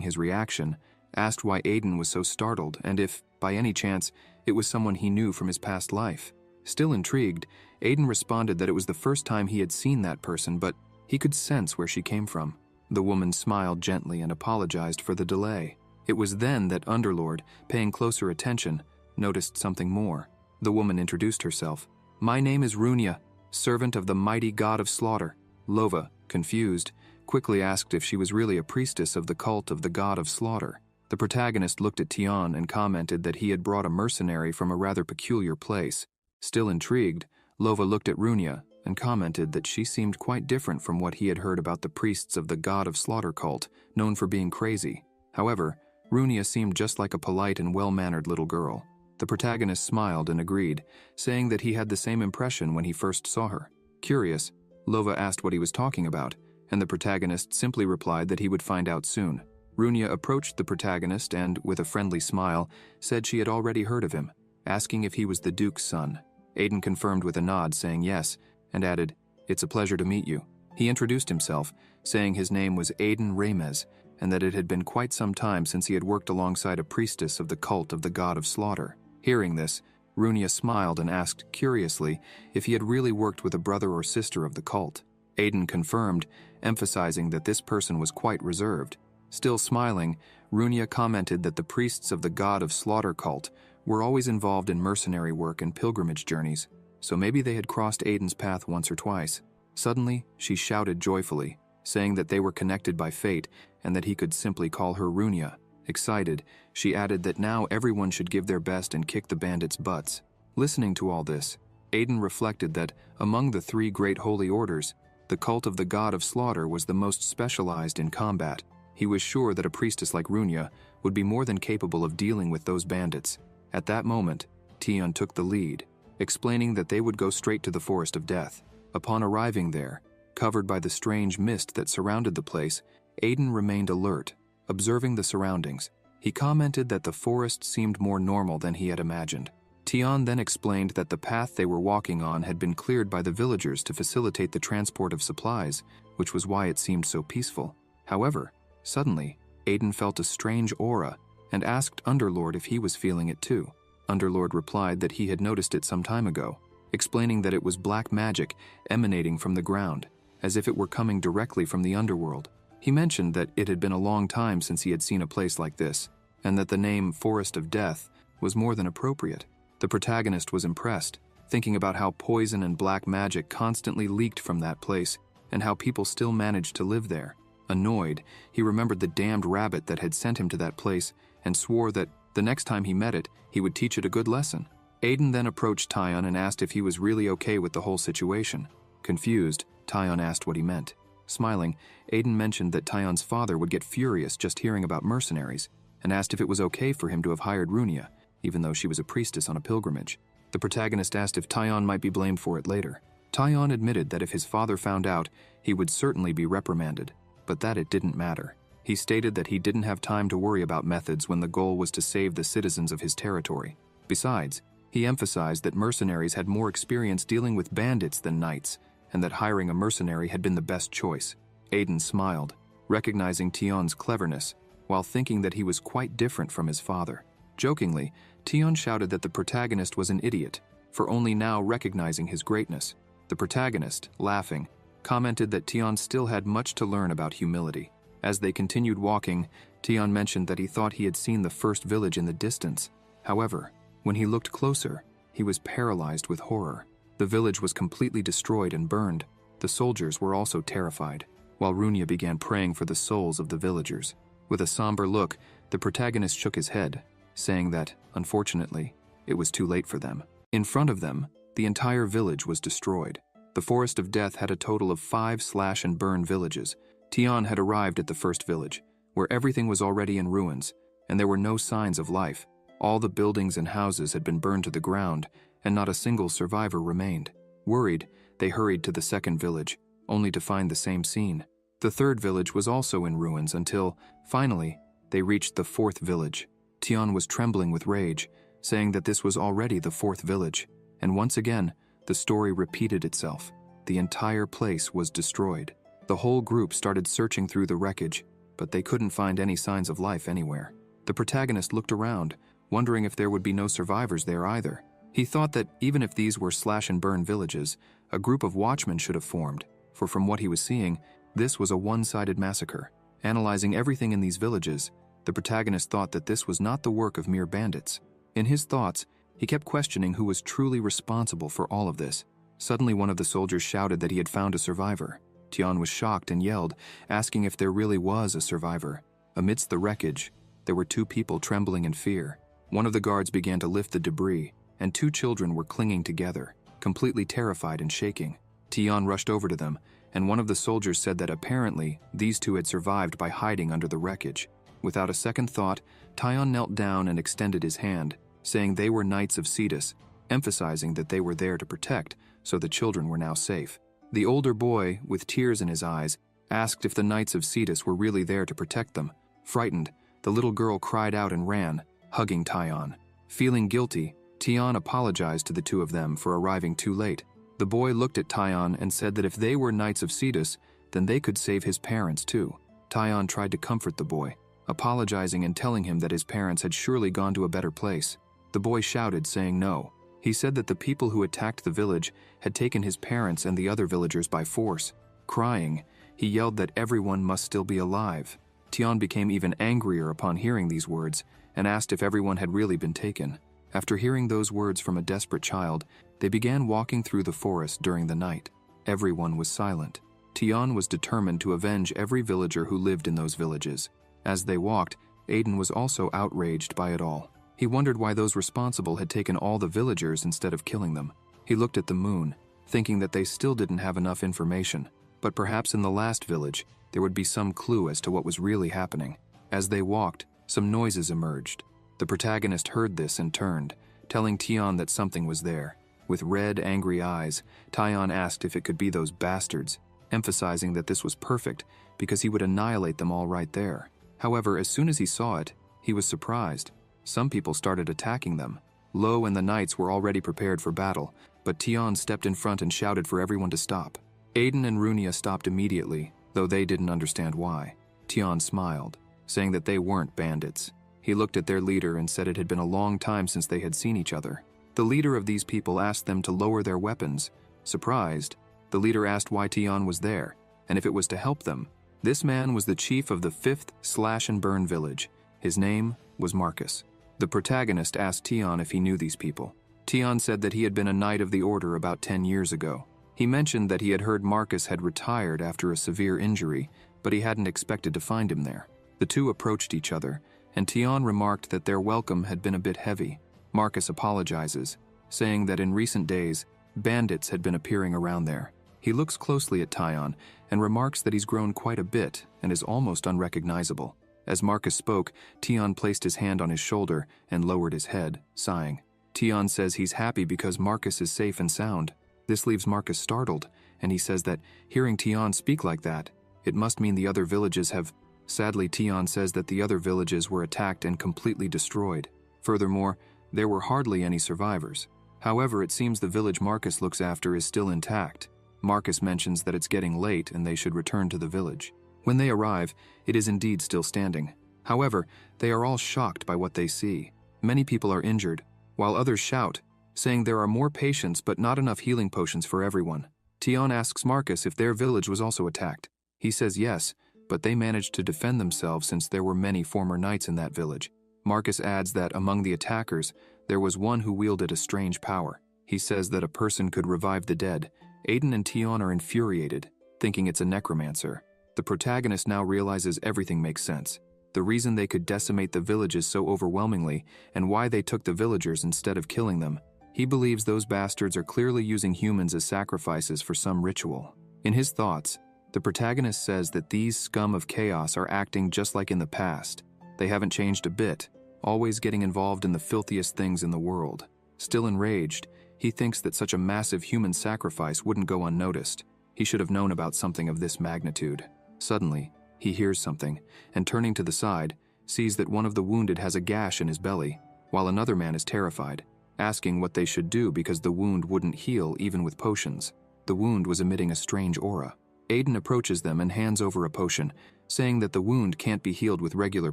his reaction, asked why Aiden was so startled and if, by any chance, it was someone he knew from his past life. Still intrigued, Aiden responded that it was the first time he had seen that person, but he could sense where she came from. The woman smiled gently and apologized for the delay. It was then that Underlord, paying closer attention, noticed something more. The woman introduced herself. "My name is Runia, servant of the mighty god of slaughter." Lova, confused, quickly asked if she was really a priestess of the cult of the god of slaughter. The protagonist looked at Tian and commented that he had brought a mercenary from a rather peculiar place. Still intrigued, Lova looked at Runia and commented that she seemed quite different from what he had heard about the priests of the god of slaughter cult, known for being crazy. However, Runia seemed just like a polite and well-mannered little girl. The protagonist smiled and agreed, saying that he had the same impression when he first saw her. Curious, Lova asked what he was talking about, and the protagonist simply replied that he would find out soon. Runia approached the protagonist and, with a friendly smile, said she had already heard of him, asking if he was the Duke's son. Aiden confirmed with a nod, saying yes, and added, "It's a pleasure to meet you." He introduced himself, saying his name was Aiden Ramez, and that it had been quite some time since he had worked alongside a priestess of the cult of the god of slaughter. Hearing this, Runia smiled and asked curiously if he had really worked with a brother or sister of the cult. Aiden confirmed, emphasizing that this person was quite reserved. Still smiling, Runia commented that the priests of the god of slaughter cult were always involved in mercenary work and pilgrimage journeys, so maybe they had crossed Aiden's path once or twice. Suddenly, she shouted joyfully, saying that they were connected by fate and that he could simply call her Runia. Excited, she added that now everyone should give their best and kick the bandits' butts. Listening to all this, Aiden reflected that, among the three great holy orders, the cult of the god of slaughter was the most specialized in combat. He was sure that a priestess like Runia would be more than capable of dealing with those bandits. At that moment, Tian took the lead, explaining that they would go straight to the Forest of Death. Upon arriving there, covered by the strange mist that surrounded the place, Aiden remained alert, observing the surroundings. He commented that the forest seemed more normal than he had imagined. Tian then explained that the path they were walking on had been cleared by the villagers to facilitate the transport of supplies, which was why it seemed so peaceful. However, suddenly, Aiden felt a strange aura and asked Underlord if he was feeling it too. Underlord replied that he had noticed it some time ago, explaining that it was black magic emanating from the ground, as if it were coming directly from the underworld. He mentioned that it had been a long time since he had seen a place like this, and that the name Forest of Death was more than appropriate. The protagonist was impressed, thinking about how poison and black magic constantly leaked from that place, and how people still managed to live there. Annoyed, he remembered the damned rabbit that had sent him to that place, and swore that the next time he met it, he would teach it a good lesson. Aiden then approached Tian and asked if he was really okay with the whole situation. Confused, Tian asked what he meant. Smiling, Aiden mentioned that Tian's father would get furious just hearing about mercenaries, and asked if it was okay for him to have hired Runia, even though she was a priestess on a pilgrimage. The protagonist asked if Tian might be blamed for it later. Tian admitted that if his father found out, he would certainly be reprimanded, but that it didn't matter. He stated that he didn't have time to worry about methods when the goal was to save the citizens of his territory. Besides, he emphasized that mercenaries had more experience dealing with bandits than knights, and that hiring a mercenary had been the best choice. Aiden smiled, recognizing Tian's cleverness, while thinking that he was quite different from his father. Jokingly, Tian shouted that the protagonist was an idiot, for only now recognizing his greatness. The protagonist, laughing, commented that Tian still had much to learn about humility. As they continued walking, Tian mentioned that he thought he had seen the first village in the distance. However, when he looked closer, he was paralyzed with horror. The village was completely destroyed and burned. The soldiers were also terrified, while Runia began praying for the souls of the villagers. With a somber look, the protagonist shook his head, saying that, unfortunately, it was too late for them. In front of them, the entire village was destroyed. The Forest of Death had a total of 5 slash and burn villages. Tian had arrived at the first village, where everything was already in ruins, and there were no signs of life. All the buildings and houses had been burned to the ground, and not a single survivor remained. Worried, they hurried to the second village, only to find the same scene. The third village was also in ruins until, finally, they reached the fourth village. Tian was trembling with rage, saying that this was already the fourth village, and once again, the story repeated itself. The entire place was destroyed. The whole group started searching through the wreckage, but they couldn't find any signs of life anywhere. The protagonist looked around, wondering if there would be no survivors there either. He thought that even if these were slash and burn villages, a group of watchmen should have formed, for from what he was seeing, this was a one-sided massacre. Analyzing everything in these villages, the protagonist thought that this was not the work of mere bandits. In his thoughts, he kept questioning who was truly responsible for all of this. Suddenly, one of the soldiers shouted that he had found a survivor. Tian was shocked and yelled, asking if there really was a survivor. Amidst the wreckage, there were 2 people trembling in fear. One of the guards began to lift the debris, and 2 children were clinging together, completely terrified and shaking. Tian rushed over to them, and one of the soldiers said that apparently these 2 had survived by hiding under the wreckage. Without a second thought, Tian knelt down and extended his hand, saying they were Knights of Cetus, emphasizing that they were there to protect, so the children were now safe. The older boy, with tears in his eyes, asked if the Knights of Cetus were really there to protect them. Frightened, the little girl cried out and ran, hugging Tian. Feeling guilty, Tian apologized to the 2 of them for arriving too late. The boy looked at Tian and said that if they were Knights of Cetus, then they could save his parents too. Tian tried to comfort the boy, apologizing and telling him that his parents had surely gone to a better place. The boy shouted, saying no. He said that the people who attacked the village had taken his parents and the other villagers by force. Crying, he yelled that everyone must still be alive. Tian became even angrier upon hearing these words and asked if everyone had really been taken. After hearing those words from a desperate child, they began walking through the forest during the night. Everyone was silent. Tian was determined to avenge every villager who lived in those villages. As they walked, Aiden was also outraged by it all. He wondered why those responsible had taken all the villagers instead of killing them. He looked at the moon, thinking that they still didn't have enough information, but perhaps in the last village, there would be some clue as to what was really happening. As they walked, some noises emerged. The protagonist heard this and turned, telling Tian that something was there. With red, angry eyes, Tian asked if it could be those bastards, emphasizing that this was perfect because he would annihilate them all right there. However, as soon as he saw it, he was surprised. Some people started attacking them. Lo and the knights were already prepared for battle, but Tian stepped in front and shouted for everyone to stop. Aiden and Runia stopped immediately, though they didn't understand why. Tian smiled, saying that they weren't bandits. He looked at their leader and said it had been a long time since they had seen each other. The leader of these people asked them to lower their weapons. Surprised, the leader asked why Tian was there, and if it was to help them. This man was the chief of the 5th Slash and Burn village. His name was Marcus. The protagonist asked Tian if he knew these people. Tian said that he had been a Knight of the Order about 10 years ago. He mentioned that he had heard Marcus had retired after a severe injury, but he hadn't expected to find him there. The 2 approached each other, and Tian remarked that their welcome had been a bit heavy. Marcus apologizes, saying that in recent days, bandits had been appearing around there. He looks closely at Tian and remarks that he's grown quite a bit and is almost unrecognizable. As Marcus spoke, Tian placed his hand on his shoulder and lowered his head, sighing. Tian says he's happy because Marcus is safe and sound. This leaves Marcus startled, and he says that hearing Tian speak like that, it must mean the other villages have... Sadly, Tian says that the other villages were attacked and completely destroyed. Furthermore, there were hardly any survivors. However, it seems the village Marcus looks after is still intact. Marcus mentions that it's getting late and they should return to the village. When they arrive, it is indeed still standing. However, they are all shocked by what they see. Many people are injured, while others shout, saying there are more patients but not enough healing potions for everyone. Tian asks Marcus if their village was also attacked. He says yes, but they managed to defend themselves since there were many former knights in that village. Marcus adds that among the attackers, there was one who wielded a strange power. He says that a person could revive the dead. Aiden and Tian are infuriated, thinking it's a necromancer. The protagonist now realizes everything makes sense. The reason they could decimate the villages so overwhelmingly, and why they took the villagers instead of killing them. He believes those bastards are clearly using humans as sacrifices for some ritual. In his thoughts, the protagonist says that these scum of chaos are acting just like in the past. They haven't changed a bit, always getting involved in the filthiest things in the world. Still enraged, he thinks that such a massive human sacrifice wouldn't go unnoticed. He should have known about something of this magnitude. Suddenly, he hears something, and turning to the side, sees that one of the wounded has a gash in his belly, while another man is terrified, asking what they should do because the wound wouldn't heal even with potions. The wound was emitting a strange aura. Aiden approaches them and hands over a potion, saying that the wound can't be healed with regular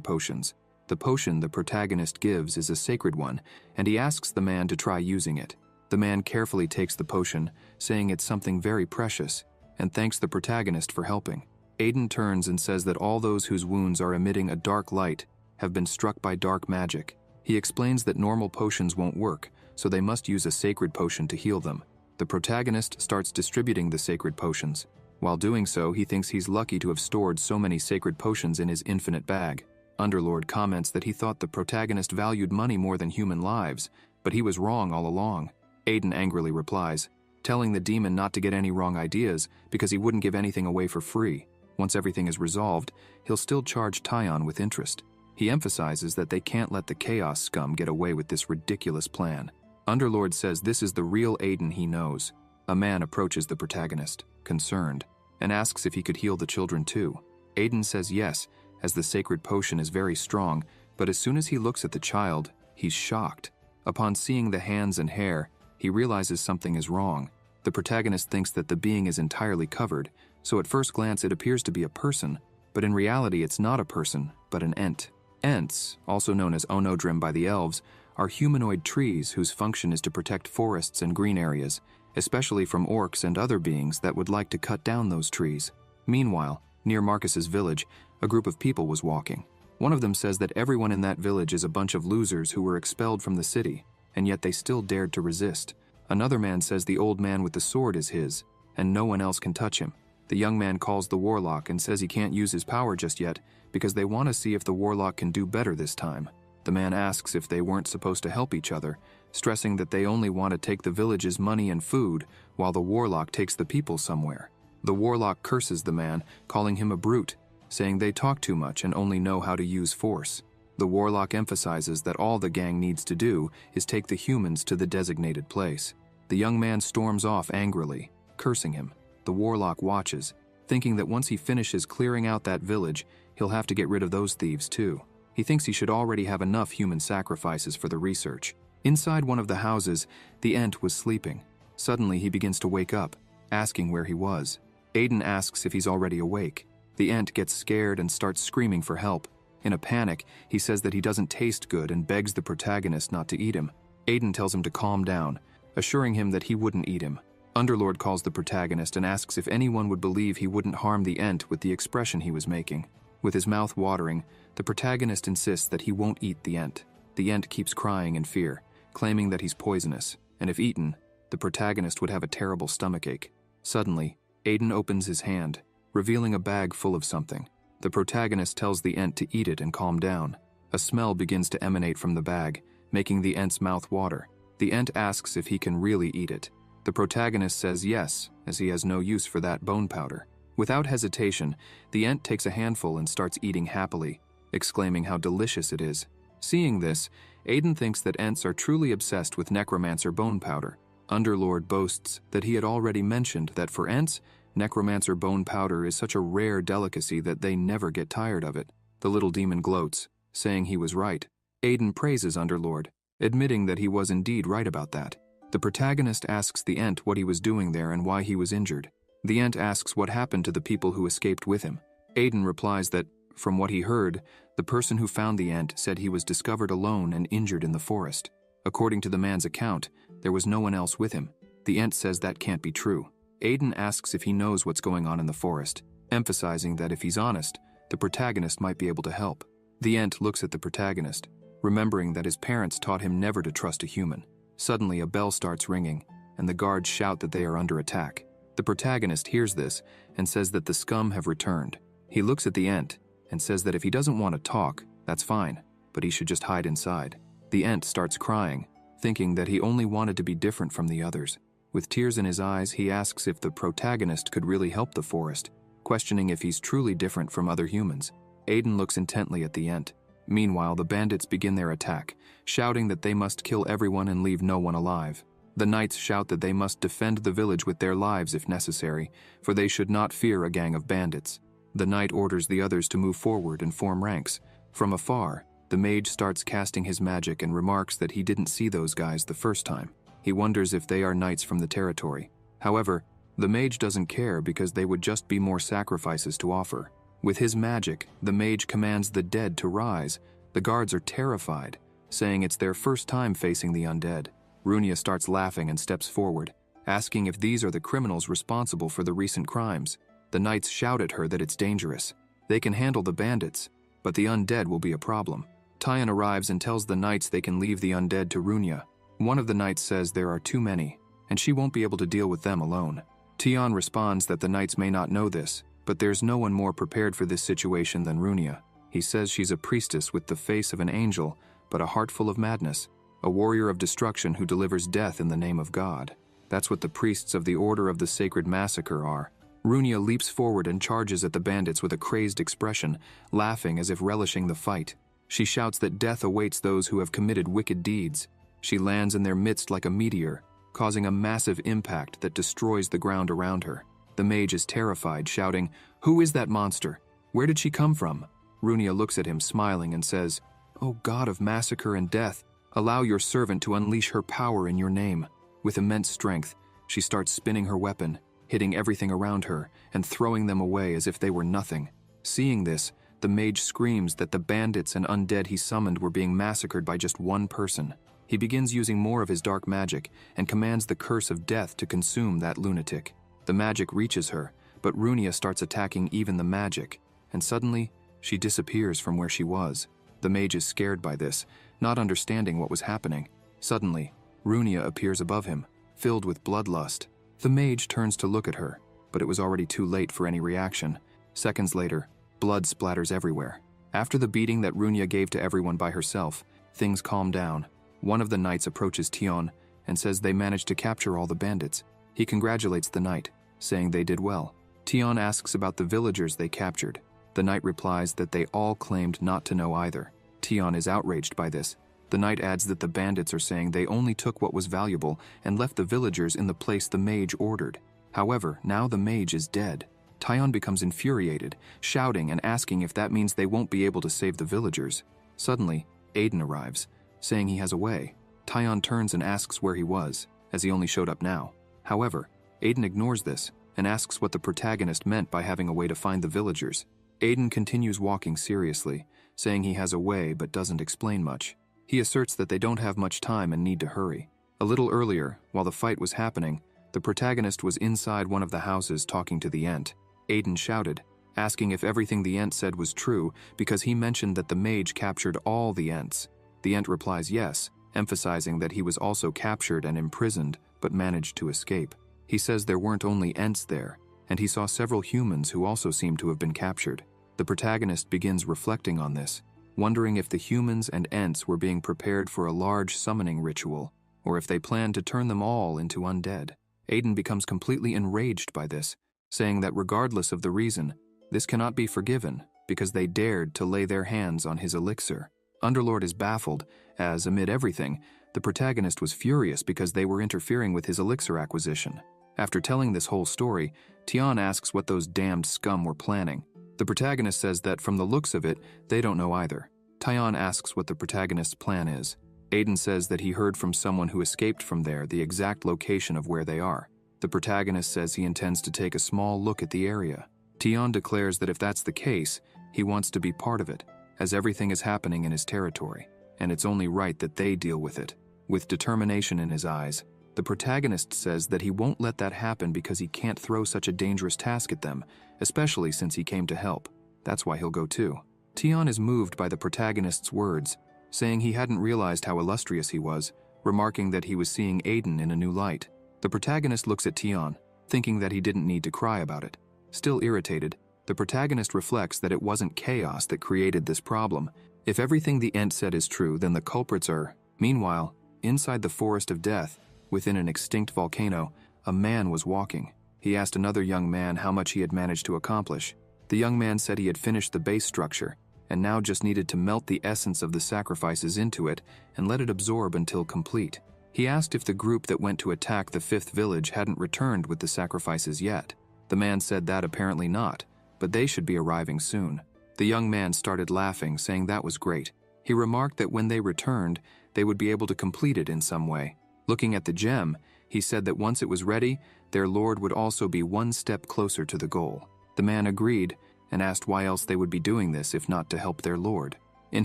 potions. The potion the protagonist gives is a sacred one, and he asks the man to try using it. The man carefully takes the potion, saying it's something very precious, and thanks the protagonist for helping. Aiden turns and says that all those whose wounds are emitting a dark light have been struck by dark magic. He explains that normal potions won't work, so they must use a sacred potion to heal them. The protagonist starts distributing the sacred potions. While doing so, he thinks he's lucky to have stored so many sacred potions in his infinite bag. Underlord comments that he thought the protagonist valued money more than human lives, but he was wrong all along. Aiden angrily replies, telling the demon not to get any wrong ideas because he wouldn't give anything away for free. Once everything is resolved, he'll still charge Tyon with interest. He emphasizes that they can't let the Chaos scum get away with this ridiculous plan. Underlord says this is the real Aiden he knows. A man approaches the protagonist, concerned, and asks if he could heal the children too. Aiden says yes, as the sacred potion is very strong, but as soon as he looks at the child, he's shocked. Upon seeing the hands and hair, he realizes something is wrong. The protagonist thinks that the being is entirely covered, so at first glance it appears to be a person, but in reality it's not a person, but an ent. Ents, also known as onodrim by the elves, are humanoid trees whose function is to protect forests and green areas, especially from orcs and other beings that would like to cut down those trees. Meanwhile, near Marcus's village, a group of people was walking. One of them says that everyone in that village is a bunch of losers who were expelled from the city, and yet they still dared to resist. Another man says the old man with the sword is his, and no one else can touch him. The young man calls the warlock and says he can't use his power just yet because they want to see if the warlock can do better this time. The man asks if they weren't supposed to help each other, stressing that they only want to take the village's money and food while the warlock takes the people somewhere. The warlock curses the man, calling him a brute, saying they talk too much and only know how to use force. The warlock emphasizes that all the gang needs to do is take the humans to the designated place. The young man storms off angrily, cursing him. The warlock watches, thinking that once he finishes clearing out that village, he'll have to get rid of those thieves too. He thinks he should already have enough human sacrifices for the research. Inside one of the houses, the ent was sleeping. Suddenly he begins to wake up, asking where he was. Aiden asks if he's already awake. The ent gets scared and starts screaming for help. In a panic, he says that he doesn't taste good and begs the protagonist not to eat him. Aiden tells him to calm down, assuring him that he wouldn't eat him. Underlord calls the protagonist and asks if anyone would believe he wouldn't harm the ent with the expression he was making. With his mouth watering, the protagonist insists that he won't eat the ent. The ent keeps crying in fear, claiming that he's poisonous, and if eaten, the protagonist would have a terrible stomachache. Suddenly, Aiden opens his hand, revealing a bag full of something. The protagonist tells the ent to eat it and calm down. A smell begins to emanate from the bag, making the ent's mouth water. The ent asks if he can really eat it. The protagonist says yes, as he has no use for that bone powder. Without hesitation, the ent takes a handful and starts eating happily, exclaiming how delicious it is. Seeing this, Aiden thinks that ents are truly obsessed with necromancer bone powder. Underlord boasts that he had already mentioned that for ents, necromancer bone powder is such a rare delicacy that they never get tired of it. The little demon gloats, saying he was right. Aiden praises Underlord, admitting that he was indeed right about that. The protagonist asks the ent what he was doing there and why he was injured. The ent asks what happened to the people who escaped with him. Aiden replies that, from what he heard, the person who found the ent said he was discovered alone and injured in the forest. According to the man's account, there was no one else with him. The ent says that can't be true. Aiden asks if he knows what's going on in the forest, emphasizing that if he's honest, the protagonist might be able to help. The ent looks at the protagonist, remembering that his parents taught him never to trust a human. Suddenly, a bell starts ringing, and the guards shout that they are under attack. The protagonist hears this and says that the scum have returned. He looks at the ent and says that if he doesn't want to talk, that's fine, but he should just hide inside. The ent starts crying, thinking that he only wanted to be different from the others. With tears in his eyes, he asks if the protagonist could really help the forest, questioning if he's truly different from other humans. Aiden looks intently at the ent. Meanwhile, the bandits begin their attack, shouting that they must kill everyone and leave no one alive. The knights shout that they must defend the village with their lives if necessary, for they should not fear a gang of bandits. The knight orders the others to move forward and form ranks. From afar, the mage starts casting his magic and remarks that he didn't see those guys the first time. He wonders if they are knights from the territory. However, the mage doesn't care because they would just be more sacrifices to offer. With his magic, the mage commands the dead to rise. The guards are terrified, saying it's their first time facing the undead. Runia starts laughing and steps forward, asking if these are the criminals responsible for the recent crimes. The knights shout at her that it's dangerous. They can handle the bandits, but the undead will be a problem. Tyon arrives and tells the knights they can leave the undead to Runia. One of the knights says there are too many, and she won't be able to deal with them alone. Tion responds that the knights may not know this, but there's no one more prepared for this situation than Runia. He says she's a priestess with the face of an angel, but a heart full of madness, a warrior of destruction who delivers death in the name of God. That's what the priests of the Order of the Sacred Massacre are. Runia leaps forward and charges at the bandits with a crazed expression, laughing as if relishing the fight. She shouts that death awaits those who have committed wicked deeds. She lands in their midst like a meteor, causing a massive impact that destroys the ground around her. The mage is terrified, shouting, "Who is that monster? Where did she come from?" Runia looks at him smiling and says, "O God of massacre and death, allow your servant to unleash her power in your name." With immense strength, she starts spinning her weapon, hitting everything around her and throwing them away as if they were nothing. Seeing this, the mage screams that the bandits and undead he summoned were being massacred by just one person. He begins using more of his dark magic and commands the curse of death to consume that lunatic. The magic reaches her, but Runia starts attacking even the magic, and suddenly, she disappears from where she was. The mage is scared by this, not understanding what was happening. Suddenly, Runia appears above him, filled with bloodlust. The mage turns to look at her, but it was already too late for any reaction. Seconds later, blood splatters everywhere. After the beating that Runia gave to everyone by herself, things calm down. One of the knights approaches Tion and says they managed to capture all the bandits. He congratulates the knight, saying they did well. Tion asks about the villagers they captured. The knight replies that they all claimed not to know either. Tion is outraged by this. The knight adds that the bandits are saying they only took what was valuable and left the villagers in the place the mage ordered. However, now the mage is dead. Tion becomes infuriated, shouting and asking if that means they won't be able to save the villagers. Suddenly, Aiden arrives, saying he has a way. Tion turns and asks where he was, as he only showed up now. However, Aiden ignores this and asks what the protagonist meant by having a way to find the villagers. Aiden continues walking seriously, saying he has a way but doesn't explain much. He asserts that they don't have much time and need to hurry. A little earlier, while the fight was happening, the protagonist was inside one of the houses talking to the Ent. Aiden shouted, asking if everything the Ent said was true because he mentioned that the mage captured all the Ents. The Ent replies yes, emphasizing that he was also captured and imprisoned but managed to escape. He says there weren't only Ents there, and he saw several humans who also seemed to have been captured. The protagonist begins reflecting on this, wondering if the humans and Ents were being prepared for a large summoning ritual, or if they planned to turn them all into undead. Aiden becomes completely enraged by this, saying that regardless of the reason, this cannot be forgiven because they dared to lay their hands on his elixir. Underlord is baffled, as, amid everything, the protagonist was furious because they were interfering with his elixir acquisition. After telling this whole story, Tion asks what those damned scum were planning. The protagonist says that from the looks of it, they don't know either. Tion asks what the protagonist's plan is. Aiden says that he heard from someone who escaped from there the exact location of where they are. The protagonist says he intends to take a small look at the area. Tion declares that if that's the case, he wants to be part of it, as everything is happening in his territory, and it's only right that they deal with it. With determination in his eyes, the protagonist says that he won't let that happen because he can't throw such a dangerous task at them, especially since he came to help. That's why he'll go too. Tion is moved by the protagonist's words, saying he hadn't realized how illustrious he was, remarking that he was seeing Aiden in a new light. The protagonist looks at Tion, thinking that he didn't need to cry about it. Still irritated, the protagonist reflects that it wasn't chaos that created this problem. If everything the Ent said is true, then the culprits are... Meanwhile, inside the Forest of Death, within an extinct volcano, a man was walking. He asked another young man how much he had managed to accomplish. The young man said he had finished the base structure, and now just needed to melt the essence of the sacrifices into it and let it absorb until complete. He asked if the group that went to attack the 5th village hadn't returned with the sacrifices yet. The man said that apparently not, but they should be arriving soon. The young man started laughing, saying that was great. He remarked that when they returned, they would be able to complete it in some way. Looking at the gem, he said that once it was ready, their lord would also be one step closer to the goal. The man agreed and asked why else they would be doing this if not to help their lord. In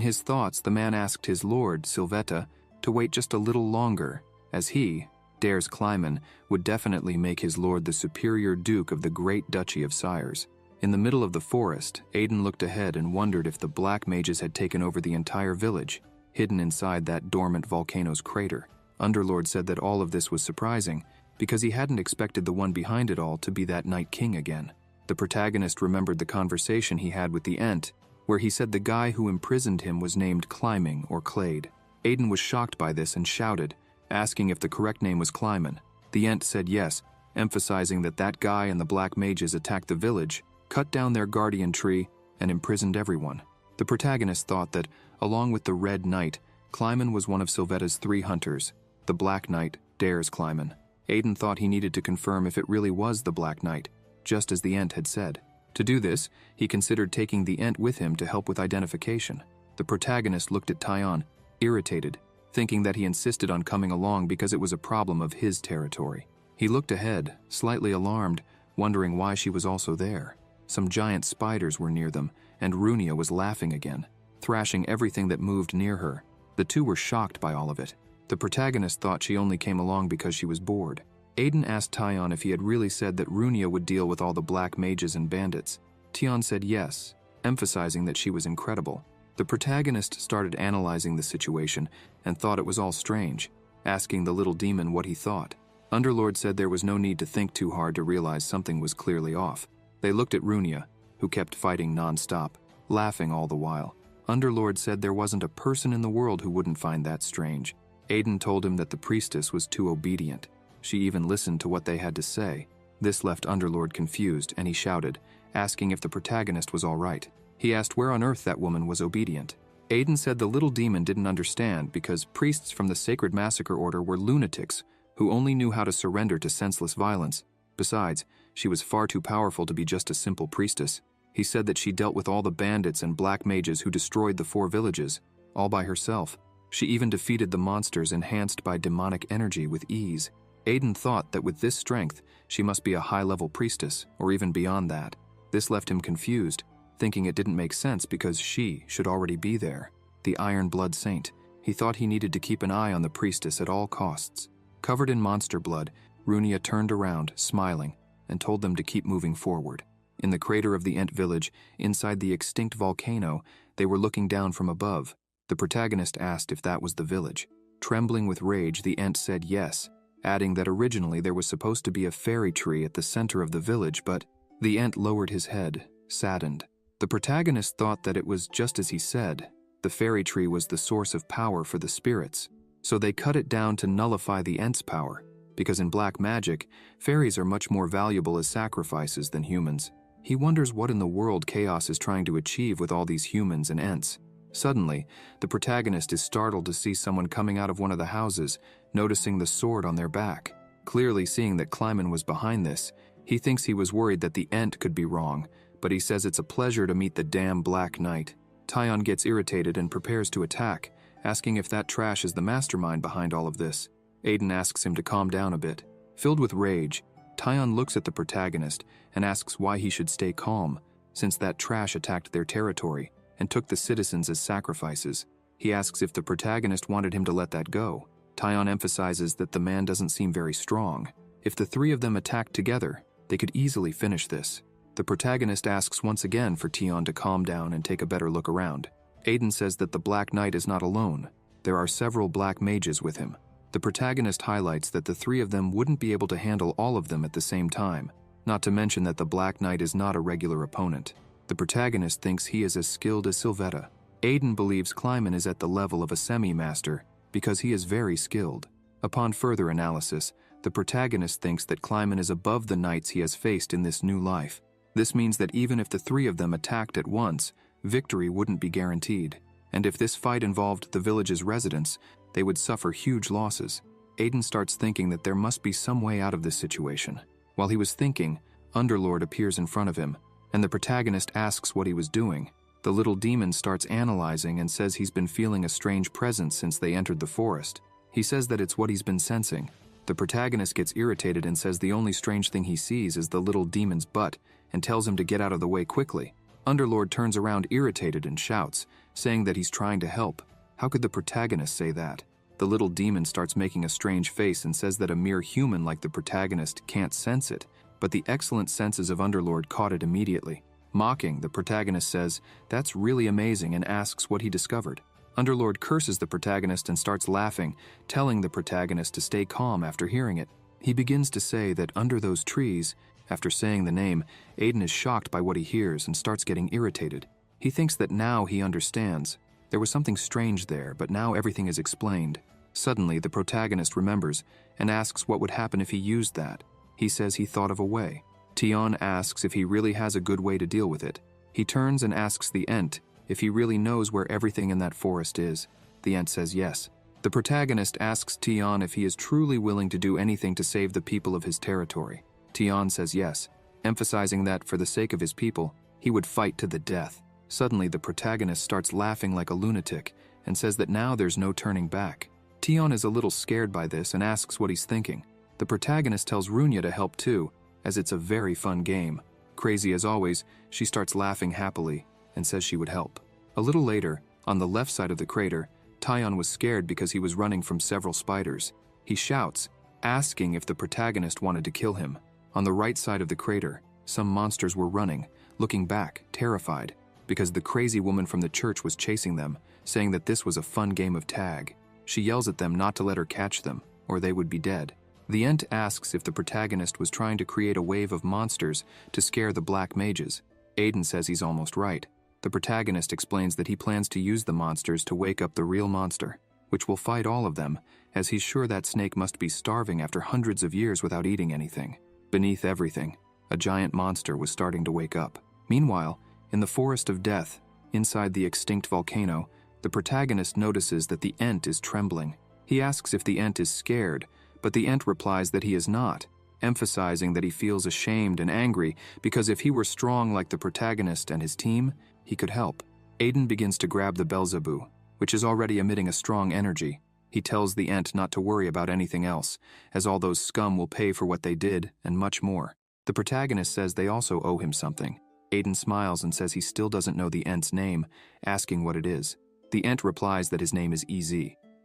his thoughts, the man asked his lord, Sylvetta, to wait just a little longer, as he, Dares Kleiman, would definitely make his lord the superior duke of the great duchy of Sires. In the middle of the forest, Aiden looked ahead and wondered if the black mages had taken over the entire village, hidden inside that dormant volcano's crater. Underlord said that all of this was surprising, because he hadn't expected the one behind it all to be that Night King again. The protagonist remembered the conversation he had with the Ent, where he said the guy who imprisoned him was named Climbing or Clade. Aiden was shocked by this and shouted, asking if the correct name was Clyman. The Ent said yes, emphasizing that that guy and the black mages attacked the village, cut down their guardian tree, and imprisoned everyone. The protagonist thought that, along with the Red Knight, Clyman was one of Sylvetta's 3 hunters. The Black Knight dares Clyman. Aiden thought he needed to confirm if it really was the Black Knight, just as the Ent had said. To do this, he considered taking the Ent with him to help with identification. The protagonist looked at Tyon, irritated, thinking that he insisted on coming along because it was a problem of his territory. He looked ahead, slightly alarmed, wondering why she was also there. Some giant spiders were near them, and Runia was laughing again, thrashing everything that moved near her. The two were shocked by all of it. The protagonist thought she only came along because she was bored. Aiden asked Tyon if he had really said that Runia would deal with all the black mages and bandits. Tyon said yes, emphasizing that she was incredible. The protagonist started analyzing the situation and thought it was all strange, asking the little demon what he thought. Underlord said there was no need to think too hard to realize something was clearly off. They looked at Runia, who kept fighting non-stop, laughing all the while. Underlord said there wasn't a person in the world who wouldn't find that strange. Aiden told him that the priestess was too obedient. She even listened to what they had to say. This left Underlord confused, and he shouted, asking if the protagonist was all right. He asked where on earth that woman was obedient. Aiden said the little demon didn't understand because priests from the Sacred Massacre Order were lunatics who only knew how to surrender to senseless violence. Besides, she was far too powerful to be just a simple priestess. He said that she dealt with all the bandits and black mages who destroyed the 4 villages, all by herself. She even defeated the monsters enhanced by demonic energy with ease. Aiden thought that with this strength, she must be a high-level priestess, or even beyond that. This left him confused, thinking it didn't make sense because she should already be there. The Iron Blood Saint. He thought he needed to keep an eye on the priestess at all costs. Covered in monster blood, Runia turned around, smiling, and told them to keep moving forward. In the crater of the Ent village, inside the extinct volcano, they were looking down from above. The protagonist asked if that was the village. Trembling with rage, the Ent said yes, adding that originally there was supposed to be a fairy tree at the center of the village, but the Ent lowered his head, saddened. The protagonist thought that it was just as he said. The fairy tree was the source of power for the spirits, so they cut it down to nullify the Ent's power, because in black magic, fairies are much more valuable as sacrifices than humans. He wonders what in the world Chaos is trying to achieve with all these humans and Ents. Suddenly, the protagonist is startled to see someone coming out of one of the houses, noticing the sword on their back. Clearly seeing that Clyman was behind this, he thinks he was worried that the Ent could be wrong, but he says it's a pleasure to meet the damn Black Knight. Tyon gets irritated and prepares to attack, asking if that trash is the mastermind behind all of this. Aiden asks him to calm down a bit. Filled with rage, Tyon looks at the protagonist and asks why he should stay calm, since that trash attacked their territory and took the citizens as sacrifices. He asks if the protagonist wanted him to let that go. Tyon emphasizes that the man doesn't seem very strong. If the 3 of them attacked together, they could easily finish this. The protagonist asks once again for Tyon to calm down and take a better look around. Aiden says that the Black Knight is not alone. There are several black mages with him. The protagonist highlights that the 3 of them wouldn't be able to handle all of them at the same time, not to mention that the Black Knight is not a regular opponent. The protagonist thinks he is as skilled as Sylvetta. Aiden believes Clyman is at the level of a semi-master because he is very skilled. Upon further analysis, the protagonist thinks that Clyman is above the knights he has faced in this new life. This means that even if the 3 of them attacked at once, victory wouldn't be guaranteed. And if this fight involved the village's residents, they would suffer huge losses. Aiden starts thinking that there must be some way out of this situation. While he was thinking, Underlord appears in front of him, and the protagonist asks what he was doing. The little demon starts analyzing and says he's been feeling a strange presence since they entered the forest. He says that it's what he's been sensing. The protagonist gets irritated and says the only strange thing he sees is the little demon's butt and tells him to get out of the way quickly. Underlord turns around irritated and shouts, saying that he's trying to help. How could the protagonist say that? The little demon starts making a strange face and says that a mere human like the protagonist can't sense it, but the excellent senses of Underlord caught it immediately. Mocking, the protagonist says, "That's really amazing," and asks what he discovered. Underlord curses the protagonist and starts laughing, telling the protagonist to stay calm after hearing it. He begins to say that under those trees, after saying the name, Aiden is shocked by what he hears and starts getting irritated. He thinks that now he understands. There was something strange there, but now everything is explained. Suddenly, the protagonist remembers and asks what would happen if he used that. He says he thought of a way. Tion asks if he really has a good way to deal with it. He turns and asks the Ent if he really knows where everything in that forest is. The Ent says yes. The protagonist asks Tion if he is truly willing to do anything to save the people of his territory. Tion says yes, emphasizing that for the sake of his people, he would fight to the death. Suddenly, the protagonist starts laughing like a lunatic and says that now there's no turning back. Tion is a little scared by this and asks what he's thinking. The protagonist tells Runia to help too, as it's a very fun game. Crazy as always, she starts laughing happily and says she would help. A little later, on the left side of the crater, Tion was scared because he was running from several spiders. He shouts, asking if the protagonist wanted to kill him. On the right side of the crater, some monsters were running, looking back, terrified, because the crazy woman from the church was chasing them, saying that this was a fun game of tag. She yells at them not to let her catch them, or they would be dead. The Ent asks if the protagonist was trying to create a wave of monsters to scare the black mages. Aiden says he's almost right. The protagonist explains that he plans to use the monsters to wake up the real monster, which will fight all of them, as he's sure that snake must be starving after hundreds of years without eating anything. Beneath everything, a giant monster was starting to wake up. Meanwhile, in the forest of death, inside the extinct volcano, the protagonist notices that the Ent is trembling. He asks if the Ent is scared, but the Ent replies that he is not, emphasizing that he feels ashamed and angry because if he were strong like the protagonist and his team, he could help. Aiden begins to grab the Beelzebub, which is already emitting a strong energy. He tells the Ent not to worry about anything else, as all those scum will pay for what they did, and much more. The protagonist says they also owe him something. Aiden smiles and says he still doesn't know the Ent's name, asking what it is. The Ent replies that his name is EZ.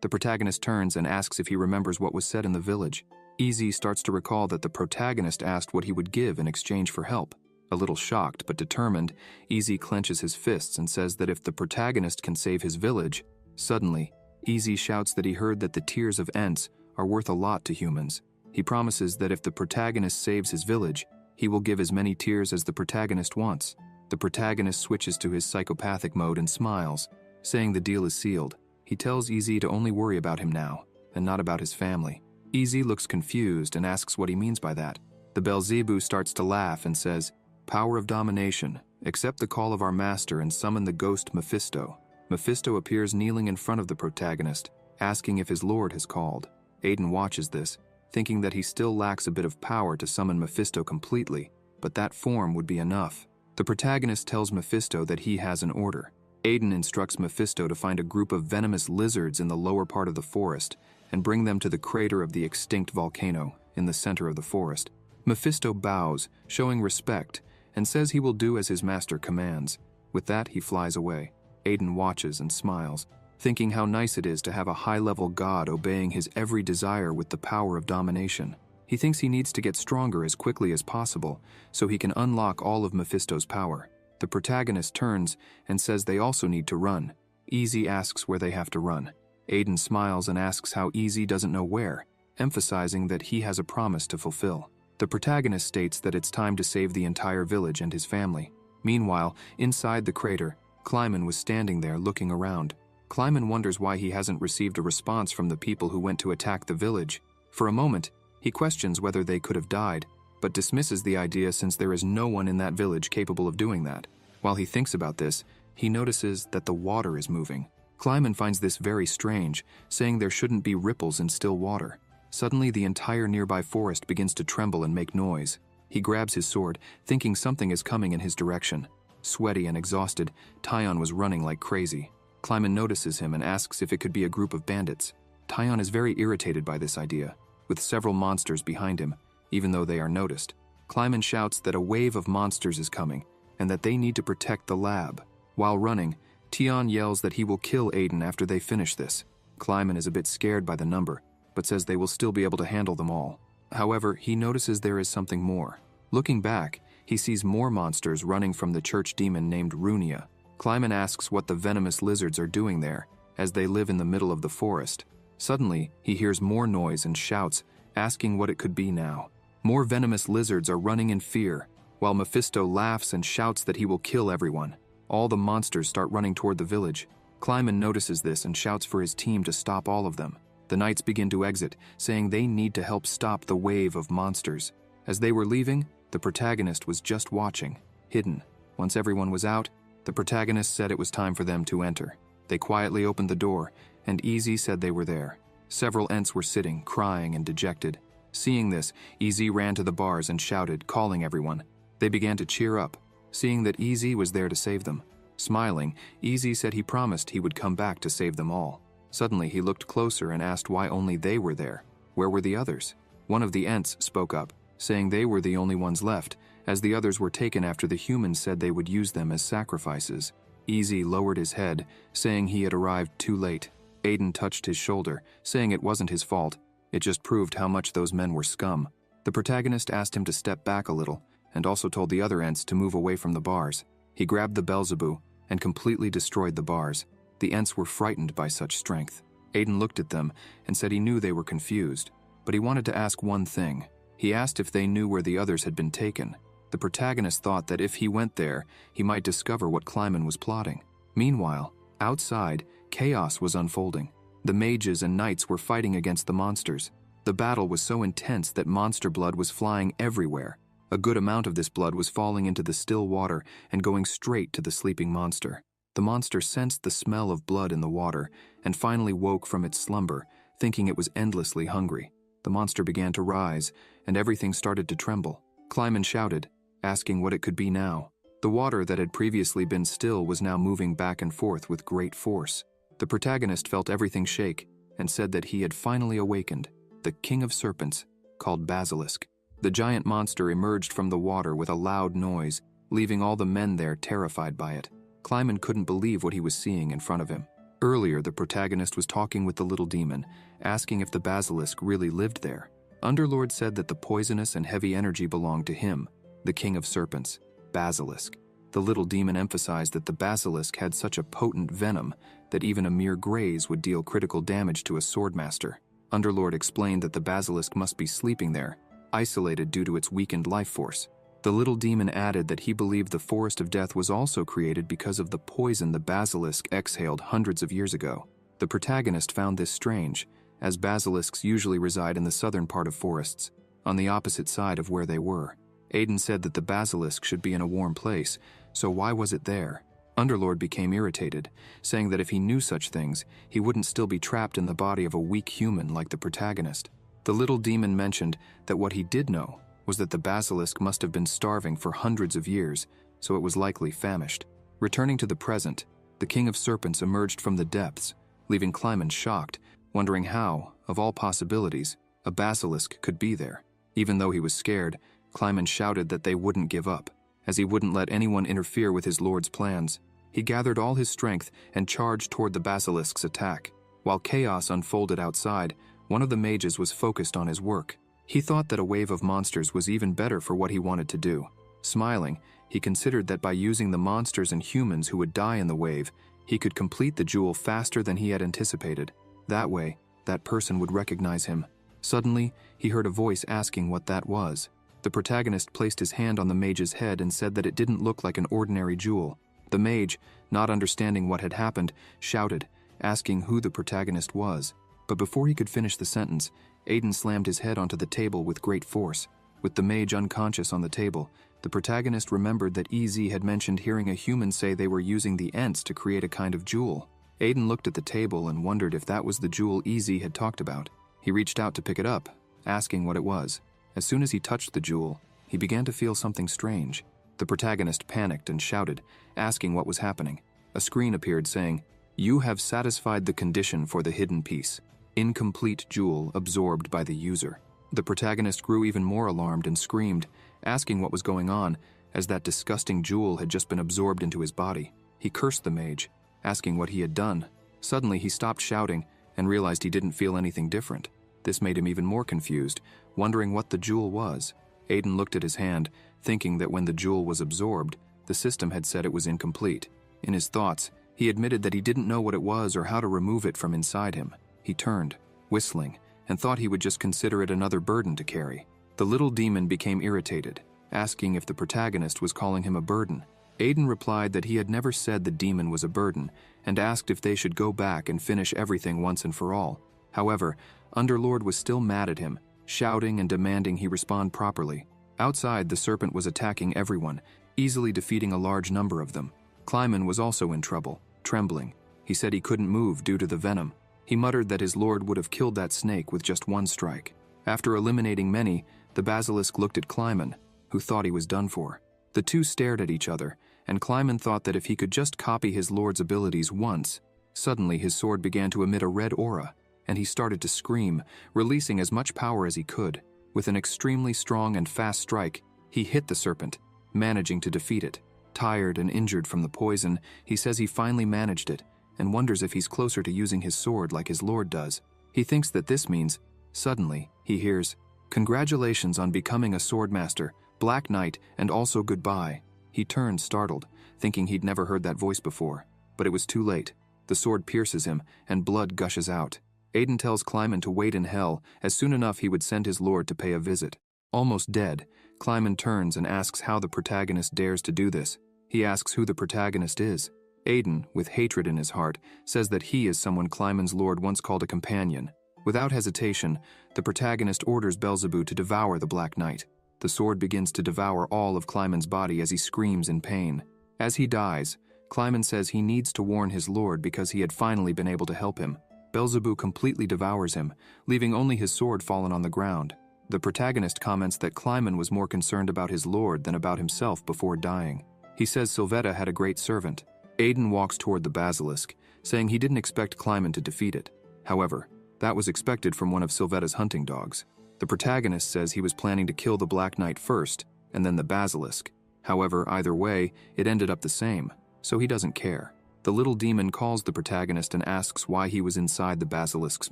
The protagonist turns and asks if he remembers what was said in the village. EZ starts to recall that the protagonist asked what he would give in exchange for help. A little shocked but determined, EZ clenches his fists and says that if the protagonist can save his village. Suddenly, EZ shouts that he heard that the tears of Ents are worth a lot to humans. He promises that if the protagonist saves his village, he will give as many tears as the protagonist wants. The protagonist switches to his psychopathic mode and smiles, saying the deal is sealed. He tells EZ to only worry about him now, and not about his family. EZ looks confused and asks what he means by that. The Beelzebub starts to laugh and says, "Power of domination, accept the call of our master and summon the ghost Mephisto." Mephisto appears kneeling in front of the protagonist, asking if his lord has called. Aiden watches this, thinking that he still lacks a bit of power to summon Mephisto completely, but that form would be enough. The protagonist tells Mephisto that he has an order. Aiden instructs Mephisto to find a group of venomous lizards in the lower part of the forest and bring them to the crater of the extinct volcano in the center of the forest. Mephisto bows, showing respect, and says he will do as his master commands. With that, he flies away. Aiden watches and smiles, thinking how nice it is to have a high-level god obeying his every desire with the power of domination. He thinks he needs to get stronger as quickly as possible so he can unlock all of Mephisto's power. The protagonist turns and says they also need to run. EZ asks where they have to run. Aiden smiles and asks how EZ doesn't know where, emphasizing that he has a promise to fulfill. The protagonist states that it's time to save the entire village and his family. Meanwhile, inside the crater, Kleiman was standing there looking around. Kleiman wonders why he hasn't received a response from the people who went to attack the village. For a moment, he questions whether they could have died, but dismisses the idea since there is no one in that village capable of doing that. While he thinks about this, he notices that the water is moving. Kleiman finds this very strange, saying there shouldn't be ripples in still water. Suddenly, the entire nearby forest begins to tremble and make noise. He grabs his sword, thinking something is coming in his direction. Sweaty and exhausted, Tion was running like crazy. Kleiman notices him and asks if it could be a group of bandits. Tion is very irritated by this idea, with several monsters behind him, even though they are noticed. Kleiman shouts that a wave of monsters is coming, and that they need to protect the lab. While running, Tion yells that he will kill Aiden after they finish this. Kleiman is a bit scared by the number, but says they will still be able to handle them all. However, he notices there is something more. Looking back, he sees more monsters running from the church demon named Runia. Kleiman asks what the venomous lizards are doing there, as they live in the middle of the forest. Suddenly, he hears more noise and shouts, asking what it could be now. More venomous lizards are running in fear, while Mephisto laughs and shouts that he will kill everyone. All the monsters start running toward the village. Kleiman notices this and shouts for his team to stop all of them. The knights begin to exit, saying they need to help stop the wave of monsters. As they were leaving, the protagonist was just watching, hidden. Once everyone was out, the protagonist said it was time for them to enter. They quietly opened the door, and Easy said they were there. Several Ents were sitting, crying and dejected. Seeing this, Easy ran to the bars and shouted, calling everyone. They began to cheer up, seeing that Easy was there to save them. Smiling, Easy said he promised he would come back to save them all. Suddenly, he looked closer and asked why only they were there. Where were the others? One of the Ents spoke up, saying they were the only ones left, as the others were taken after the humans said they would use them as sacrifices. Easy lowered his head, saying he had arrived too late. Aiden touched his shoulder, saying it wasn't his fault. It just proved how much those men were scum. The protagonist asked him to step back a little, and also told the other Ents to move away from the bars. He grabbed the Beelzebub and completely destroyed the bars. The Ents were frightened by such strength. Aiden looked at them and said he knew they were confused, but he wanted to ask one thing. He asked if they knew where the others had been taken. The protagonist thought that if he went there, he might discover what Kleiman was plotting. Meanwhile, outside, chaos was unfolding. The mages and knights were fighting against the monsters. The battle was so intense that monster blood was flying everywhere. A good amount of this blood was falling into the still water and going straight to the sleeping monster. The monster sensed the smell of blood in the water and finally woke from its slumber, thinking it was endlessly hungry. The monster began to rise, and everything started to tremble. Kleiman shouted, asking what it could be now. The water that had previously been still was now moving back and forth with great force. The protagonist felt everything shake and said that he had finally awakened, the king of serpents, called Basilisk. The giant monster emerged from the water with a loud noise, leaving all the men there terrified by it. Kleiman couldn't believe what he was seeing in front of him. Earlier, the protagonist was talking with the little demon, asking if the basilisk really lived there. Underlord said that the poisonous and heavy energy belonged to him, the king of serpents, Basilisk. The little demon emphasized that the basilisk had such a potent venom that even a mere graze would deal critical damage to a swordmaster. Underlord explained that the basilisk must be sleeping there, isolated due to its weakened life force. The little demon added that he believed the Forest of Death was also created because of the poison the basilisk exhaled hundreds of years ago. The protagonist found this strange, as basilisks usually reside in the southern part of forests, on the opposite side of where they were. Aiden said that the basilisk should be in a warm place, so why was it there? Underlord became irritated, saying that if he knew such things, he wouldn't still be trapped in the body of a weak human like the protagonist. The little demon mentioned that what he did know was that the basilisk must have been starving for hundreds of years, so it was likely famished. Returning to the present, the king of serpents emerged from the depths, leaving Kleiman shocked, wondering how, of all possibilities, a basilisk could be there. Even though he was scared, Kleiman shouted that they wouldn't give up, as he wouldn't let anyone interfere with his lord's plans. He gathered all his strength and charged toward the basilisk's attack. While chaos unfolded outside, one of the mages was focused on his work. He thought that a wave of monsters was even better for what he wanted to do. Smiling, he considered that by using the monsters and humans who would die in the wave, he could complete the jewel faster than he had anticipated. That way, that person would recognize him. Suddenly, he heard a voice asking what that was. The protagonist placed his hand on the mage's head and said that it didn't look like an ordinary jewel. The mage, not understanding what had happened, shouted, asking who the protagonist was. But before he could finish the sentence, Aiden slammed his head onto the table with great force. With the mage unconscious on the table, the protagonist remembered that EZ had mentioned hearing a human say they were using the Ents to create a kind of jewel. Aiden looked at the table and wondered if that was the jewel EZ had talked about. He reached out to pick it up, asking what it was. As soon as he touched the jewel, he began to feel something strange. The protagonist panicked and shouted, asking what was happening. A screen appeared saying, "You have satisfied the condition for the hidden piece. Incomplete jewel absorbed by the user." The protagonist grew even more alarmed and screamed, asking what was going on, as that disgusting jewel had just been absorbed into his body. He cursed the mage, asking what he had done. Suddenly he stopped shouting and realized he didn't feel anything different. This made him even more confused, wondering what the jewel was. Aiden looked at his hand, thinking that when the jewel was absorbed, the system had said it was incomplete. In his thoughts, he admitted that he didn't know what it was or how to remove it from inside him. He turned, whistling, and thought he would just consider it another burden to carry. The little demon became irritated, asking if the protagonist was calling him a burden. Aiden replied that he had never said the demon was a burden, and asked if they should go back and finish everything once and for all. However, Underlord was still mad at him, shouting and demanding he respond properly. Outside, the serpent was attacking everyone, easily defeating a large number of them. Kleiman was also in trouble, trembling. He said he couldn't move due to the venom. He muttered that his lord would have killed that snake with just one strike. After eliminating many, the basilisk looked at Kleiman, who thought he was done for. The two stared at each other, and Kleiman thought that if he could just copy his lord's abilities once. Suddenly his sword began to emit a red aura, and he started to scream, releasing as much power as he could. With an extremely strong and fast strike, he hit the serpent, managing to defeat it. Tired and injured from the poison, he says he finally managed it, and wonders if he's closer to using his sword like his lord does. He thinks that this means, suddenly, he hears, "Congratulations on becoming a swordmaster, Black Knight, and also goodbye." He turns startled, thinking he'd never heard that voice before. But it was too late. The sword pierces him, and blood gushes out. Aiden tells Kleiman to wait in hell, as soon enough he would send his lord to pay a visit. Almost dead, Kleiman turns and asks how the protagonist dares to do this. He asks who the protagonist is. Aiden, with hatred in his heart, says that he is someone Kleiman's lord once called a companion. Without hesitation, the protagonist orders Beelzebub to devour the Black Knight. The sword begins to devour all of Kleiman's body as he screams in pain. As he dies, Kleiman says he needs to warn his lord because he had finally been able to help him. Beelzebub completely devours him, leaving only his sword fallen on the ground. The protagonist comments that Kleiman was more concerned about his lord than about himself before dying. He says Sylvetta had a great servant. Aiden walks toward the basilisk, saying he didn't expect Kleiman to defeat it. However, that was expected from one of Sylvetta's hunting dogs. The protagonist says he was planning to kill the Black Knight first, and then the basilisk. However, either way, it ended up the same, so he doesn't care. The little demon calls the protagonist and asks why he was inside the basilisk's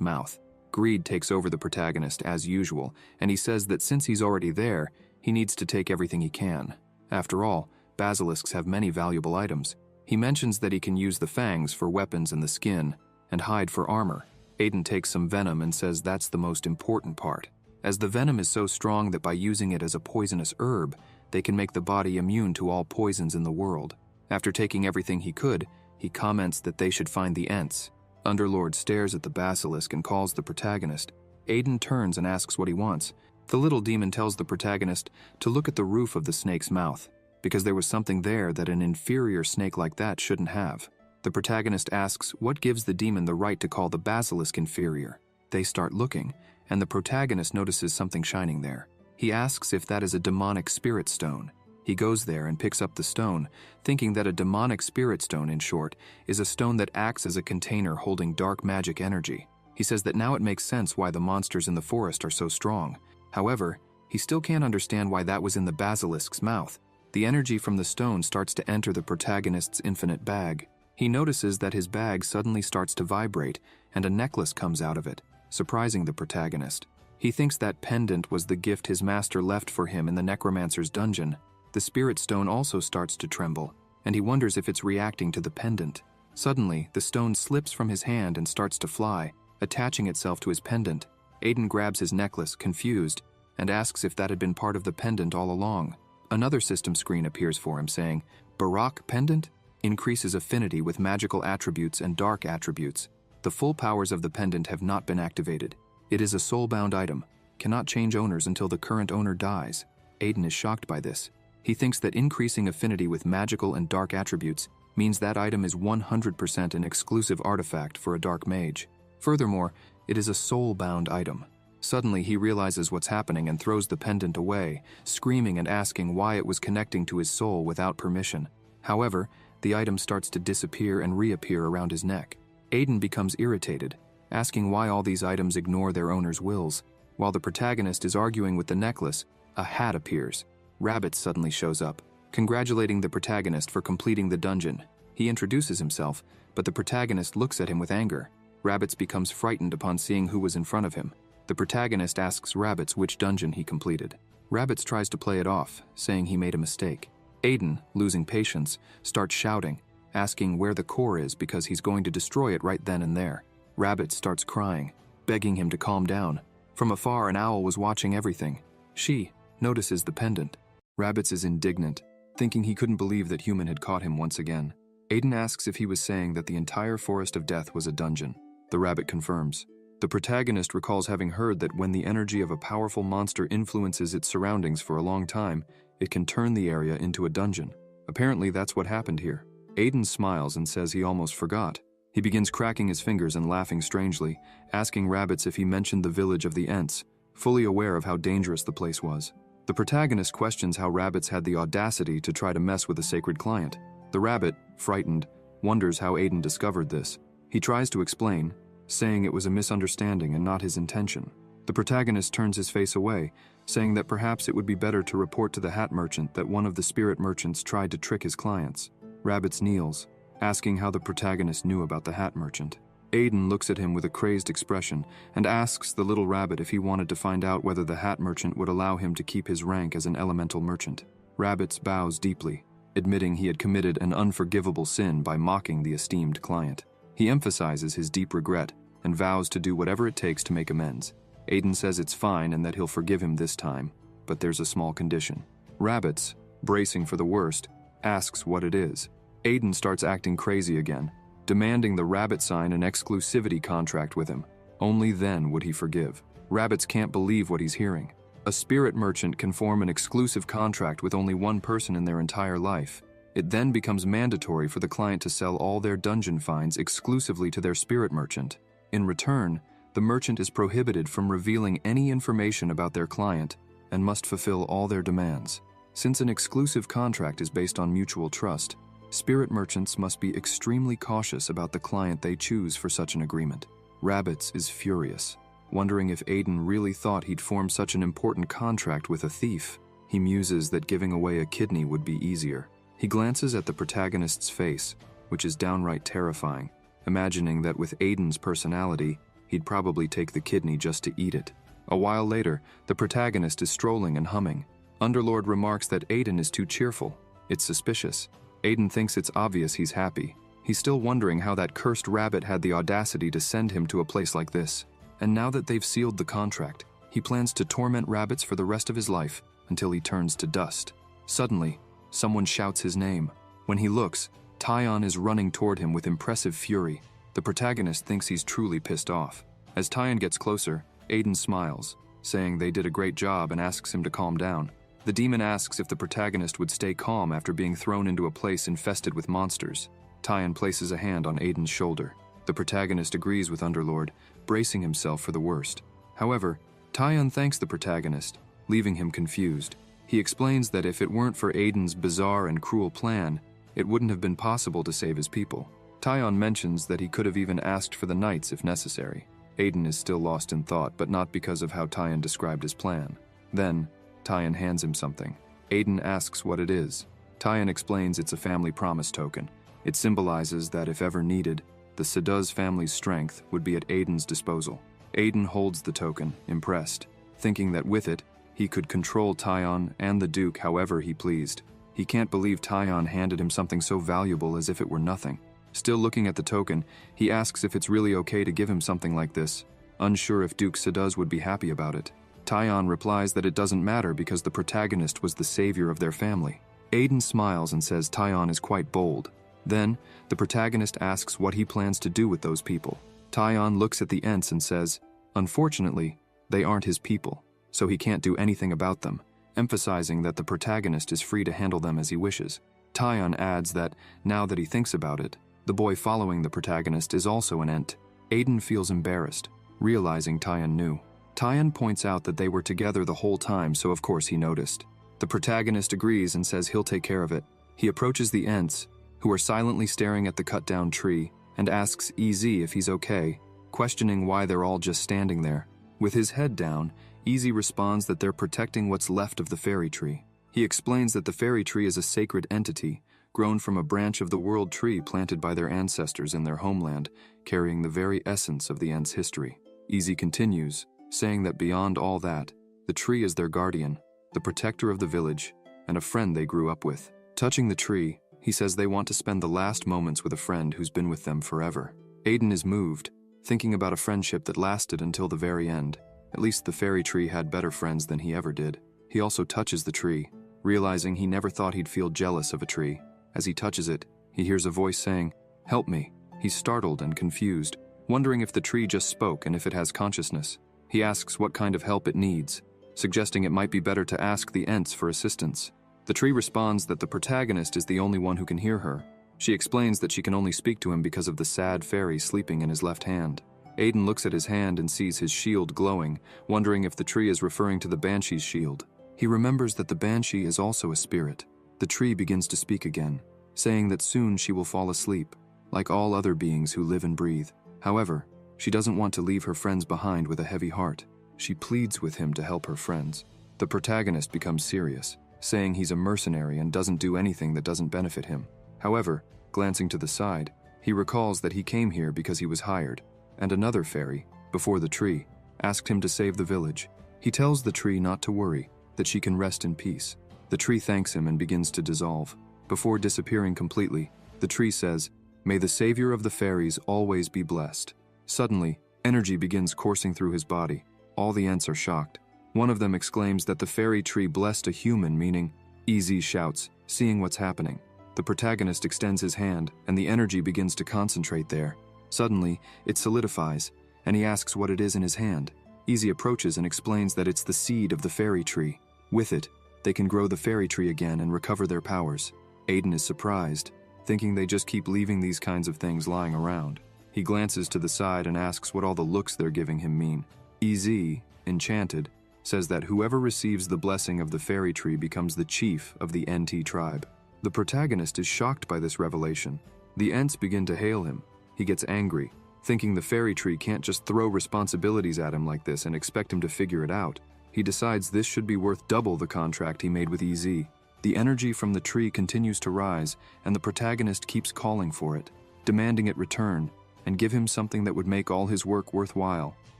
mouth. Greed takes over the protagonist as usual, and he says that since he's already there, he needs to take everything he can. After all, basilisks have many valuable items. He mentions that he can use the fangs for weapons and the skin, and hide for armor. Aiden takes some venom and says that's the most important part, as the venom is so strong that by using it as a poisonous herb, they can make the body immune to all poisons in the world. After taking everything he could, he comments that they should find the Ents. Underlord stares at the basilisk and calls the protagonist. Aiden turns and asks what he wants. The little demon tells the protagonist to look at the roof of the snake's mouth, because there was something there that an inferior snake like that shouldn't have. The protagonist asks what gives the demon the right to call the basilisk inferior. They start looking, and the protagonist notices something shining there. He asks if that is a demonic spirit stone. He goes there and picks up the stone, thinking that a demonic spirit stone, in short, is a stone that acts as a container holding dark magic energy. He says that now it makes sense why the monsters in the forest are so strong. However, he still can't understand why that was in the basilisk's mouth. The energy from the stone starts to enter the protagonist's infinite bag. He notices that his bag suddenly starts to vibrate, and a necklace comes out of it, surprising the protagonist. He thinks that pendant was the gift his master left for him in the necromancer's dungeon. The spirit stone also starts to tremble, and he wonders if it's reacting to the pendant. Suddenly, the stone slips from his hand and starts to fly, attaching itself to his pendant. Aiden grabs his necklace, confused, and asks if that had been part of the pendant all along. Another system screen appears for him saying, "Barak pendant? Increases affinity with magical attributes and dark attributes. The full powers of the pendant have not been activated. It is a soul-bound item, cannot change owners until the current owner dies." Aiden is shocked by this. He thinks that increasing affinity with magical and dark attributes means that item is 100% an exclusive artifact for a dark mage. Furthermore, it is a soul-bound item. Suddenly, he realizes what's happening and throws the pendant away, screaming and asking why it was connecting to his soul without permission. However, the item starts to disappear and reappear around his neck. Aiden becomes irritated, asking why all these items ignore their owner's wills. While the protagonist is arguing with the necklace, a hat appears. Rabbit suddenly shows up, congratulating the protagonist for completing the dungeon. He introduces himself, but the protagonist looks at him with anger. Rabbits becomes frightened upon seeing who was in front of him. The protagonist asks Rabbits which dungeon he completed. Rabbits tries to play it off, saying he made a mistake. Aiden, losing patience, starts shouting, asking where the core is because he's going to destroy it right then and there. Rabbit starts crying, begging him to calm down. From afar, an owl was watching everything. She notices the pendant. Rabbits is indignant, thinking he couldn't believe that human had caught him once again. Aiden asks if he was saying that the entire Forest of Death was a dungeon. The rabbit confirms. The protagonist recalls having heard that when the energy of a powerful monster influences its surroundings for a long time, it can turn the area into a dungeon. Apparently, that's what happened here. Aiden smiles and says he almost forgot. He begins cracking his fingers and laughing strangely, asking rabbits if he mentioned the village of the Ents, fully aware of how dangerous the place was. The protagonist questions how rabbits had the audacity to try to mess with a sacred client. The rabbit, frightened, wonders how Aiden discovered this. He tries to explain, saying it was a misunderstanding and not his intention. The protagonist turns his face away, saying that perhaps it would be better to report to the hat merchant that one of the spirit merchants tried to trick his clients. Rabbits kneels, asking how the protagonist knew about the hat merchant. Aiden looks at him with a crazed expression and asks the little rabbit if he wanted to find out whether the hat merchant would allow him to keep his rank as an elemental merchant. Rabbits bows deeply, admitting he had committed an unforgivable sin by mocking the esteemed client. He emphasizes his deep regret and vows to do whatever it takes to make amends. Aiden says it's fine and that he'll forgive him this time, but there's a small condition. Rabbits, bracing for the worst, asks what it is. Aiden starts acting crazy again, demanding the rabbit sign an exclusivity contract with him. Only then would he forgive. Rabbits can't believe what he's hearing. A spirit merchant can form an exclusive contract with only one person in their entire life. It then becomes mandatory for the client to sell all their dungeon finds exclusively to their spirit merchant. In return, the merchant is prohibited from revealing any information about their client and must fulfill all their demands. Since an exclusive contract is based on mutual trust, spirit merchants must be extremely cautious about the client they choose for such an agreement. Rabbits is furious, wondering if Aiden really thought he'd form such an important contract with a thief. He muses that giving away a kidney would be easier. He glances at the protagonist's face, which is downright terrifying, imagining that with Aiden's personality, he'd probably take the kidney just to eat it. A while later, the protagonist is strolling and humming. Underlord remarks that Aiden is too cheerful. It's suspicious. Aiden thinks it's obvious he's happy. He's still wondering how that cursed rabbit had the audacity to send him to a place like this. And now that they've sealed the contract, he plans to torment rabbits for the rest of his life until he turns to dust. Suddenly, someone shouts his name. When he looks, Tyon is running toward him with impressive fury. The protagonist thinks he's truly pissed off. As Tyon gets closer, Aiden smiles, saying they did a great job and asks him to calm down. The demon asks if the protagonist would stay calm after being thrown into a place infested with monsters. Tyon places a hand on Aiden's shoulder. The protagonist agrees with Underlord, bracing himself for the worst. However, Tyon thanks the protagonist, leaving him confused. He explains that if it weren't for Aiden's bizarre and cruel plan, it wouldn't have been possible to save his people. Tyon mentions that he could have even asked for the knights if necessary. Aiden is still lost in thought, but not because of how Tyon described his plan. Then, Tyon hands him something. Aiden asks what it is. Tyon explains it's a family promise token. It symbolizes that if ever needed, the Seduz family's strength would be at Aiden's disposal. Aiden holds the token, impressed, thinking that with it, he could control Tyon and the Duke however he pleased. He can't believe Tyon handed him something so valuable as if it were nothing. Still looking at the token, he asks if it's really okay to give him something like this, unsure if Duke Seduz would be happy about it. Tyon replies that it doesn't matter because the protagonist was the savior of their family. Aiden smiles and says Tyon is quite bold. Then, the protagonist asks what he plans to do with those people. Tyon looks at the Ents and says, unfortunately, they aren't his people, so he can't do anything about them, emphasizing that the protagonist is free to handle them as he wishes. Tyon adds that, now that he thinks about it, the boy following the protagonist is also an Ent. Aiden feels embarrassed, realizing Tyon knew. Tyon points out that they were together the whole time, so of course he noticed. The protagonist agrees and says he'll take care of it. He approaches the Ents, who are silently staring at the cut-down tree, and asks Easy if he's okay, questioning why they're all just standing there. With his head down, Easy responds that they're protecting what's left of the fairy tree. He explains that the fairy tree is a sacred entity, grown from a branch of the world tree planted by their ancestors in their homeland, carrying the very essence of the Ents' history. Easy continues, saying that beyond all that, the tree is their guardian, the protector of the village, and a friend they grew up with. Touching the tree, he says they want to spend the last moments with a friend who's been with them forever. Aiden is moved, thinking about a friendship that lasted until the very end. At least the fairy tree had better friends than he ever did. He also touches the tree, realizing he never thought he'd feel jealous of a tree. As he touches it, he hears a voice saying, "Help me." He's startled and confused, wondering if the tree just spoke and if it has consciousness. He asks what kind of help it needs, suggesting it might be better to ask the Ents for assistance. The tree responds that the protagonist is the only one who can hear her. She explains that she can only speak to him because of the sad fairy sleeping in his left hand. Aiden looks at his hand and sees his shield glowing, wondering if the tree is referring to the Banshee's shield. He remembers that the Banshee is also a spirit. The tree begins to speak again, saying that soon she will fall asleep, like all other beings who live and breathe. However, she doesn't want to leave her friends behind with a heavy heart. She pleads with him to help her friends. The protagonist becomes serious, saying he's a mercenary and doesn't do anything that doesn't benefit him. However, glancing to the side, he recalls that he came here because he was hired, and another fairy, before the tree, asked him to save the village. He tells the tree not to worry, that she can rest in peace. The tree thanks him and begins to dissolve. Before disappearing completely, the tree says, "May the savior of the fairies always be blessed." Suddenly, energy begins coursing through his body. All the Ents are shocked. One of them exclaims that the fairy tree blessed a human, meaning, EZ shouts, seeing what's happening. The protagonist extends his hand, and the energy begins to concentrate there. Suddenly, it solidifies, and he asks what it is in his hand. EZ approaches and explains that it's the seed of the fairy tree. With it, they can grow the fairy tree again and recover their powers. Aiden is surprised, thinking they just keep leaving these kinds of things lying around. He glances to the side and asks what all the looks they're giving him mean. EZ, enchanted, says that whoever receives the blessing of the fairy tree becomes the chief of the NT tribe. The protagonist is shocked by this revelation. The Ents begin to hail him. He gets angry, thinking the fairy tree can't just throw responsibilities at him like this and expect him to figure it out. He decides this should be worth double the contract he made with EZ. The energy from the tree continues to rise, and the protagonist keeps calling for it, demanding it return, and give him something that would make all his work worthwhile.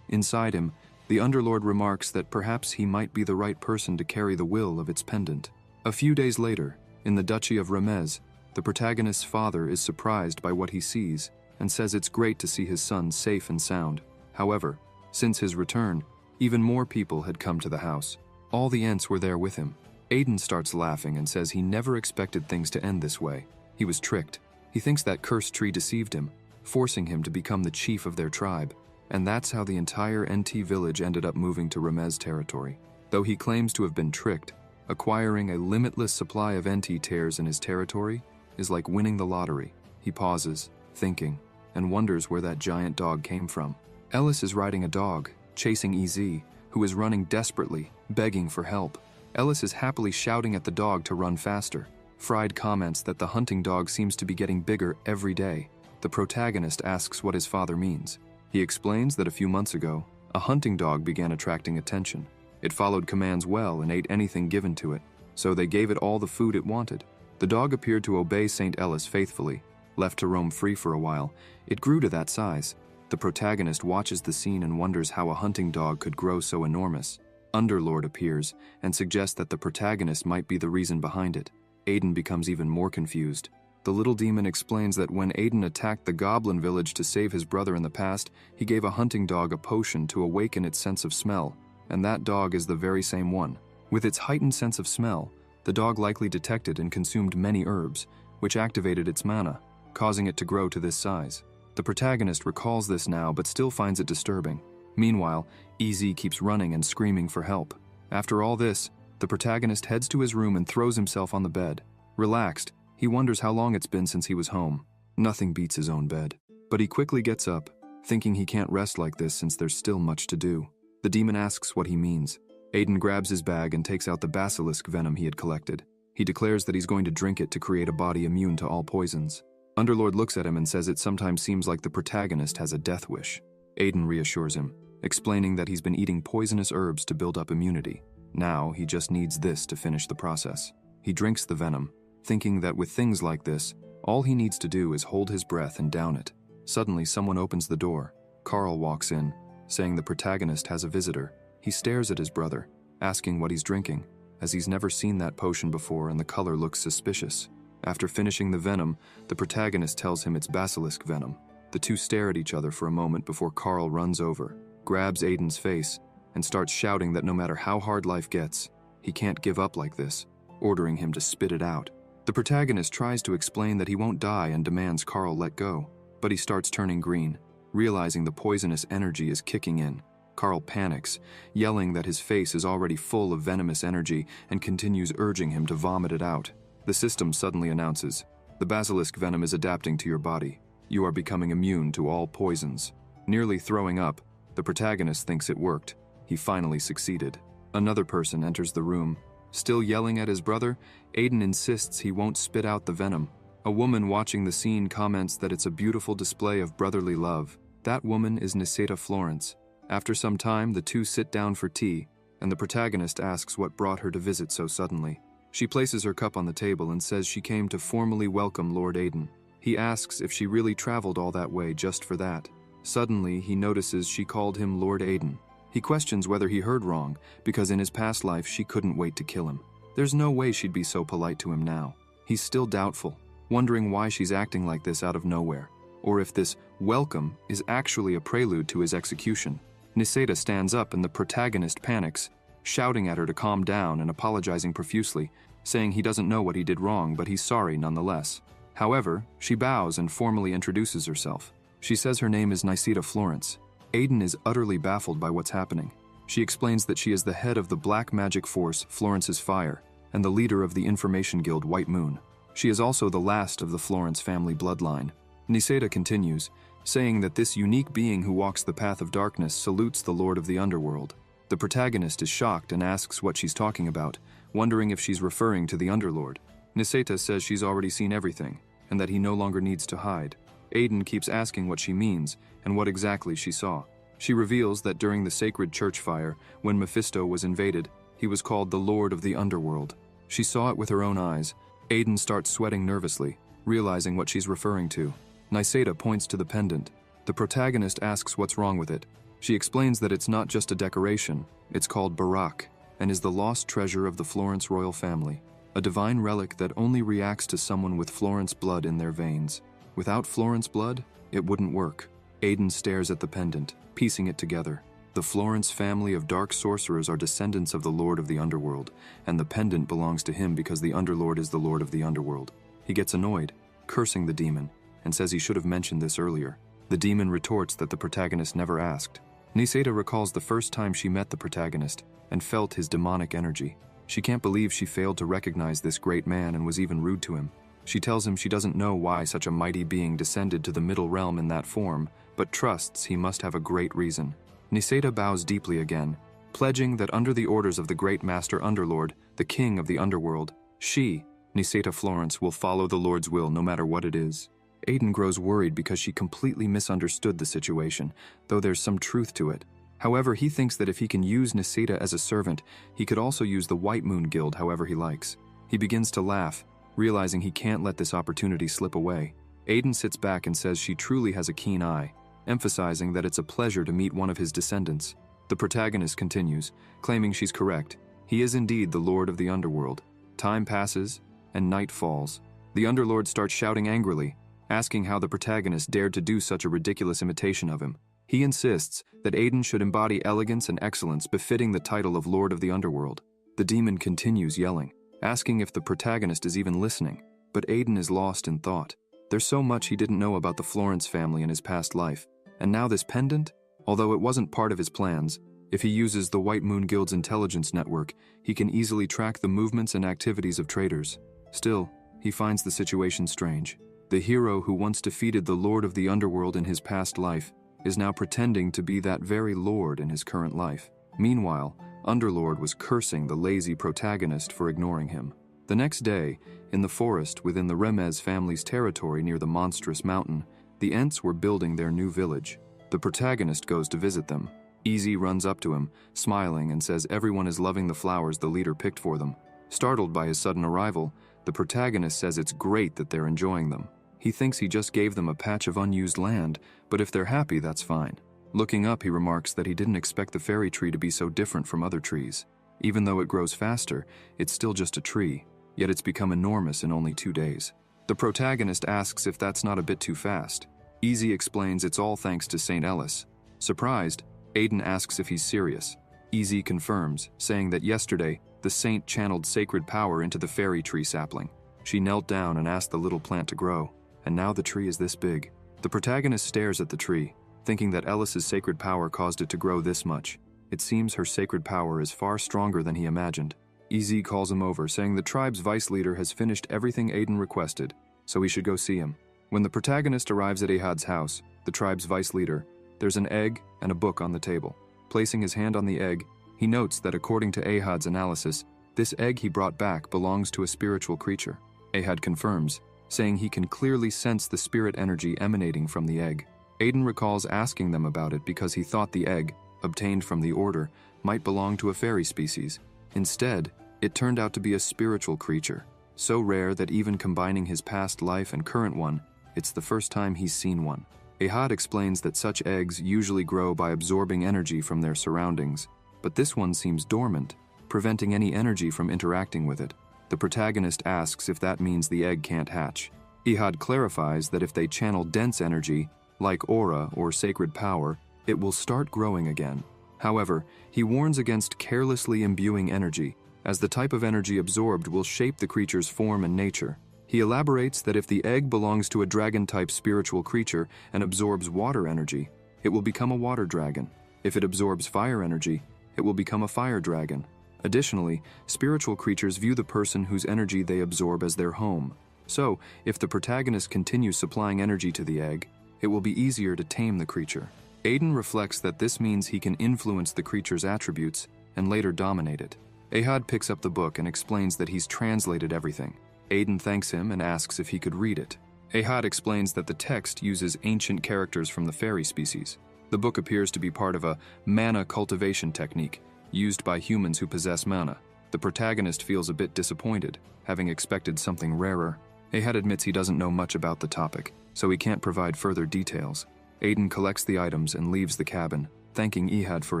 Inside him, the Underlord remarks that perhaps he might be the right person to carry the will of its pendant. A few days later, in the Duchy of Remez, the protagonist's father is surprised by what he sees and says it's great to see his son safe and sound. However, since his return, even more people had come to the house. All the Ents were there with him. Aiden starts laughing and says he never expected things to end this way. He was tricked. He thinks that cursed tree deceived him, forcing him to become the chief of their tribe. And that's how the entire NT village ended up moving to Remez territory. Though he claims to have been tricked, acquiring a limitless supply of NT tears in his territory is like winning the lottery. He pauses, thinking, and wonders where that giant dog came from. Ellis is riding a dog, chasing EZ, who is running desperately, begging for help. Ellis is happily shouting at the dog to run faster. Fried comments that the hunting dog seems to be getting bigger every day. The protagonist asks what his father means. He explains that a few months ago, a hunting dog began attracting attention. It followed commands well and ate anything given to it, so they gave it all the food it wanted. The dog appeared to obey St. Ellis faithfully. Left to roam free for a while, it grew to that size. The protagonist watches the scene and wonders how a hunting dog could grow so enormous. Underlord appears and suggests that the protagonist might be the reason behind it. Aiden becomes even more confused. The little demon explains that when Aiden attacked the goblin village to save his brother in the past, he gave a hunting dog a potion to awaken its sense of smell, and that dog is the very same one. With its heightened sense of smell, the dog likely detected and consumed many herbs, which activated its mana, causing it to grow to this size. The protagonist recalls this now but still finds it disturbing. Meanwhile, EZ keeps running and screaming for help. After all this, the protagonist heads to his room and throws himself on the bed. Relaxed, he wonders how long it's been since he was home. Nothing beats his own bed. But he quickly gets up, thinking he can't rest like this since there's still much to do. The demon asks what he means. Aiden grabs his bag and takes out the basilisk venom he had collected. He declares that he's going to drink it to create a body immune to all poisons. Underlord looks at him and says it sometimes seems like the protagonist has a death wish. Aiden reassures him, explaining that he's been eating poisonous herbs to build up immunity. Now, he just needs this to finish the process. He drinks the venom, thinking that with things like this, all he needs to do is hold his breath and down it. Suddenly, someone opens the door. Carl walks in, saying the protagonist has a visitor. He stares at his brother, asking what he's drinking, as he's never seen that potion before and the color looks suspicious. After finishing the venom, the protagonist tells him it's basilisk venom. The two stare at each other for a moment before Carl runs over, grabs Aiden's face, and starts shouting that no matter how hard life gets, he can't give up like this, ordering him to spit it out. The protagonist tries to explain that he won't die and demands Carl let go, but he starts turning green, realizing the poisonous energy is kicking in. Carl panics, yelling that his face is already full of venomous energy and continues urging him to vomit it out. The system suddenly announces, "The basilisk venom is adapting to your body. You are becoming immune to all poisons." Nearly throwing up, the protagonist thinks it worked. He finally succeeded. Another person enters the room. Still yelling at his brother, Aiden insists he won't spit out the venom. A woman watching the scene comments that it's a beautiful display of brotherly love. That woman is Niseta Florence. After some time, the two sit down for tea, and the protagonist asks what brought her to visit so suddenly. She places her cup on the table and says she came to formally welcome Lord Aiden. He asks if she really traveled all that way just for that. Suddenly, he notices she called him Lord Aiden. He questions whether he heard wrong, because in his past life she couldn't wait to kill him. There's no way she'd be so polite to him now. He's still doubtful, wondering why she's acting like this out of nowhere, or if this welcome is actually a prelude to his execution. Niseta stands up and the protagonist panics, shouting at her to calm down and apologizing profusely, saying he doesn't know what he did wrong, but he's sorry nonetheless. However, she bows and formally introduces herself. She says her name is Niseta Florence. Aiden is utterly baffled by what's happening. She explains that she is the head of the black magic force, Florence's Fire, and the leader of the information guild, White Moon. She is also the last of the Florence family bloodline. Niseta continues, saying that this unique being who walks the path of darkness salutes the Lord of the Underworld. The protagonist is shocked and asks what she's talking about, wondering if she's referring to the Underlord. Niseta says she's already seen everything, and that he no longer needs to hide. Aiden keeps asking what she means and what exactly she saw. She reveals that during the sacred church fire, when Mephisto was invaded, he was called the Lord of the Underworld. She saw it with her own eyes. Aiden starts sweating nervously, realizing what she's referring to. Niseta points to the pendant. The protagonist asks what's wrong with it. She explains that it's not just a decoration, it's called Barak, and is the lost treasure of the Florence royal family, a divine relic that only reacts to someone with Florence blood in their veins. Without Florence blood, it wouldn't work. Aiden stares at the pendant, piecing it together. The Florence family of dark sorcerers are descendants of the Lord of the Underworld, and the pendant belongs to him because the Underlord is the Lord of the Underworld. He gets annoyed, cursing the demon, and says he should have mentioned this earlier. The demon retorts that the protagonist never asked. Niseta recalls the first time she met the protagonist and felt his demonic energy. She can't believe she failed to recognize this great man and was even rude to him. She tells him she doesn't know why such a mighty being descended to the middle realm in that form, but trusts he must have a great reason. Niseta bows deeply again, pledging that under the orders of the great master Underlord, the king of the underworld, she, Niseta Florence, will follow the Lord's will no matter what it is. Aiden grows worried because she completely misunderstood the situation, though there's some truth to it. However, he thinks that if he can use Niseta as a servant, he could also use the White Moon Guild however he likes. He begins to laugh, realizing he can't let this opportunity slip away. Aiden sits back and says she truly has a keen eye, emphasizing that it's a pleasure to meet one of his descendants. The protagonist continues, claiming she's correct. He is indeed the Lord of the Underworld. Time passes, and night falls. The Underlord starts shouting angrily, asking how the protagonist dared to do such a ridiculous imitation of him. He insists that Aiden should embody elegance and excellence befitting the title of Lord of the Underworld. The demon continues yelling, asking if the protagonist is even listening, but Aiden is lost in thought. There's so much he didn't know about the Florence family in his past life, and now this pendant? Although it wasn't part of his plans, if he uses the White Moon Guild's intelligence network, he can easily track the movements and activities of traitors. Still, he finds the situation strange. The hero who once defeated the Lord of the Underworld in his past life is now pretending to be that very Lord in his current life. Meanwhile, Underlord was cursing the lazy protagonist for ignoring him. The next day, in the forest within the Remez family's territory near the monstrous mountain, the Ents were building their new village. The protagonist goes to visit them. Easy runs up to him, smiling, and says everyone is loving the flowers the leader picked for them. Startled by his sudden arrival, the protagonist says it's great that they're enjoying them. He thinks he just gave them a patch of unused land, but if they're happy, that's fine. Looking up, he remarks that he didn't expect the fairy tree to be so different from other trees. Even though it grows faster, it's still just a tree, yet it's become enormous in only 2 days. The protagonist asks if that's not a bit too fast. Easy explains it's all thanks to St. Ellis. Surprised, Aiden asks if he's serious. EZ confirms, saying that yesterday, the saint channeled sacred power into the fairy tree sapling. She knelt down and asked the little plant to grow, and now the tree is this big. The protagonist stares at the tree, thinking that Ellis's sacred power caused it to grow this much. It seems her sacred power is far stronger than he imagined. EZ calls him over, saying the tribe's vice leader has finished everything Aiden requested, so he should go see him. When the protagonist arrives at Ehad's house, the tribe's vice leader, there's an egg and a book on the table. Placing his hand on the egg, he notes that according to Ehad's analysis, this egg he brought back belongs to a spiritual creature. Ehad confirms, saying he can clearly sense the spirit energy emanating from the egg. Aiden recalls asking them about it because he thought the egg, obtained from the order, might belong to a fairy species. Instead, it turned out to be a spiritual creature, so rare that even combining his past life and current one, it's the first time he's seen one. Ehad explains that such eggs usually grow by absorbing energy from their surroundings, but this one seems dormant, preventing any energy from interacting with it. The protagonist asks if that means the egg can't hatch. Ehad clarifies that if they channel dense energy, like aura or sacred power, it will start growing again. However, he warns against carelessly imbuing energy, as the type of energy absorbed will shape the creature's form and nature. He elaborates that if the egg belongs to a dragon-type spiritual creature and absorbs water energy, it will become a water dragon. If it absorbs fire energy, it will become a fire dragon. Additionally, spiritual creatures view the person whose energy they absorb as their home. So, if the protagonist continues supplying energy to the egg, it will be easier to tame the creature. Aiden reflects that this means he can influence the creature's attributes and later dominate it. Ehad picks up the book and explains that he's translated everything. Aiden thanks him and asks if he could read it. Ehad explains that the text uses ancient characters from the fairy species. The book appears to be part of a mana cultivation technique used by humans who possess mana. The protagonist feels a bit disappointed, having expected something rarer. Ehad admits he doesn't know much about the topic, so he can't provide further details. Aiden collects the items and leaves the cabin, thanking Ehad for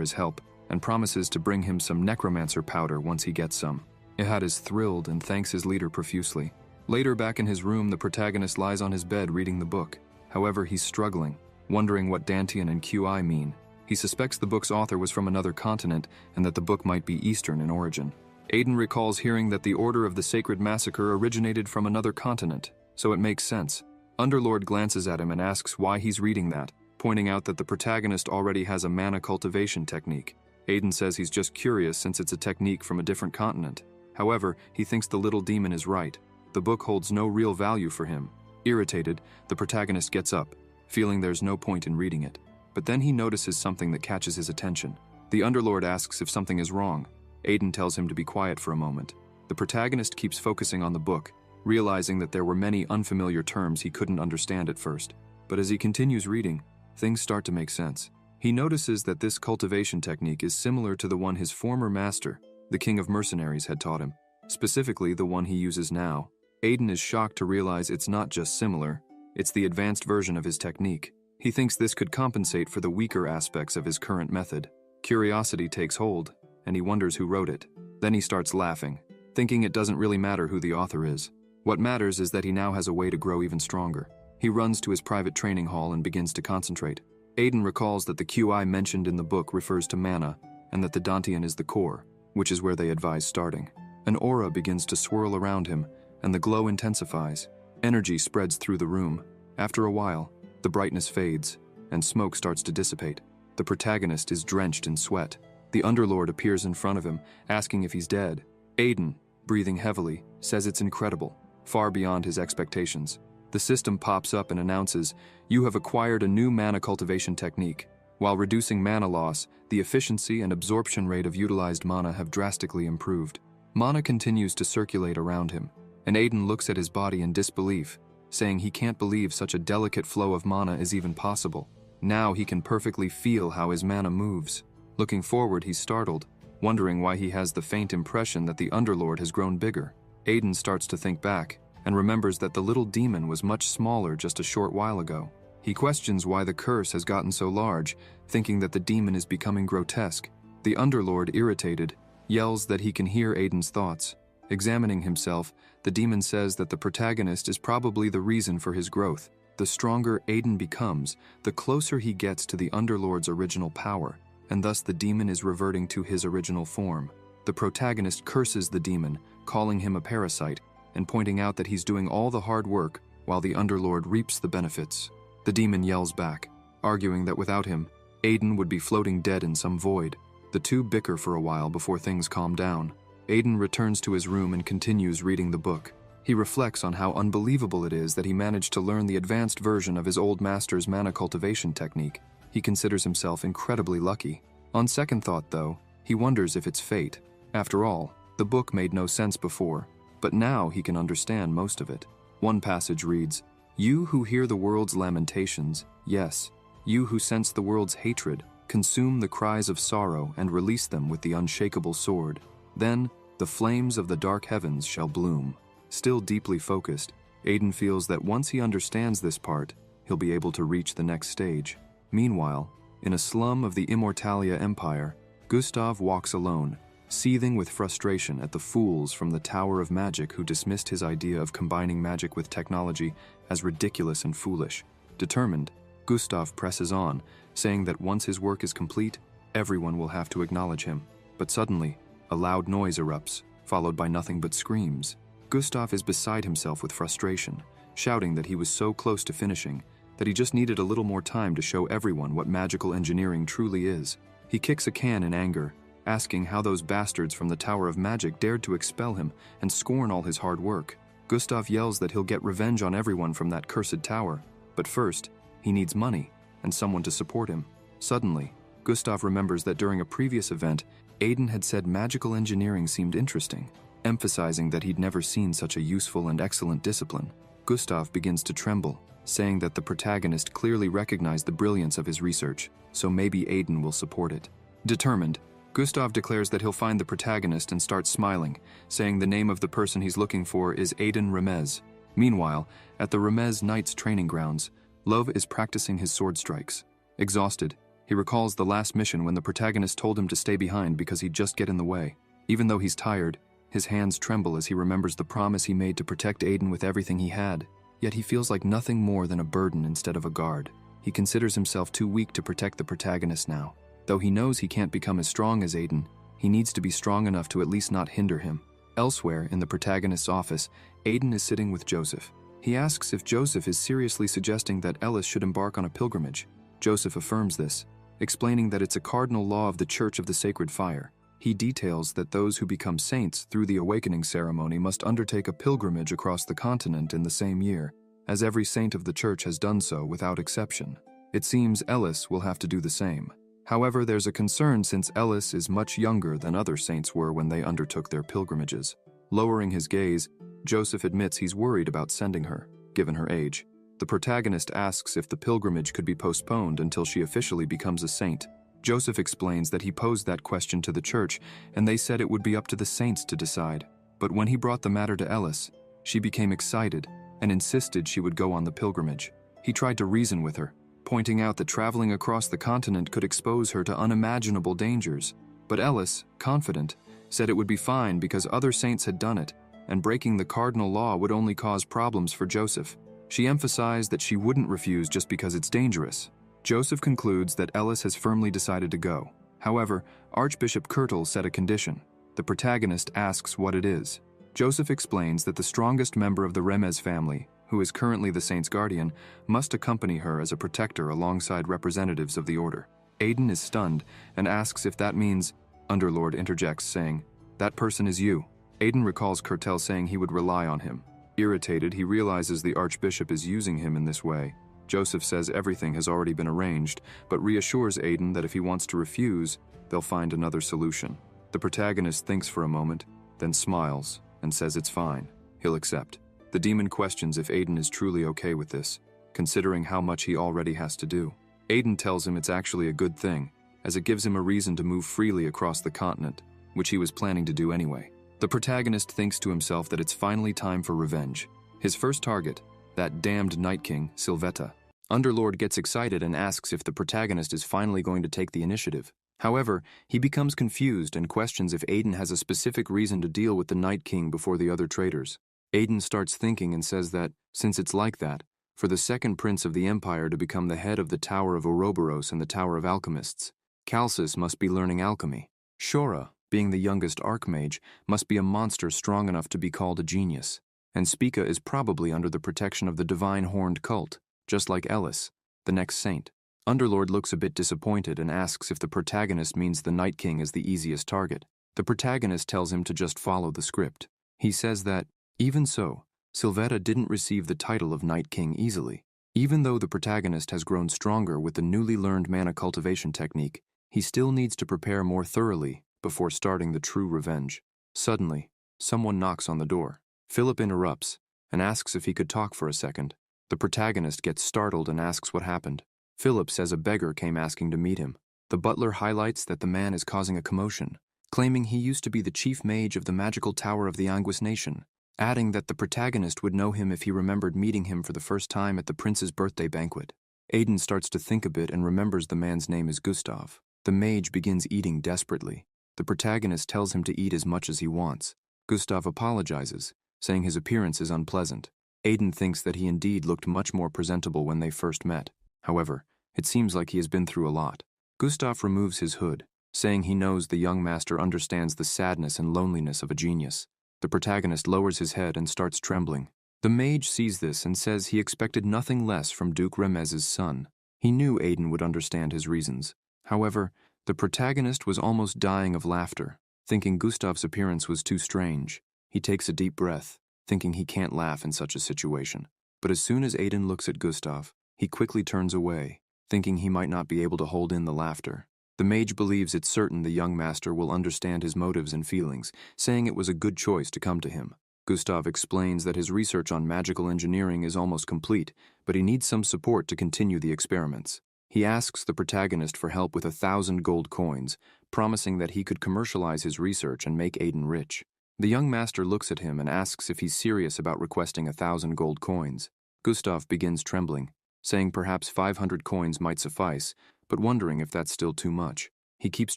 his help, and promises to bring him some necromancer powder once he gets some. Ehad is thrilled and thanks his leader profusely. Later, back in his room, the protagonist lies on his bed reading the book. However, he's struggling, wondering what Dantian and QI mean. He suspects the book's author was from another continent and that the book might be Eastern in origin. Aiden recalls hearing that the Order of the Sacred Massacre originated from another continent, so it makes sense. Underlord glances at him and asks why he's reading that, pointing out that the protagonist already has a mana cultivation technique. Aiden says he's just curious since it's a technique from a different continent. However, he thinks the little demon is right. The book holds no real value for him. Irritated, the protagonist gets up, feeling there's no point in reading it. But then he notices something that catches his attention. The Underlord asks if something is wrong. Aiden tells him to be quiet for a moment. The protagonist keeps focusing on the book, realizing that there were many unfamiliar terms he couldn't understand at first. But as he continues reading, things start to make sense. He notices that this cultivation technique is similar to the one his former master, the King of Mercenaries, had taught him, specifically the one he uses now. Aiden is shocked to realize it's not just similar, it's the advanced version of his technique. He thinks this could compensate for the weaker aspects of his current method. Curiosity takes hold, and he wonders who wrote it. Then he starts laughing, thinking it doesn't really matter who the author is. What matters is that he now has a way to grow even stronger. He runs to his private training hall and begins to concentrate. Aiden recalls that the QI mentioned in the book refers to mana, and that the Dantian is the core, which is where they advise starting. An aura begins to swirl around him, and the glow intensifies. Energy spreads through the room. After a while, the brightness fades, and smoke starts to dissipate. The protagonist is drenched in sweat. The Underlord appears in front of him, asking if he's dead. Aiden, breathing heavily, says it's incredible, far beyond his expectations. The system pops up and announces, "You have acquired a new mana cultivation technique. While reducing mana loss, the efficiency and absorption rate of utilized mana have drastically improved." Mana continues to circulate around him, and Aiden looks at his body in disbelief, saying he can't believe such a delicate flow of mana is even possible. Now he can perfectly feel how his mana moves. Looking forward, he's startled, wondering why he has the faint impression that the Underlord has grown bigger. Aiden starts to think back, and remembers that the little demon was much smaller just a short while ago. He questions why the curse has gotten so large, thinking that the demon is becoming grotesque. The Underlord, irritated, yells that he can hear Aiden's thoughts. Examining himself, the demon says that the protagonist is probably the reason for his growth. The stronger Aiden becomes, the closer he gets to the Underlord's original power, and thus the demon is reverting to his original form. The protagonist curses the demon, calling him a parasite, and pointing out that he's doing all the hard work while the Underlord reaps the benefits. The demon yells back, arguing that without him, Aiden would be floating dead in some void. The two bicker for a while before things calm down. Aiden returns to his room and continues reading the book. He reflects on how unbelievable it is that he managed to learn the advanced version of his old master's mana cultivation technique. He considers himself incredibly lucky. On second thought, though, he wonders if it's fate. After all, the book made no sense before, but now he can understand most of it. One passage reads, "You who hear the world's lamentations, yes, you who sense the world's hatred, consume the cries of sorrow and release them with the unshakable sword. Then the flames of the dark heavens shall bloom." Still deeply focused, Aiden feels that once he understands this part, he'll be able to reach the next stage. Meanwhile, in a slum of the Immortalia Empire, Gustav walks alone, seething with frustration at the fools from the Tower of Magic who dismissed his idea of combining magic with technology as ridiculous and foolish. Determined, Gustav presses on, saying that once his work is complete, everyone will have to acknowledge him. But suddenly, a loud noise erupts, followed by nothing but screams. Gustav is beside himself with frustration, shouting that he was so close to finishing, that he just needed a little more time to show everyone what magical engineering truly is. He kicks a can in anger, asking how those bastards from the Tower of Magic dared to expel him and scorn all his hard work. Gustav yells that he'll get revenge on everyone from that cursed tower, but first, he needs money and someone to support him. Suddenly, Gustav remembers that during a previous event, Aiden had said magical engineering seemed interesting, emphasizing that he'd never seen such a useful and excellent discipline. Gustav begins to tremble, saying that the protagonist clearly recognized the brilliance of his research, so maybe Aiden will support it. Determined, Gustav declares that he'll find the protagonist and starts smiling, saying the name of the person he's looking for is Aiden Remez. Meanwhile, at the Remez Knights training grounds, Love is practicing his sword strikes. Exhausted, he recalls the last mission when the protagonist told him to stay behind because he'd just get in the way. Even though he's tired, his hands tremble as he remembers the promise he made to protect Aiden with everything he had. Yet he feels like nothing more than a burden instead of a guard. He considers himself too weak to protect the protagonist now. Though he knows he can't become as strong as Aiden, he needs to be strong enough to at least not hinder him. Elsewhere, in the protagonist's office, Aiden is sitting with Joseph. He asks if Joseph is seriously suggesting that Ellis should embark on a pilgrimage. Joseph affirms this, explaining that it's a cardinal law of the Church of the Sacred Fire. He details that those who become saints through the awakening ceremony must undertake a pilgrimage across the continent in the same year, as every saint of the Church has done so without exception. It seems Ellis will have to do the same. However, there's a concern since Ellis is much younger than other saints were when they undertook their pilgrimages. Lowering his gaze, Joseph admits he's worried about sending her, given her age. The protagonist asks if the pilgrimage could be postponed until she officially becomes a saint. Joseph explains that he posed that question to the church, and they said it would be up to the saints to decide. But when he brought the matter to Ellis, she became excited and insisted she would go on the pilgrimage. He tried to reason with her, pointing out that traveling across the continent could expose her to unimaginable dangers. But Ellis, confident, said it would be fine because other saints had done it, and breaking the cardinal law would only cause problems for Joseph. She emphasized that she wouldn't refuse just because it's dangerous. Joseph concludes that Ellis has firmly decided to go. However, Archbishop Kirtle set a condition. The protagonist asks what it is. Joseph explains that the strongest member of the Remez family, who is currently the saint's guardian, must accompany her as a protector alongside representatives of the order. Aiden is stunned and asks if that means. Underlord interjects, saying, "That person is you." Aiden recalls Kirtle saying he would rely on him. Irritated, he realizes the Archbishop is using him in this way. Joseph says everything has already been arranged, but reassures Aiden that if he wants to refuse, they'll find another solution. The protagonist thinks for a moment, then smiles and says it's fine. He'll accept. The demon questions if Aiden is truly okay with this, considering how much he already has to do. Aiden tells him it's actually a good thing, as it gives him a reason to move freely across the continent, which he was planning to do anyway. The protagonist thinks to himself that it's finally time for revenge. His first target, that damned Night King, Sylvetta. Underlord gets excited and asks if the protagonist is finally going to take the initiative. However, he becomes confused and questions if Aiden has a specific reason to deal with the Night King before the other traitors. Aiden starts thinking and says that, since it's like that, for the second prince of the Empire to become the head of the Tower of Ouroboros and the Tower of Alchemists, Calcis must be learning alchemy. Shora, being the youngest archmage, must be a monster strong enough to be called a genius. And Spica is probably under the protection of the divine horned cult, just like Ellis, the next saint. Underlord looks a bit disappointed and asks if the protagonist means the Night King is the easiest target. The protagonist tells him to just follow the script. He says that, even so, Sylvetta didn't receive the title of Night King easily. Even though the protagonist has grown stronger with the newly learned mana cultivation technique, he still needs to prepare more thoroughly before starting the true revenge. Suddenly, someone knocks on the door. Philip interrupts and asks if he could talk for a second. The protagonist gets startled and asks what happened. Philip says a beggar came asking to meet him. The butler highlights that the man is causing a commotion, claiming he used to be the chief mage of the magical tower of the Anguis Nation, adding that the protagonist would know him if he remembered meeting him for the first time at the prince's birthday banquet. Aiden starts to think a bit and remembers the man's name is Gustav. The mage begins eating desperately. The protagonist tells him to eat as much as he wants. Gustav apologizes, saying his appearance is unpleasant. Aiden thinks that he indeed looked much more presentable when they first met. However, it seems like he has been through a lot. Gustav removes his hood, saying he knows the young master understands the sadness and loneliness of a genius. The protagonist lowers his head and starts trembling. The mage sees this and says he expected nothing less from Duke Remez's son. He knew Aiden would understand his reasons. However, the protagonist was almost dying of laughter, thinking Gustav's appearance was too strange. He takes a deep breath, thinking he can't laugh in such a situation. But as soon as Aiden looks at Gustav, he quickly turns away, thinking he might not be able to hold in the laughter. The mage believes it's certain the young master will understand his motives and feelings, saying it was a good choice to come to him. Gustav explains that his research on magical engineering is almost complete, but he needs some support to continue the experiments. He asks the protagonist for help with 1,000 gold coins, promising that he could commercialize his research and make Aiden rich. The young master looks at him and asks if he's serious about requesting 1,000 gold coins. Gustav begins trembling, saying perhaps 500 coins might suffice, but wondering if that's still too much. He keeps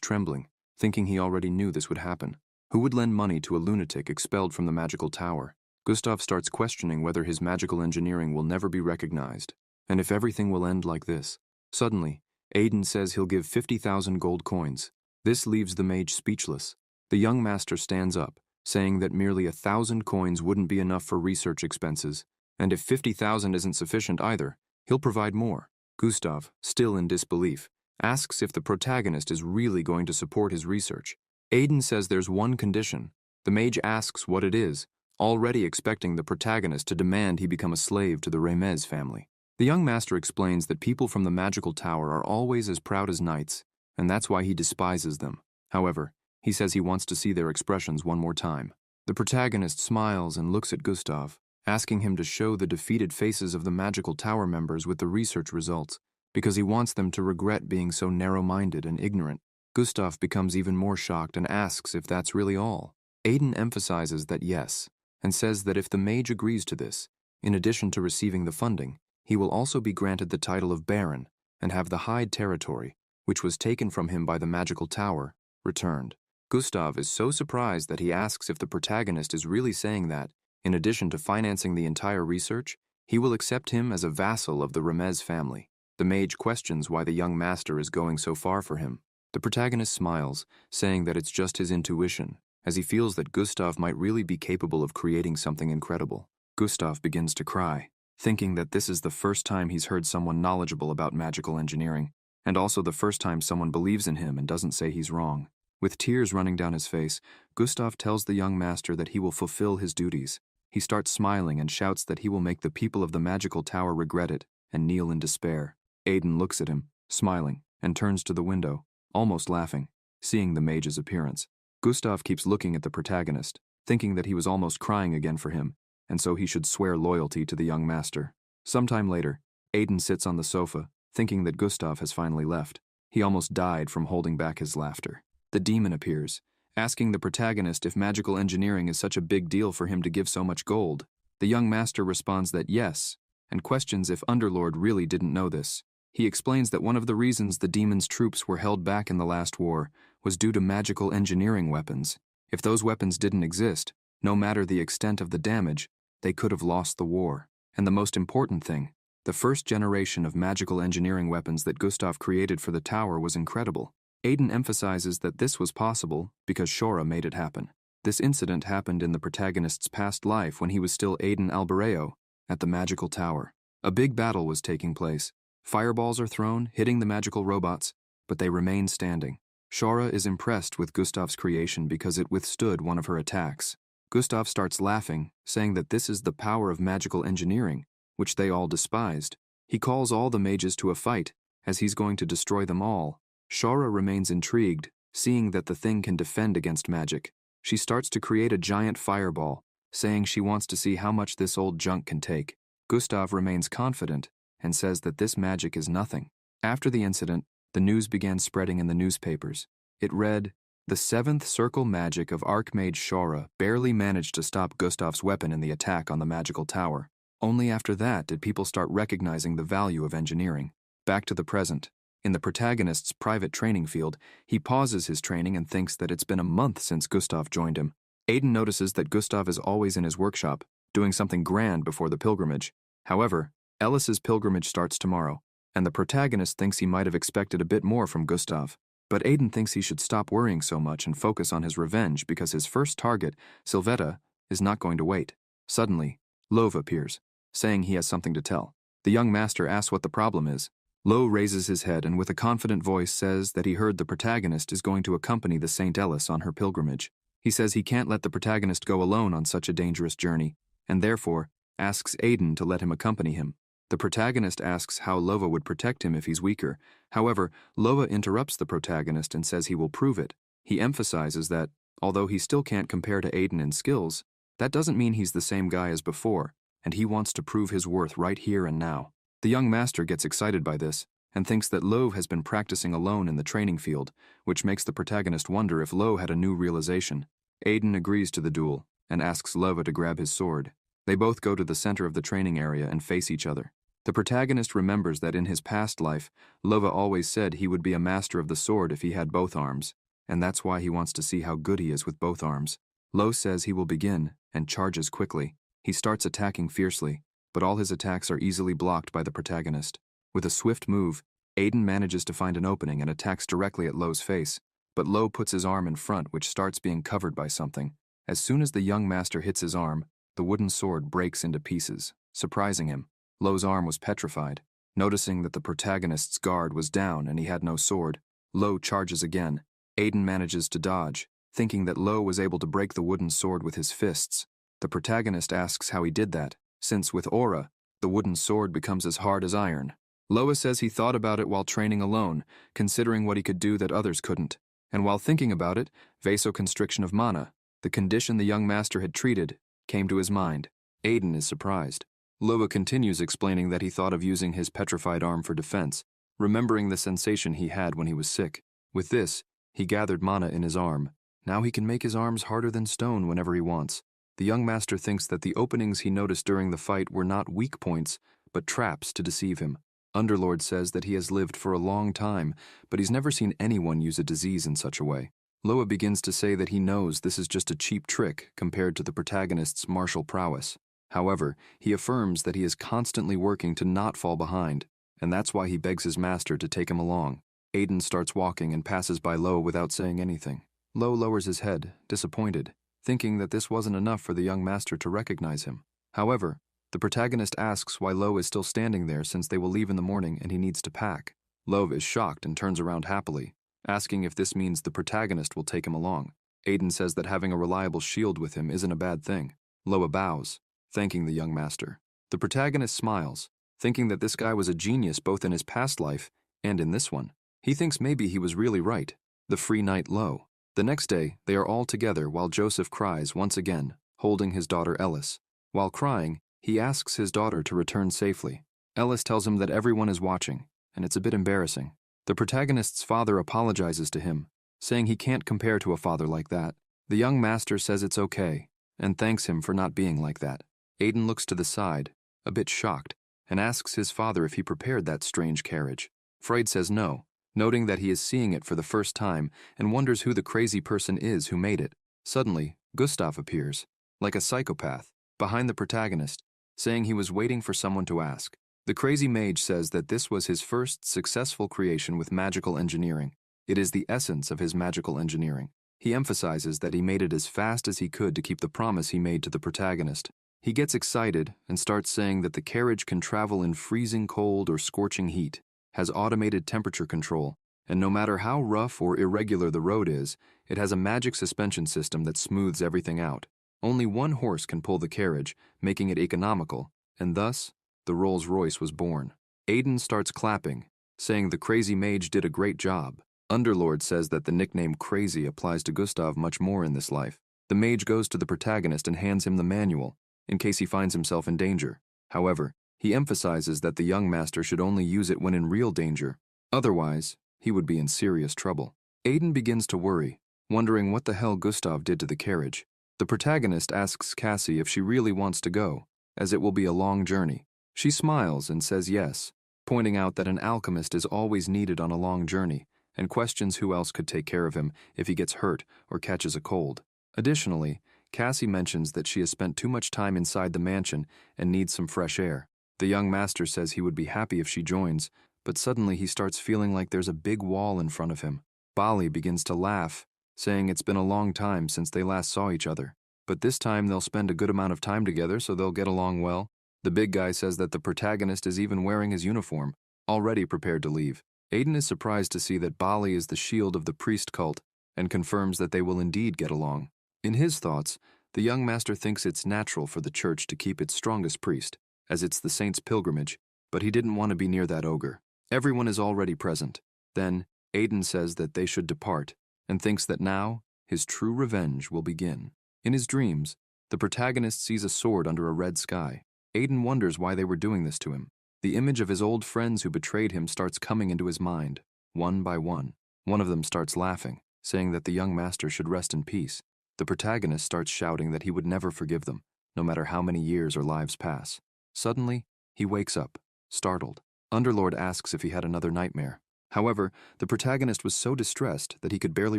trembling, thinking he already knew this would happen. Who would lend money to a lunatic expelled from the magical tower? Gustav starts questioning whether his magical engineering will never be recognized, and if everything will end like this. Suddenly, Aiden says he'll give 50,000 gold coins. This leaves the mage speechless. The young master stands up, saying that merely 1,000 coins wouldn't be enough for research expenses, and if 50,000 isn't sufficient either, he'll provide more. Gustav, still in disbelief, asks if the protagonist is really going to support his research. Aiden says there's one condition. The mage asks what it is, already expecting the protagonist to demand he become a slave to the Remez family. The young master explains that people from the magical tower are always as proud as knights, and that's why he despises them. However, he says he wants to see their expressions one more time. The protagonist smiles and looks at Gustav, asking him to show the defeated faces of the magical tower members with the research results, because he wants them to regret being so narrow-minded and ignorant. Gustav becomes even more shocked and asks if that's really all. Aiden emphasizes that yes, and says that if the mage agrees to this, in addition to receiving the funding, he will also be granted the title of Baron and have the Hyde territory, which was taken from him by the magical tower, returned. Gustav is so surprised that he asks if the protagonist is really saying that, in addition to financing the entire research, he will accept him as a vassal of the Remez family. The mage questions why the young master is going so far for him. The protagonist smiles, saying that it's just his intuition, as he feels that Gustav might really be capable of creating something incredible. Gustav begins to cry, thinking that this is the first time he's heard someone knowledgeable about magical engineering, and also the first time someone believes in him and doesn't say he's wrong. With tears running down his face, Gustav tells the young master that he will fulfill his duties. He starts smiling and shouts that he will make the people of the magical tower regret it and kneel in despair. Aiden looks at him, smiling, and turns to the window, almost laughing, seeing the mage's appearance. Gustav keeps looking at the protagonist, thinking that he was almost crying again for him, and so he should swear loyalty to the young master. Sometime later, Aiden sits on the sofa, thinking that Gustav has finally left. He almost died from holding back his laughter. The demon appears, asking the protagonist if magical engineering is such a big deal for him to give so much gold. The young master responds that yes, and questions if Underlord really didn't know this. He explains that one of the reasons the demon's troops were held back in the last war was due to magical engineering weapons. If those weapons didn't exist, no matter the extent of the damage, they could have lost the war. And the most important thing, the first generation of magical engineering weapons that Gustav created for the tower was incredible. Aiden emphasizes that this was possible because Shora made it happen. This incident happened in the protagonist's past life when he was still Aiden Albareo at the magical tower. A big battle was taking place. Fireballs are thrown, hitting the magical robots, but they remain standing. Shora is impressed with Gustav's creation because it withstood one of her attacks. Gustav starts laughing, saying that this is the power of magical engineering, which they all despised. He calls all the mages to a fight, as he's going to destroy them all. Shora remains intrigued, seeing that the thing can defend against magic. She starts to create a giant fireball, saying she wants to see how much this old junk can take. Gustav remains confident and says that this magic is nothing. After the incident, the news began spreading in the newspapers. It read, "The seventh circle magic of Archmage Shora barely managed to stop Gustav's weapon in the attack on the magical tower. Only after that did people start recognizing the value of engineering." Back to the present. In the protagonist's private training field, he pauses his training and thinks that it's been a month since Gustav joined him. Aiden notices that Gustav is always in his workshop, doing something grand before the pilgrimage. However, Ellis's pilgrimage starts tomorrow, and the protagonist thinks he might have expected a bit more from Gustav. But Aiden thinks he should stop worrying so much and focus on his revenge because his first target, Sylvetta, is not going to wait. Suddenly, Love appears, saying he has something to tell. The young master asks what the problem is. Lo raises his head and with a confident voice says that he heard the protagonist is going to accompany the Saint Ellis on her pilgrimage. He says he can't let the protagonist go alone on such a dangerous journey, and therefore asks Aiden to let him accompany him. The protagonist asks how Lova would protect him if he's weaker. However, Lova interrupts the protagonist and says he will prove it. He emphasizes that, although he still can't compare to Aiden in skills, that doesn't mean he's the same guy as before, and he wants to prove his worth right here and now. The young master gets excited by this and thinks that Lo has been practicing alone in the training field, which makes the protagonist wonder if Lo had a new realization. Aiden agrees to the duel and asks Lova to grab his sword. They both go to the center of the training area and face each other. The protagonist remembers that in his past life, Lova always said he would be a master of the sword if he had both arms, and that's why he wants to see how good he is with both arms. Lo says he will begin and charges quickly. He starts attacking fiercely, but all his attacks are easily blocked by the protagonist. With a swift move, Aiden manages to find an opening and attacks directly at Lo's face, but Lo puts his arm in front, which starts being covered by something. As soon as the young master hits his arm, the wooden sword breaks into pieces, surprising him. Lo's arm was petrified. Noticing that the protagonist's guard was down and he had no sword, Lo charges again. Aiden manages to dodge, thinking that Lo was able to break the wooden sword with his fists. The protagonist asks how he did that, since with aura, the wooden sword becomes as hard as iron. Loa says he thought about it while training alone, considering what he could do that others couldn't. And while thinking about it, vasoconstriction of mana, the condition the young master had treated, came to his mind. Aiden is surprised. Loa continues explaining that he thought of using his petrified arm for defense, remembering the sensation he had when he was sick. With this, he gathered mana in his arm. Now he can make his arms harder than stone whenever he wants. The young master thinks that the openings he noticed during the fight were not weak points, but traps to deceive him. Underlord says that he has lived for a long time, but he's never seen anyone use a disease in such a way. Loa begins to say that he knows this is just a cheap trick compared to the protagonist's martial prowess. However, he affirms that he is constantly working to not fall behind, and that's why he begs his master to take him along. Aiden starts walking and passes by Lo without saying anything. Lo lowers his head, disappointed, thinking that this wasn't enough for the young master to recognize him. However, the protagonist asks why Lo is still standing there since they will leave in the morning and he needs to pack. Lo is shocked and turns around happily, asking if this means the protagonist will take him along. Aiden says that having a reliable shield with him isn't a bad thing. Loa bows, thanking the young master. The protagonist smiles, thinking that this guy was a genius both in his past life and in this one. He thinks maybe he was really right. The free night Lo. The next day, they are all together while Joseph cries once again, holding his daughter Ellis. While crying, he asks his daughter to return safely. Ellis tells him that everyone is watching, and it's a bit embarrassing. The protagonist's father apologizes to him, saying he can't compare to a father like that. The young master says it's okay, and thanks him for not being like that. Aiden looks to the side, a bit shocked, and asks his father if he prepared that strange carriage. Freud says no, noting that he is seeing it for the first time and wonders who the crazy person is who made it. Suddenly, Gustav appears, like a psychopath, behind the protagonist, saying he was waiting for someone to ask. The crazy mage says that this was his first successful creation with magical engineering. It is the essence of his magical engineering. He emphasizes that he made it as fast as he could to keep the promise he made to the protagonist. He gets excited and starts saying that the carriage can travel in freezing cold or scorching heat, has automated temperature control, and no matter how rough or irregular the road is, it has a magic suspension system that smooths everything out. Only one horse can pull the carriage, making it economical, and thus, the Rolls-Royce was born. Aiden starts clapping, saying the crazy mage did a great job. Underlord says that the nickname Crazy applies to Gustav much more in this life. The mage goes to the protagonist and hands him the manual, in case he finds himself in danger. However, he emphasizes that the young master should only use it when in real danger. Otherwise, he would be in serious trouble. Aiden begins to worry, wondering what the hell Gustav did to the carriage. The protagonist asks Cassie if she really wants to go, as it will be a long journey. She smiles and says yes, pointing out that an alchemist is always needed on a long journey, and questions who else could take care of him if he gets hurt or catches a cold. Additionally, Cassie mentions that she has spent too much time inside the mansion and needs some fresh air. The young master says he would be happy if she joins, but suddenly he starts feeling like there's a big wall in front of him. Bali begins to laugh, saying it's been a long time since they last saw each other, but this time they'll spend a good amount of time together so they'll get along well. The big guy says that the protagonist is even wearing his uniform, already prepared to leave. Aiden is surprised to see that Bali is the shield of the priest cult and confirms that they will indeed get along. In his thoughts, the young master thinks it's natural for the church to keep its strongest priest, as it's the saint's pilgrimage, but he didn't want to be near that ogre. Everyone is already present. Then, Aiden says that they should depart, and thinks that now, his true revenge will begin. In his dreams, the protagonist sees a sword under a red sky. Aiden wonders why they were doing this to him. The image of his old friends who betrayed him starts coming into his mind, one by one. One of them starts laughing, saying that the young master should rest in peace. The protagonist starts shouting that he would never forgive them, no matter how many years or lives pass. Suddenly, he wakes up, startled. Underlord asks if he had another nightmare. However, the protagonist was so distressed that he could barely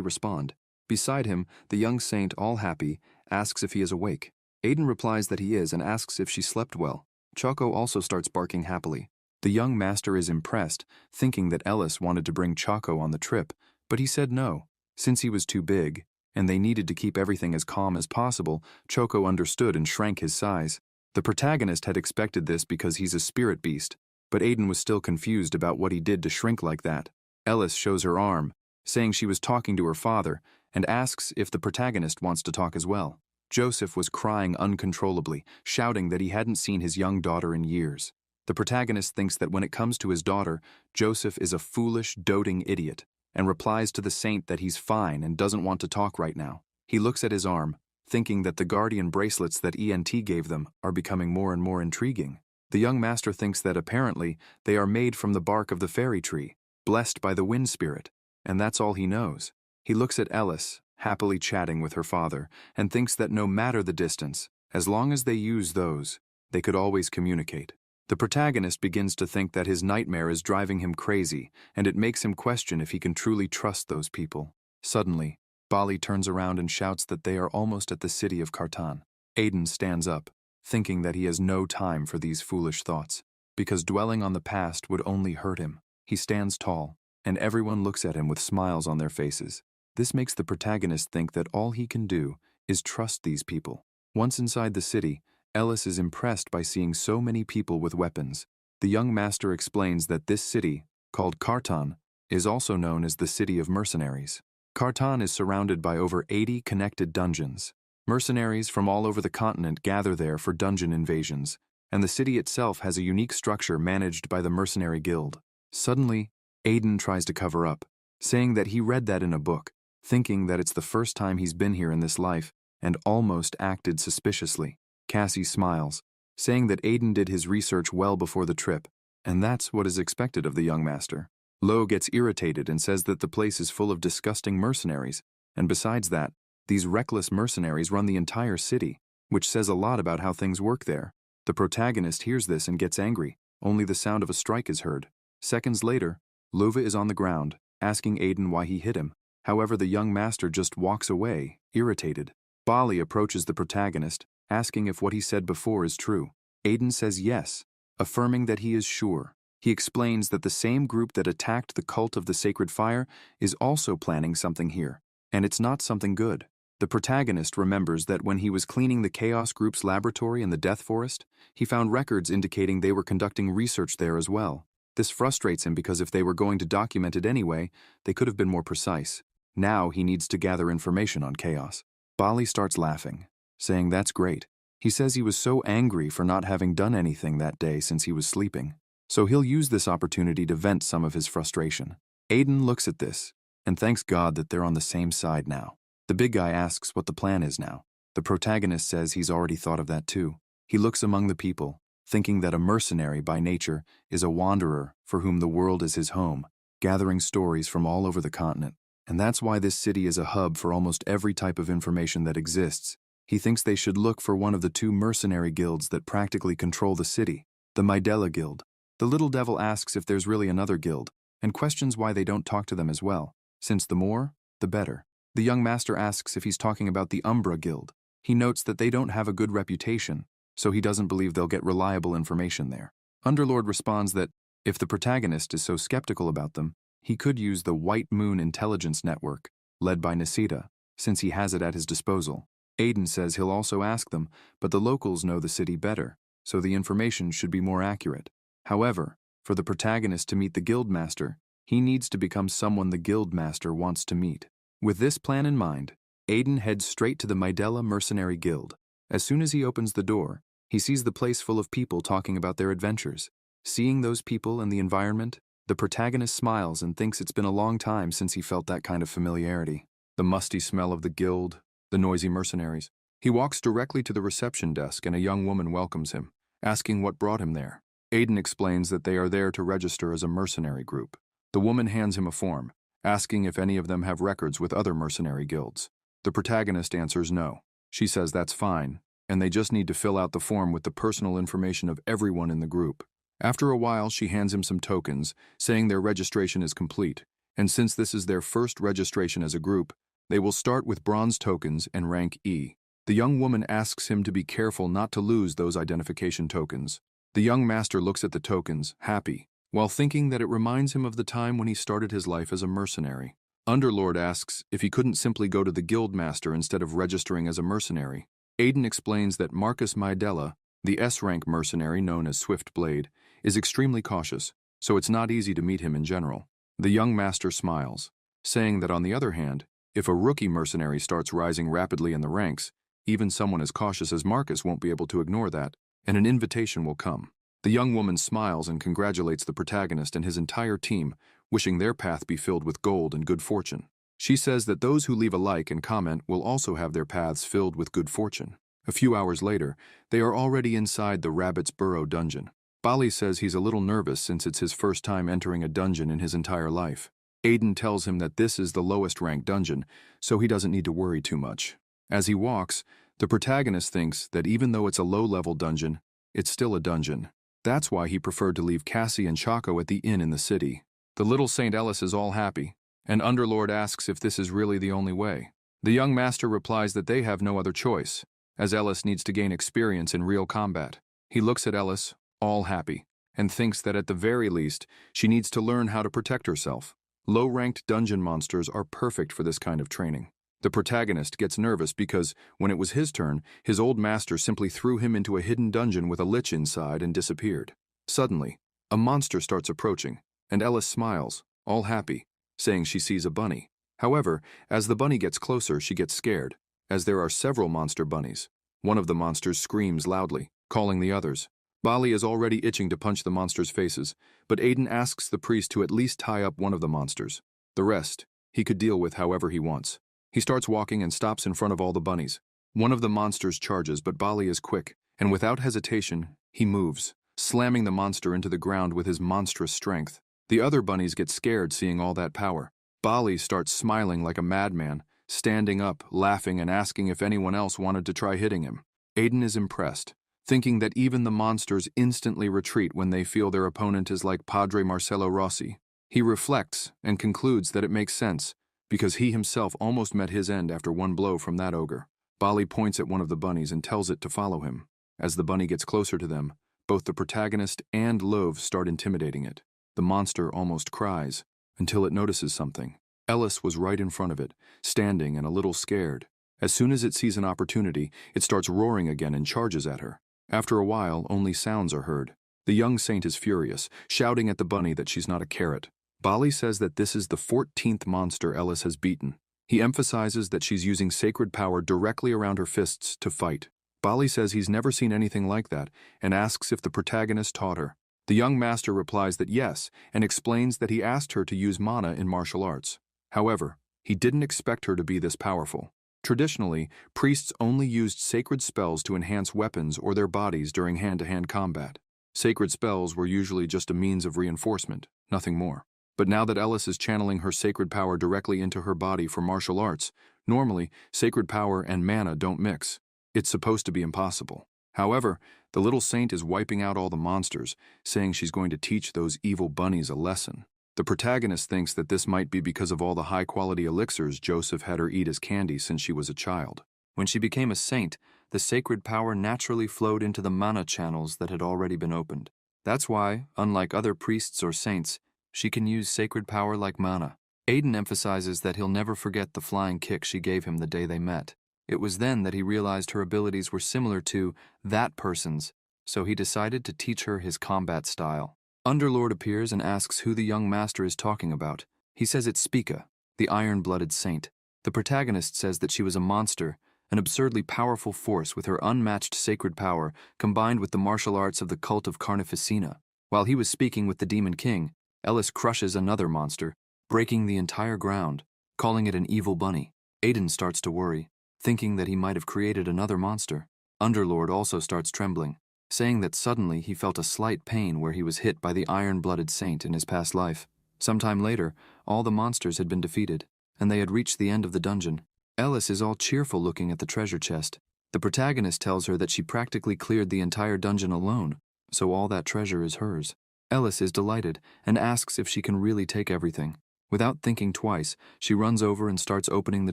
respond. Beside him, the young saint, all happy, asks if he is awake. Aiden replies that he is and asks if she slept well. Choco also starts barking happily. The young master is impressed, thinking that Ellis wanted to bring Choco on the trip, but he said no. Since he was too big, and they needed to keep everything as calm as possible, Choco understood and shrank his size. The protagonist had expected this because he's a spirit beast, but Aiden was still confused about what he did to shrink like that. Ellis shows her arm, saying she was talking to her father, and asks if the protagonist wants to talk as well. Joseph was crying uncontrollably, shouting that he hadn't seen his young daughter in years. The protagonist thinks that when it comes to his daughter, Joseph is a foolish, doting idiot, and replies to the saint that he's fine and doesn't want to talk right now. He looks at his arm, thinking that the guardian bracelets that ENT gave them are becoming more and more intriguing. The young master thinks that apparently they are made from the bark of the fairy tree, blessed by the wind spirit, and that's all he knows. He looks at Ellis, happily chatting with her father, and thinks that no matter the distance, as long as they use those, they could always communicate. The protagonist begins to think that his nightmare is driving him crazy, and it makes him question if he can truly trust those people. Suddenly, Bali turns around and shouts that they are almost at the city of Kartan. Aiden stands up, thinking that he has no time for these foolish thoughts, because dwelling on the past would only hurt him. He stands tall, and everyone looks at him with smiles on their faces. This makes the protagonist think that all he can do is trust these people. Once inside the city, Ellis is impressed by seeing so many people with weapons. The young master explains that this city, called Kartan, is also known as the City of Mercenaries. Kartan is surrounded by over 80 connected dungeons. Mercenaries from all over the continent gather there for dungeon invasions, and the city itself has a unique structure managed by the Mercenary Guild. Suddenly, Aiden tries to cover up, saying that he read that in a book, thinking that it's the first time he's been here in this life, and almost acted suspiciously. Cassie smiles, saying that Aiden did his research well before the trip, and that's what is expected of the young master. Lo gets irritated and says that the place is full of disgusting mercenaries, and besides that, these reckless mercenaries run the entire city, which says a lot about how things work there. The protagonist hears this and gets angry. Only the sound of a strike is heard. Seconds later, Lova is on the ground, asking Aiden why he hit him. However, the young master just walks away, irritated. Bali approaches the protagonist, asking if what he said before is true. Aiden says yes, affirming that he is sure. He explains that the same group that attacked the cult of the sacred fire is also planning something here, and it's not something good. The protagonist remembers that when he was cleaning the Chaos Group's laboratory in the Death Forest, he found records indicating they were conducting research there as well. This frustrates him because if they were going to document it anyway, they could have been more precise. Now he needs to gather information on Chaos. Bali starts laughing, saying that's great. He says he was so angry for not having done anything that day since he was sleeping. So he'll use this opportunity to vent some of his frustration. Aiden looks at this and thanks God that they're on the same side now. The big guy asks what the plan is now. The protagonist says he's already thought of that too. He looks among the people, thinking that a mercenary by nature is a wanderer for whom the world is his home, gathering stories from all over the continent. And that's why this city is a hub for almost every type of information that exists. He thinks they should look for one of the two mercenary guilds that practically control the city, the Maidela Guild. The little devil asks if there's really another guild, and questions why they don't talk to them as well, since the more, the better. The young master asks if he's talking about the Umbra Guild. He notes that they don't have a good reputation, so he doesn't believe they'll get reliable information there. Underlord responds that, if the protagonist is so skeptical about them, he could use the White Moon Intelligence Network, led by Nisita, since he has it at his disposal. Aiden says he'll also ask them, but the locals know the city better, so the information should be more accurate. However, for the protagonist to meet the Guildmaster, he needs to become someone the Guildmaster wants to meet. With this plan in mind, Aiden heads straight to the Maidela Mercenary Guild. As soon as he opens the door, he sees the place full of people talking about their adventures. Seeing those people and the environment, the protagonist smiles and thinks it's been a long time since he felt that kind of familiarity. The musty smell of the guild, the noisy mercenaries. He walks directly to the reception desk and a young woman welcomes him, asking what brought him there. Aiden explains that they are there to register as a mercenary group. The woman hands him a form, asking if any of them have records with other mercenary guilds. The protagonist answers no. She says that's fine, and they just need to fill out the form with the personal information of everyone in the group. After a while, she hands him some tokens, saying their registration is complete, and since this is their first registration as a group, they will start with bronze tokens and rank E. The young woman asks him to be careful not to lose those identification tokens. The young master looks at the tokens, happy, while thinking that it reminds him of the time when he started his life as a mercenary. Underlord asks if he couldn't simply go to the guildmaster instead of registering as a mercenary. Aiden explains that Marcus Maidela, the S-rank mercenary known as Swift Blade, is extremely cautious, so it's not easy to meet him in general. The young master smiles, saying that on the other hand, if a rookie mercenary starts rising rapidly in the ranks, even someone as cautious as Marcus won't be able to ignore that, and an invitation will come. The young woman smiles and congratulates the protagonist and his entire team, wishing their path be filled with gold and good fortune. She says that those who leave a like and comment will also have their paths filled with good fortune. A few hours later, they are already inside the Rabbit's Burrow dungeon. Bali says he's a little nervous since it's his first time entering a dungeon in his entire life. Aiden tells him that this is the lowest ranked dungeon, so he doesn't need to worry too much. As he walks, the protagonist thinks that even though it's a low-level dungeon, it's still a dungeon. That's why he preferred to leave Cassie and Chaco at the inn in the city. The little St. Ellis is all happy, and Underlord asks if this is really the only way. The young master replies that they have no other choice, as Ellis needs to gain experience in real combat. He looks at Ellis, all happy, and thinks that at the very least, she needs to learn how to protect herself. Low-ranked dungeon monsters are perfect for this kind of training. The protagonist gets nervous because, when it was his turn, his old master simply threw him into a hidden dungeon with a lich inside and disappeared. Suddenly, a monster starts approaching, and Ellis smiles, all happy, saying she sees a bunny. However, as the bunny gets closer, she gets scared, as there are several monster bunnies. One of the monsters screams loudly, calling the others. Bali is already itching to punch the monsters' faces, but Aiden asks the priest to at least tie up one of the monsters. The rest, he could deal with however he wants. He starts walking and stops in front of all the bunnies. One of the monsters charges, but Bali is quick, and without hesitation, he moves, slamming the monster into the ground with his monstrous strength. The other bunnies get scared seeing all that power. Bali starts smiling like a madman, standing up, laughing and asking if anyone else wanted to try hitting him. Aiden is impressed, thinking that even the monsters instantly retreat when they feel their opponent is like Padre Marcello Rossi. He reflects and concludes that it makes sense, because he himself almost met his end after one blow from that ogre. Bali points at one of the bunnies and tells it to follow him. As the bunny gets closer to them, Both the protagonist and Love start intimidating it. The monster almost cries, until it notices something. Ellis was right in front of it, standing and a little scared. As soon as it sees an opportunity, it starts roaring again and charges at her. After a while, only sounds are heard. The young saint is furious, shouting at the bunny that she's not a carrot. Bali says that this is the 14th monster Ellis has beaten. He emphasizes that she's using sacred power directly around her fists to fight. Bali says he's never seen anything like that and asks if the protagonist taught her. The young master replies that yes, and explains that he asked her to use mana in martial arts. However, he didn't expect her to be this powerful. Traditionally, priests only used sacred spells to enhance weapons or their bodies during hand-to-hand combat. Sacred spells were usually just a means of reinforcement, nothing more. But now that Ellis is channeling her sacred power directly into her body for martial arts, normally, sacred power and mana don't mix. It's supposed to be impossible. However, the little saint is wiping out all the monsters, saying she's going to teach those evil bunnies a lesson. The protagonist thinks that this might be because of all the high-quality elixirs Joseph had her eat as candy since she was a child. When she became a saint, the sacred power naturally flowed into the mana channels that had already been opened. That's why, unlike other priests or saints, she can use sacred power like mana. Aiden emphasizes that he'll never forget the flying kick she gave him the day they met. It was then that he realized her abilities were similar to that person's, so he decided to teach her his combat style. Underlord appears and asks who the young master is talking about. He says it's Spica, the iron-blooded saint. The protagonist says that she was a monster, an absurdly powerful force with her unmatched sacred power combined with the martial arts of the cult of Carnificina. While he was speaking with the Demon King, Ellis crushes another monster, breaking the entire ground, calling it an evil bunny. Aiden starts to worry, thinking that he might have created another monster. Underlord also starts trembling, saying that suddenly he felt a slight pain where he was hit by the iron-blooded saint in his past life. Sometime later, all the monsters had been defeated, and they had reached the end of the dungeon. Ellis is all cheerful looking at the treasure chest. The protagonist tells her that she practically cleared the entire dungeon alone, so all that treasure is hers. Ellis is delighted and asks if she can really take everything. Without thinking twice, she runs over and starts opening the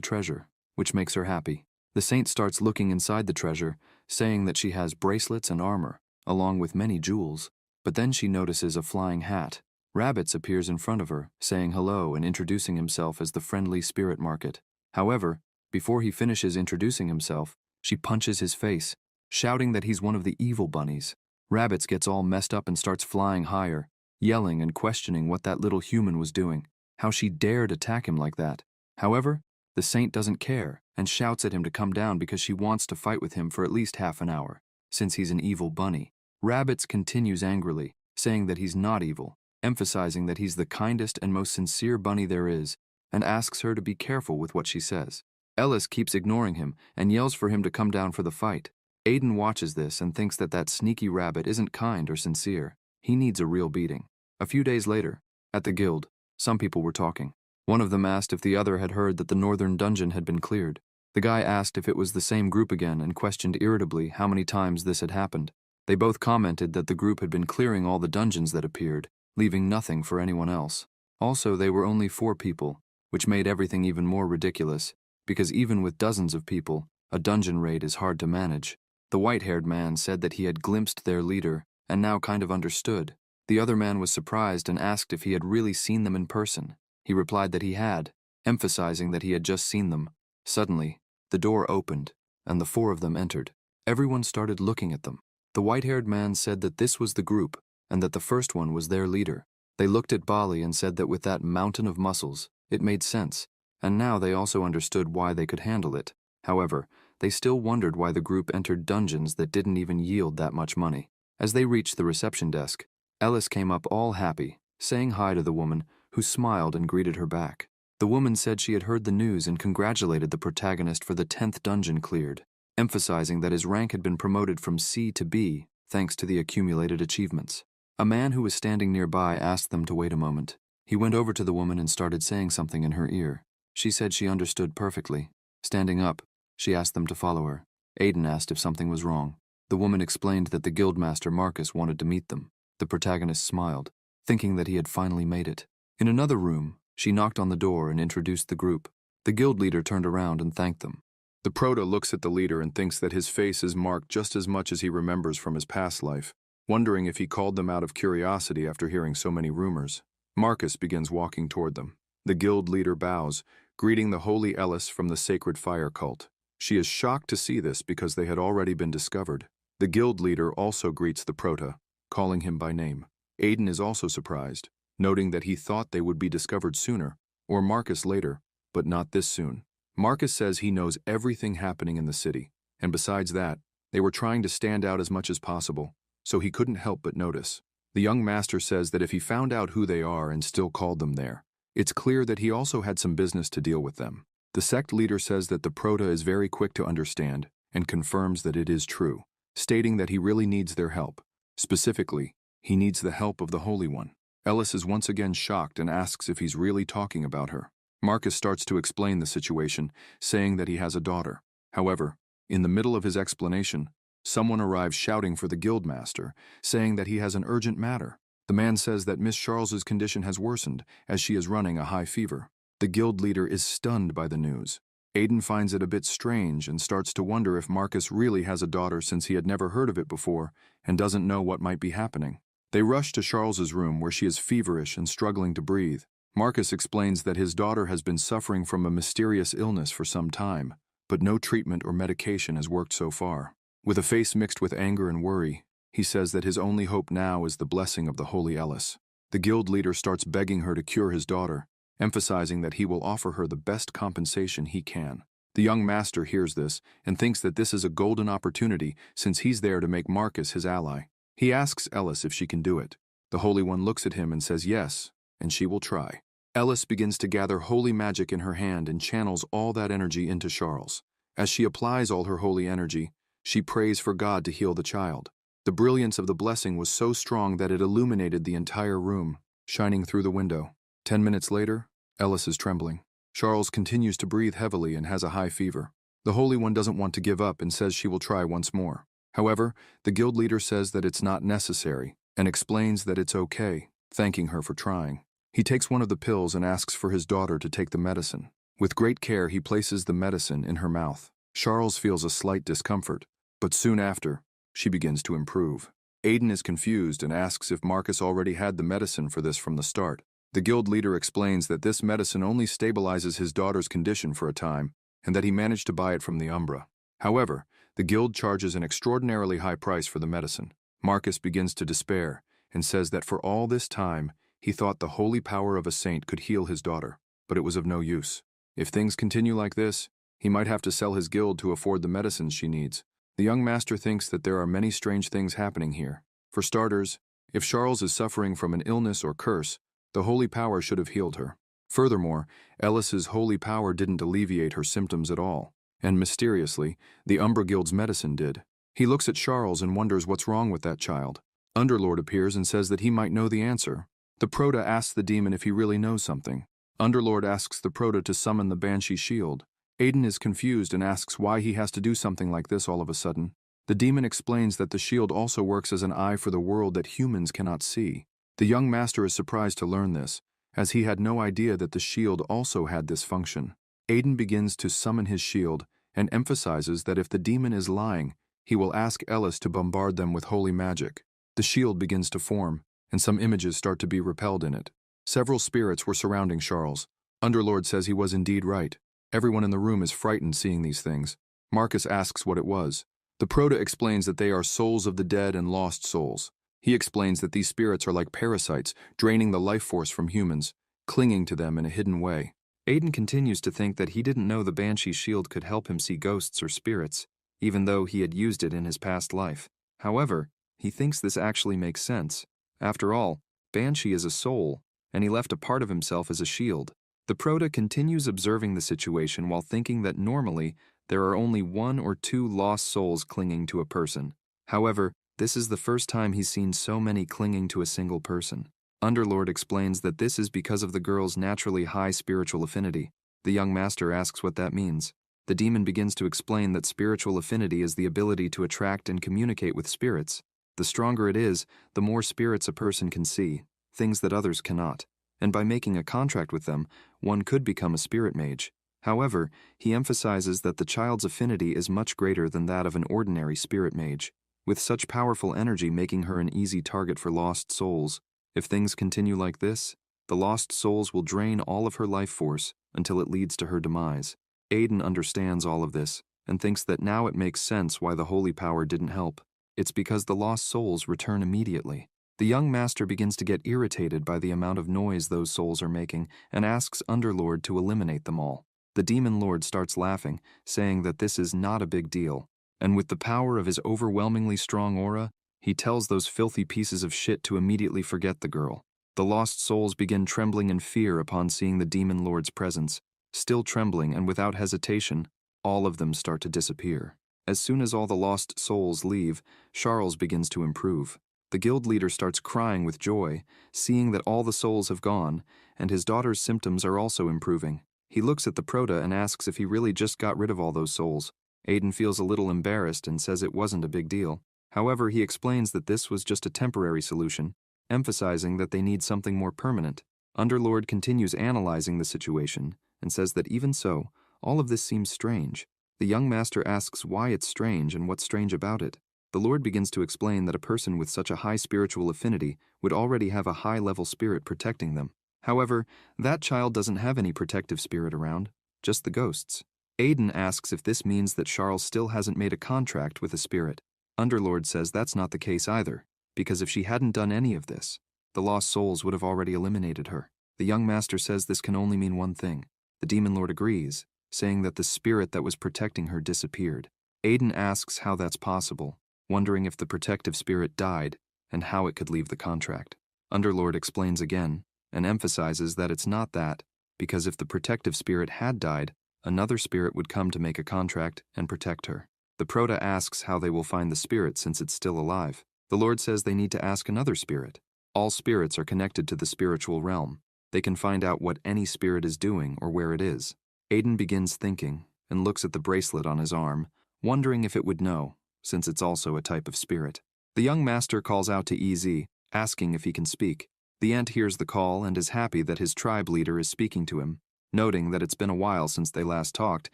treasure, which makes her happy. The saint starts looking inside the treasure, saying that she has bracelets and armor, along with many jewels. But then she notices a flying hat. Rabbits appears in front of her, saying hello and introducing himself as the friendly spirit market. However, before he finishes introducing himself, she punches his face, shouting that he's one of the evil bunnies. Rabbits gets all messed up and starts flying higher, yelling and questioning what that little human was doing, how she dared attack him like that. However, the saint doesn't care and shouts at him to come down because she wants to fight with him for at least half an hour, since he's an evil bunny. Rabbits continues angrily, saying that he's not evil, emphasizing that he's the kindest and most sincere bunny there is, and asks her to be careful with what she says. Ellis keeps ignoring him and yells for him to come down for the fight. Aiden watches this and thinks that that sneaky rabbit isn't kind or sincere. He needs a real beating. A few days later, at the guild, some people were talking. One of them asked if the other had heard that the northern dungeon had been cleared. The guy asked if it was the same group again and questioned irritably how many times this had happened. They both commented that the group had been clearing all the dungeons that appeared, leaving nothing for anyone else. Also, they were only 4 people, which made everything even more ridiculous, because even with dozens of people, a dungeon raid is hard to manage. The white-haired man said that he had glimpsed their leader and now kind of understood. The other man was surprised and asked if he had really seen them in person. He replied that he had, emphasizing that he had just seen them. Suddenly, the door opened, and the 4 of them entered. Everyone started looking at them. The white-haired man said that this was the group, and that the first one was their leader. They looked at Bali and said that with that mountain of muscles, it made sense, and now they also understood why they could handle it. However, they still wondered why the group entered dungeons that didn't even yield that much money. As they reached the reception desk, Ellis came up all happy, saying hi to the woman, who smiled and greeted her back. The woman said she had heard the news and congratulated the protagonist for the 10th dungeon cleared, emphasizing that his rank had been promoted from C to B thanks to the accumulated achievements. A man who was standing nearby asked them to wait a moment. He went over to the woman and started saying something in her ear. She said she understood perfectly. Standing up, she asked them to follow her. Aiden asked if something was wrong. The woman explained that the guildmaster Marcus wanted to meet them. The protagonist smiled, thinking that he had finally made it. In another room, she knocked on the door and introduced the group. The guild leader turned around and thanked them. The proto looks at the leader and thinks that his face is marked just as much as he remembers from his past life. Wondering if he called them out of curiosity after hearing so many rumors, Marcus begins walking toward them. The guild leader bows, greeting the holy Ellis from the sacred fire cult. She is shocked to see this because they had already been discovered. The guild leader also greets the Prota, calling him by name. Aiden is also surprised, noting that he thought they would be discovered sooner, or Marcus later, but not this soon. Marcus says he knows everything happening in the city, and besides that, they were trying to stand out as much as possible, so he couldn't help but notice. The young master says that if he found out who they are and still called them there, it's clear that he also had some business to deal with them. The sect leader says that the Prota is very quick to understand and confirms that it is true, stating that he really needs their help. Specifically, he needs the help of the Holy One. Ellis is once again shocked and asks if he's really talking about her. Marcus starts to explain the situation, saying that he has a daughter. However, in the middle of his explanation, someone arrives shouting for the guildmaster, saying that he has an urgent matter. The man says that Miss Charles's condition has worsened, as she is running a high fever. The guild leader is stunned by the news. Aiden finds it a bit strange and starts to wonder if Marcus really has a daughter since he had never heard of it before and doesn't know what might be happening. They rush to Charles's room where she is feverish and struggling to breathe. Marcus explains that his daughter has been suffering from a mysterious illness for some time, but no treatment or medication has worked so far. With a face mixed with anger and worry, he says that his only hope now is the blessing of the Holy Ellis. The guild leader starts begging her to cure his daughter, emphasizing that he will offer her the best compensation he can. The young master hears this and thinks that this is a golden opportunity since he's there to make Marcus his ally. He asks Ellis if she can do it. The Holy One looks at him and says yes, and she will try. Ellis begins to gather holy magic in her hand and channels all that energy into Charles. As she applies all her holy energy, she prays for God to heal the child. The brilliance of the blessing was so strong that it illuminated the entire room, shining through the window. 10 minutes later, Ellis is trembling. Charles continues to breathe heavily and has a high fever. The Holy One doesn't want to give up and says she will try once more. However, the guild leader says that it's not necessary and explains that it's okay, thanking her for trying. He takes one of the pills and asks for his daughter to take the medicine. With great care, he places the medicine in her mouth. Charles feels a slight discomfort, but soon after, she begins to improve. Aiden is confused and asks if Marcus already had the medicine for this from the start. The guild leader explains that this medicine only stabilizes his daughter's condition for a time and that he managed to buy it from the Umbra. However, the guild charges an extraordinarily high price for the medicine. Marcus begins to despair and says that for all this time, he thought the holy power of a saint could heal his daughter, but it was of no use. If things continue like this, he might have to sell his guild to afford the medicines she needs. The young master thinks that there are many strange things happening here. For starters, if Charles is suffering from an illness or curse, the holy power should have healed her. Furthermore, Ellis's holy power didn't alleviate her symptoms at all, and mysteriously, the Umbra Guild's medicine did. He looks at Charles and wonders what's wrong with that child. Underlord appears and says that he might know the answer. The Prota asks the demon if he really knows something. Underlord asks the Prota to summon the Banshee shield. Aiden is confused and asks why he has to do something like this all of a sudden. The demon explains that the shield also works as an eye for the world that humans cannot see. The young master is surprised to learn this, as he had no idea that the shield also had this function. Aiden begins to summon his shield and emphasizes that if the demon is lying, he will ask Ellis to bombard them with holy magic. The shield begins to form, and some images start to be repelled in it. Several spirits were surrounding Charles. Underlord says he was indeed right. Everyone in the room is frightened seeing these things. Marcus asks what it was. The Prota explains that they are souls of the dead and lost souls. He explains that these spirits are like parasites, draining the life force from humans, clinging to them in a hidden way. Aiden continues to think that he didn't know the Banshee shield could help him see ghosts or spirits, even though he had used it in his past life. However, he thinks this actually makes sense. After all, Banshee is a soul, and he left a part of himself as a shield. The Prota continues observing the situation while thinking that normally there are only 1 or 2 lost souls clinging to a person. However, this is the first time he's seen so many clinging to a single person. Underlord explains that this is because of the girl's naturally high spiritual affinity. The young master asks what that means. The demon begins to explain that spiritual affinity is the ability to attract and communicate with spirits. The stronger it is, the more spirits a person can see, things that others cannot. And by making a contract with them, one could become a spirit mage. However, he emphasizes that the child's affinity is much greater than that of an ordinary spirit mage. with such powerful energy making her an easy target for lost souls. If things continue like this, the lost souls will drain all of her life force until it leads to her demise. Aiden understands all of this and thinks that now it makes sense why the holy power didn't help. It's because the lost souls return immediately. The young master begins to get irritated by the amount of noise those souls are making and asks Underlord to eliminate them all. The demon lord starts laughing, saying that this is not a big deal, and with the power of his overwhelmingly strong aura, he tells those filthy pieces of shit to immediately forget the girl. The lost souls begin trembling in fear upon seeing the demon lord's presence. Still trembling and without hesitation, all of them start to disappear. As soon as all the lost souls leave, Charles begins to improve. The guild leader starts crying with joy, seeing that all the souls have gone, and his daughter's symptoms are also improving. He looks at the Proto and asks if he really just got rid of all those souls. Aiden feels a little embarrassed and says it wasn't a big deal. However, he explains that this was just a temporary solution, emphasizing that they need something more permanent. Underlord continues analyzing the situation and says that even so, all of this seems strange. The young master asks why it's strange and what's strange about it. The Lord begins to explain that a person with such a high spiritual affinity would already have a high-level spirit protecting them. However, that child doesn't have any protective spirit around, just the ghosts. Aiden asks if this means that Charles still hasn't made a contract with a spirit. Underlord says that's not the case either, because if she hadn't done any of this, the lost souls would have already eliminated her. The young master says this can only mean one thing. The demon lord agrees, saying that the spirit that was protecting her disappeared. Aiden asks how that's possible, wondering if the protective spirit died and how it could leave the contract. Underlord explains again and emphasizes that it's not that, because if the protective spirit had died, another spirit would come to make a contract and protect her. The Proto asks how they will find the spirit since it's still alive. The Lord says they need to ask another spirit. All spirits are connected to the spiritual realm. They can find out what any spirit is doing or where it is. Aiden begins thinking and looks at the bracelet on his arm, wondering if it would know, since it's also a type of spirit. The young master calls out to EZ, asking if he can speak. The ant hears the call and is happy that his tribe leader is speaking to him, noting that it's been a while since they last talked,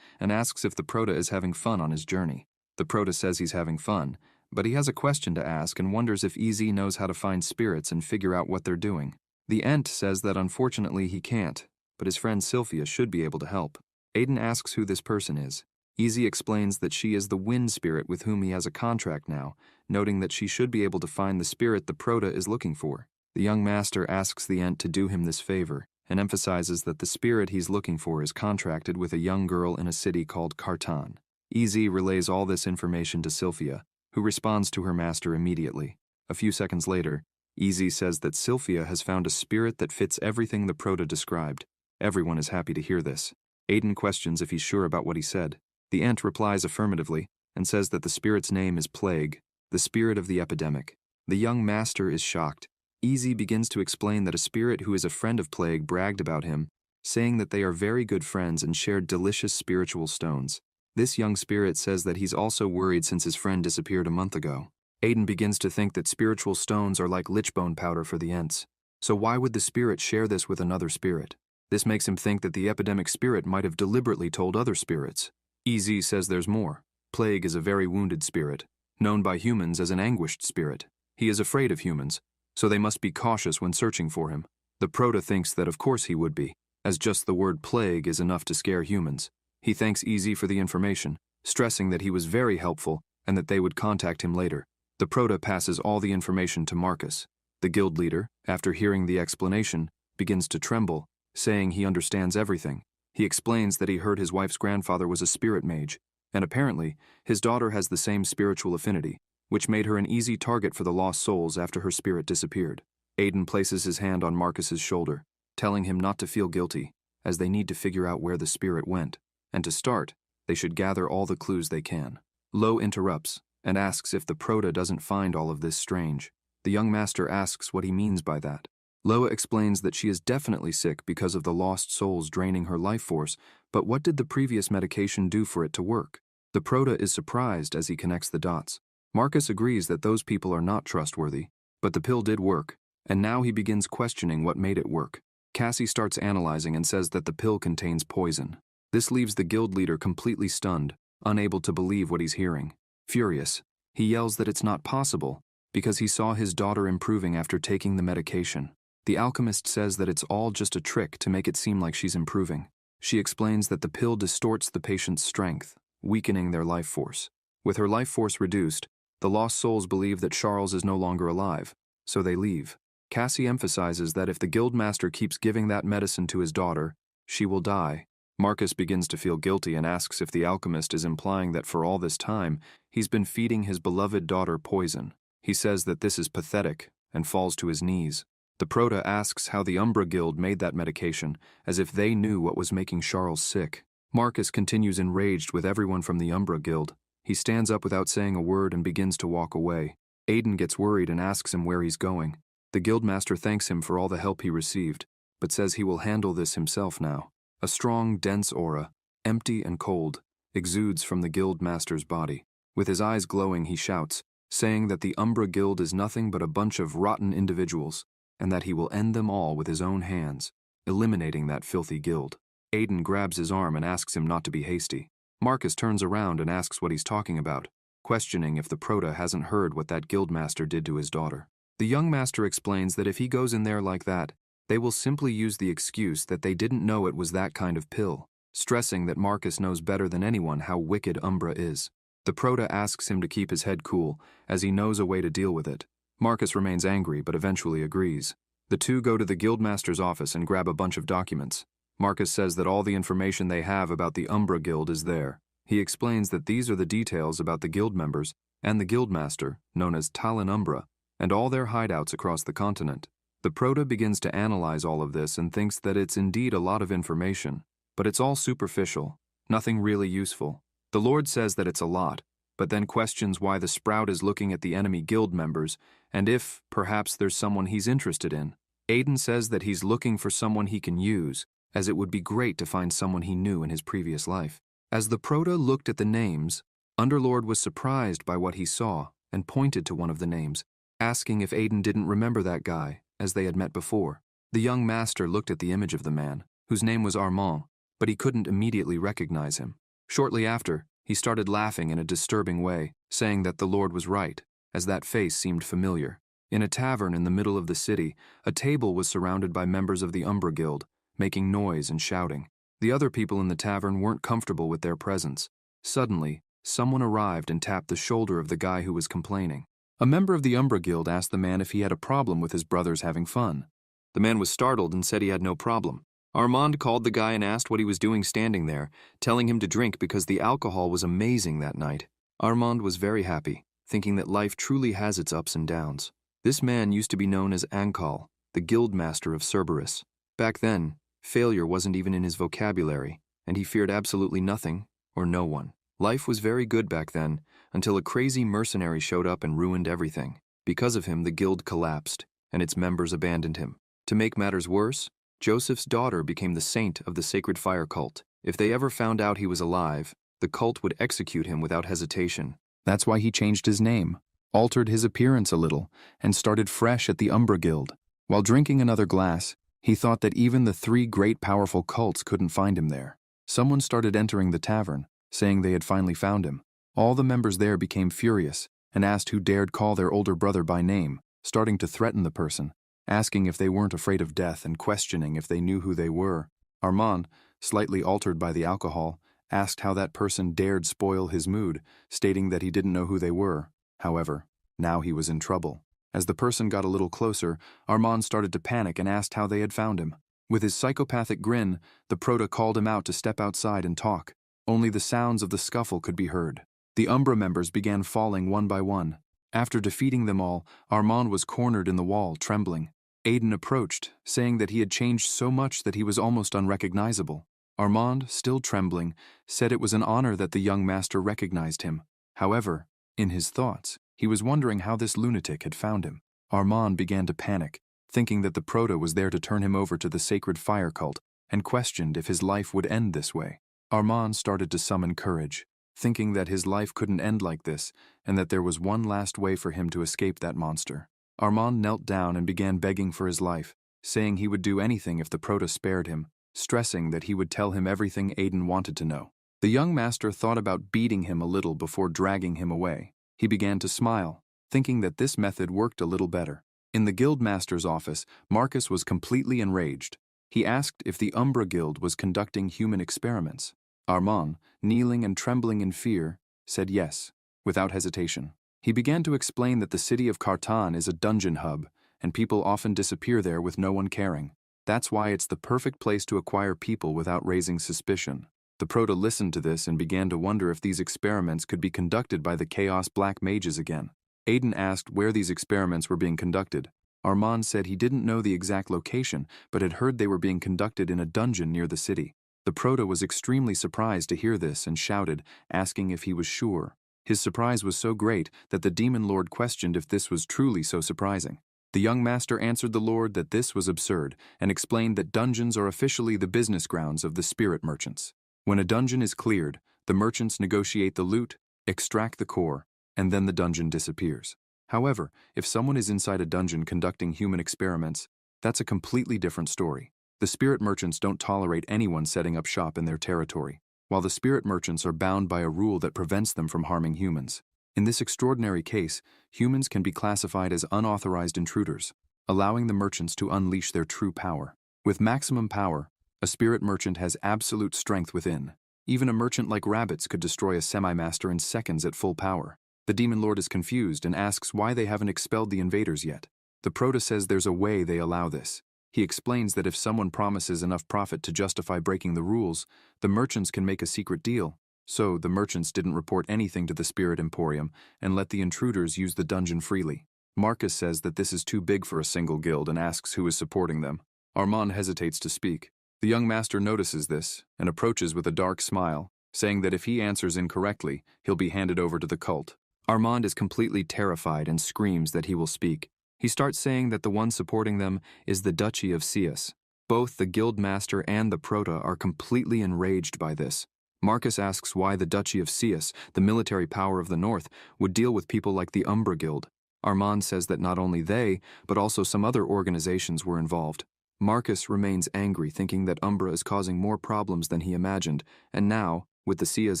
and asks if the Proto is having fun on his journey. The Proto says he's having fun, but he has a question to ask and wonders if EZ knows how to find spirits and figure out what they're doing. The ant says that unfortunately he can't, but his friend Sylphia should be able to help. Aiden asks who this person is. EZ explains that she is the wind spirit with whom he has a contract now, noting that she should be able to find the spirit the Proto is looking for. The young master asks the ant to do him this favor, and emphasizes that the spirit he's looking for is contracted with a young girl in a city called Kartan. EZ relays all this information to Sylphia, who responds to her master immediately. A few seconds later, EZ says that Sylphia has found a spirit that fits everything the Proto described. Everyone is happy to hear this. Aiden questions if he's sure about what he said. The ant replies affirmatively and says that the spirit's name is Plague, the spirit of the epidemic. The young master is shocked. EZ begins to explain that a spirit who is a friend of Plague bragged about him, saying that they are very good friends and shared delicious spiritual stones. This young spirit says that he's also worried since his friend disappeared a month ago. Aiden begins to think that spiritual stones are like lichbone powder for the ents. So why would the spirit share this with another spirit? This makes him think that the epidemic spirit might have deliberately told other spirits. EZ says there's more. Plague is a very wounded spirit, known by humans as an anguished spirit. He is afraid of humans, so they must be cautious when searching for him. The Proto thinks that of course he would be, as just the word plague is enough to scare humans. He thanks EZ for the information, stressing that he was very helpful and that they would contact him later. The Proto passes all the information to Marcus. The guild leader, after hearing the explanation, begins to tremble, saying he understands everything. He explains that he heard his wife's grandfather was a spirit mage, and apparently, his daughter has the same spiritual affinity, which made her an easy target for the lost souls after her spirit disappeared. Aiden places his hand on Marcus's shoulder, telling him not to feel guilty, as they need to figure out where the spirit went, and to start, they should gather all the clues they can. Lo interrupts, and asks if the Proto doesn't find all of this strange. The young master asks what he means by that. Loa explains that she is definitely sick because of the lost souls draining her life force, but what did the previous medication do for it to work? The Proto is surprised as he connects the dots. Marcus agrees that those people are not trustworthy, but the pill did work, and now he begins questioning what made it work. Cassie starts analyzing and says that the pill contains poison. This leaves the guild leader completely stunned, unable to believe what he's hearing. Furious, He yells that it's not possible, because he saw his daughter improving after taking the medication. The alchemist says that it's all just a trick to make it seem like she's improving. She explains that the pill distorts the patient's strength, weakening their life force. With her life force reduced, the lost souls believe that Charles is no longer alive, so they leave. Cassie emphasizes that if the guildmaster keeps giving that medicine to his daughter, she will die. Marcus begins to feel guilty and asks if the alchemist is implying that for all this time, he's been feeding his beloved daughter poison. He says that this is pathetic and falls to his knees. The Proto asks how the Umbra Guild made that medication, as if they knew what was making Charles sick. Marcus continues enraged with everyone from the Umbra Guild. He stands up without saying a word and begins to walk away. Aiden gets worried and asks him where he's going. The guildmaster thanks him for all the help he received, but says he will handle this himself now. A strong, dense aura, empty and cold, exudes from the guildmaster's body. With his eyes glowing, he shouts, saying that the Umbra Guild is nothing but a bunch of rotten individuals, and that he will end them all with his own hands, eliminating that filthy guild. Aiden grabs his arm and asks him not to be hasty. Marcus turns around and asks what he's talking about, questioning if the Proto hasn't heard what that guildmaster did to his daughter. The young master explains that if he goes in there like that, they will simply use the excuse that they didn't know it was that kind of pill, stressing that Marcus knows better than anyone how wicked Umbra is. The Proto asks him to keep his head cool, as he knows a way to deal with it. Marcus remains angry but eventually agrees. The two go to the guildmaster's office and grab a bunch of documents. Marcus says that all the information they have about the Umbra Guild is there. He explains that these are the details about the guild members and the guildmaster, known as Talon Umbra, and all their hideouts across the continent. The Proto begins to analyze all of this and thinks that it's indeed a lot of information, but it's all superficial, nothing really useful. The Lord says that it's a lot, but then questions why the Sprout is looking at the enemy guild members and if, perhaps, there's someone he's interested in. Aiden says that he's looking for someone he can use, as it would be great to find someone he knew in his previous life. As the Proto looked at the names, Underlord was surprised by what he saw and pointed to one of the names, asking if Aiden didn't remember that guy, as they had met before. The young master looked at the image of the man, whose name was Armand, but he couldn't immediately recognize him. Shortly after, he started laughing in a disturbing way, saying that the Lord was right, as that face seemed familiar. In a tavern in the middle of the city, a table was surrounded by members of the Umbra Guild, making noise and shouting. The other people in the tavern weren't comfortable with their presence. Suddenly, someone arrived and tapped the shoulder of the guy who was complaining. A member of the Umbra Guild asked the man if he had a problem with his brothers having fun. The man was startled and said he had no problem. Armand called the guy and asked what he was doing standing there, telling him to drink because the alcohol was amazing that night. Armand was very happy, thinking that life truly has its ups and downs. This man used to be known as Ankal, the guild master of Cerberus. Back then, failure wasn't even in his vocabulary, and he feared absolutely nothing or no one. Life was very good back then, until a crazy mercenary showed up and ruined everything. Because of him, the guild collapsed, and its members abandoned him. To make matters worse, Joseph's daughter became the saint of the Sacred Fire cult. If they ever found out he was alive, the cult would execute him without hesitation. That's why he changed his name, altered his appearance a little, and started fresh at the Umbra Guild. While drinking another glass, he thought that even the three great powerful cults couldn't find him there. Someone started entering the tavern, saying they had finally found him. All the members there became furious and asked who dared call their older brother by name, starting to threaten the person, asking if they weren't afraid of death and questioning if they knew who they were. Armand, slightly altered by the alcohol, asked how that person dared spoil his mood, stating that he didn't know who they were. However, now he was in trouble. As the person got a little closer, Armand started to panic and asked how they had found him. With his psychopathic grin, the Proto called him out to step outside and talk. Only the sounds of the scuffle could be heard. The Umbra members began falling one by one. After defeating them all, Armand was cornered in the wall, trembling. Aiden approached, saying that he had changed so much that he was almost unrecognizable. Armand, still trembling, said it was an honor that the young master recognized him. However, in his thoughts, he was wondering how this lunatic had found him. Armand began to panic, thinking that the Proto was there to turn him over to the Sacred Fire cult, and questioned if his life would end this way. Armand started to summon courage, thinking that his life couldn't end like this, and that there was one last way for him to escape that monster. Armand knelt down and began begging for his life, saying he would do anything if the Proto spared him, stressing that he would tell him everything Aiden wanted to know. The young master thought about beating him a little before dragging him away. He began to smile, thinking that this method worked a little better. In the guildmaster's office, Marcus was completely enraged. He asked if the Umbra Guild was conducting human experiments. Armand, kneeling and trembling in fear, said yes, without hesitation. He began to explain that the city of Cartan is a dungeon hub, and people often disappear there with no one caring. That's why it's the perfect place to acquire people without raising suspicion. The Proto listened to this and began to wonder if these experiments could be conducted by the Chaos Black Mages again. Aiden asked where these experiments were being conducted. Armand said he didn't know the exact location, but had heard they were being conducted in a dungeon near the city. The Proto was extremely surprised to hear this and shouted, asking if he was sure. His surprise was so great that the Demon Lord questioned if this was truly so surprising. The young master answered the Lord that this was absurd and explained that dungeons are officially the business grounds of the spirit merchants. When a dungeon is cleared, the merchants negotiate the loot, extract the core, and then the dungeon disappears. However, if someone is inside a dungeon conducting human experiments, that's a completely different story. The spirit merchants don't tolerate anyone setting up shop in their territory, while the spirit merchants are bound by a rule that prevents them from harming humans. In this extraordinary case, humans can be classified as unauthorized intruders, allowing the merchants to unleash their true power. With maximum power, a spirit merchant has absolute strength within. Even a merchant like Rabbits could destroy a semi-master in seconds at full power. The Demon Lord is confused and asks why they haven't expelled the invaders yet. The Proto says there's a way they allow this. He explains that if someone promises enough profit to justify breaking the rules, the merchants can make a secret deal. So, the merchants didn't report anything to the Spirit Emporium and let the intruders use the dungeon freely. Marcus says that this is too big for a single guild and asks who is supporting them. Armand hesitates to speak. The young master notices this and approaches with a dark smile, saying that if he answers incorrectly, he'll be handed over to the cult. Armand is completely terrified and screams that he will speak. He starts saying that the one supporting them is the Duchy of Cius. Both the guildmaster and the Proto are completely enraged by this. Marcus asks why the Duchy of Cius, the military power of the north, would deal with people like the Umbra Guild. Armand says that not only they, but also some other organizations were involved. Marcus remains angry, thinking that Umbra is causing more problems than he imagined, and now, with the Cias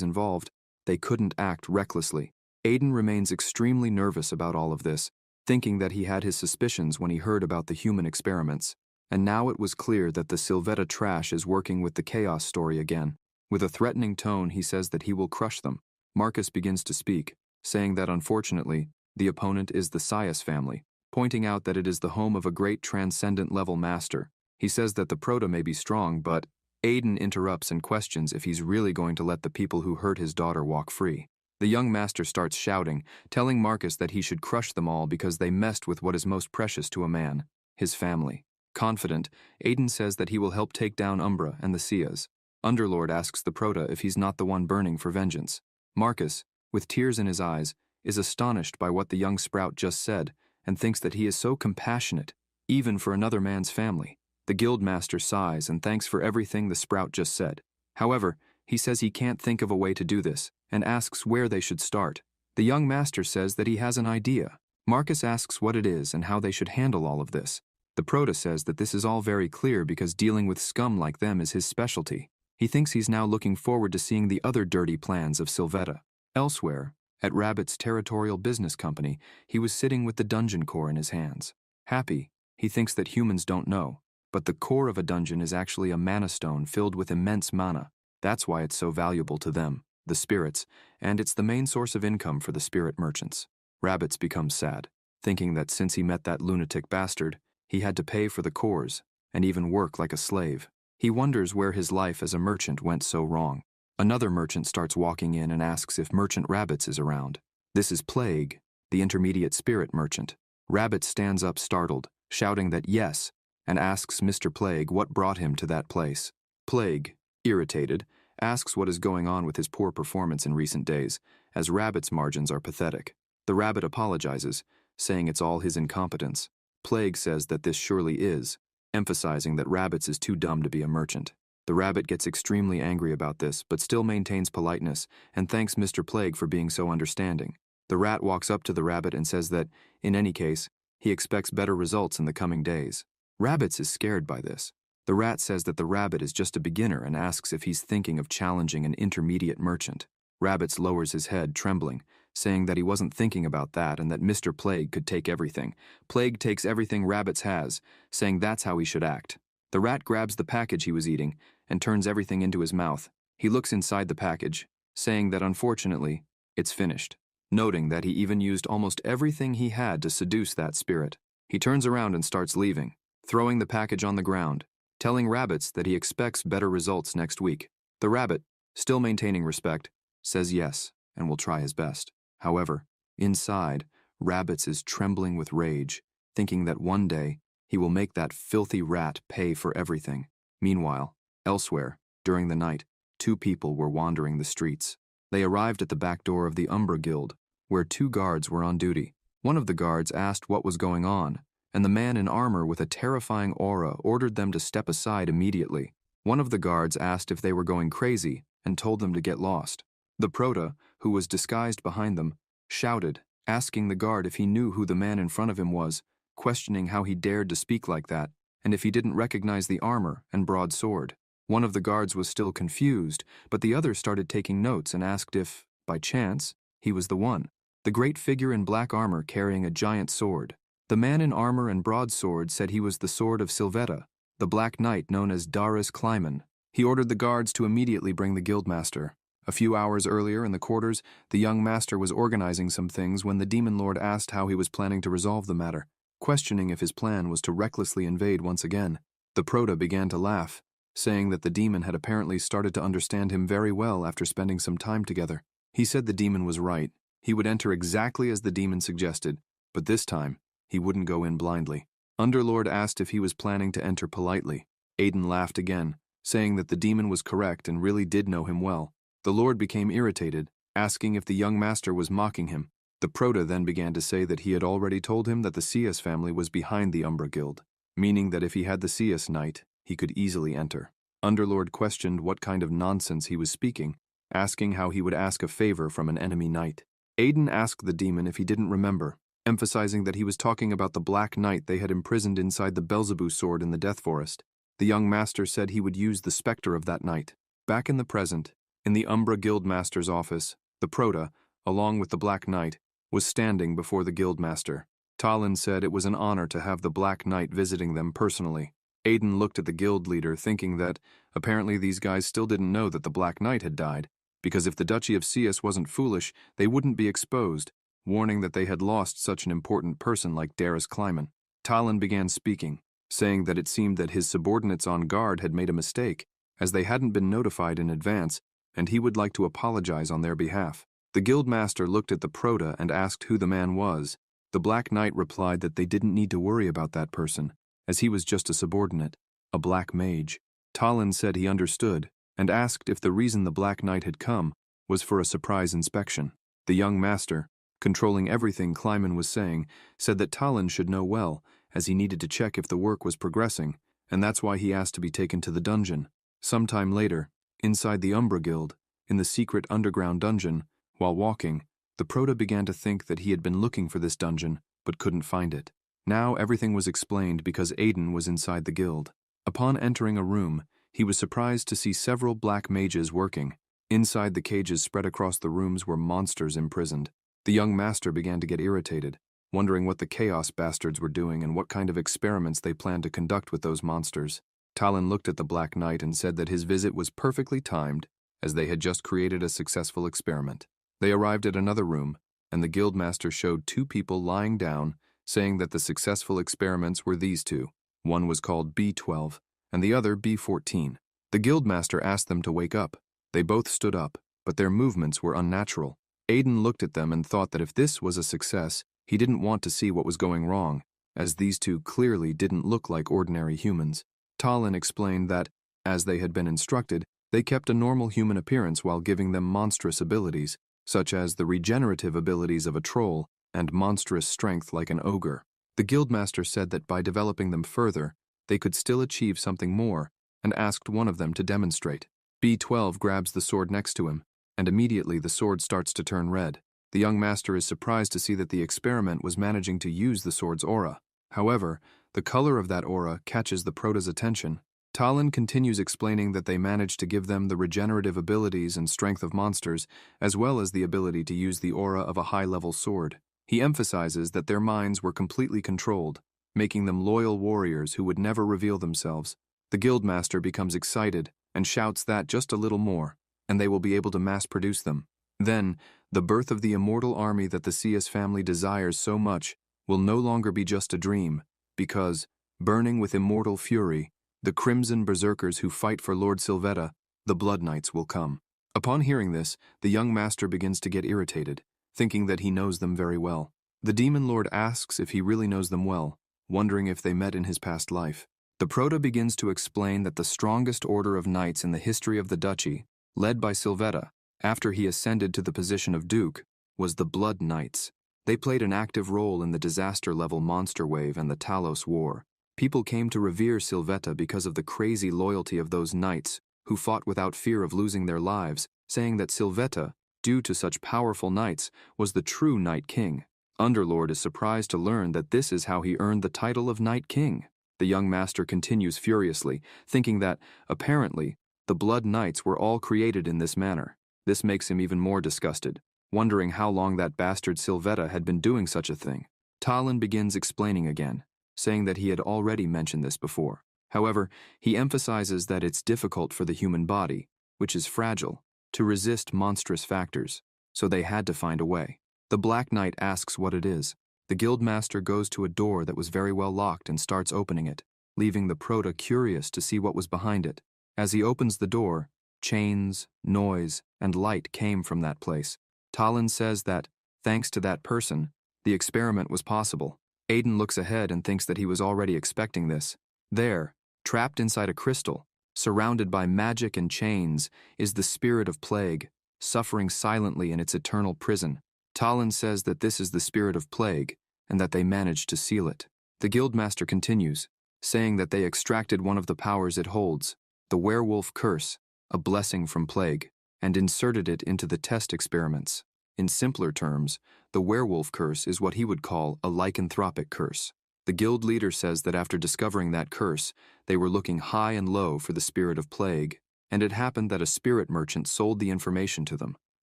involved, they couldn't act recklessly. Aiden remains extremely nervous about all of this, thinking that he had his suspicions when he heard about the human experiments. And now it was clear that the Sylvetta trash is working with the Chaos story again. With a threatening tone, he says that he will crush them. Marcus begins to speak, saying that unfortunately, the opponent is the Cius family, pointing out that it is the home of a great transcendent-level master. He says that the Proto may be strong, but Aiden interrupts and questions if he's really going to let the people who hurt his daughter walk free. The young master starts shouting, telling Marcus that he should crush them all because they messed with what is most precious to a man, his family. Confident, Aiden says that he will help take down Umbra and the Cias. Underlord asks the Proto if he's not the one burning for vengeance. Marcus, with tears in his eyes, is astonished by what the young sprout just said and thinks that he is so compassionate, even for another man's family. The guildmaster sighs and thanks for everything the sprout just said. However, he says he can't think of a way to do this and asks where they should start. The young master says that he has an idea. Marcus asks what it is and how they should handle all of this. The Proto says that this is all very clear because dealing with scum like them is his specialty. He thinks he's now looking forward to seeing the other dirty plans of Sylvetta. Elsewhere, at Rabbit's territorial business company, he was sitting with the dungeon core in his hands. Happy, he thinks that humans don't know, but the core of a dungeon is actually a mana stone filled with immense mana. That's why it's so valuable to them, the spirits, and it's the main source of income for the spirit merchants. Rabbits becomes sad, thinking that since he met that lunatic bastard, he had to pay for the cores and even work like a slave. He wonders where his life as a merchant went so wrong. Another merchant starts walking in and asks if Merchant Rabbits is around. This is Plague, the intermediate spirit merchant. Rabbit stands up startled, shouting that yes, and asks Mr. Plague what brought him to that place. Plague, irritated, asks what is going on with his poor performance in recent days, as Rabbit's margins are pathetic. The rabbit apologizes, saying it's all his incompetence. Plague says that this surely is, emphasizing that Rabbits is too dumb to be a merchant. The rabbit gets extremely angry about this, but still maintains politeness and thanks Mr. Plague for being so understanding. The rat walks up to the rabbit and says that, in any case, he expects better results in the coming days. Rabbits is scared by this. The rat says that the rabbit is just a beginner and asks if he's thinking of challenging an intermediate merchant. Rabbits lowers his head, trembling, saying that he wasn't thinking about that and that Mr. Plague could take everything. Plague takes everything Rabbits has, saying that's how he should act. The rat grabs the package he was eating and turns everything into his mouth. He looks inside the package, saying that unfortunately, it's finished, noting that he even used almost everything he had to seduce that spirit. He turns around and starts leaving, throwing the package on the ground, telling Rabbits that he expects better results next week. The rabbit, still maintaining respect, says yes and will try his best. However, inside, Rabbits is trembling with rage, thinking that one day he will make that filthy rat pay for everything. Meanwhile, elsewhere, during the night, two people were wandering the streets. They arrived at the back door of the Umbra Guild, where two guards were on duty. One of the guards asked what was going on, and the man in armor with a terrifying aura ordered them to step aside immediately. One of the guards asked if they were going crazy and told them to get lost. The Prota, who was disguised behind them, shouted, asking the guard if he knew who the man in front of him was, questioning how he dared to speak like that, and if he didn't recognize the armor and broadsword. One of the guards was still confused, but the other started taking notes and asked if, by chance, he was the one. The great figure in black armor carrying a giant sword. The man in armor and broadsword said he was the sword of Silvetta, the Black Knight known as Darius Kleiman. He ordered the guards to immediately bring the guildmaster. A few hours earlier in the quarters, the young master was organizing some things when the demon lord asked how he was planning to resolve the matter, questioning if his plan was to recklessly invade once again. The Prota began to laugh, saying that the demon had apparently started to understand him very well after spending some time together. He said the demon was right. He would enter exactly as the demon suggested, but this time, he wouldn't go in blindly. Underlord asked if he was planning to enter politely. Aiden laughed again, saying that the demon was correct and really did know him well. The Lord became irritated, asking if the young master was mocking him. The Prota then began to say that he had already told him that the Cius family was behind the Umbra Guild, meaning that if he had the Cius Knight, he could easily enter. Underlord questioned what kind of nonsense he was speaking, asking how he would ask a favor from an enemy knight. Aiden asked the demon if he didn't remember, emphasizing that he was talking about the Black Knight they had imprisoned inside the Beelzebub sword in the Death Forest. The young master said he would use the specter of that knight. Back in the present, in the Umbra Guildmaster's office, the Prota, along with the Black Knight, was standing before the Guildmaster. Talon said it was an honor to have the Black Knight visiting them personally. Aiden looked at the guild leader, thinking that apparently these guys still didn't know that the Black Knight had died, because if the Duchy of Cius wasn't foolish, they wouldn't be exposed, warning that they had lost such an important person like Darius Kleiman. Talon began speaking, saying that it seemed that his subordinates on guard had made a mistake, as they hadn't been notified in advance, and he would like to apologize on their behalf. The guildmaster looked at the Prota and asked who the man was. The Black Knight replied that they didn't need to worry about that person, as he was just a subordinate, a black mage. Talon said he understood, and asked if the reason the Black Knight had come was for a surprise inspection. The young master, controlling everything Kleiman was saying, said that Talon should know well, as he needed to check if the work was progressing, and that's why he asked to be taken to the dungeon. Sometime later, inside the Umbra Guild, in the secret underground dungeon, while walking, the Prota began to think that he had been looking for this dungeon, but couldn't find it. Now everything was explained because Aiden was inside the guild. Upon entering a room, he was surprised to see several black mages working. Inside the cages spread across the rooms were monsters imprisoned. The young master began to get irritated, wondering what the Chaos bastards were doing and what kind of experiments they planned to conduct with those monsters. Talon looked at the Black Knight and said that his visit was perfectly timed, as they had just created a successful experiment. They arrived at another room, and the guildmaster showed two people lying down, saying that the successful experiments were these two. One was called B12, and the other B14. The guildmaster asked them to wake up. They both stood up, but their movements were unnatural. Aiden looked at them and thought that if this was a success, he didn't want to see what was going wrong, as these two clearly didn't look like ordinary humans. Talon explained that, as they had been instructed, they kept a normal human appearance while giving them monstrous abilities, such as the regenerative abilities of a troll and monstrous strength like an ogre. The guildmaster said that by developing them further, they could still achieve something more, and asked one of them to demonstrate. B12 grabs the sword next to him, and immediately the sword starts to turn red. The young master is surprised to see that the experiment was managing to use the sword's aura. However, the color of that aura catches the Prota's attention, Talon continues explaining that they managed to give them the regenerative abilities and strength of monsters, as well as the ability to use the aura of a high-level sword. He emphasizes that their minds were completely controlled, making them loyal warriors who would never reveal themselves. The guildmaster becomes excited and shouts that just a little more, and they will be able to mass-produce them. Then, the birth of the immortal army that the Cius family desires so much will no longer be just a dream, because, burning with immortal fury, the crimson berserkers who fight for Lord Sylvetta, the Blood Knights, will come. Upon hearing this, the young master begins to get irritated, thinking that he knows them very well. The demon lord asks if he really knows them well, wondering if they met in his past life. The proto begins to explain that the strongest order of knights in the history of the duchy, led by Sylvetta, after he ascended to the position of duke, was the Blood Knights. They played an active role in the disaster-level monster wave and the Talos War. People came to revere Sylvetta because of the crazy loyalty of those knights who fought without fear of losing their lives, saying that Sylvetta, due to such powerful knights, was the true Night King. Underlord is surprised to learn that this is how he earned the title of Night King. The young master continues furiously, thinking that, apparently, the Blood Knights were all created in this manner. This makes him even more disgusted, wondering how long that bastard Sylvetta had been doing such a thing. Talon begins explaining again, saying that he had already mentioned this before. However, he emphasizes that it's difficult for the human body, which is fragile, to resist monstrous factors, so they had to find a way. The Black Knight asks what it is. The guildmaster goes to a door that was very well locked and starts opening it, leaving the proto curious to see what was behind it. As he opens the door, chains, noise, and light came from that place. Talon says that, thanks to that person, the experiment was possible. Aiden looks ahead and thinks that he was already expecting this. There, trapped inside a crystal, surrounded by magic and chains, is the spirit of plague, suffering silently in its eternal prison. Talon says that this is the spirit of plague, and that they managed to seal it. The guildmaster continues, saying that they extracted one of the powers it holds, the werewolf curse, a blessing from plague, and inserted it into the test experiments. In simpler terms, the werewolf curse is what he would call a lycanthropic curse. The guild leader says that after discovering that curse, they were looking high and low for the spirit of plague, and it happened that a spirit merchant sold the information to them.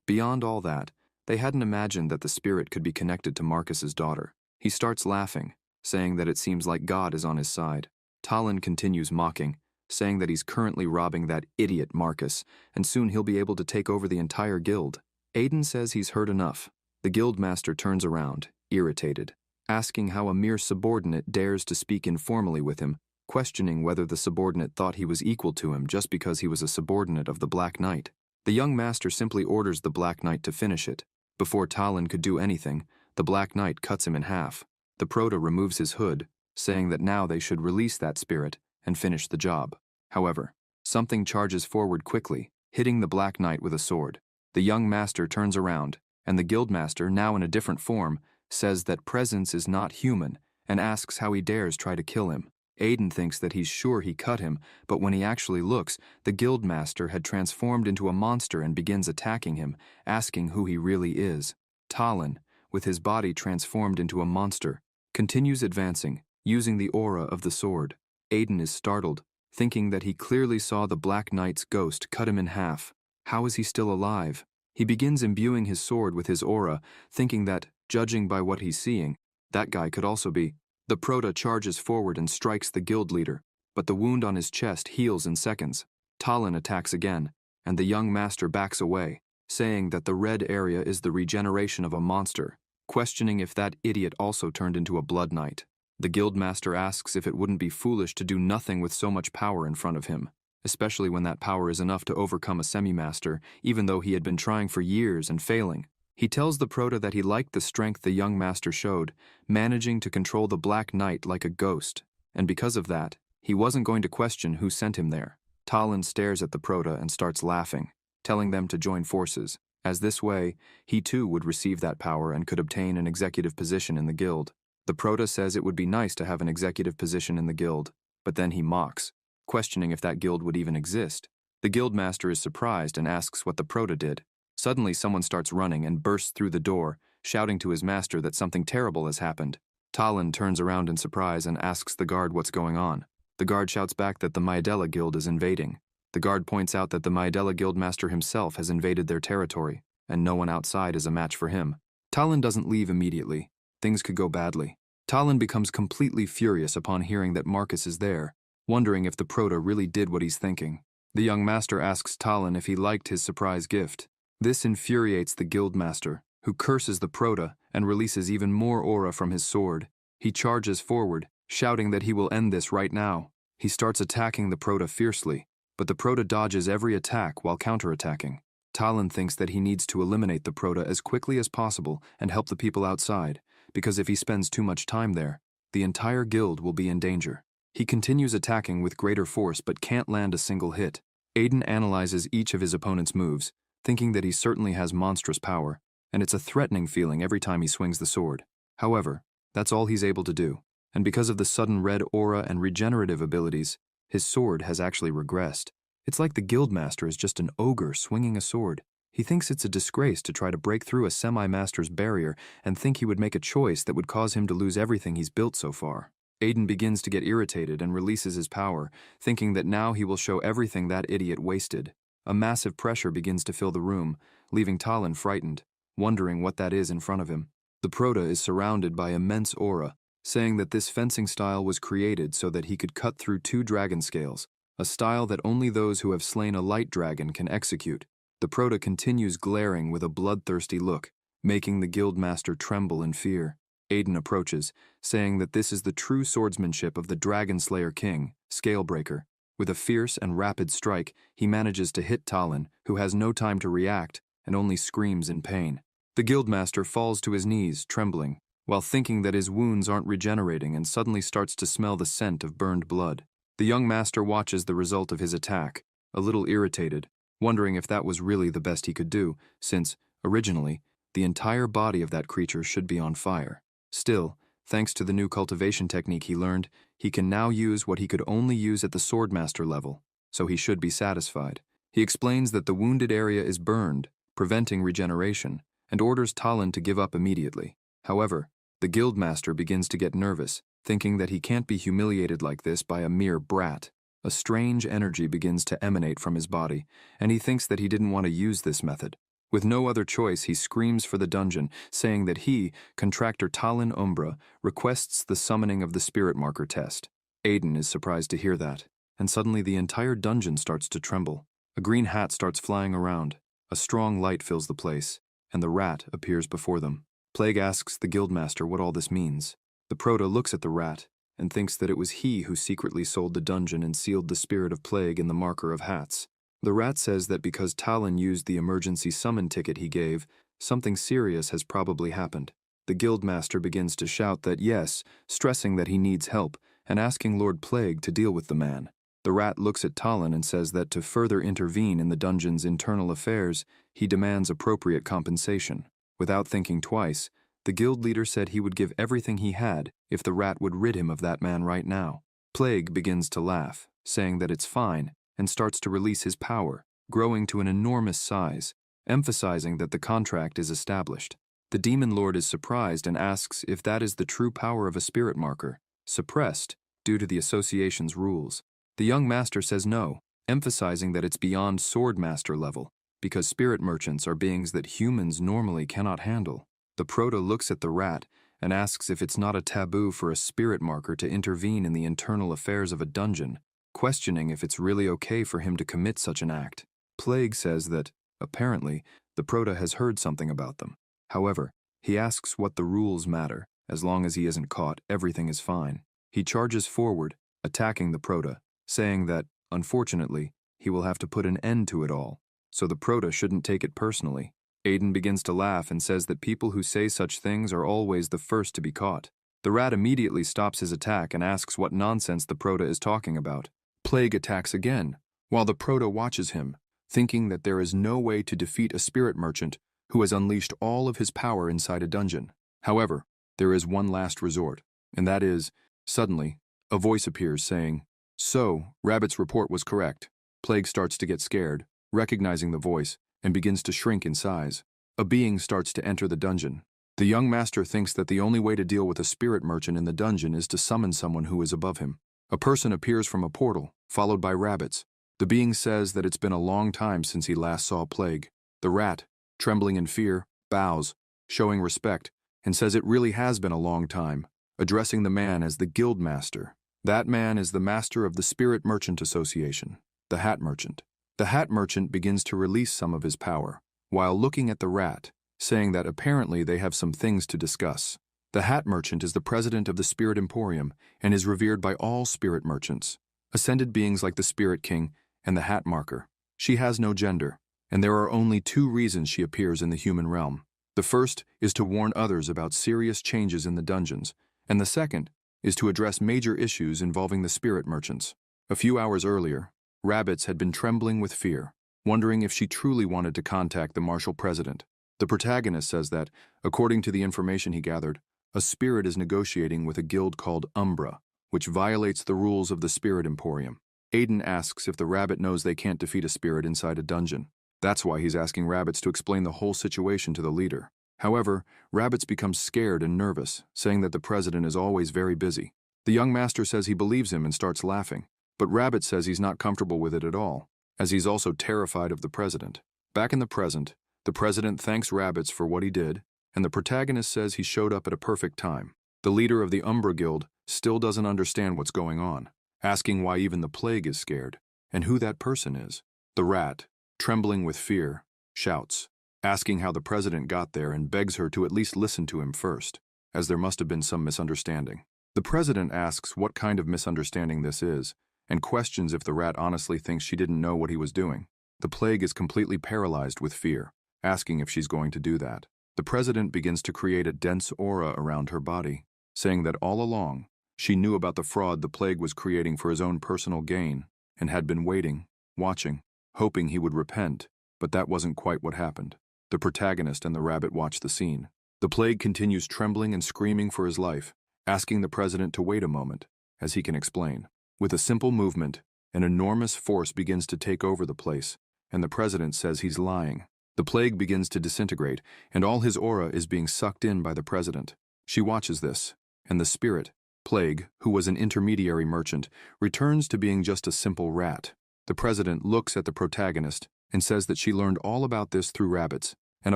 Beyond all that, they hadn't imagined that the spirit could be connected to Marcus's daughter. He starts laughing, saying that it seems like God is on his side. Talon continues mocking, saying that he's currently robbing that idiot Marcus, and soon he'll be able to take over the entire guild. Aiden says he's heard enough. The guildmaster turns around, irritated, asking how a mere subordinate dares to speak informally with him, questioning whether the subordinate thought he was equal to him just because he was a subordinate of the Black Knight. The young master simply orders the Black Knight to finish it. Before Talon could do anything, the Black Knight cuts him in half. The proto removes his hood, saying that now they should release that spirit and finish the job. However, something charges forward quickly, hitting the Black Knight with a sword. The young master turns around, and the guildmaster, now in a different form, says that Presence is not human and asks how he dares try to kill him. Aiden thinks that he's sure he cut him, but when he actually looks, the guildmaster had transformed into a monster and begins attacking him, asking who he really is. Talon, with his body transformed into a monster, continues advancing, using the aura of the sword. Aiden is startled, thinking that he clearly saw the Black Knight's ghost cut him in half. How is he still alive? He begins imbuing his sword with his aura, thinking that, judging by what he's seeing, that guy could also be. The proto charges forward and strikes the guild leader, but the wound on his chest heals in seconds. Talon attacks again, and the young master backs away, saying that the red area is the regeneration of a monster, questioning if that idiot also turned into a Blood Knight. The guildmaster asks if it wouldn't be foolish to do nothing with so much power in front of him, especially when that power is enough to overcome a semi-master, even though he had been trying for years and failing. He tells the proto that he liked the strength the young master showed, managing to control the Black Knight like a ghost, and because of that, he wasn't going to question who sent him there. Talon stares at the proto and starts laughing, telling them to join forces, as this way, he too would receive that power and could obtain an executive position in the guild. The proto says it would be nice to have an executive position in the guild, but then he mocks, questioning if that guild would even exist. The guildmaster is surprised and asks what the proto did. Suddenly someone starts running and bursts through the door, shouting to his master that something terrible has happened. Talon turns around in surprise and asks the guard what's going on. The guard shouts back that the Maedella Guild is invading. The guard points out that the Maedella Guildmaster himself has invaded their territory, and no one outside is a match for him. Talon doesn't leave immediately. Things could go badly. Talon becomes completely furious upon hearing that Marcus is there, wondering if the Proto really did what he's thinking. The young master asks Talon if he liked his surprise gift. This infuriates the Guildmaster, who curses the Proto and releases even more aura from his sword. He charges forward, shouting that he will end this right now. He starts attacking the Proto fiercely, but the Proto dodges every attack while counterattacking. Talon thinks that he needs to eliminate the Proto as quickly as possible and help the people outside, because if he spends too much time there, the entire guild will be in danger. He continues attacking with greater force but can't land a single hit. Aiden analyzes each of his opponent's moves, thinking that he certainly has monstrous power, and it's a threatening feeling every time he swings the sword. However, that's all he's able to do, and because of the sudden red aura and regenerative abilities, his sword has actually regressed. It's like the Guildmaster is just an ogre swinging a sword. He thinks it's a disgrace to try to break through a semi-master's barrier and think he would make a choice that would cause him to lose everything he's built so far. Aiden begins to get irritated and releases his power, thinking that now he will show everything that idiot wasted. A massive pressure begins to fill the room, leaving Talon frightened, wondering what that is in front of him. The Proto is surrounded by immense aura, saying that this fencing style was created so that he could cut through 2 dragon scales, a style that only those who have slain a light dragon can execute. The Proto continues glaring with a bloodthirsty look, making the Guildmaster tremble in fear. Aiden approaches, saying that this is the true swordsmanship of the Dragon Slayer King, Scalebreaker. With a fierce and rapid strike, he manages to hit Talon, who has no time to react and only screams in pain. The Guildmaster falls to his knees, trembling, while thinking that his wounds aren't regenerating and suddenly starts to smell the scent of burned blood. The young master watches the result of his attack, a little irritated, wondering if that was really the best he could do, since, originally, the entire body of that creature should be on fire. Still, thanks to the new cultivation technique he learned, he can now use what he could only use at the swordmaster level, so he should be satisfied. He explains that the wounded area is burned, preventing regeneration, and orders Talon to give up immediately. However, the Guildmaster begins to get nervous, thinking that he can't be humiliated like this by a mere brat. A strange energy begins to emanate from his body, and he thinks that he didn't want to use this method. With no other choice, he screams for the dungeon, saying that he, contractor Talon Umbra, requests the summoning of the spirit marker test. Aiden is surprised to hear that, and suddenly the entire dungeon starts to tremble. A green hat starts flying around, a strong light fills the place, and the rat appears before them. Plague asks the Guildmaster what all this means. The Proto looks at the rat, and thinks that it was he who secretly sold the dungeon and sealed the spirit of plague in the marker of hats. The rat says that because Talon used the emergency summon ticket he gave, something serious has probably happened. The Guildmaster begins to shout that yes, stressing that he needs help, and asking Lord Plague to deal with the man. The rat looks at Talon and says that to further intervene in the dungeon's internal affairs, he demands appropriate compensation. Without thinking twice, the guild leader said he would give everything he had if the rat would rid him of that man right now. Plague begins to laugh, saying that it's fine, and starts to release his power, growing to an enormous size, emphasizing that the contract is established. The Demon Lord is surprised and asks if that is the true power of a spirit marker, suppressed due to the association's rules. The young master says no, emphasizing that it's beyond sword master level, because spirit merchants are beings that humans normally cannot handle. The Proto looks at the rat and asks if it's not a taboo for a spirit marker to intervene in the internal affairs of a dungeon, questioning if it's really okay for him to commit such an act. Plague says that, apparently, the Proto has heard something about them. However, he asks what the rules matter. As long as he isn't caught, everything is fine. He charges forward, attacking the Proto, saying that, unfortunately, he will have to put an end to it all, so the Proto shouldn't take it personally. Aiden begins to laugh and says that people who say such things are always the first to be caught. The rat immediately stops his attack and asks what nonsense the Proto is talking about. Plague attacks again, while the Proto watches him, thinking that there is no way to defeat a spirit merchant who has unleashed all of his power inside a dungeon. However, there is one last resort, and that is, suddenly, a voice appears saying, "So, Rabbit's report was correct." Plague starts to get scared, recognizing the voice, and begins to shrink in size. A being starts to enter the dungeon. The young master thinks that the only way to deal with a spirit merchant in the dungeon is to summon someone who is above him. A person appears from a portal, followed by rabbits. The being says that it's been a long time since he last saw plague. The rat, trembling in fear, bows, showing respect, and says it really has been a long time, addressing the man as the guild master. That man is the master of the Spirit Merchant Association, the Hat Merchant. The Hat Merchant begins to release some of his power, while looking at the rat, saying that apparently they have some things to discuss. The Hat Merchant is the president of the Spirit Emporium and is revered by all spirit merchants, ascended beings like the Spirit King and the Hat Marker. She has no gender, and there are only two reasons she appears in the human realm. The first is to warn others about serious changes in the dungeons, and the second is to address major issues involving the spirit merchants. A few hours earlier, Rabbits had been trembling with fear, wondering if she truly wanted to contact the martial president. The protagonist says that, according to the information he gathered, a spirit is negotiating with a guild called Umbra, which violates the rules of the Spirit Emporium. Aiden asks if the rabbit knows they can't defeat a spirit inside a dungeon. That's why he's asking Rabbits to explain the whole situation to the leader. However, Rabbits becomes scared and nervous, saying that the president is always very busy. The young master says he believes him and starts laughing, but Rabbit says he's not comfortable with it at all, as he's also terrified of the president. Back in the present, the president thanks Rabbits for what he did, and the protagonist says he showed up at a perfect time. The leader of the Umbra Guild still doesn't understand what's going on, asking why even the plague is scared, and who that person is. The rat, trembling with fear, shouts, asking how the president got there and begs her to at least listen to him first, as there must have been some misunderstanding. The president asks what kind of misunderstanding this is, and questions if the rat honestly thinks she didn't know what he was doing. The plague is completely paralyzed with fear, asking if she's going to do that. The president begins to create a dense aura around her body, saying that all along, she knew about the fraud the plague was creating for his own personal gain, and had been waiting, watching, hoping he would repent, but that wasn't quite what happened. The protagonist and the rabbit watch the scene. The plague continues trembling and screaming for his life, asking the president to wait a moment, as he can explain. With a simple movement, an enormous force begins to take over the place, and the president says he's lying. The plague begins to disintegrate, and all his aura is being sucked in by the president. She watches this, and the spirit, Plague, who was an intermediary merchant, returns to being just a simple rat. The president looks at the protagonist and says that she learned all about this through Rabbits, and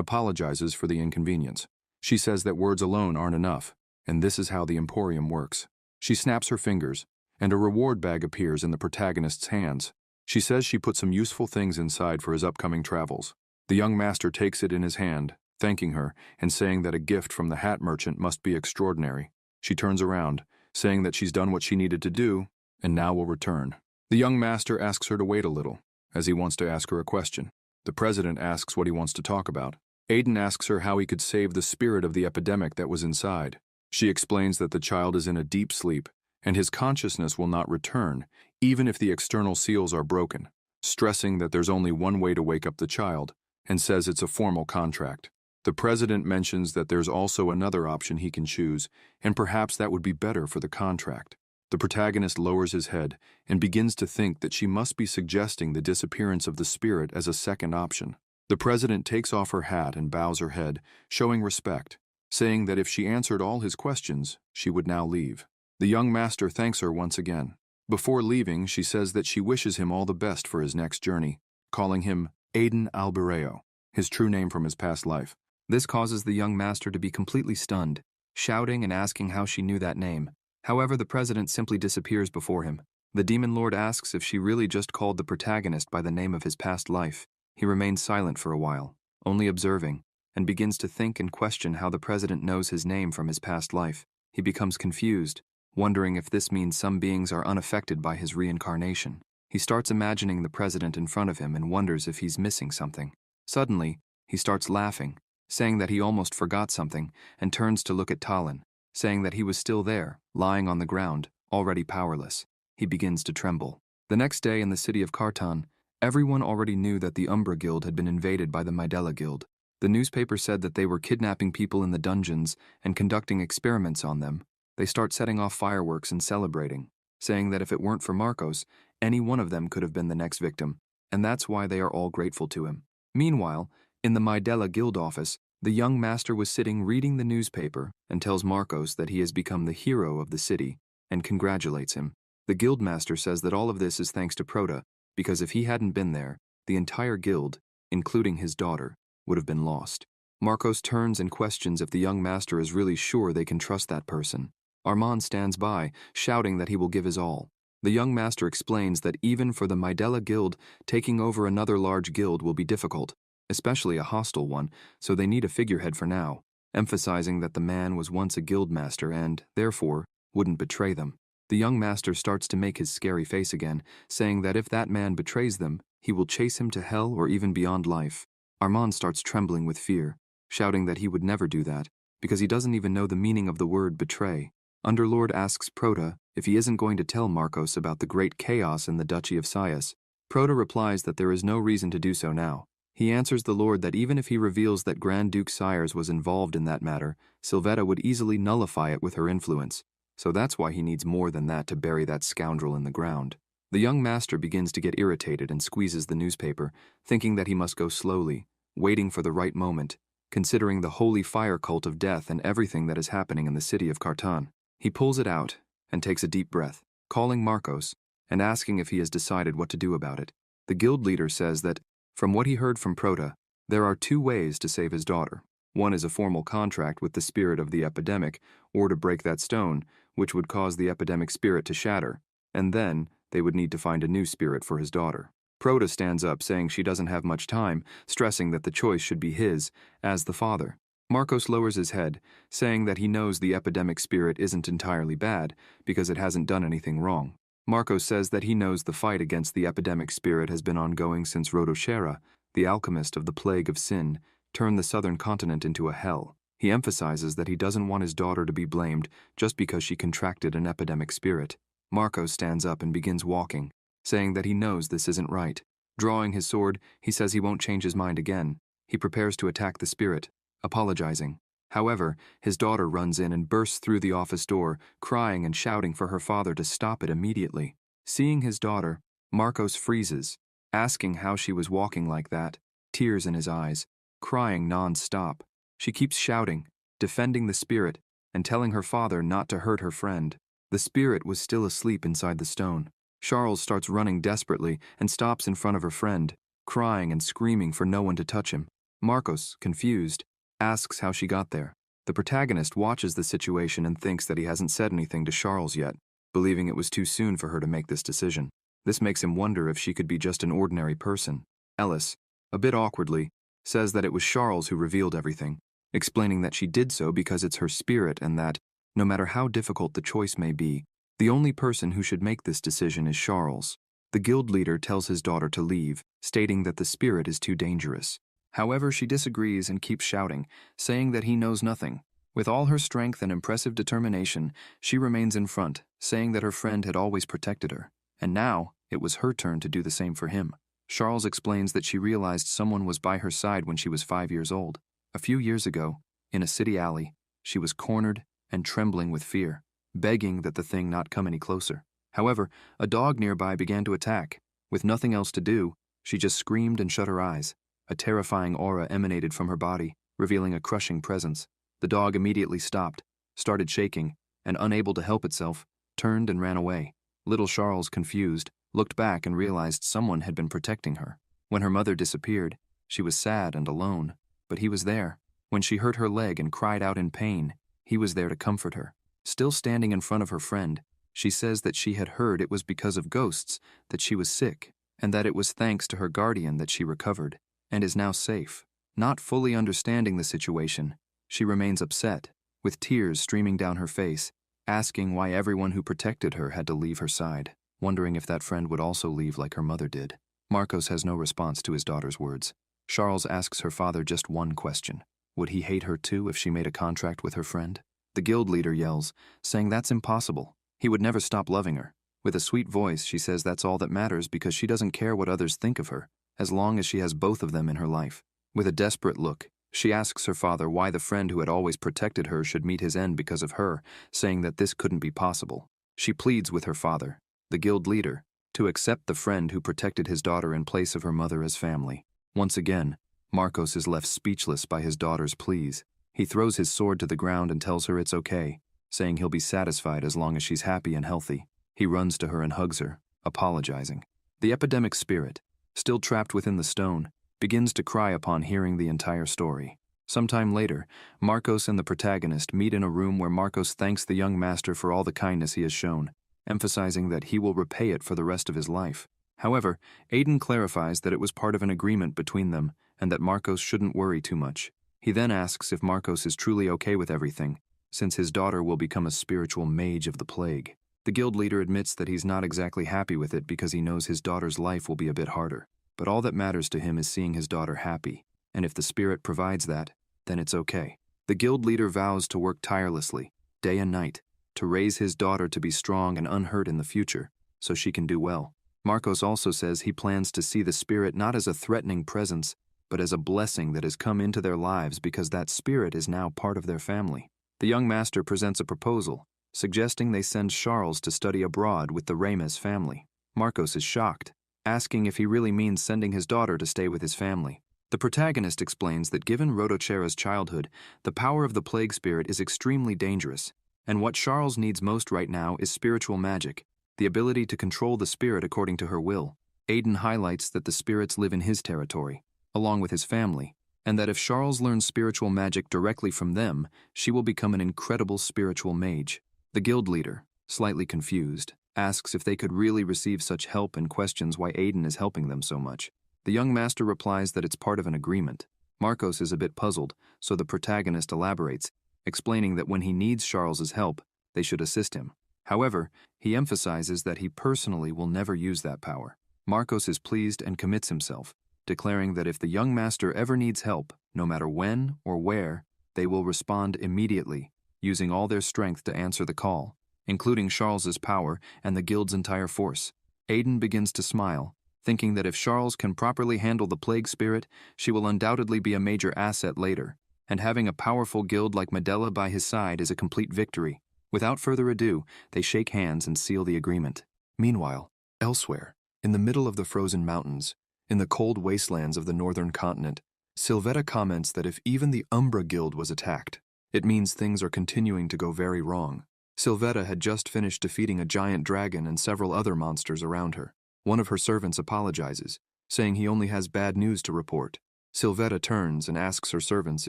apologizes for the inconvenience. She says that words alone aren't enough, and this is how the Emporium works. She snaps her fingers, and a reward bag appears in the protagonist's hands. She says she put some useful things inside for his upcoming travels. The young master takes it in his hand, thanking her, and saying that a gift from the hat merchant must be extraordinary. She turns around, saying that she's done what she needed to do, and now will return. The young master asks her to wait a little, as he wants to ask her a question. The president asks what he wants to talk about. Aiden asks her how he could save the spirit of the epidemic that was inside. She explains that the child is in a deep sleep, and his consciousness will not return, even if the external seals are broken, stressing that there's only one way to wake up the child, and says it's a formal contract. The president mentions that there's also another option he can choose, and perhaps that would be better for the contract. The protagonist lowers his head and begins to think that she must be suggesting the disappearance of the spirit as a second option. The president takes off her hat and bows her head, showing respect, saying that if she answered all his questions, she would now leave. The young master thanks her once again. Before leaving, she says that she wishes him all the best for his next journey, calling him Aiden Albareo, his true name from his past life. This causes the young master to be completely stunned, shouting and asking how she knew that name. However, the president simply disappears before him. The demon lord asks if she really just called the protagonist by the name of his past life. He remains silent for a while, only observing, and begins to think and question how the president knows his name from his past life. He becomes confused, wondering if this means some beings are unaffected by his reincarnation. He starts imagining the president in front of him and wonders if he's missing something. Suddenly, he starts laughing, saying that he almost forgot something, and turns to look at Talon, saying that he was still there, lying on the ground, already powerless. He begins to tremble. The next day in the city of Kartan, everyone already knew that the Umbra Guild had been invaded by the Midela Guild. The newspaper said that they were kidnapping people in the dungeons and conducting experiments on them. They start setting off fireworks and celebrating, saying that if it weren't for Marcos, any one of them could have been the next victim, and that's why they are all grateful to him. Meanwhile, in the Midela Guild office, the young master was sitting reading the newspaper and tells Marcos that he has become the hero of the city and congratulates him. The The guildmaster says that all of this is thanks to Proda, because if he hadn't been there, the entire guild, including his daughter, would have been lost. Marcos turns and questions if the young master is really sure they can trust that person. Armand stands by, shouting that he will give his all. The young master explains that even for the Maidela guild, taking over another large guild will be difficult, especially a hostile one, so they need a figurehead for now, emphasizing that the man was once a guild master and, therefore, wouldn't betray them. The young master starts to make his scary face again, saying that if that man betrays them, he will chase him to hell or even beyond life. Armand starts trembling with fear, shouting that he would never do that, because he doesn't even know the meaning of the word betray. Underlord asks Proda if he isn't going to tell Marcos about the great chaos in the Duchy of Sias. Proda replies that there is no reason to do so now. He answers the Lord that even if he reveals that Grand Duke Sires was involved in that matter, Sylvetta would easily nullify it with her influence, so that's why he needs more than that to bury that scoundrel in the ground. The young master begins to get irritated and squeezes the newspaper, thinking that he must go slowly, waiting for the right moment, considering the holy fire cult of death and everything that is happening in the city of Carton. He pulls it out and takes a deep breath, calling Marcos and asking if he has decided what to do about it. The guild leader says that, from what he heard from Proda, there are two ways to save his daughter. One is a formal contract with the spirit of the epidemic, or to break that stone, which would cause the epidemic spirit to shatter, and then they would need to find a new spirit for his daughter. Proda stands up, saying she doesn't have much time, stressing that the choice should be his, as the father. Marcos lowers his head, saying that he knows the epidemic spirit isn't entirely bad, because it hasn't done anything wrong. Marcos says that he knows the fight against the epidemic spirit has been ongoing since Rodoshera, the alchemist of the plague of sin, turned the southern continent into a hell. He emphasizes that he doesn't want his daughter to be blamed just because she contracted an epidemic spirit. Marcos stands up and begins walking, saying that he knows this isn't right. Drawing his sword, he says he won't change his mind again. He prepares to attack the spirit, apologizing. However, his daughter runs in and bursts through the office door, crying and shouting for her father to stop it immediately. Seeing his daughter, Marcos freezes, asking how she was walking like that, tears in his eyes, crying non-stop. She keeps shouting, defending the spirit, and telling her father not to hurt her friend. The spirit was still asleep inside the stone. Charles starts running desperately and stops in front of her friend, crying and screaming for no one to touch him. Marcos, confused, asks how she got there. The protagonist watches the situation and thinks that he hasn't said anything to Charles yet, believing it was too soon for her to make this decision. This makes him wonder if she could be just an ordinary person. Ellis, a bit awkwardly, says that it was Charles who revealed everything, explaining that she did so because it's her spirit and that, no matter how difficult the choice may be, the only person who should make this decision is Charles. The guild leader tells his daughter to leave, stating that the spirit is too dangerous. However, she disagrees and keeps shouting, saying that he knows nothing. With all her strength and impressive determination, she remains in front, saying that her friend had always protected her, and now it was her turn to do the same for him. Charles explains that she realized someone was by her side when she was 5 years old. A few years ago, in a city alley, she was cornered and trembling with fear, begging that the thing not come any closer. However, a dog nearby began to attack. With nothing else to do, she just screamed and shut her eyes. A terrifying aura emanated from her body, revealing a crushing presence. The dog immediately stopped, started shaking, and unable to help itself, turned and ran away. Little Charles, confused, looked back and realized someone had been protecting her. When her mother disappeared, she was sad and alone, but he was there. When she hurt her leg and cried out in pain, he was there to comfort her. Still standing in front of her friend, she says that she had heard it was because of ghosts that she was sick, and that it was thanks to her guardian that she recovered, and is now safe. Not fully understanding the situation, she remains upset, with tears streaming down her face, asking why everyone who protected her had to leave her side, wondering if that friend would also leave like her mother did. Marcos has no response to his daughter's words. Charles asks her father just one question. Would he hate her too if she made a contract with her friend? The guild leader yells, saying that's impossible. He would never stop loving her. With a sweet voice, she says that's all that matters because she doesn't care what others think of her, as long as she has both of them in her life. With a desperate look, she asks her father why the friend who had always protected her should meet his end because of her, saying that this couldn't be possible. She pleads with her father, the guild leader, to accept the friend who protected his daughter in place of her mother as family. Once again, Marcos is left speechless by his daughter's pleas. He throws his sword to the ground and tells her it's okay, saying he'll be satisfied as long as she's happy and healthy. He runs to her and hugs her, apologizing. The epidemic spirit, still trapped within the stone, begins to cry upon hearing the entire story. Sometime later, Marcos and the protagonist meet in a room where Marcos thanks the young master for all the kindness he has shown, emphasizing that he will repay it for the rest of his life. However, Aiden clarifies that it was part of an agreement between them and that Marcos shouldn't worry too much. He then asks if Marcos is truly okay with everything, since his daughter will become a spiritual mage of the plague. The guild leader admits that he's not exactly happy with it because he knows his daughter's life will be a bit harder. But all that matters to him is seeing his daughter happy, and if the spirit provides that, then it's okay. The guild leader vows to work tirelessly, day and night, to raise his daughter to be strong and unhurt in the future, so she can do well. Marcos also says he plans to see the spirit not as a threatening presence, but as a blessing that has come into their lives because that spirit is now part of their family. The young master presents a proposal, suggesting they send Charles to study abroad with the Rames family. Marcos is shocked, asking if he really means sending his daughter to stay with his family. The protagonist explains that given Rotochera's childhood, the power of the plague spirit is extremely dangerous, and what Charles needs most right now is spiritual magic, the ability to control the spirit according to her will. Aiden highlights that the spirits live in his territory, along with his family, and that if Charles learns spiritual magic directly from them, she will become an incredible spiritual mage. The guild leader, slightly confused, asks if they could really receive such help and questions why Aiden is helping them so much. The young master replies that it's part of an agreement. Marcos is a bit puzzled, so the protagonist elaborates, explaining that when he needs Charles's help, they should assist him. However, he emphasizes that he personally will never use that power. Marcos is pleased and commits himself, declaring that if the young master ever needs help, no matter when or where, they will respond immediately, using all their strength to answer the call, including Charles's power and the guild's entire force. Aiden begins to smile, thinking that if Charles can properly handle the plague spirit, she will undoubtedly be a major asset later, and having a powerful guild like Medela by his side is a complete victory. Without further ado, they shake hands and seal the agreement. Meanwhile, elsewhere, in the middle of the frozen mountains, in the cold wastelands of the northern continent, Sylvetta comments that if even the Umbra Guild was attacked, it means things are continuing to go very wrong. Sylvetta had just finished defeating a giant dragon and several other monsters around her. One of her servants apologizes, saying he only has bad news to report. Sylvetta turns and asks her servants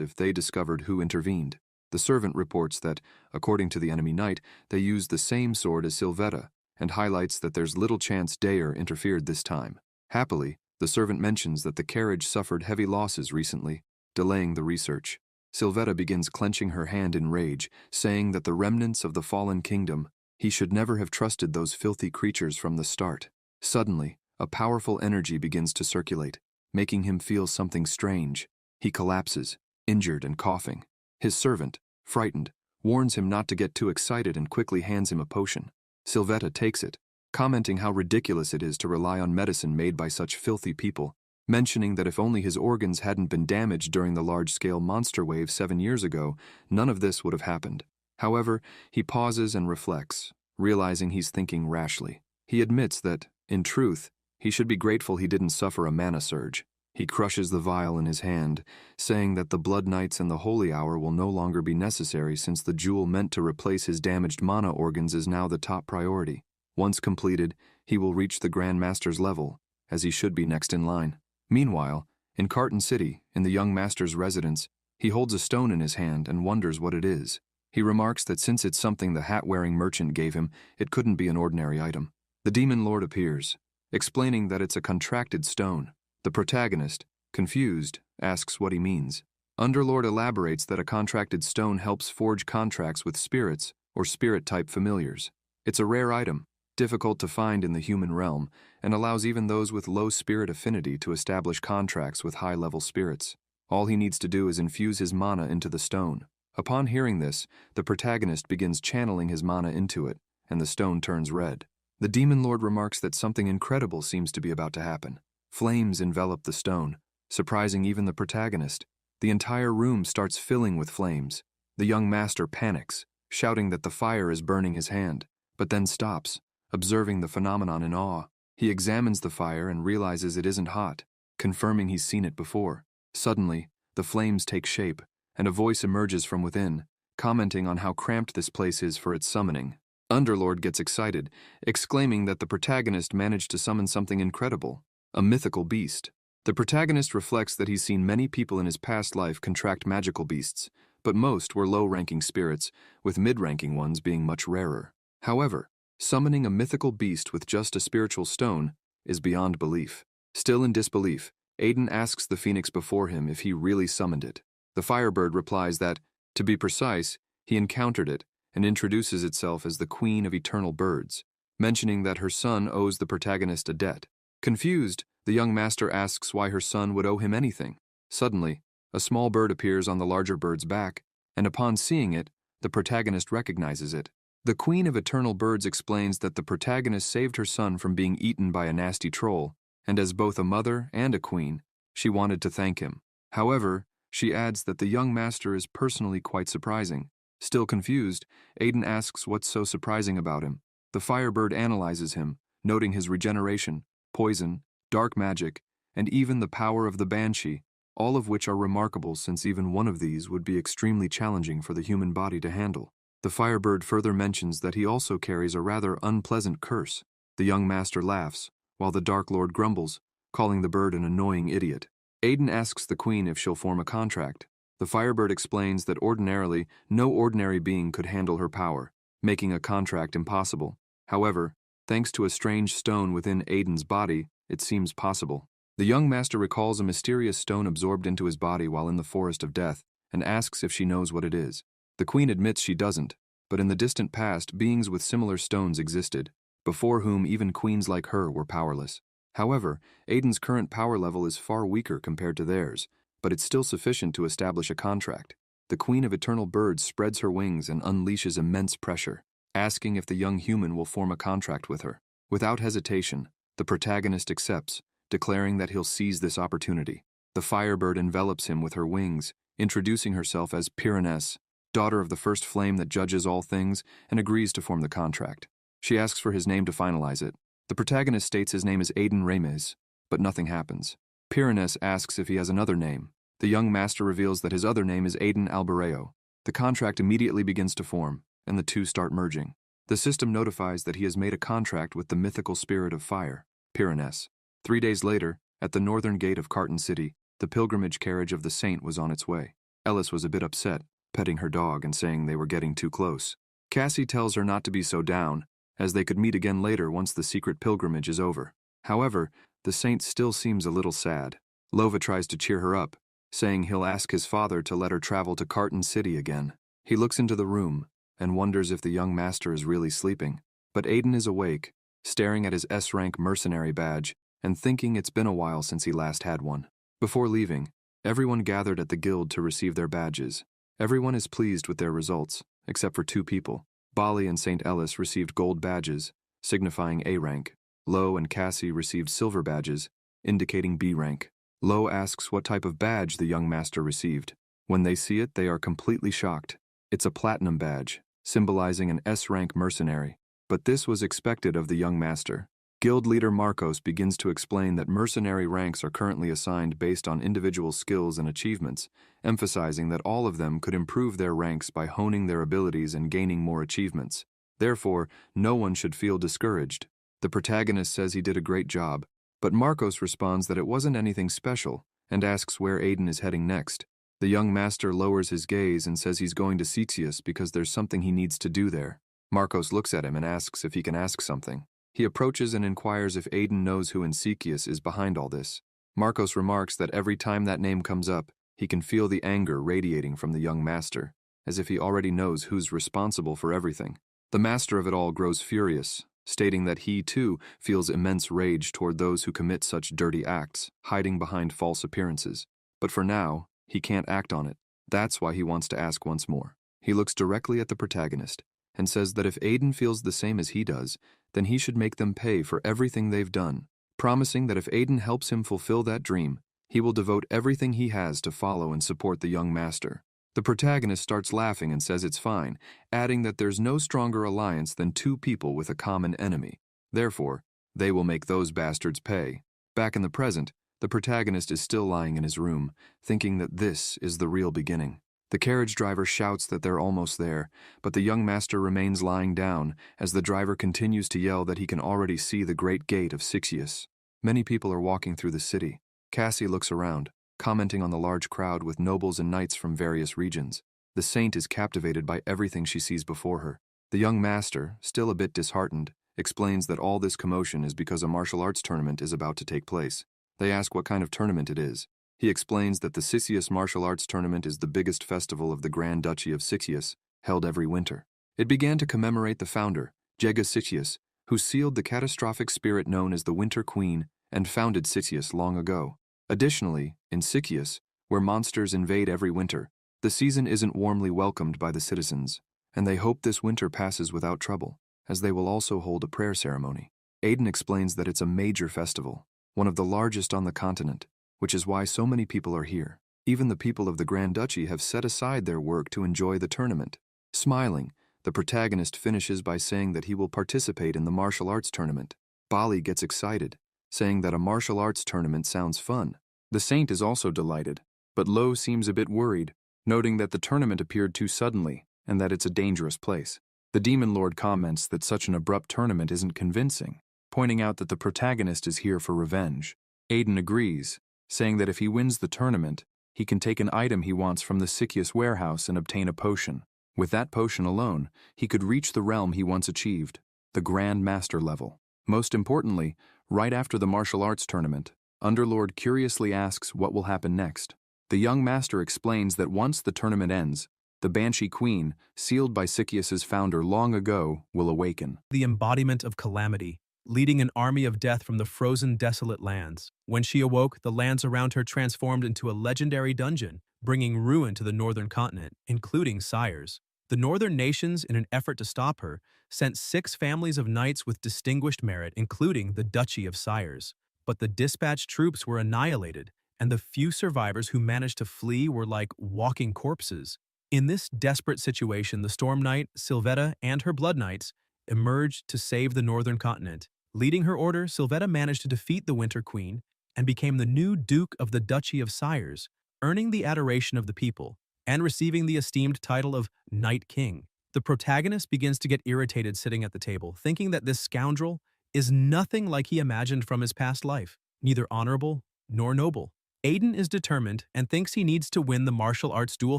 if they discovered who intervened. The servant reports that, according to the enemy knight, they used the same sword as Sylvetta, and highlights that there's little chance Dayer interfered this time. Happily, the servant mentions that the carriage suffered heavy losses recently, delaying the research. Sylvetta begins clenching her hand in rage, saying that the remnants of the fallen kingdom, he should never have trusted those filthy creatures from the start. Suddenly, a powerful energy begins to circulate, making him feel something strange. He collapses, injured and coughing. His servant, frightened, warns him not to get too excited and quickly hands him a potion. Sylvetta takes it, commenting how ridiculous it is to rely on medicine made by such filthy people, mentioning that if only his organs hadn't been damaged during the large-scale monster wave 7 years ago, none of this would have happened. However, he pauses and reflects, realizing he's thinking rashly. He admits that, in truth, he should be grateful he didn't suffer a mana surge. He crushes the vial in his hand, saying that the Blood Knights and the Holy Hour will no longer be necessary since the jewel meant to replace his damaged mana organs is now the top priority. Once completed, he will reach the Grand Master's level, as he should be next in line. Meanwhile, in Carton City, in the young master's residence, he holds a stone in his hand and wonders what it is. He remarks that since it's something the hat-wearing merchant gave him, it couldn't be an ordinary item. The demon lord appears, explaining that it's a contracted stone. The protagonist, confused, asks what he means. Underlord elaborates that a contracted stone helps forge contracts with spirits or spirit-type familiars. It's a rare item, difficult to find in the human realm, and allows even those with low spirit affinity to establish contracts with high-level spirits. All he needs to do is infuse his mana into the stone. Upon hearing this, the protagonist begins channeling his mana into it, and the stone turns red. The demon lord remarks that something incredible seems to be about to happen. Flames envelop the stone, surprising even the protagonist. The entire room starts filling with flames. The young master panics, shouting that the fire is burning his hand, but then stops, observing the phenomenon in awe. He examines the fire and realizes it isn't hot, confirming he's seen it before. Suddenly, the flames take shape, and a voice emerges from within, commenting on how cramped this place is for its summoning. Underlord gets excited, exclaiming that the protagonist managed to summon something incredible, a mythical beast. The protagonist reflects that he's seen many people in his past life contract magical beasts, but most were low-ranking spirits, with mid-ranking ones being much rarer. However, summoning a mythical beast with just a spiritual stone is beyond belief. Still in disbelief, Aiden asks the phoenix before him if he really summoned it. The firebird replies that, to be precise, he encountered it and introduces itself as the Queen of Eternal Birds, mentioning that her son owes the protagonist a debt. Confused, the young master asks why her son would owe him anything. Suddenly, a small bird appears on the larger bird's back, and upon seeing it, the protagonist recognizes it. The Queen of Eternal Birds explains that the protagonist saved her son from being eaten by a nasty troll, and as both a mother and a queen, she wanted to thank him. However, she adds that the young master is personally quite surprising. Still confused, Aiden asks what's so surprising about him. The firebird analyzes him, noting his regeneration, poison, dark magic, and even the power of the banshee, all of which are remarkable since even one of these would be extremely challenging for the human body to handle. The firebird further mentions that he also carries a rather unpleasant curse. The young master laughs, while the Dark Lord grumbles, calling the bird an annoying idiot. Aiden asks the queen if she'll form a contract. The firebird explains that ordinarily, no ordinary being could handle her power, making a contract impossible. However, thanks to a strange stone within Aiden's body, it seems possible. The young master recalls a mysterious stone absorbed into his body while in the forest of death, and asks if she knows what it is. The queen admits she doesn't, but in the distant past, beings with similar stones existed, before whom even queens like her were powerless. However, Aiden's current power level is far weaker compared to theirs, but it's still sufficient to establish a contract. The Queen of Eternal Birds spreads her wings and unleashes immense pressure, asking if the young human will form a contract with her. Without hesitation, the protagonist accepts, declaring that he'll seize this opportunity. The firebird envelops him with her wings, introducing herself as Pyraness, daughter of the first flame that judges all things, and agrees to form the contract. She asks for his name to finalize it. The protagonist states his name is Aiden Rames, but nothing happens. Pyraness asks if he has another name. The young master reveals that his other name is Aiden Albareo. The contract immediately begins to form, and the two start merging. The system notifies that he has made a contract with the mythical spirit of fire, Pyraness. 3 days later, at the northern gate of Carton City, the pilgrimage carriage of the saint was on its way. Ellis was a bit upset, petting her dog and saying they were getting too close. Cassie tells her not to be so down, as they could meet again later once the secret pilgrimage is over. However, the saint still seems a little sad. Lova tries to cheer her up, saying he'll ask his father to let her travel to Carton City again. He looks into the room and wonders if the young master is really sleeping. But Aiden is awake, staring at his S-rank mercenary badge and thinking it's been a while since he last had one. Before leaving, everyone gathered at the guild to receive their badges. Everyone is pleased with their results, except for 2 people. Bali and St. Ellis received gold badges, signifying A rank. Lo and Cassie received silver badges, indicating B rank. Lo asks what type of badge the young master received. When they see it, they are completely shocked. It's a platinum badge, symbolizing an S-rank mercenary. But this was expected of the young master. Guild leader Marcos begins to explain that mercenary ranks are currently assigned based on individual skills and achievements, emphasizing that all of them could improve their ranks by honing their abilities and gaining more achievements. Therefore, no one should feel discouraged. The protagonist says he did a great job, but Marcos responds that it wasn't anything special and asks where Aiden is heading next. The young master lowers his gaze and says he's going to Cexius because there's something he needs to do there. Marcos looks at him and asks if he can ask something. He approaches and inquires if Aiden knows who in Cexius is behind all this. Marcos remarks that every time that name comes up, he can feel the anger radiating from the young master, as if he already knows who's responsible for everything. The master of it all grows furious, stating that he, too, feels immense rage toward those who commit such dirty acts, hiding behind false appearances. But for now, he can't act on it. That's why he wants to ask once more. He looks directly at the protagonist and says that if Aiden feels the same as he does, then he should make them pay for everything they've done, promising that if Aiden helps him fulfill that dream, he will devote everything he has to follow and support the young master. The protagonist starts laughing and says it's fine, adding that there's no stronger alliance than 2 people with a common enemy. Therefore, they will make those bastards pay. Back in the present, the protagonist is still lying in his room, thinking that this is the real beginning. The carriage driver shouts that they're almost there, but the young master remains lying down as the driver continues to yell that he can already see the great gate of Sixius. Many people are walking through the city. Cassie looks around, commenting on the large crowd with nobles and knights from various regions. The saint is captivated by everything she sees before her. The young master, still a bit disheartened, explains that all this commotion is because a martial arts tournament is about to take place. They ask what kind of tournament it is. He explains that the Sixius Martial Arts Tournament is the biggest festival of the Grand Duchy of Sixius, held every winter. It began to commemorate the founder, Jega Sixius, who sealed the catastrophic spirit known as the Winter Queen and founded Sixius long ago. Additionally, in Sixius, where monsters invade every winter, the season isn't warmly welcomed by the citizens, and they hope this winter passes without trouble, as they will also hold a prayer ceremony. Aiden explains that it's a major festival, one of the largest on the continent, which is why so many people are here. Even the people of the Grand Duchy have set aside their work to enjoy the tournament. Smiling, the protagonist finishes by saying that he will participate in the martial arts tournament. Bali gets excited, saying that a martial arts tournament sounds fun. The saint is also delighted, but Lo seems a bit worried, noting that the tournament appeared too suddenly and that it's a dangerous place. The demon lord comments that such an abrupt tournament isn't convincing, pointing out that the protagonist is here for revenge. Aiden agrees, saying that if he wins the tournament, he can take an item he wants from the Sixius warehouse and obtain a potion. With that potion alone, he could reach the realm he once achieved, the Grand Master level. Most importantly, right after the martial arts tournament, Underlord curiously asks what will happen next. The young master explains that once the tournament ends, the Banshee Queen, sealed by Sixius's founder long ago, will awaken. The embodiment of calamity, leading an army of death from the frozen, desolate lands. When she awoke, the lands around her transformed into a legendary dungeon, bringing ruin to the northern continent, including sires. The northern nations, in an effort to stop her, sent 6 families of knights with distinguished merit, including the Duchy of Sires. But the dispatched troops were annihilated, and the few survivors who managed to flee were like walking corpses. In this desperate situation, the Storm Knight, Sylvetta, and her Blood Knights emerged to save the northern continent. Leading her order, Sylvetta managed to defeat the Winter Queen and became the new Duke of the Duchy of Sires, earning the adoration of the people and receiving the esteemed title of Night King. The protagonist begins to get irritated sitting at the table, thinking that this scoundrel is nothing like he imagined from his past life, neither honorable nor noble. Aiden is determined and thinks he needs to win the martial arts duel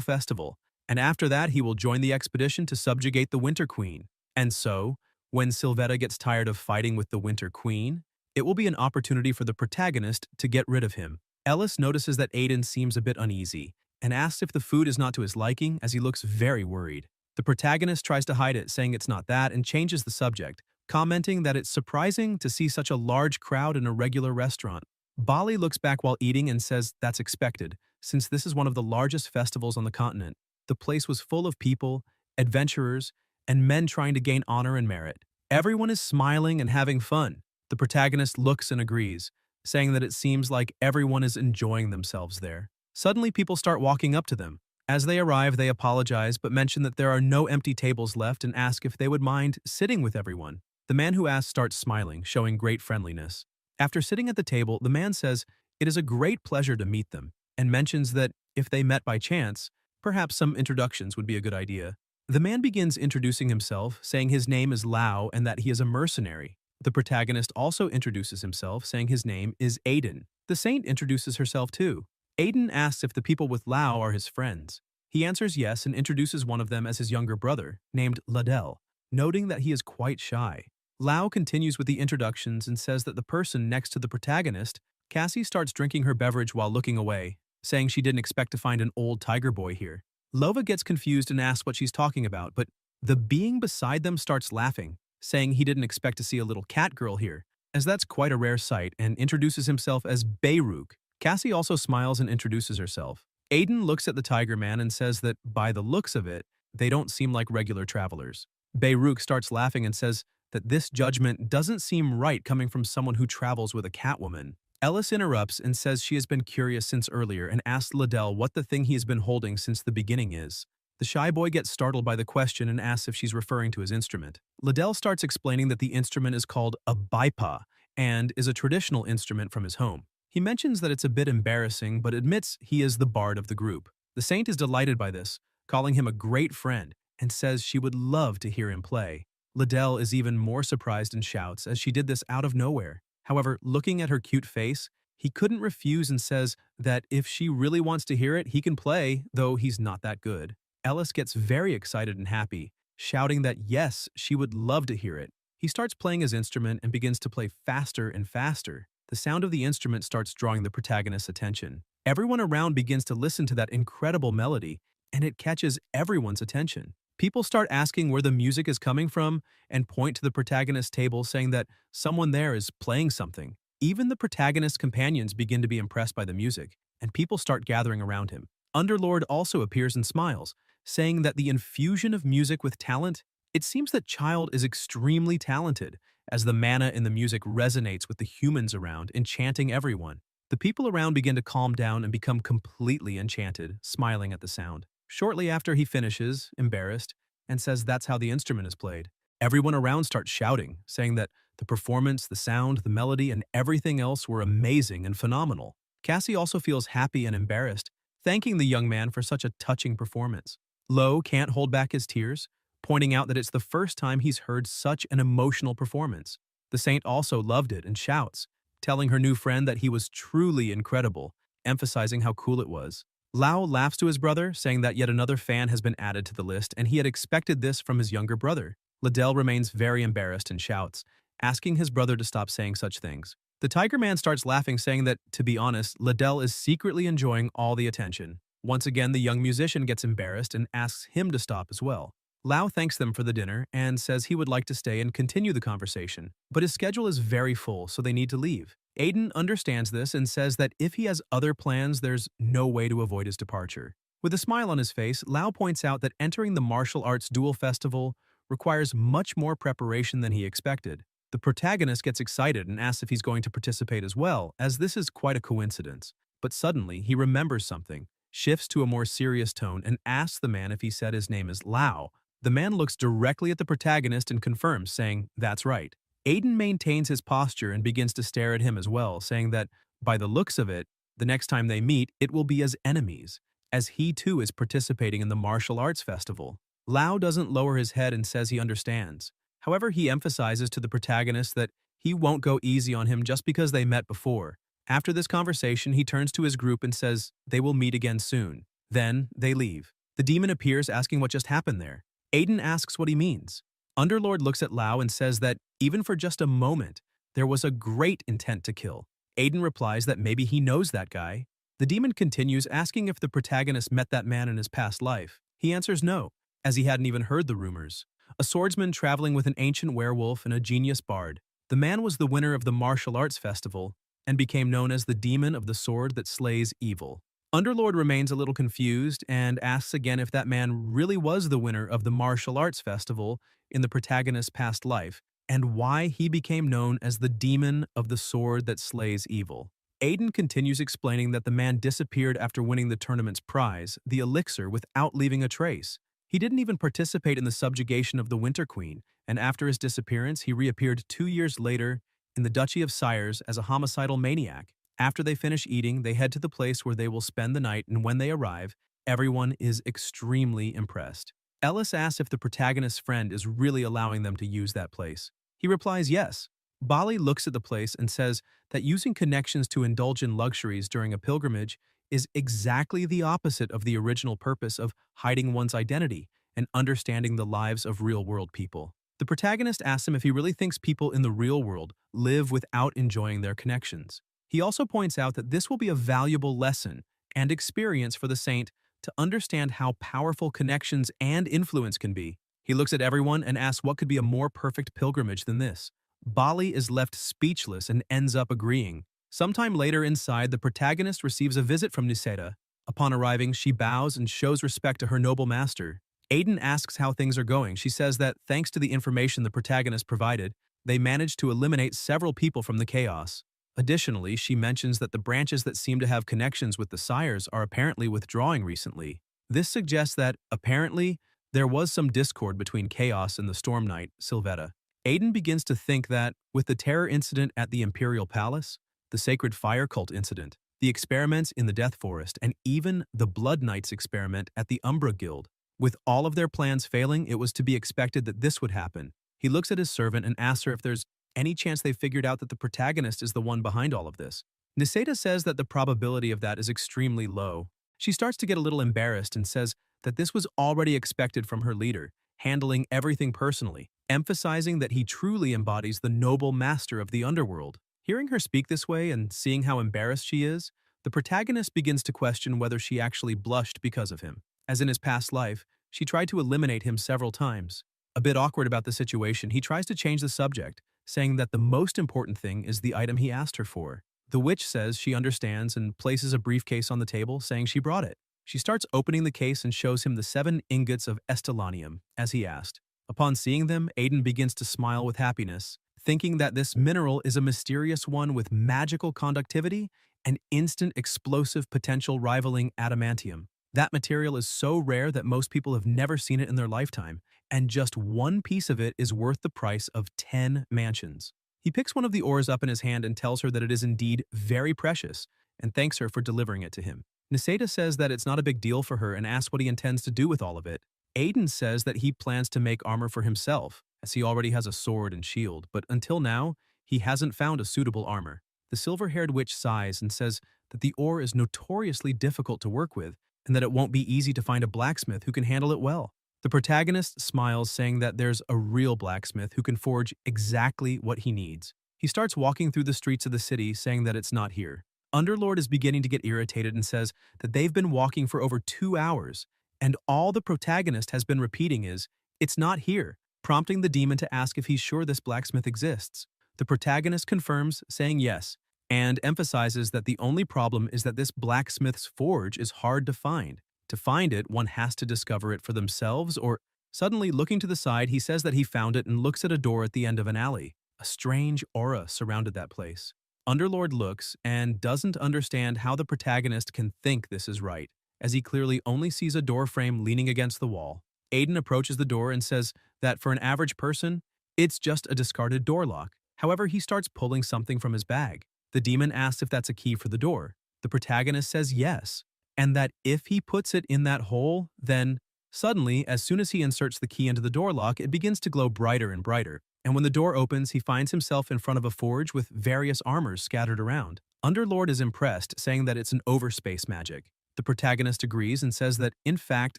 festival, and after that he will join the expedition to subjugate the Winter Queen. And so, when Sylvetta gets tired of fighting with the Winter Queen, it will be an opportunity for the protagonist to get rid of him. Ellis notices that Aiden seems a bit uneasy and asks if the food is not to his liking, as he looks very worried. The protagonist tries to hide it, saying it's not that, and changes the subject, commenting that it's surprising to see such a large crowd in a regular restaurant. Bali looks back while eating and says that's expected, since this is one of the largest festivals on the continent. The place was full of people, adventurers, and men trying to gain honor and merit. Everyone is smiling and having fun. The protagonist looks and agrees, saying that it seems like everyone is enjoying themselves there. Suddenly, people start walking up to them. As they arrive, they apologize but mention that there are no empty tables left and ask if they would mind sitting with everyone. The man who asks starts smiling, showing great friendliness. After sitting at the table, the man says it is a great pleasure to meet them and mentions that if they met by chance, perhaps some introductions would be a good idea. The man begins introducing himself, saying his name is Lao and that he is a mercenary. The protagonist also introduces himself, saying his name is Aiden. The saint introduces herself too. Aiden asks if the people with Lao are his friends. He answers yes and introduces one of them as his younger brother, named Ladell, noting that he is quite shy. Lao continues with the introductions and says that the person next to the protagonist, Cassie, starts drinking her beverage while looking away, saying she didn't expect to find an old tiger boy here. Lova gets confused and asks what she's talking about, but the being beside them starts laughing, saying he didn't expect to see a little cat girl here, as that's quite a rare sight, and introduces himself as Beiruk. Cassie also smiles and introduces herself. Aiden looks at the tiger man and says that, by the looks of it, they don't seem like regular travelers. Beiruk starts laughing and says that this judgment doesn't seem right coming from someone who travels with a catwoman. Ellis interrupts and says she has been curious since earlier and asks Ladell what the thing he has been holding since the beginning is. The shy boy gets startled by the question and asks if she's referring to his instrument. Ladell starts explaining that the instrument is called a baipa and is a traditional instrument from his home. He mentions that it's a bit embarrassing but admits he is the bard of the group. The saint is delighted by this, calling him a great friend, and says she would love to hear him play. Liddell is even more surprised and shouts as she did this out of nowhere. However, looking at her cute face, he couldn't refuse and says that if she really wants to hear it, he can play, though he's not that good. Ellis gets very excited and happy, shouting that yes, she would love to hear it. He starts playing his instrument and begins to play faster and faster. The sound of the instrument starts drawing the protagonist's attention. Everyone around begins to listen to that incredible melody, and it catches everyone's attention. People start asking where the music is coming from and point to the protagonist's table saying that someone there is playing something. Even the protagonist's companions begin to be impressed by the music, and people start gathering around him. Underlord also appears and smiles, saying that the infusion of music with talent, it seems that Child is extremely talented, as the mana in the music resonates with the humans around, enchanting everyone. The people around begin to calm down and become completely enchanted, smiling at the sound. Shortly after he finishes, embarrassed, and says that's how the instrument is played. Everyone around starts shouting, saying that the performance, the sound, the melody, and everything else were amazing and phenomenal. Cassie also feels happy and embarrassed, thanking the young man for such a touching performance. Lo can't hold back his tears, pointing out that it's the first time he's heard such an emotional performance. The saint also loved it and shouts, telling her new friend that he was truly incredible, emphasizing how cool it was. Lau laughs to his brother, saying that yet another fan has been added to the list and he had expected this from his younger brother. Liddell remains very embarrassed and shouts, asking his brother to stop saying such things. The Tiger Man starts laughing, saying that, to be honest, Liddell is secretly enjoying all the attention. Once again, the young musician gets embarrassed and asks him to stop as well. Lau thanks them for the dinner and says he would like to stay and continue the conversation, but his schedule is very full, so they need to leave. Aiden understands this and says that if he has other plans, there's no way to avoid his departure. With a smile on his face, Lau points out that entering the martial arts duel festival requires much more preparation than he expected. The protagonist gets excited and asks if he's going to participate as well, as this is quite a coincidence. But suddenly, he remembers something, shifts to a more serious tone, and asks the man if he said his name is Lau. The man looks directly at the protagonist and confirms, saying, "That's right." Aiden maintains his posture and begins to stare at him as well, saying that, by the looks of it, the next time they meet, it will be as enemies, as he too is participating in the martial arts festival. Lau doesn't lower his head and says he understands. However, he emphasizes to the protagonist that he won't go easy on him just because they met before. After this conversation, he turns to his group and says they will meet again soon. Then, they leave. The demon appears asking what just happened there. Aiden asks what he means. Underlord looks at Lau and says that, even for just a moment, there was a great intent to kill. Aiden replies that maybe he knows that guy. The demon continues asking if the protagonist met that man in his past life. He answers no, as he hadn't even heard the rumors. A swordsman traveling with an ancient werewolf and a genius bard. The man was the winner of the martial arts festival and became known as the demon of the sword that slays evil. Underlord remains a little confused and asks again if that man really was the winner of the martial arts festival in the protagonist's past life, and why he became known as the demon of the sword that slays evil. Aiden continues explaining that the man disappeared after winning the tournament's prize, the elixir, without leaving a trace. He didn't even participate in the subjugation of the Winter Queen, and after his disappearance, he reappeared 2 years later in the Duchy of Sires as a homicidal maniac. After they finish eating, they head to the place where they will spend the night, and when they arrive, everyone is extremely impressed. Ellis asks if the protagonist's friend is really allowing them to use that place. He replies yes. Bali looks at the place and says that using connections to indulge in luxuries during a pilgrimage is exactly the opposite of the original purpose of hiding one's identity and understanding the lives of real-world people. The protagonist asks him if he really thinks people in the real world live without enjoying their connections. He also points out that this will be a valuable lesson and experience for the saint to understand how powerful connections and influence can be. He looks at everyone and asks what could be a more perfect pilgrimage than this. Bali is left speechless and ends up agreeing. Sometime later inside, the protagonist receives a visit from Niseta. Upon arriving, she bows and shows respect to her noble master. Aiden asks how things are going. She says that, thanks to the information the protagonist provided, they managed to eliminate several people from the chaos. Additionally, she mentions that the branches that seem to have connections with the sires are apparently withdrawing recently. This suggests that, apparently, there was some discord between Chaos and the Storm Knight, Sylvetta. Aiden begins to think that, with the terror incident at the Imperial Palace, the Sacred Fire Cult incident, the the experiments in the Death Forest, and even the Blood Knights experiment at the Umbra Guild. With all of their plans failing, it was to be expected that this would happen. He looks at his servant and asks her if there's any chance they figured out that the protagonist is the one behind all of this. Niseda says that the probability of that is extremely low. She starts to get a little embarrassed and says that this was already expected from her leader, handling everything personally, emphasizing that he truly embodies the noble master of the underworld. Hearing her speak this way and seeing how embarrassed she is, the protagonist begins to question whether she actually blushed because of him. As in his past life, she tried to eliminate him several times. A bit awkward about the situation, he tries to change the subject, saying that the most important thing is the item he asked her for. The witch says she understands and places a briefcase on the table, saying she brought it. She starts opening the case and shows him the 7 ingots of Estelanium, as he asked. Upon seeing them, Aiden begins to smile with happiness, thinking that this mineral is a mysterious one with magical conductivity and instant explosive potential rivaling adamantium. That material is so rare that most people have never seen it in their lifetime, and just one piece of it is worth the price of 10 mansions. He picks one of the ores up in his hand and tells her that it is indeed very precious, and thanks her for delivering it to him. Niseda says that it's not a big deal for her and asks what he intends to do with all of it. Aiden says that he plans to make armor for himself, as he already has a sword and shield, but until now, he hasn't found a suitable armor. The silver-haired witch sighs and says that the ore is notoriously difficult to work with, and that it won't be easy to find a blacksmith who can handle it well. The protagonist smiles, saying that there's a real blacksmith who can forge exactly what he needs. He starts walking through the streets of the city, saying that it's not here. Underlord is beginning to get irritated and says that they've been walking for over 2 hours, and all the protagonist has been repeating is, "It's not here," prompting the demon to ask if he's sure this blacksmith exists. The protagonist confirms, saying yes, and emphasizes that the only problem is that this blacksmith's forge is hard to find. To find it, one has to discover it for themselves, or suddenly looking to the side, he says that he found it and looks at a door at the end of an alley. A strange aura surrounded that place. Underlord looks and doesn't understand how the protagonist can think this is right, as he clearly only sees a door frame leaning against the wall. Aiden approaches the door and says that for an average person, it's just a discarded door lock. However, he starts pulling something from his bag. The demon asks if that's a key for the door. The protagonist says yes, and that if he puts it in that hole, then suddenly, as soon as he inserts the key into the door lock, it begins to glow brighter and brighter. And when the door opens, he finds himself in front of a forge with various armors scattered around. Underlord is impressed, saying that it's an overspace magic. The protagonist agrees and says that, in fact,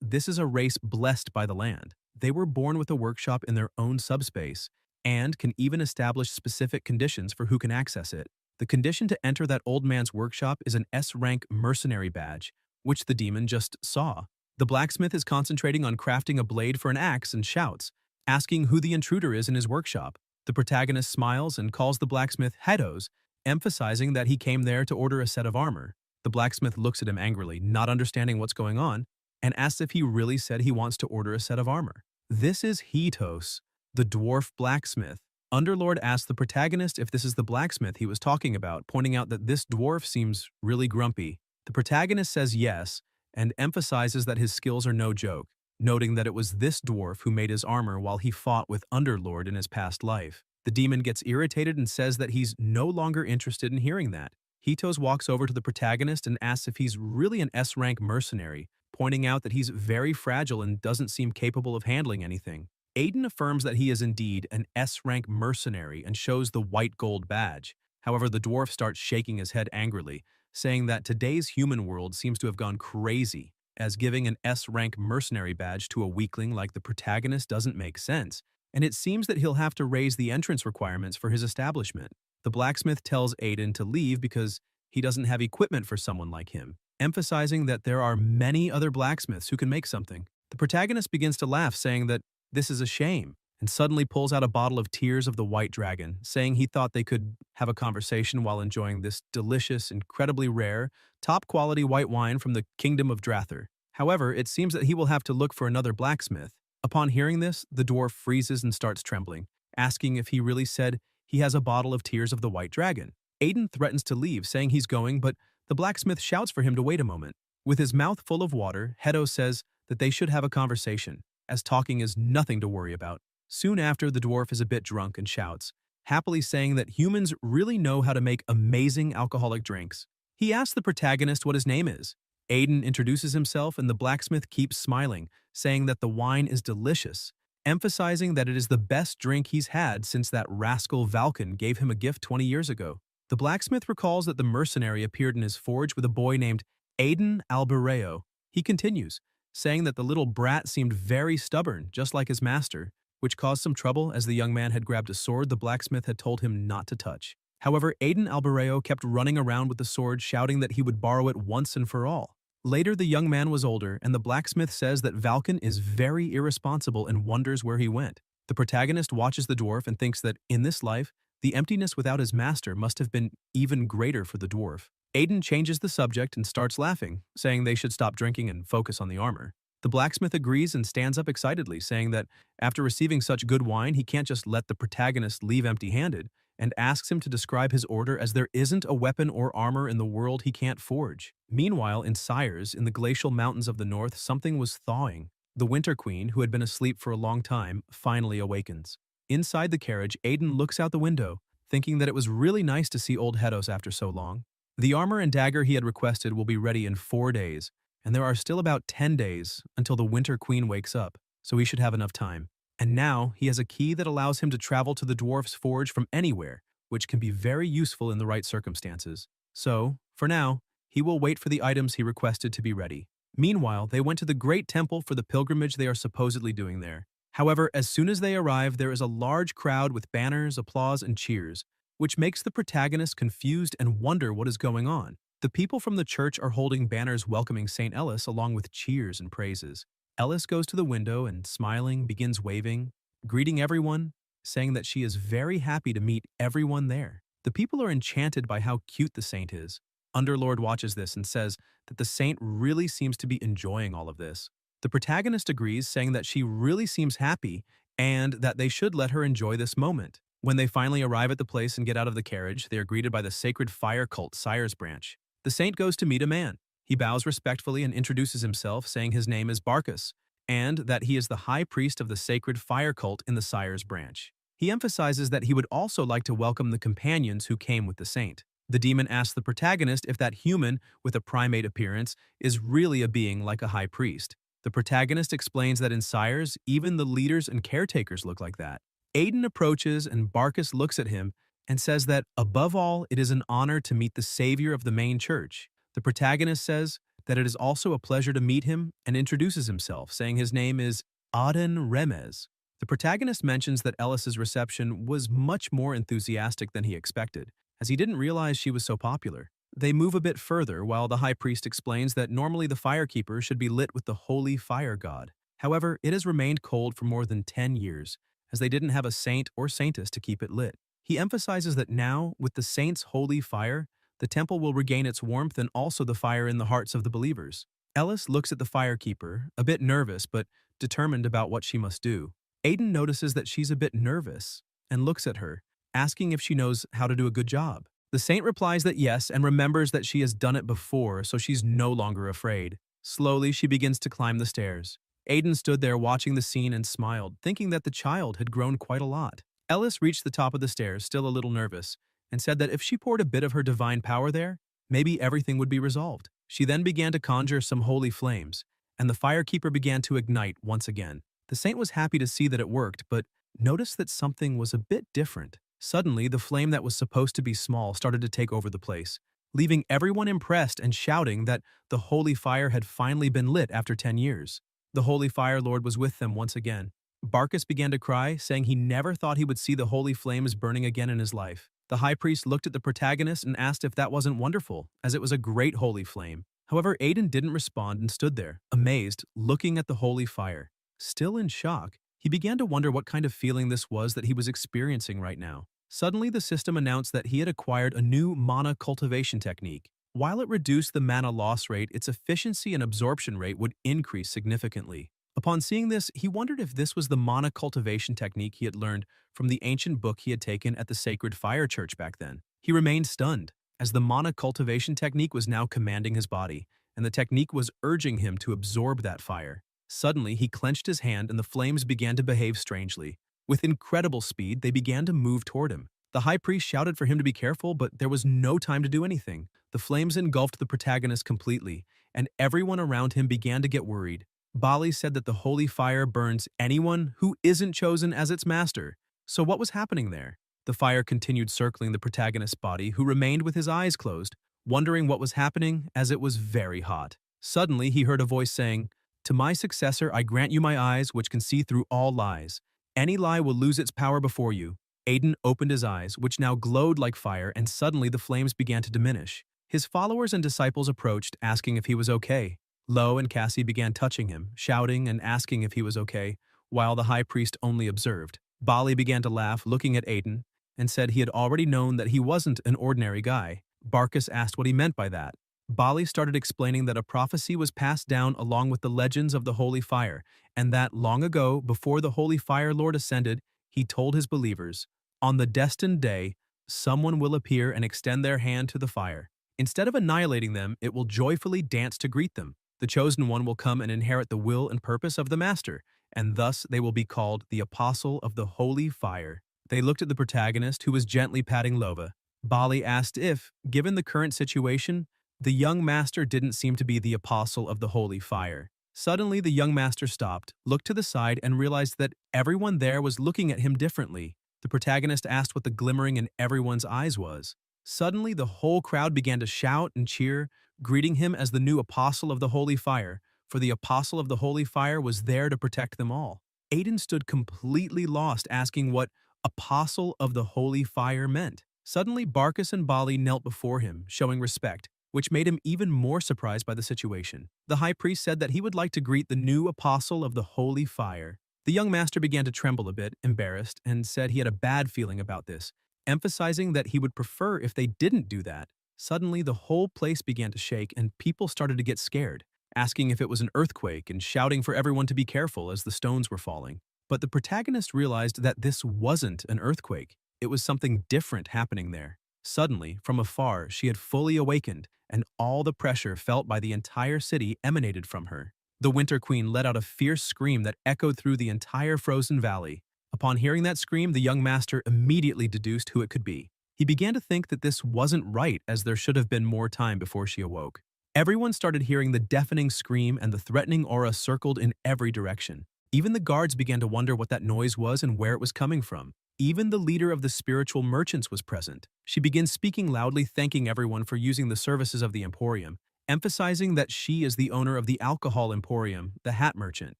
this is a race blessed by the land. They were born with a workshop in their own subspace, and can even establish specific conditions for who can access it. The condition to enter that old man's workshop is an S-rank mercenary badge, which the demon just saw. The blacksmith is concentrating on crafting a blade for an axe and shouts, asking who the intruder is in his workshop. The protagonist smiles and calls the blacksmith Hedos, emphasizing that he came there to order a set of armor. The blacksmith looks at him angrily, not understanding what's going on, and asks if he really said he wants to order a set of armor. This is Hedos, the dwarf blacksmith. Underlord asks the protagonist if this is the blacksmith he was talking about, pointing out that this dwarf seems really grumpy. The protagonist says yes, and emphasizes that his skills are no joke, noting that it was this dwarf who made his armor while he fought with Underlord in his past life. The demon gets irritated and says that he's no longer interested in hearing that. Hetos walks over to the protagonist and asks if he's really an S-rank mercenary, pointing out that he's very fragile and doesn't seem capable of handling anything. Aiden affirms that he is indeed an S-rank mercenary and shows the white gold badge. However, the dwarf starts shaking his head angrily, saying that today's human world seems to have gone crazy, as giving an S-rank mercenary badge to a weakling like the protagonist doesn't make sense, and it seems that he'll have to raise the entrance requirements for his establishment. The blacksmith tells Aiden to leave because he doesn't have equipment for someone like him, emphasizing that there are many other blacksmiths who can make something. The protagonist begins to laugh, saying that this is a shame, and suddenly pulls out a bottle of Tears of the White Dragon, saying he thought they could have a conversation while enjoying this delicious, incredibly rare, top-quality white wine from the Kingdom of Drather. However, it seems that he will have to look for another blacksmith. Upon hearing this, the dwarf freezes and starts trembling, asking if he really said he has a bottle of Tears of the White Dragon. Aiden threatens to leave, saying he's going, but the blacksmith shouts for him to wait a moment. With his mouth full of water, Hedo says that they should have a conversation, as talking is nothing to worry about. Soon after, the dwarf is a bit drunk and shouts, happily saying that humans really know how to make amazing alcoholic drinks. He asks the protagonist what his name is. Aiden introduces himself and the blacksmith keeps smiling, saying that the wine is delicious, emphasizing that it is the best drink he's had since that rascal Valken gave him a gift 20 years ago. The blacksmith recalls that the mercenary appeared in his forge with a boy named Aiden Albareo. He continues, saying that the little brat seemed very stubborn, just like his master, which caused some trouble as the young man had grabbed a sword the blacksmith had told him not to touch. However, Aiden Albareo kept running around with the sword, shouting that he would borrow it once and for all. Later, the young man was older, and the blacksmith says that Valken is very irresponsible and wonders where he went. The protagonist watches the dwarf and thinks that, in this life, the emptiness without his master must have been even greater for the dwarf. Aiden changes the subject and starts laughing, saying they should stop drinking and focus on the armor. The blacksmith agrees and stands up excitedly, saying that after receiving such good wine, he can't just let the protagonist leave empty-handed, and asks him to describe his order as there isn't a weapon or armor in the world he can't forge. Meanwhile, in Sires, in the glacial mountains of the north, something was thawing. The Winter Queen, who had been asleep for a long time, finally awakens. Inside the carriage, Aiden looks out the window, thinking that it was really nice to see old Hedos after so long. The armor and dagger he had requested will be ready in 4 days, and there are still about 10 days until the Winter Queen wakes up, so he should have enough time. And now he has a key that allows him to travel to the dwarf's forge from anywhere, which can be very useful in the right circumstances. So, for now, he will wait for the items he requested to be ready. Meanwhile, they went to the great temple for the pilgrimage they are supposedly doing there. However, as soon as they arrive, there is a large crowd with banners, applause, and cheers, which makes the protagonist confused and wonder what is going on. The people from the church are holding banners welcoming St. Ellis along with cheers and praises. Ellis goes to the window and, smiling, begins waving, greeting everyone, saying that she is very happy to meet everyone there. The people are enchanted by how cute the saint is. Underlord watches this and says that the saint really seems to be enjoying all of this. The protagonist agrees, saying that she really seems happy and that they should let her enjoy this moment. When they finally arrive at the place and get out of the carriage, they are greeted by the sacred fire cult Sire's branch. The saint goes to meet a man. He bows respectfully and introduces himself, saying his name is Barkus, and that he is the high priest of the sacred fire cult in the Sire's branch. He emphasizes that he would also like to welcome the companions who came with the saint. The demon asks the protagonist if that human with a primate appearance is really a being like a high priest. The protagonist explains that in Sires, even the leaders and caretakers look like that. Aiden approaches and Barkus looks at him and says that, above all, it is an honor to meet the savior of the main church. The protagonist says that it is also a pleasure to meet him and introduces himself, saying his name is Aden Remez. The protagonist mentions that Ellis's reception was much more enthusiastic than he expected, as he didn't realize she was so popular. They move a bit further while the high priest explains that normally the firekeeper should be lit with the holy fire god. However, it has remained cold for more than 10 years, as they didn't have a saint or saintess to keep it lit. He emphasizes that now, with the saint's holy fire, the temple will regain its warmth and also the fire in the hearts of the believers. Ellis looks at the firekeeper, a bit nervous but determined about what she must do. Aiden notices that she's a bit nervous and looks at her, asking if she knows how to do a good job. The saint replies that yes and remembers that she has done it before, so she's no longer afraid. Slowly, she begins to climb the stairs. Aiden stood there watching the scene and smiled, thinking that the child had grown quite a lot. Ellis reached the top of the stairs, still a little nervous, and said that if she poured a bit of her divine power there, maybe everything would be resolved. She then began to conjure some holy flames, and the firekeeper began to ignite once again. The saint was happy to see that it worked, but noticed that something was a bit different. Suddenly, the flame that was supposed to be small started to take over the place, leaving everyone impressed and shouting that the holy fire had finally been lit after 10 years. The holy fire lord was with them once again. Barkus began to cry, saying he never thought he would see the holy flames burning again in his life. The high priest looked at the protagonist and asked if that wasn't wonderful, as it was a great holy flame. However, Aiden didn't respond and stood there, amazed, looking at the holy fire. Still in shock, he began to wonder what kind of feeling this was that he was experiencing right now. Suddenly, the system announced that he had acquired a new mana cultivation technique. While it reduced the mana loss rate, its efficiency and absorption rate would increase significantly. Upon seeing this, he wondered if this was the mana cultivation technique he had learned from the ancient book he had taken at the Sacred Fire Church back then. He remained stunned, as the mana cultivation technique was now commanding his body, and the technique was urging him to absorb that fire. Suddenly, he clenched his hand and the flames began to behave strangely. With incredible speed, they began to move toward him. The high priest shouted for him to be careful, but there was no time to do anything. The flames engulfed the protagonist completely, and everyone around him began to get worried. Bali said that the holy fire burns anyone who isn't chosen as its master. So what was happening there? The fire continued circling the protagonist's body, who remained with his eyes closed, wondering what was happening as it was very hot. Suddenly, he heard a voice saying, "To my successor I grant you my eyes, which can see through all lies. Any lie will lose its power before you." Aiden opened his eyes, which now glowed like fire, and suddenly the flames began to diminish. His followers and disciples approached, asking if he was okay. Lo and Cassie began touching him, shouting and asking if he was okay, while the high priest only observed. Bali began to laugh, looking at Aiden, and said he had already known that he wasn't an ordinary guy. Barkus asked what he meant by that. Bali started explaining that a prophecy was passed down along with the legends of the Holy Fire, and that long ago, before the Holy Fire Lord ascended, he told his believers, "On the destined day, someone will appear and extend their hand to the fire. Instead of annihilating them, it will joyfully dance to greet them. The chosen one will come and inherit the will and purpose of the Master, and thus they will be called the Apostle of the Holy Fire." They looked at the protagonist, who was gently patting Lova. Bali asked if, given the current situation, the young master didn't seem to be the Apostle of the Holy Fire. Suddenly, the young master stopped, looked to the side, and realized that everyone there was looking at him differently. The protagonist asked what the glimmering in everyone's eyes was. Suddenly, the whole crowd began to shout and cheer, greeting him as the new Apostle of the Holy Fire, for the Apostle of the Holy Fire was there to protect them all. Aiden stood completely lost, asking what Apostle of the Holy Fire meant. Suddenly, Barkus and Bali knelt before him, showing respect, which made him even more surprised by the situation. The high priest said that he would like to greet the new Apostle of the Holy Fire. The young master began to tremble a bit, embarrassed, and said he had a bad feeling about this, emphasizing that he would prefer if they didn't do that. Suddenly, the whole place began to shake, and people started to get scared, asking if it was an earthquake and shouting for everyone to be careful as the stones were falling. But the protagonist realized that this wasn't an earthquake. It was something different happening there. Suddenly, from afar, she had fully awakened, and all the pressure felt by the entire city emanated from her. The Winter Queen let out a fierce scream that echoed through the entire frozen valley. Upon hearing that scream, the young master immediately deduced who it could be. He began to think that this wasn't right, as there should have been more time before she awoke. Everyone started hearing the deafening scream, and the threatening aura circled in every direction. Even the guards began to wonder what that noise was and where it was coming from. Even the leader of the spiritual merchants was present. She began speaking loudly, thanking everyone for using the services of the Emporium, emphasizing that she is the owner of the alcohol emporium, the hat merchant.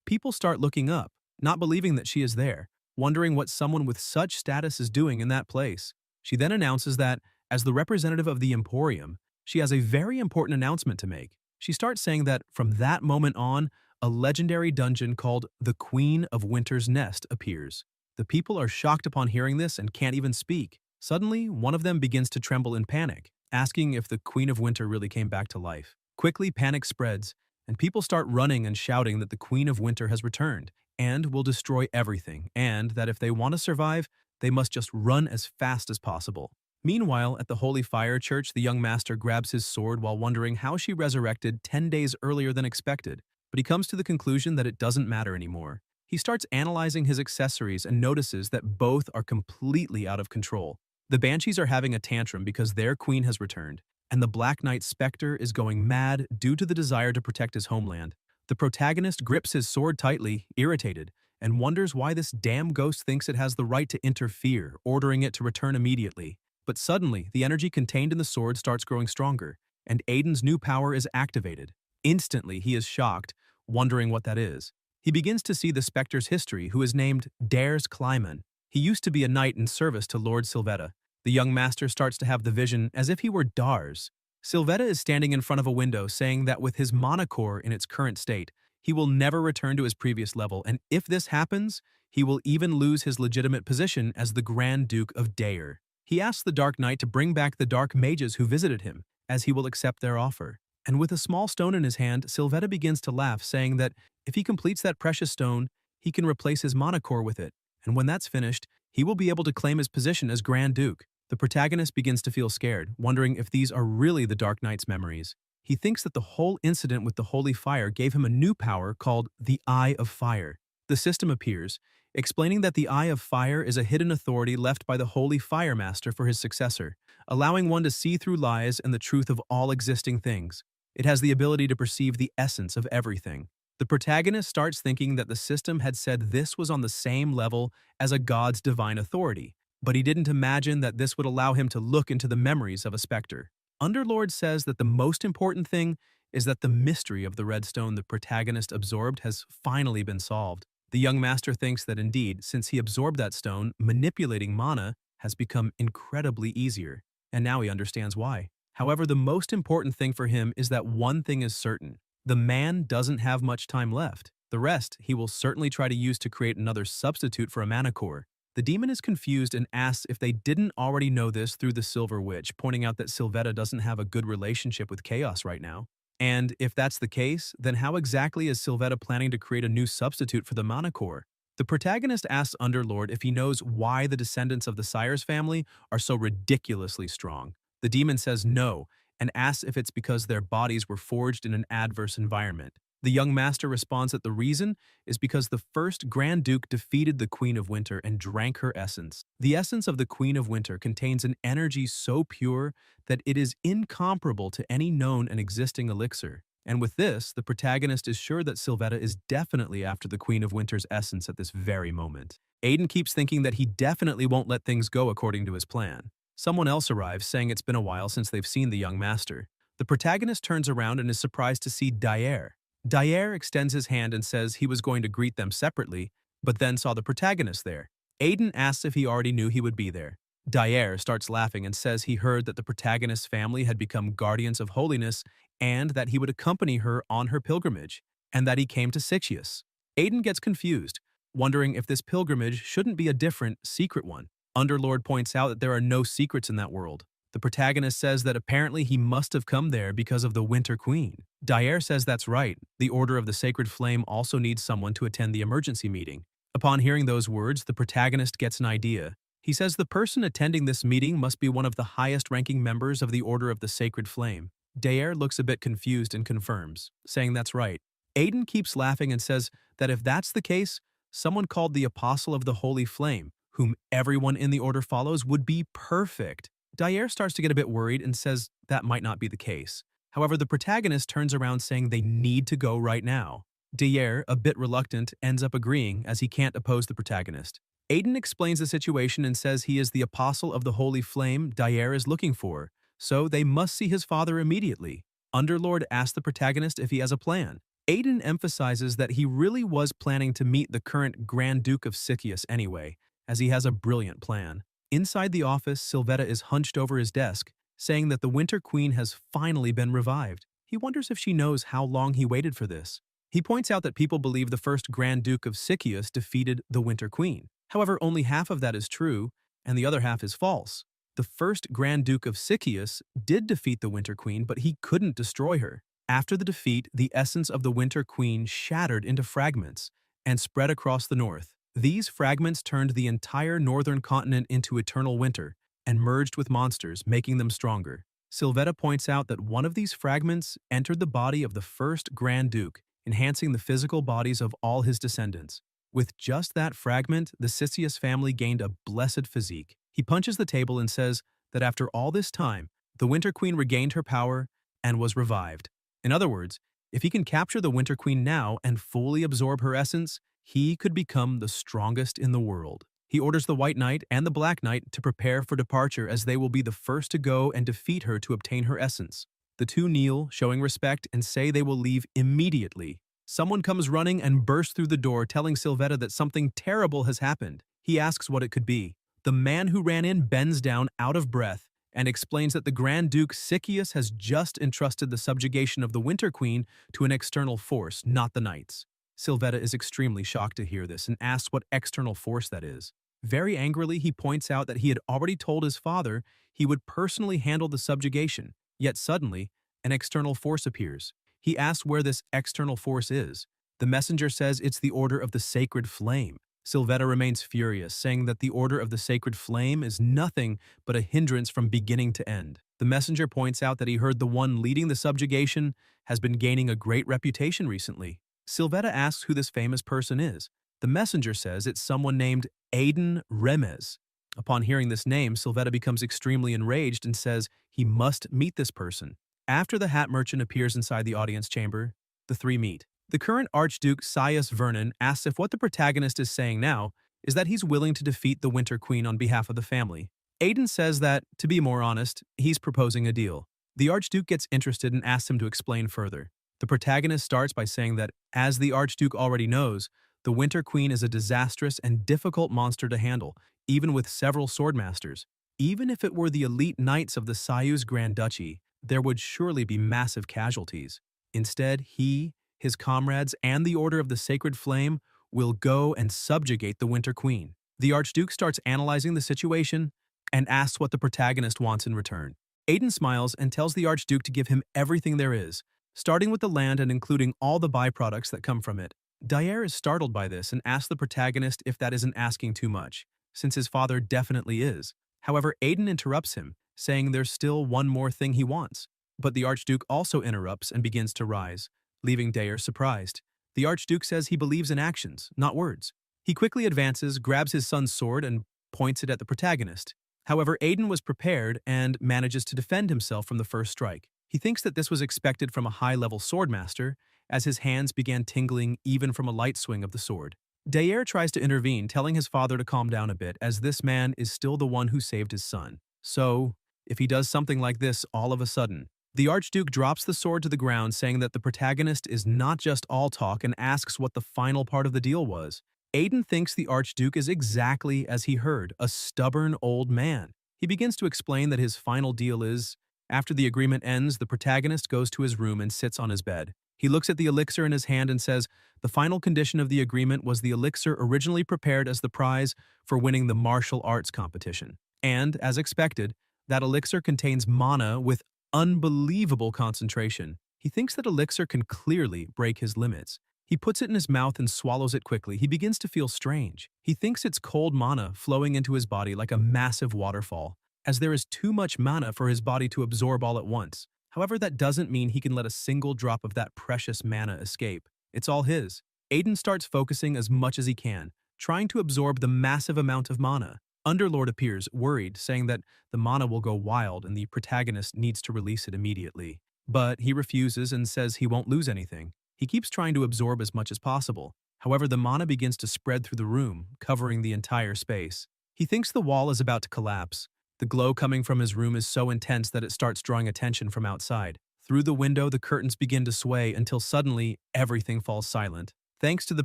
People start looking up, not believing that she is there, wondering what someone with such status is doing in that place. She then announces that, as the representative of the emporium, she has a very important announcement to make. She starts saying that from that moment on, a legendary dungeon called the Queen of Winter's Nest appears. The people are shocked upon hearing this and can't even speak. Suddenly, one of them begins to tremble in panic, asking if the Queen of Winter really came back to life. Quickly, panic spreads, and people start running and shouting that the Queen of Winter has returned and will destroy everything, and that if they want to survive, they must just run as fast as possible. Meanwhile, at the Holy Fire Church, the young master grabs his sword while wondering how she resurrected 10 days earlier than expected, but he comes to the conclusion that it doesn't matter anymore. He starts analyzing his accessories and notices that both are completely out of control. The Banshees are having a tantrum because their queen has returned, and the Black Knight Spectre is going mad due to the desire to protect his homeland. The protagonist grips his sword tightly, irritated, and wonders why this damn ghost thinks it has the right to interfere, ordering it to return immediately. But suddenly, the energy contained in the sword starts growing stronger, and Aiden's new power is activated. Instantly, he is shocked, wondering what that is. He begins to see the Spectre's history, who is named Dares Kleiman. He used to be a knight in service to Lord Sylvetta. The young master starts to have the vision as if he were Dars. Sylvetta is standing in front of a window, saying that with his mana core in its current state, he will never return to his previous level, and if this happens, he will even lose his legitimate position as the Grand Duke of Dare. He asks the Dark Knight to bring back the Dark Mages who visited him, as he will accept their offer. And with a small stone in his hand, Sylvetta begins to laugh, saying that if he completes that precious stone, he can replace his mana core with it, and when that's finished, he will be able to claim his position as Grand Duke. The protagonist begins to feel scared, wondering if these are really the Dark Knight's memories. He thinks that the whole incident with the Holy Fire gave him a new power called the Eye of Fire. The system appears. explaining that the Eye of Fire is a hidden authority left by the Holy Fire Master for his successor, allowing one to see through lies and the truth of all existing things. It has the ability to perceive the essence of everything. The protagonist starts thinking that the system had said this was on the same level as a god's divine authority, but he didn't imagine that this would allow him to look into the memories of a specter. Underlord says that the most important thing is that the mystery of the red stone the protagonist absorbed has finally been solved. The young master thinks that indeed, since he absorbed that stone, manipulating mana has become incredibly easier, and now he understands why. However, the most important thing for him is that one thing is certain. The man doesn't have much time left. The rest he will certainly try to use to create another substitute for a mana core. The demon is confused and asks if they didn't already know this through the Silver Witch, pointing out that Sylvetta doesn't have a good relationship with Chaos right now. And if that's the case, then how exactly is Sylvetta planning to create a new substitute for the mana core? The protagonist asks Underlord if he knows why the descendants of the Sire's family are so ridiculously strong. The demon says no, and asks if it's because their bodies were forged in an adverse environment. The young master responds that the reason is because the first Grand Duke defeated the Queen of Winter and drank her essence. The essence of the Queen of Winter contains an energy so pure that it is incomparable to any known and existing elixir. And with this, the protagonist is sure that Sylvetta is definitely after the Queen of Winter's essence at this very moment. Aiden keeps thinking that he definitely won't let things go according to his plan. Someone else arrives, saying it's been a while since they've seen the young master. The protagonist turns around and is surprised to see Dyer. Dyer extends his hand and says he was going to greet them separately, but then saw the protagonist there. Aiden asks if he already knew he would be there. Dyer starts laughing and says he heard that the protagonist's family had become guardians of holiness and that he would accompany her on her pilgrimage, and that he came to Sixius. Aiden gets confused, wondering if this pilgrimage shouldn't be a different, secret one. Underlord points out that there are no secrets in that world. The protagonist says that apparently he must have come there because of the Winter Queen. Dyer says that's right. The Order of the Sacred Flame also needs someone to attend the emergency meeting. Upon hearing those words, the protagonist gets an idea. He says the person attending this meeting must be one of the highest-ranking members of the Order of the Sacred Flame. Dyer looks a bit confused and confirms, saying that's right. Aiden keeps laughing and says that if that's the case, someone called the Apostle of the Holy Flame, whom everyone in the Order follows, would be perfect. Dyer starts to get a bit worried and says that might not be the case. However, the protagonist turns around saying they need to go right now. Dyer, a bit reluctant, ends up agreeing as he can't oppose the protagonist. Aiden explains the situation and says he is the apostle of the Holy Flame Dyer is looking for, so they must see his father immediately. Underlord asks the protagonist if he has a plan. Aiden emphasizes that he really was planning to meet the current Grand Duke of Sixius anyway, as he has a brilliant plan. Inside the office, Sylvetta is hunched over his desk, saying that the Winter Queen has finally been revived. He wonders if she knows how long he waited for this. He points out that people believe the first Grand Duke of Sixius defeated the Winter Queen. However, only half of that is true, and the other half is false. The first Grand Duke of Sixius did defeat the Winter Queen, but he couldn't destroy her. After the defeat, the essence of the Winter Queen shattered into fragments and spread across the north. These fragments turned the entire northern continent into eternal winter and merged with monsters, making them stronger. Sylvetta points out that one of these fragments entered the body of the first Grand Duke, enhancing the physical bodies of all his descendants. With just that fragment, the Sixius family gained a blessed physique. He punches the table and says that after all this time, the Winter Queen regained her power and was revived. In other words, if he can capture the Winter Queen now and fully absorb her essence, he could become the strongest in the world. He orders the White Knight and the Black Knight to prepare for departure as they will be the first to go and defeat her to obtain her essence. The two kneel, showing respect, and say they will leave immediately. Someone comes running and bursts through the door, telling Sylvetta that something terrible has happened. He asks what it could be. The man who ran in bends down out of breath and explains that the Grand Duke Sixius has just entrusted the subjugation of the Winter Queen to an external force, not the Knights. Sylvetta is extremely shocked to hear this and asks what external force that is. Very angrily, he points out that he had already told his father he would personally handle the subjugation, yet suddenly, an external force appears. He asks where this external force is. The messenger says it's the Order of the Sacred Flame. Sylvetta remains furious, saying that the Order of the Sacred Flame is nothing but a hindrance from beginning to end. The messenger points out that he heard the one leading the subjugation has been gaining a great reputation recently. Sylvetta asks who this famous person is. The messenger says it's someone named Aiden Remez. Upon hearing this name, Sylvetta becomes extremely enraged and says he must meet this person. After the hat merchant appears inside the audience chamber, the three meet. The current Archduke Sias Vernon asks if what the protagonist is saying now is that he's willing to defeat the Winter Queen on behalf of the family. Aiden says that, to be more honest, he's proposing a deal. The Archduke gets interested and asks him to explain further. The protagonist starts by saying that, as the Archduke already knows, the Winter Queen is a disastrous and difficult monster to handle, even with several swordmasters. Even if it were the elite knights of the Soyuz Grand Duchy, there would surely be massive casualties. Instead, he, his comrades, and the Order of the Sacred Flame will go and subjugate the Winter Queen. The Archduke starts analyzing the situation and asks what the protagonist wants in return. Aiden smiles and tells the Archduke to give him everything there is, starting with the land and including all the byproducts that come from it. Dyer is startled by this and asks the protagonist if that isn't asking too much, since his father definitely is. However, Aiden interrupts him, saying there's still one more thing he wants. But the Archduke also interrupts and begins to rise, leaving Dyer surprised. The Archduke says he believes in actions, not words. He quickly advances, grabs his son's sword, and points it at the protagonist. However, Aiden was prepared and manages to defend himself from the first strike. He thinks that this was expected from a high-level swordmaster, as his hands began tingling even from a light swing of the sword. Dyer tries to intervene, telling his father to calm down a bit, as this man is still the one who saved his son. So, if he does something like this all of a sudden, the Archduke drops the sword to the ground, saying that the protagonist is not just all talk and asks what the final part of the deal was. Aiden thinks the Archduke is exactly as he heard, a stubborn old man. He begins to explain that his final deal is, after the agreement ends, the protagonist goes to his room and sits on his bed. He looks at the elixir in his hand and says, the final condition of the agreement was the elixir originally prepared as the prize for winning the martial arts competition. And, as expected, that elixir contains mana with unbelievable concentration. He thinks that elixir can clearly break his limits. He puts it in his mouth and swallows it quickly. He begins to feel strange. He thinks it's cold mana flowing into his body like a massive waterfall, as there is too much mana for his body to absorb all at once. However, that doesn't mean he can let a single drop of that precious mana escape. It's all his. Aiden starts focusing as much as he can, trying to absorb the massive amount of mana. Underlord appears, worried, saying that the mana will go wild and the protagonist needs to release it immediately. But he refuses and says he won't lose anything. He keeps trying to absorb as much as possible. However, the mana begins to spread through the room, covering the entire space. He thinks the wall is about to collapse. The glow coming from his room is so intense that it starts drawing attention from outside. Through the window, the curtains begin to sway until suddenly everything falls silent. Thanks to the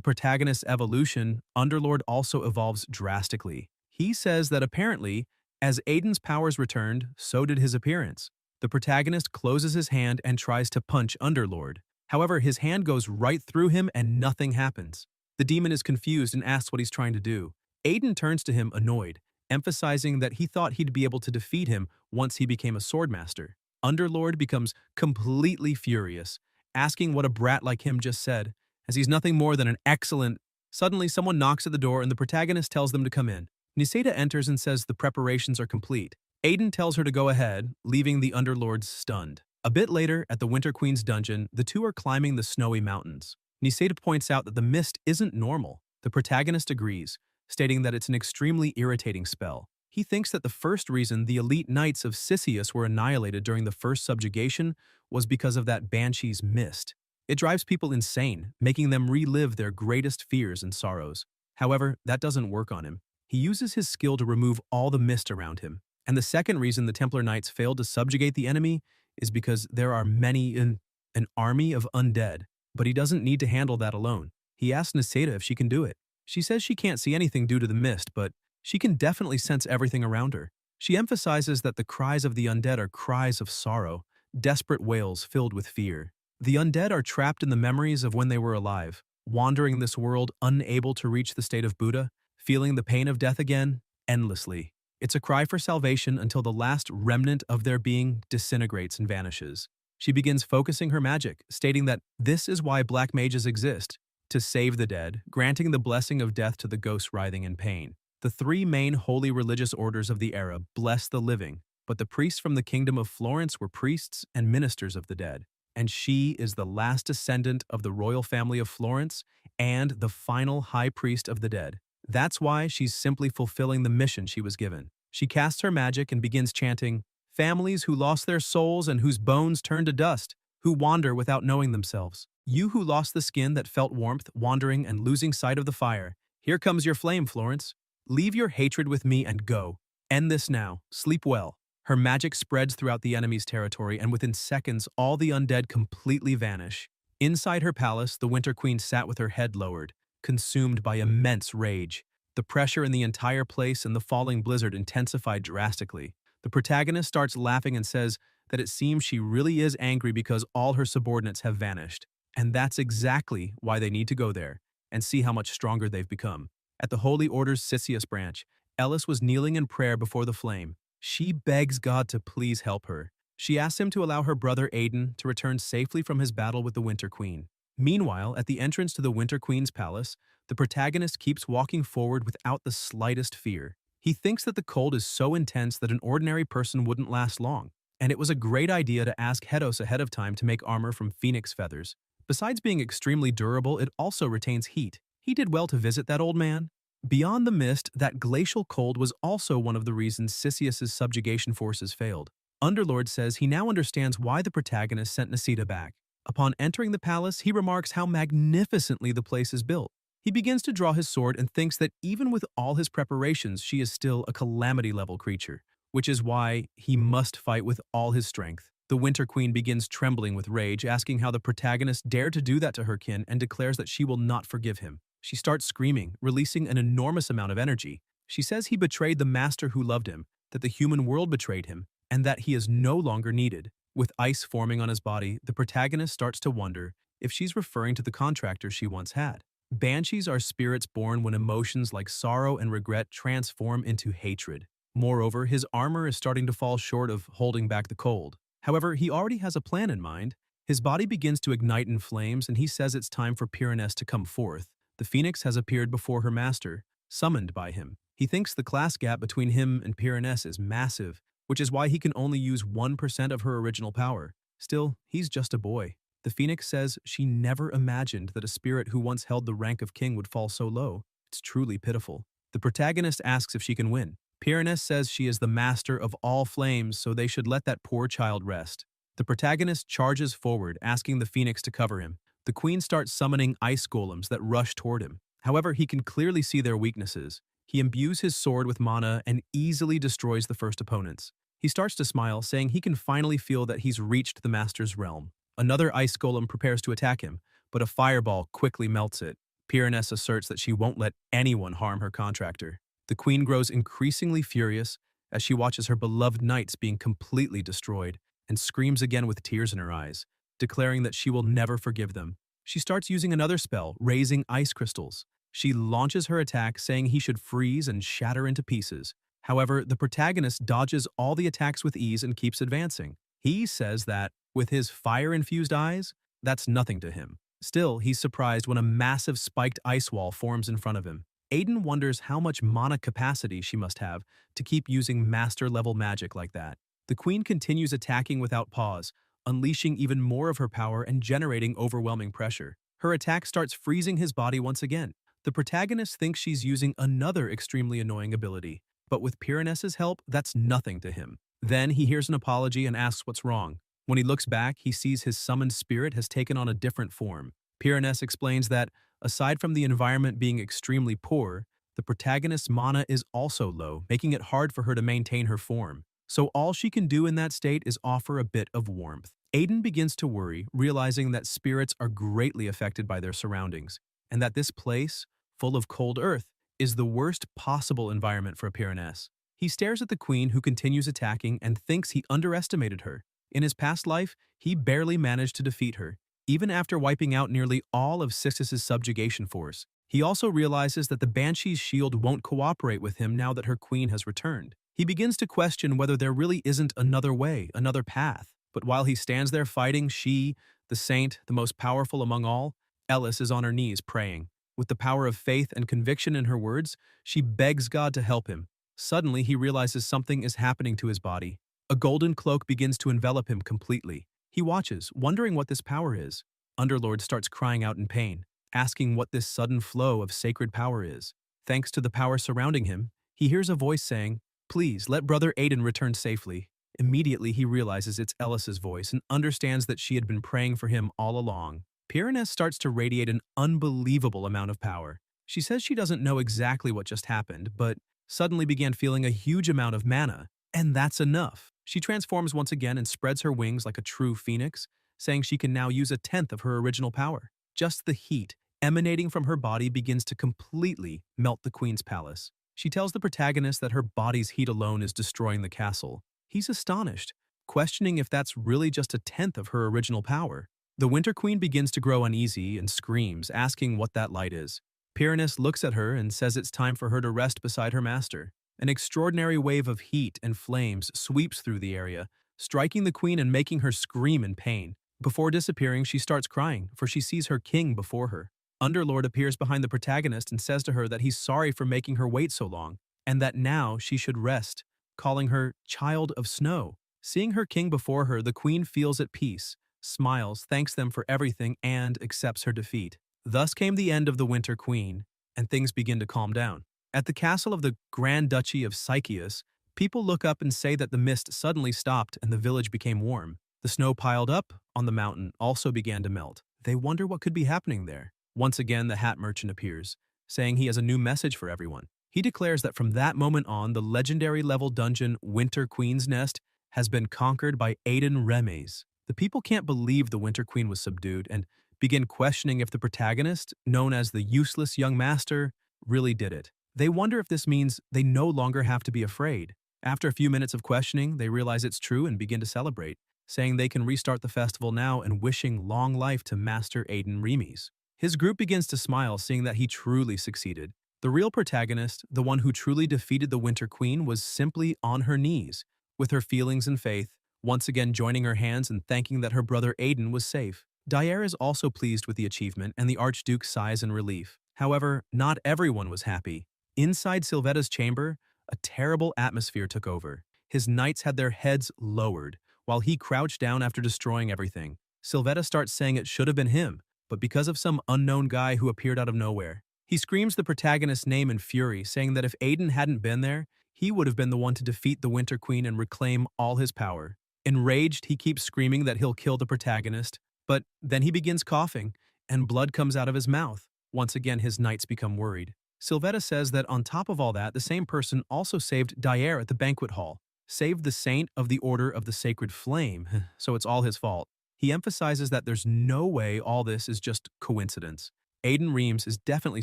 protagonist's evolution, Underlord also evolves drastically. He says that apparently, as Aiden's powers returned, so did his appearance. The protagonist closes his hand and tries to punch Underlord. However, his hand goes right through him and nothing happens. The demon is confused and asks what he's trying to do. Aiden turns to him annoyed, emphasizing that he thought he'd be able to defeat him once he became a swordmaster. Underlord becomes completely furious, asking what a brat like him just said, as he's nothing more than an excellent... Suddenly, someone knocks at the door and the protagonist tells them to come in. Niseda enters and says the preparations are complete. Aiden tells her to go ahead, leaving the Underlords stunned. A bit later, at the Winter Queen's dungeon, the two are climbing the snowy mountains. Niseda points out that the mist isn't normal. The protagonist agrees, stating that it's an extremely irritating spell. He thinks that the first reason the elite knights of Sisyphus were annihilated during the first subjugation was because of that banshee's mist. It drives people insane, making them relive their greatest fears and sorrows. However, that doesn't work on him. He uses his skill to remove all the mist around him. And the second reason the Templar Knights failed to subjugate the enemy is because there are many in an army of undead. But he doesn't need to handle that alone. He asks Niseda if she can do it. She says she can't see anything due to the mist, but she can definitely sense everything around her. She emphasizes that the cries of the undead are cries of sorrow, desperate wails filled with fear. The undead are trapped in the memories of when they were alive, wandering this world unable to reach the state of Buddha, feeling the pain of death again, endlessly. It's a cry for salvation until the last remnant of their being disintegrates and vanishes. She begins focusing her magic, stating that this is why black mages exist, to save the dead, granting the blessing of death to the ghosts writhing in pain. The three main holy religious orders of the era bless the living, but the priests from the kingdom of Florence were priests and ministers of the dead. and she is the last descendant of the royal family of Florence and the final high priest of the dead. That's why she's simply fulfilling the mission she was given. She casts her magic and begins chanting, "Families who lost their souls and whose bones turn to dust, who wander without knowing themselves. You who lost the skin that felt warmth, wandering and losing sight of the fire. Here comes your flame, Florence. Leave your hatred with me and go. End this now. Sleep well." Her magic spreads throughout the enemy's territory, and within seconds, all the undead completely vanish. Inside her palace, the Winter Queen sat with her head lowered, consumed by immense rage. The pressure in the entire place and the falling blizzard intensified drastically. The protagonist starts laughing and says that it seems she really is angry because all her subordinates have vanished. And that's exactly why they need to go there and see how much stronger they've become. At the Holy Order's Sissius branch, Ellis was kneeling in prayer before the flame. She begs God to please help her. She asks him to allow her brother Aiden to return safely from his battle with the Winter Queen. Meanwhile, at the entrance to the Winter Queen's palace, the protagonist keeps walking forward without the slightest fear. He thinks that the cold is so intense that an ordinary person wouldn't last long, and it was a great idea to ask Hedos ahead of time to make armor from phoenix feathers. Besides being extremely durable, it also retains heat. He did well to visit that old man. Beyond the mist, that glacial cold was also one of the reasons Sisyphus's subjugation forces failed. Underlord says he now understands why the protagonist sent Nisita back. Upon entering the palace, he remarks how magnificently the place is built. He begins to draw his sword and thinks that even with all his preparations, she is still a calamity-level creature, which is why he must fight with all his strength. The Winter Queen begins trembling with rage, asking how the protagonist dared to do that to her kin, and declares that she will not forgive him. She starts screaming, releasing an enormous amount of energy. She says he betrayed the master who loved him, that the human world betrayed him, and that he is no longer needed. With ice forming on his body, the protagonist starts to wonder if she's referring to the contractor she once had. Banshees are spirits born when emotions like sorrow and regret transform into hatred. Moreover, his armor is starting to fall short of holding back the cold. However, he already has a plan in mind. His body begins to ignite in flames, and he says it's time for Pyranes to come forth. The Phoenix has appeared before her master, summoned by him. He thinks the class gap between him and Pyranes is massive, which is why he can only use 1% of her original power. Still, he's just a boy. The Phoenix says she never imagined that a spirit who once held the rank of king would fall so low. It's truly pitiful. The protagonist asks if she can win. Pyranes says she is the master of all flames, so they should let that poor child rest. The protagonist charges forward, asking the Phoenix to cover him. The queen starts summoning ice golems that rush toward him. However, he can clearly see their weaknesses. He imbues his sword with mana and easily destroys the first opponents. He starts to smile, saying he can finally feel that he's reached the master's realm. Another ice golem prepares to attack him, but a fireball quickly melts it. Pyranes asserts that she won't let anyone harm her contractor. The queen grows increasingly furious as she watches her beloved knights being completely destroyed and screams again with tears in her eyes, declaring that she will never forgive them. She starts using another spell, raising ice crystals. She launches her attack, saying he should freeze and shatter into pieces. However, the protagonist dodges all the attacks with ease and keeps advancing. He says that, with his fire-infused eyes, that's nothing to him. Still, he's surprised when a massive spiked ice wall forms in front of him. Aiden wonders how much mana capacity she must have to keep using master-level magic like that. The queen continues attacking without pause, unleashing even more of her power and generating overwhelming pressure. Her attack starts freezing his body once again. The protagonist thinks she's using another extremely annoying ability, but with Pyranes' help, that's nothing to him. Then he hears an apology and asks what's wrong. When he looks back, he sees his summoned spirit has taken on a different form. Pyranes explains that, aside from the environment being extremely poor, the protagonist's mana is also low, making it hard for her to maintain her form. So all she can do in that state is offer a bit of warmth. Aiden begins to worry, realizing that spirits are greatly affected by their surroundings, and that this place, full of cold earth, is the worst possible environment for a Pyranes. He stares at the queen, who continues attacking, and thinks he underestimated her. In his past life, he barely managed to defeat her, even after wiping out nearly all of Sisyphus's subjugation force. He also realizes that the Banshee's shield won't cooperate with him now that her queen has returned. He begins to question whether there really isn't another way, another path. But while he stands there fighting, she, the saint, the most powerful among all, Ellis, is on her knees praying. With the power of faith and conviction in her words, she begs God to help him. Suddenly, he realizes something is happening to his body. A golden cloak begins to envelop him completely. He watches, wondering what this power is. Underlord starts crying out in pain, asking what this sudden flow of sacred power is. Thanks to the power surrounding him, he hears a voice saying, "Please, let Brother Aiden return safely." Immediately, he realizes it's Ellis's voice and understands that she had been praying for him all along. Pyranes starts to radiate an unbelievable amount of power. She says she doesn't know exactly what just happened, but suddenly began feeling a huge amount of mana, and that's enough. She transforms once again and spreads her wings like a true phoenix, saying she can now use a tenth of her original power. Just the heat emanating from her body begins to completely melt the queen's palace. She tells the protagonist that her body's heat alone is destroying the castle. He's astonished, questioning if that's really just a tenth of her original power. The Winter Queen begins to grow uneasy and screams, asking what that light is. Pyranes looks at her and says it's time for her to rest beside her master. An extraordinary wave of heat and flames sweeps through the area, striking the queen and making her scream in pain. Before disappearing, she starts crying, for she sees her king before her. Underlord appears behind the protagonist and says to her that he's sorry for making her wait so long, and that now she should rest, calling her Child of Snow. Seeing her king before her, the queen feels at peace, smiles, thanks them for everything, and accepts her defeat. Thus came the end of the Winter Queen, and things begin to calm down. At the castle of the Grand Duchy of Psycheus, people look up and say that the mist suddenly stopped and the village became warm. The snow piled up on the mountain also began to melt. They wonder what could be happening there. Once again, the hat merchant appears, saying he has a new message for everyone. He declares that from that moment on, the legendary level dungeon Winter Queen's Nest has been conquered by Aiden Remes. The people can't believe the Winter Queen was subdued and begin questioning if the protagonist, known as the useless young master, really did it. They wonder if this means they no longer have to be afraid. After a few minutes of questioning, they realize it's true and begin to celebrate, saying they can restart the festival now and wishing long life to Master Aiden Remes. His group begins to smile, seeing that he truly succeeded. The real protagonist, the one who truly defeated the Winter Queen, was simply on her knees, with her feelings and faith, once again joining her hands and thanking that her brother Aiden was safe. Dyer is also pleased with the achievement, and the Archduke sighs in relief. However, not everyone was happy. Inside Sylvetta's chamber, a terrible atmosphere took over. His knights had their heads lowered, while he crouched down after destroying everything. Sylvetta starts saying it should have been him, but because of some unknown guy who appeared out of nowhere. He screams the protagonist's name in fury, saying that if Aiden hadn't been there, he would have been the one to defeat the Winter Queen and reclaim all his power. Enraged, he keeps screaming that he'll kill the protagonist, but then he begins coughing, and blood comes out of his mouth. Once again, his knights become worried. Sylvetta says that on top of all that, the same person also saved Dyer at the banquet hall, saved the saint of the Order of the Sacred Flame, so it's all his fault. He emphasizes that there's no way all this is just coincidence. Aiden Remes is definitely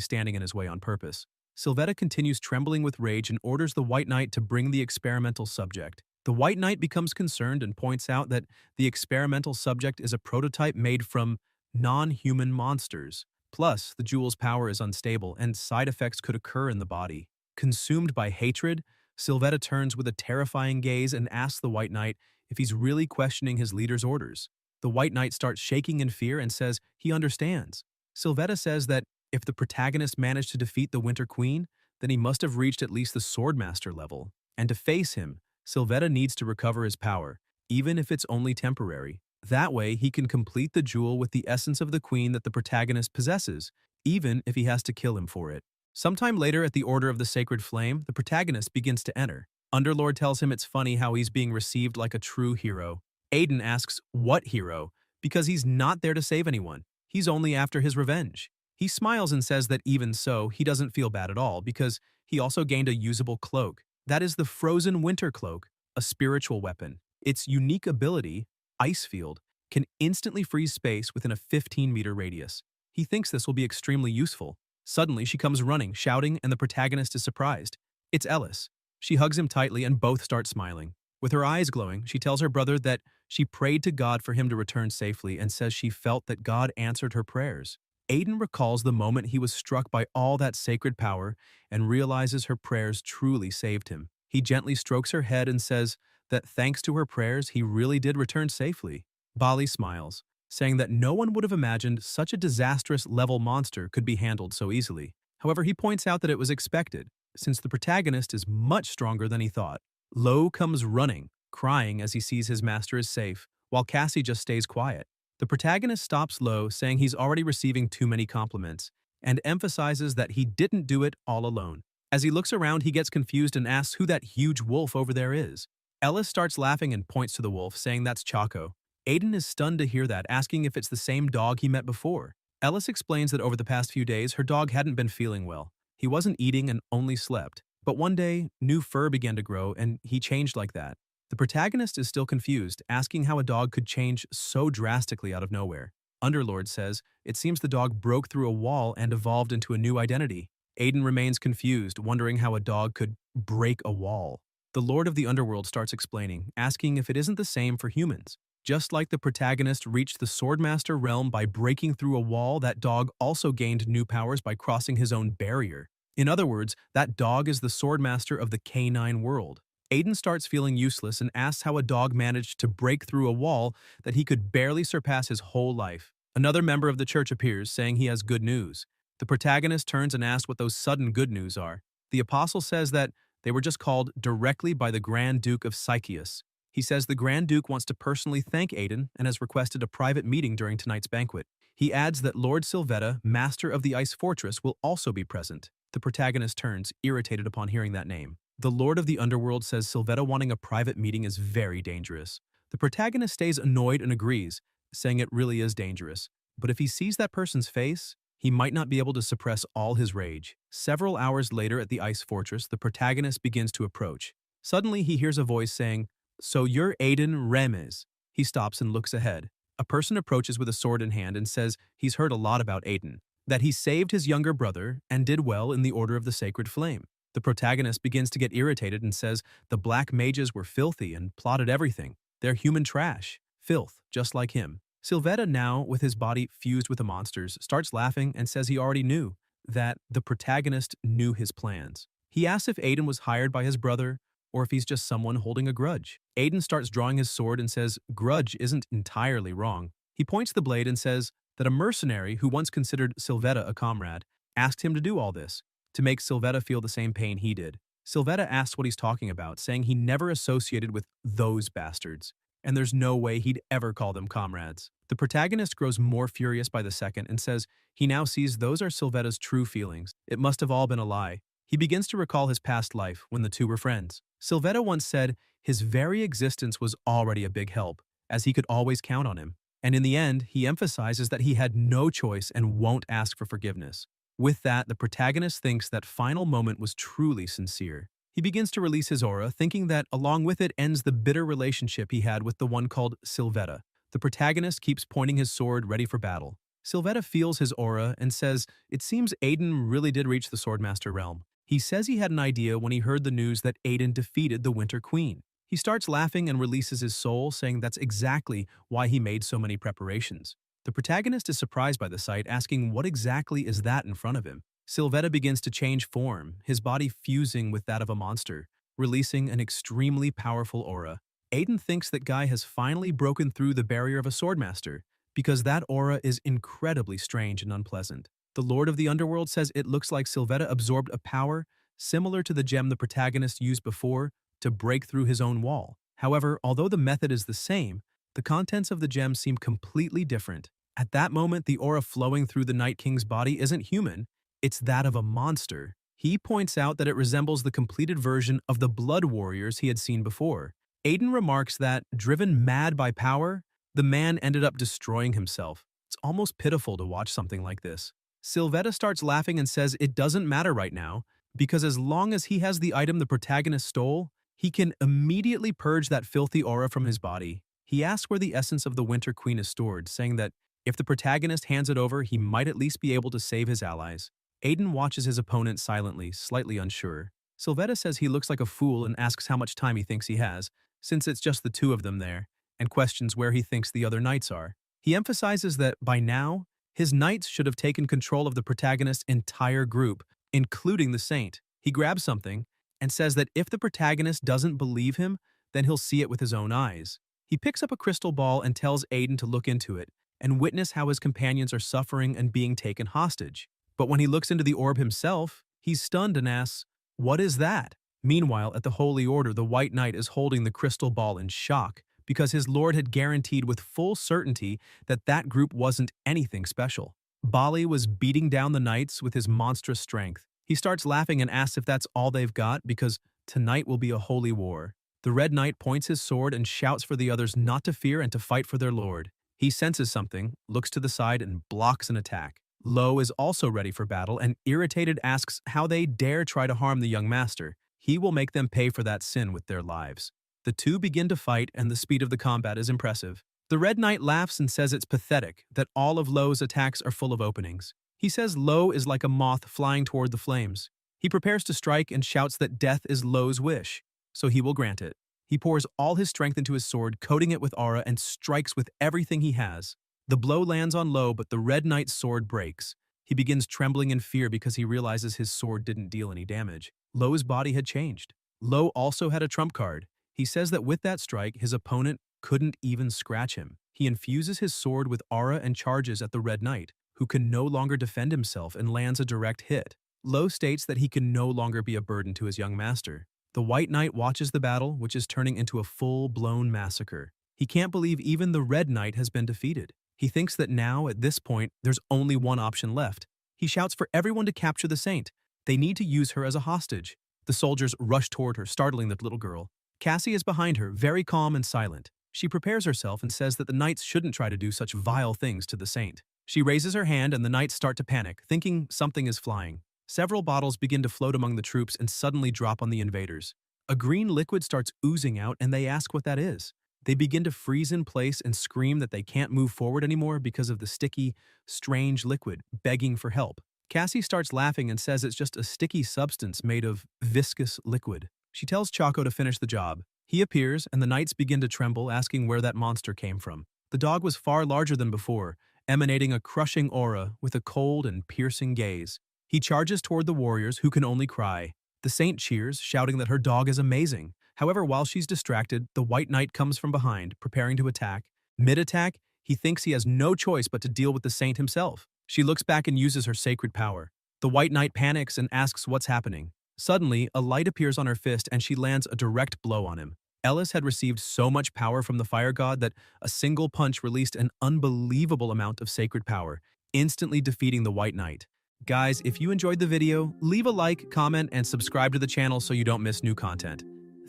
standing in his way on purpose. Sylvetta continues trembling with rage and orders the White Knight to bring the experimental subject. The White Knight becomes concerned and points out that the experimental subject is a prototype made from non-human monsters. Plus, the jewel's power is unstable and side effects could occur in the body. Consumed by hatred, Sylvetta turns with a terrifying gaze and asks the White Knight if he's really questioning his leader's orders. The White Knight starts shaking in fear and says he understands. Sylvetta says that if the protagonist managed to defeat the Winter Queen, then he must have reached at least the Swordmaster level. And to face him, Sylvetta needs to recover his power, even if it's only temporary. That way, he can complete the jewel with the essence of the queen that the protagonist possesses, even if he has to kill him for it. Sometime later at the Order of the Sacred Flame, the protagonist begins to enter. Underlord tells him it's funny how he's being received like a true hero. Aiden asks, what hero? Because he's not there to save anyone. He's only after his revenge. He smiles and says that even so, he doesn't feel bad at all because he also gained a usable cloak. That is the Frozen Winter Cloak, a spiritual weapon. Its unique ability, Ice Field, can instantly freeze space within a 15-meter radius. He thinks this will be extremely useful. Suddenly, she comes running, shouting, and the protagonist is surprised. It's Ellis. She hugs him tightly and both start smiling. With her eyes glowing, she tells her brother that she prayed to God for him to return safely and says she felt that God answered her prayers. Aiden recalls the moment he was struck by all that sacred power and realizes her prayers truly saved him. He gently strokes her head and says that thanks to her prayers, he really did return safely. Bali smiles, saying that no one would have imagined such a disastrous level monster could be handled so easily. However, he points out that it was expected, since the protagonist is much stronger than he thought. Lo comes running, crying as he sees his master is safe, while Cassie just stays quiet. The protagonist stops low, saying he's already receiving too many compliments, and emphasizes that he didn't do it all alone. As he looks around, he gets confused and asks who that huge wolf over there is. Ellis starts laughing and points to the wolf, saying that's Chaco. Aiden is stunned to hear that, asking if it's the same dog he met before. Ellis explains that over the past few days, her dog hadn't been feeling well. He wasn't eating and only slept. But one day, new fur began to grow, and he changed like that. The protagonist is still confused, asking how a dog could change so drastically out of nowhere. Underlord says it seems the dog broke through a wall and evolved into a new identity. Aiden remains confused, wondering how a dog could break a wall. The Lord of the Underworld starts explaining, asking if it isn't the same for humans. Just like the protagonist reached the Swordmaster realm by breaking through a wall, that dog also gained new powers by crossing his own barrier. In other words, that dog is the Swordmaster of the canine world. Aiden starts feeling useless and asks how a dog managed to break through a wall that he could barely surpass his whole life. Another member of the church appears, saying he has good news. The protagonist turns and asks what those sudden good news are. The apostle says that they were just called directly by the Grand Duke of Sychius. He says the Grand Duke wants to personally thank Aiden and has requested a private meeting during tonight's banquet. He adds that Lord Sylvetta, master of the Ice Fortress, will also be present. The protagonist turns, irritated upon hearing that name. The Lord of the Underworld says Sylvetta wanting a private meeting is very dangerous. The protagonist stays annoyed and agrees, saying it really is dangerous. But if he sees that person's face, he might not be able to suppress all his rage. Several hours later at the Ice Fortress, the protagonist begins to approach. Suddenly, he hears a voice saying, "So you're Aiden Remes." He stops and looks ahead. A person approaches with a sword in hand and says he's heard a lot about Aiden, that he saved his younger brother and did well in the Order of the Sacred Flame. The protagonist begins to get irritated and says the black mages were filthy and plotted everything. They're human trash, filth, just like him. Sylvetta, now with his body fused with the monsters, starts laughing and says he already knew that the protagonist knew his plans. He asks if Aiden was hired by his brother or if he's just someone holding a grudge. Aiden starts drawing his sword and says grudge isn't entirely wrong. He points the blade and says that a mercenary who once considered Sylvetta a comrade asked him to do all this, to make Sylvetta feel the same pain he did. Sylvetta asks what he's talking about, saying he never associated with those bastards, and there's no way he'd ever call them comrades. The protagonist grows more furious by the second and says he now sees those are Sylvetta's true feelings. It must have all been a lie. He begins to recall his past life when the two were friends. Sylvetta once said his very existence was already a big help, as he could always count on him. And in the end, he emphasizes that he had no choice and won't ask for forgiveness. With that, the protagonist thinks that final moment was truly sincere. He begins to release his aura, thinking that along with it ends the bitter relationship he had with the one called Sylvetta. The protagonist keeps pointing his sword ready for battle. Sylvetta feels his aura and says it seems Aiden really did reach the Swordmaster realm. He says he had an idea when he heard the news that Aiden defeated the Winter Queen. He starts laughing and releases his soul, saying that's exactly why he made so many preparations. The protagonist is surprised by the sight, asking what exactly is that in front of him. Sylvetta begins to change form, his body fusing with that of a monster, releasing an extremely powerful aura. Aiden thinks that Guy has finally broken through the barrier of a swordmaster, because that aura is incredibly strange and unpleasant. The Lord of the Underworld says it looks like Sylvetta absorbed a power similar to the gem the protagonist used before to break through his own wall. However, although the method is the same, the contents of the gem seem completely different. At that moment, the aura flowing through the Night King's body isn't human, it's that of a monster. He points out that it resembles the completed version of the Blood Warriors he had seen before. Aiden remarks that, driven mad by power, the man ended up destroying himself. It's almost pitiful to watch something like this. Sylvetta starts laughing and says it doesn't matter right now, because as long as he has the item the protagonist stole, he can immediately purge that filthy aura from his body. He asks where the essence of the Winter Queen is stored, saying that if the protagonist hands it over, he might at least be able to save his allies. Aiden watches his opponent silently, slightly unsure. Sylvetta says he looks like a fool and asks how much time he thinks he has, since it's just the two of them there, and questions where he thinks the other knights are. He emphasizes that, by now, his knights should have taken control of the protagonist's entire group, including the saint. He grabs something and says that if the protagonist doesn't believe him, then he'll see it with his own eyes. He picks up a crystal ball and tells Aiden to look into it and witness how his companions are suffering and being taken hostage. But when he looks into the orb himself, he's stunned and asks, "What is that?" Meanwhile, at the Holy Order, the White Knight is holding the crystal ball in shock because his lord had guaranteed with full certainty that that group wasn't anything special. Bali was beating down the knights with his monstrous strength. He starts laughing and asks if that's all they've got because tonight will be a holy war. The Red Knight points his sword and shouts for the others not to fear and to fight for their lord. He senses something, looks to the side, and blocks an attack. Lo is also ready for battle and, irritated, asks how they dare try to harm the young master. He will make them pay for that sin with their lives. The two begin to fight, and the speed of the combat is impressive. The Red Knight laughs and says it's pathetic that all of Lo's attacks are full of openings. He says Lo is like a moth flying toward the flames. He prepares to strike and shouts that death is Lo's wish, so he will grant it. He pours all his strength into his sword, coating it with aura, and strikes with everything he has. The blow lands on Lo, but the Red Knight's sword breaks. He begins trembling in fear because he realizes his sword didn't deal any damage. Lo's body had changed. Lo also had a trump card. He says that with that strike, his opponent couldn't even scratch him. He infuses his sword with aura and charges at the Red Knight, who can no longer defend himself and lands a direct hit. Lo states that he can no longer be a burden to his young master. The White Knight watches the battle, which is turning into a full-blown massacre. He can't believe even the Red Knight has been defeated. He thinks that now, at this point, there's only one option left. He shouts for everyone to capture the saint. They need to use her as a hostage. The soldiers rush toward her, startling the little girl. Cassie is behind her, very calm and silent. She prepares herself and says that the knights shouldn't try to do such vile things to the saint. She raises her hand and the knights start to panic, thinking something is flying. Several bottles begin to float among the troops and suddenly drop on the invaders. A green liquid starts oozing out and they ask what that is. They begin to freeze in place and scream that they can't move forward anymore because of the sticky, strange liquid, begging for help. Cassie starts laughing and says it's just a sticky substance made of viscous liquid. She tells Chaco to finish the job. He appears and the knights begin to tremble, asking where that monster came from. The dog was far larger than before, emanating a crushing aura with a cold and piercing gaze. He charges toward the warriors, who can only cry. The saint cheers, shouting that her dog is amazing. However, while she's distracted, the White Knight comes from behind, preparing to attack. Mid-attack, he thinks he has no choice but to deal with the saint himself. She looks back and uses her sacred power. The White Knight panics and asks what's happening. Suddenly, a light appears on her fist and she lands a direct blow on him. Ellis had received so much power from the fire god that a single punch released an unbelievable amount of sacred power, instantly defeating the White Knight. Guys, if you enjoyed the video, leave a like, comment, and subscribe to the channel so you don't miss new content.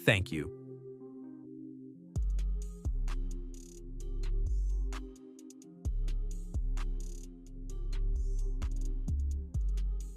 Thank you.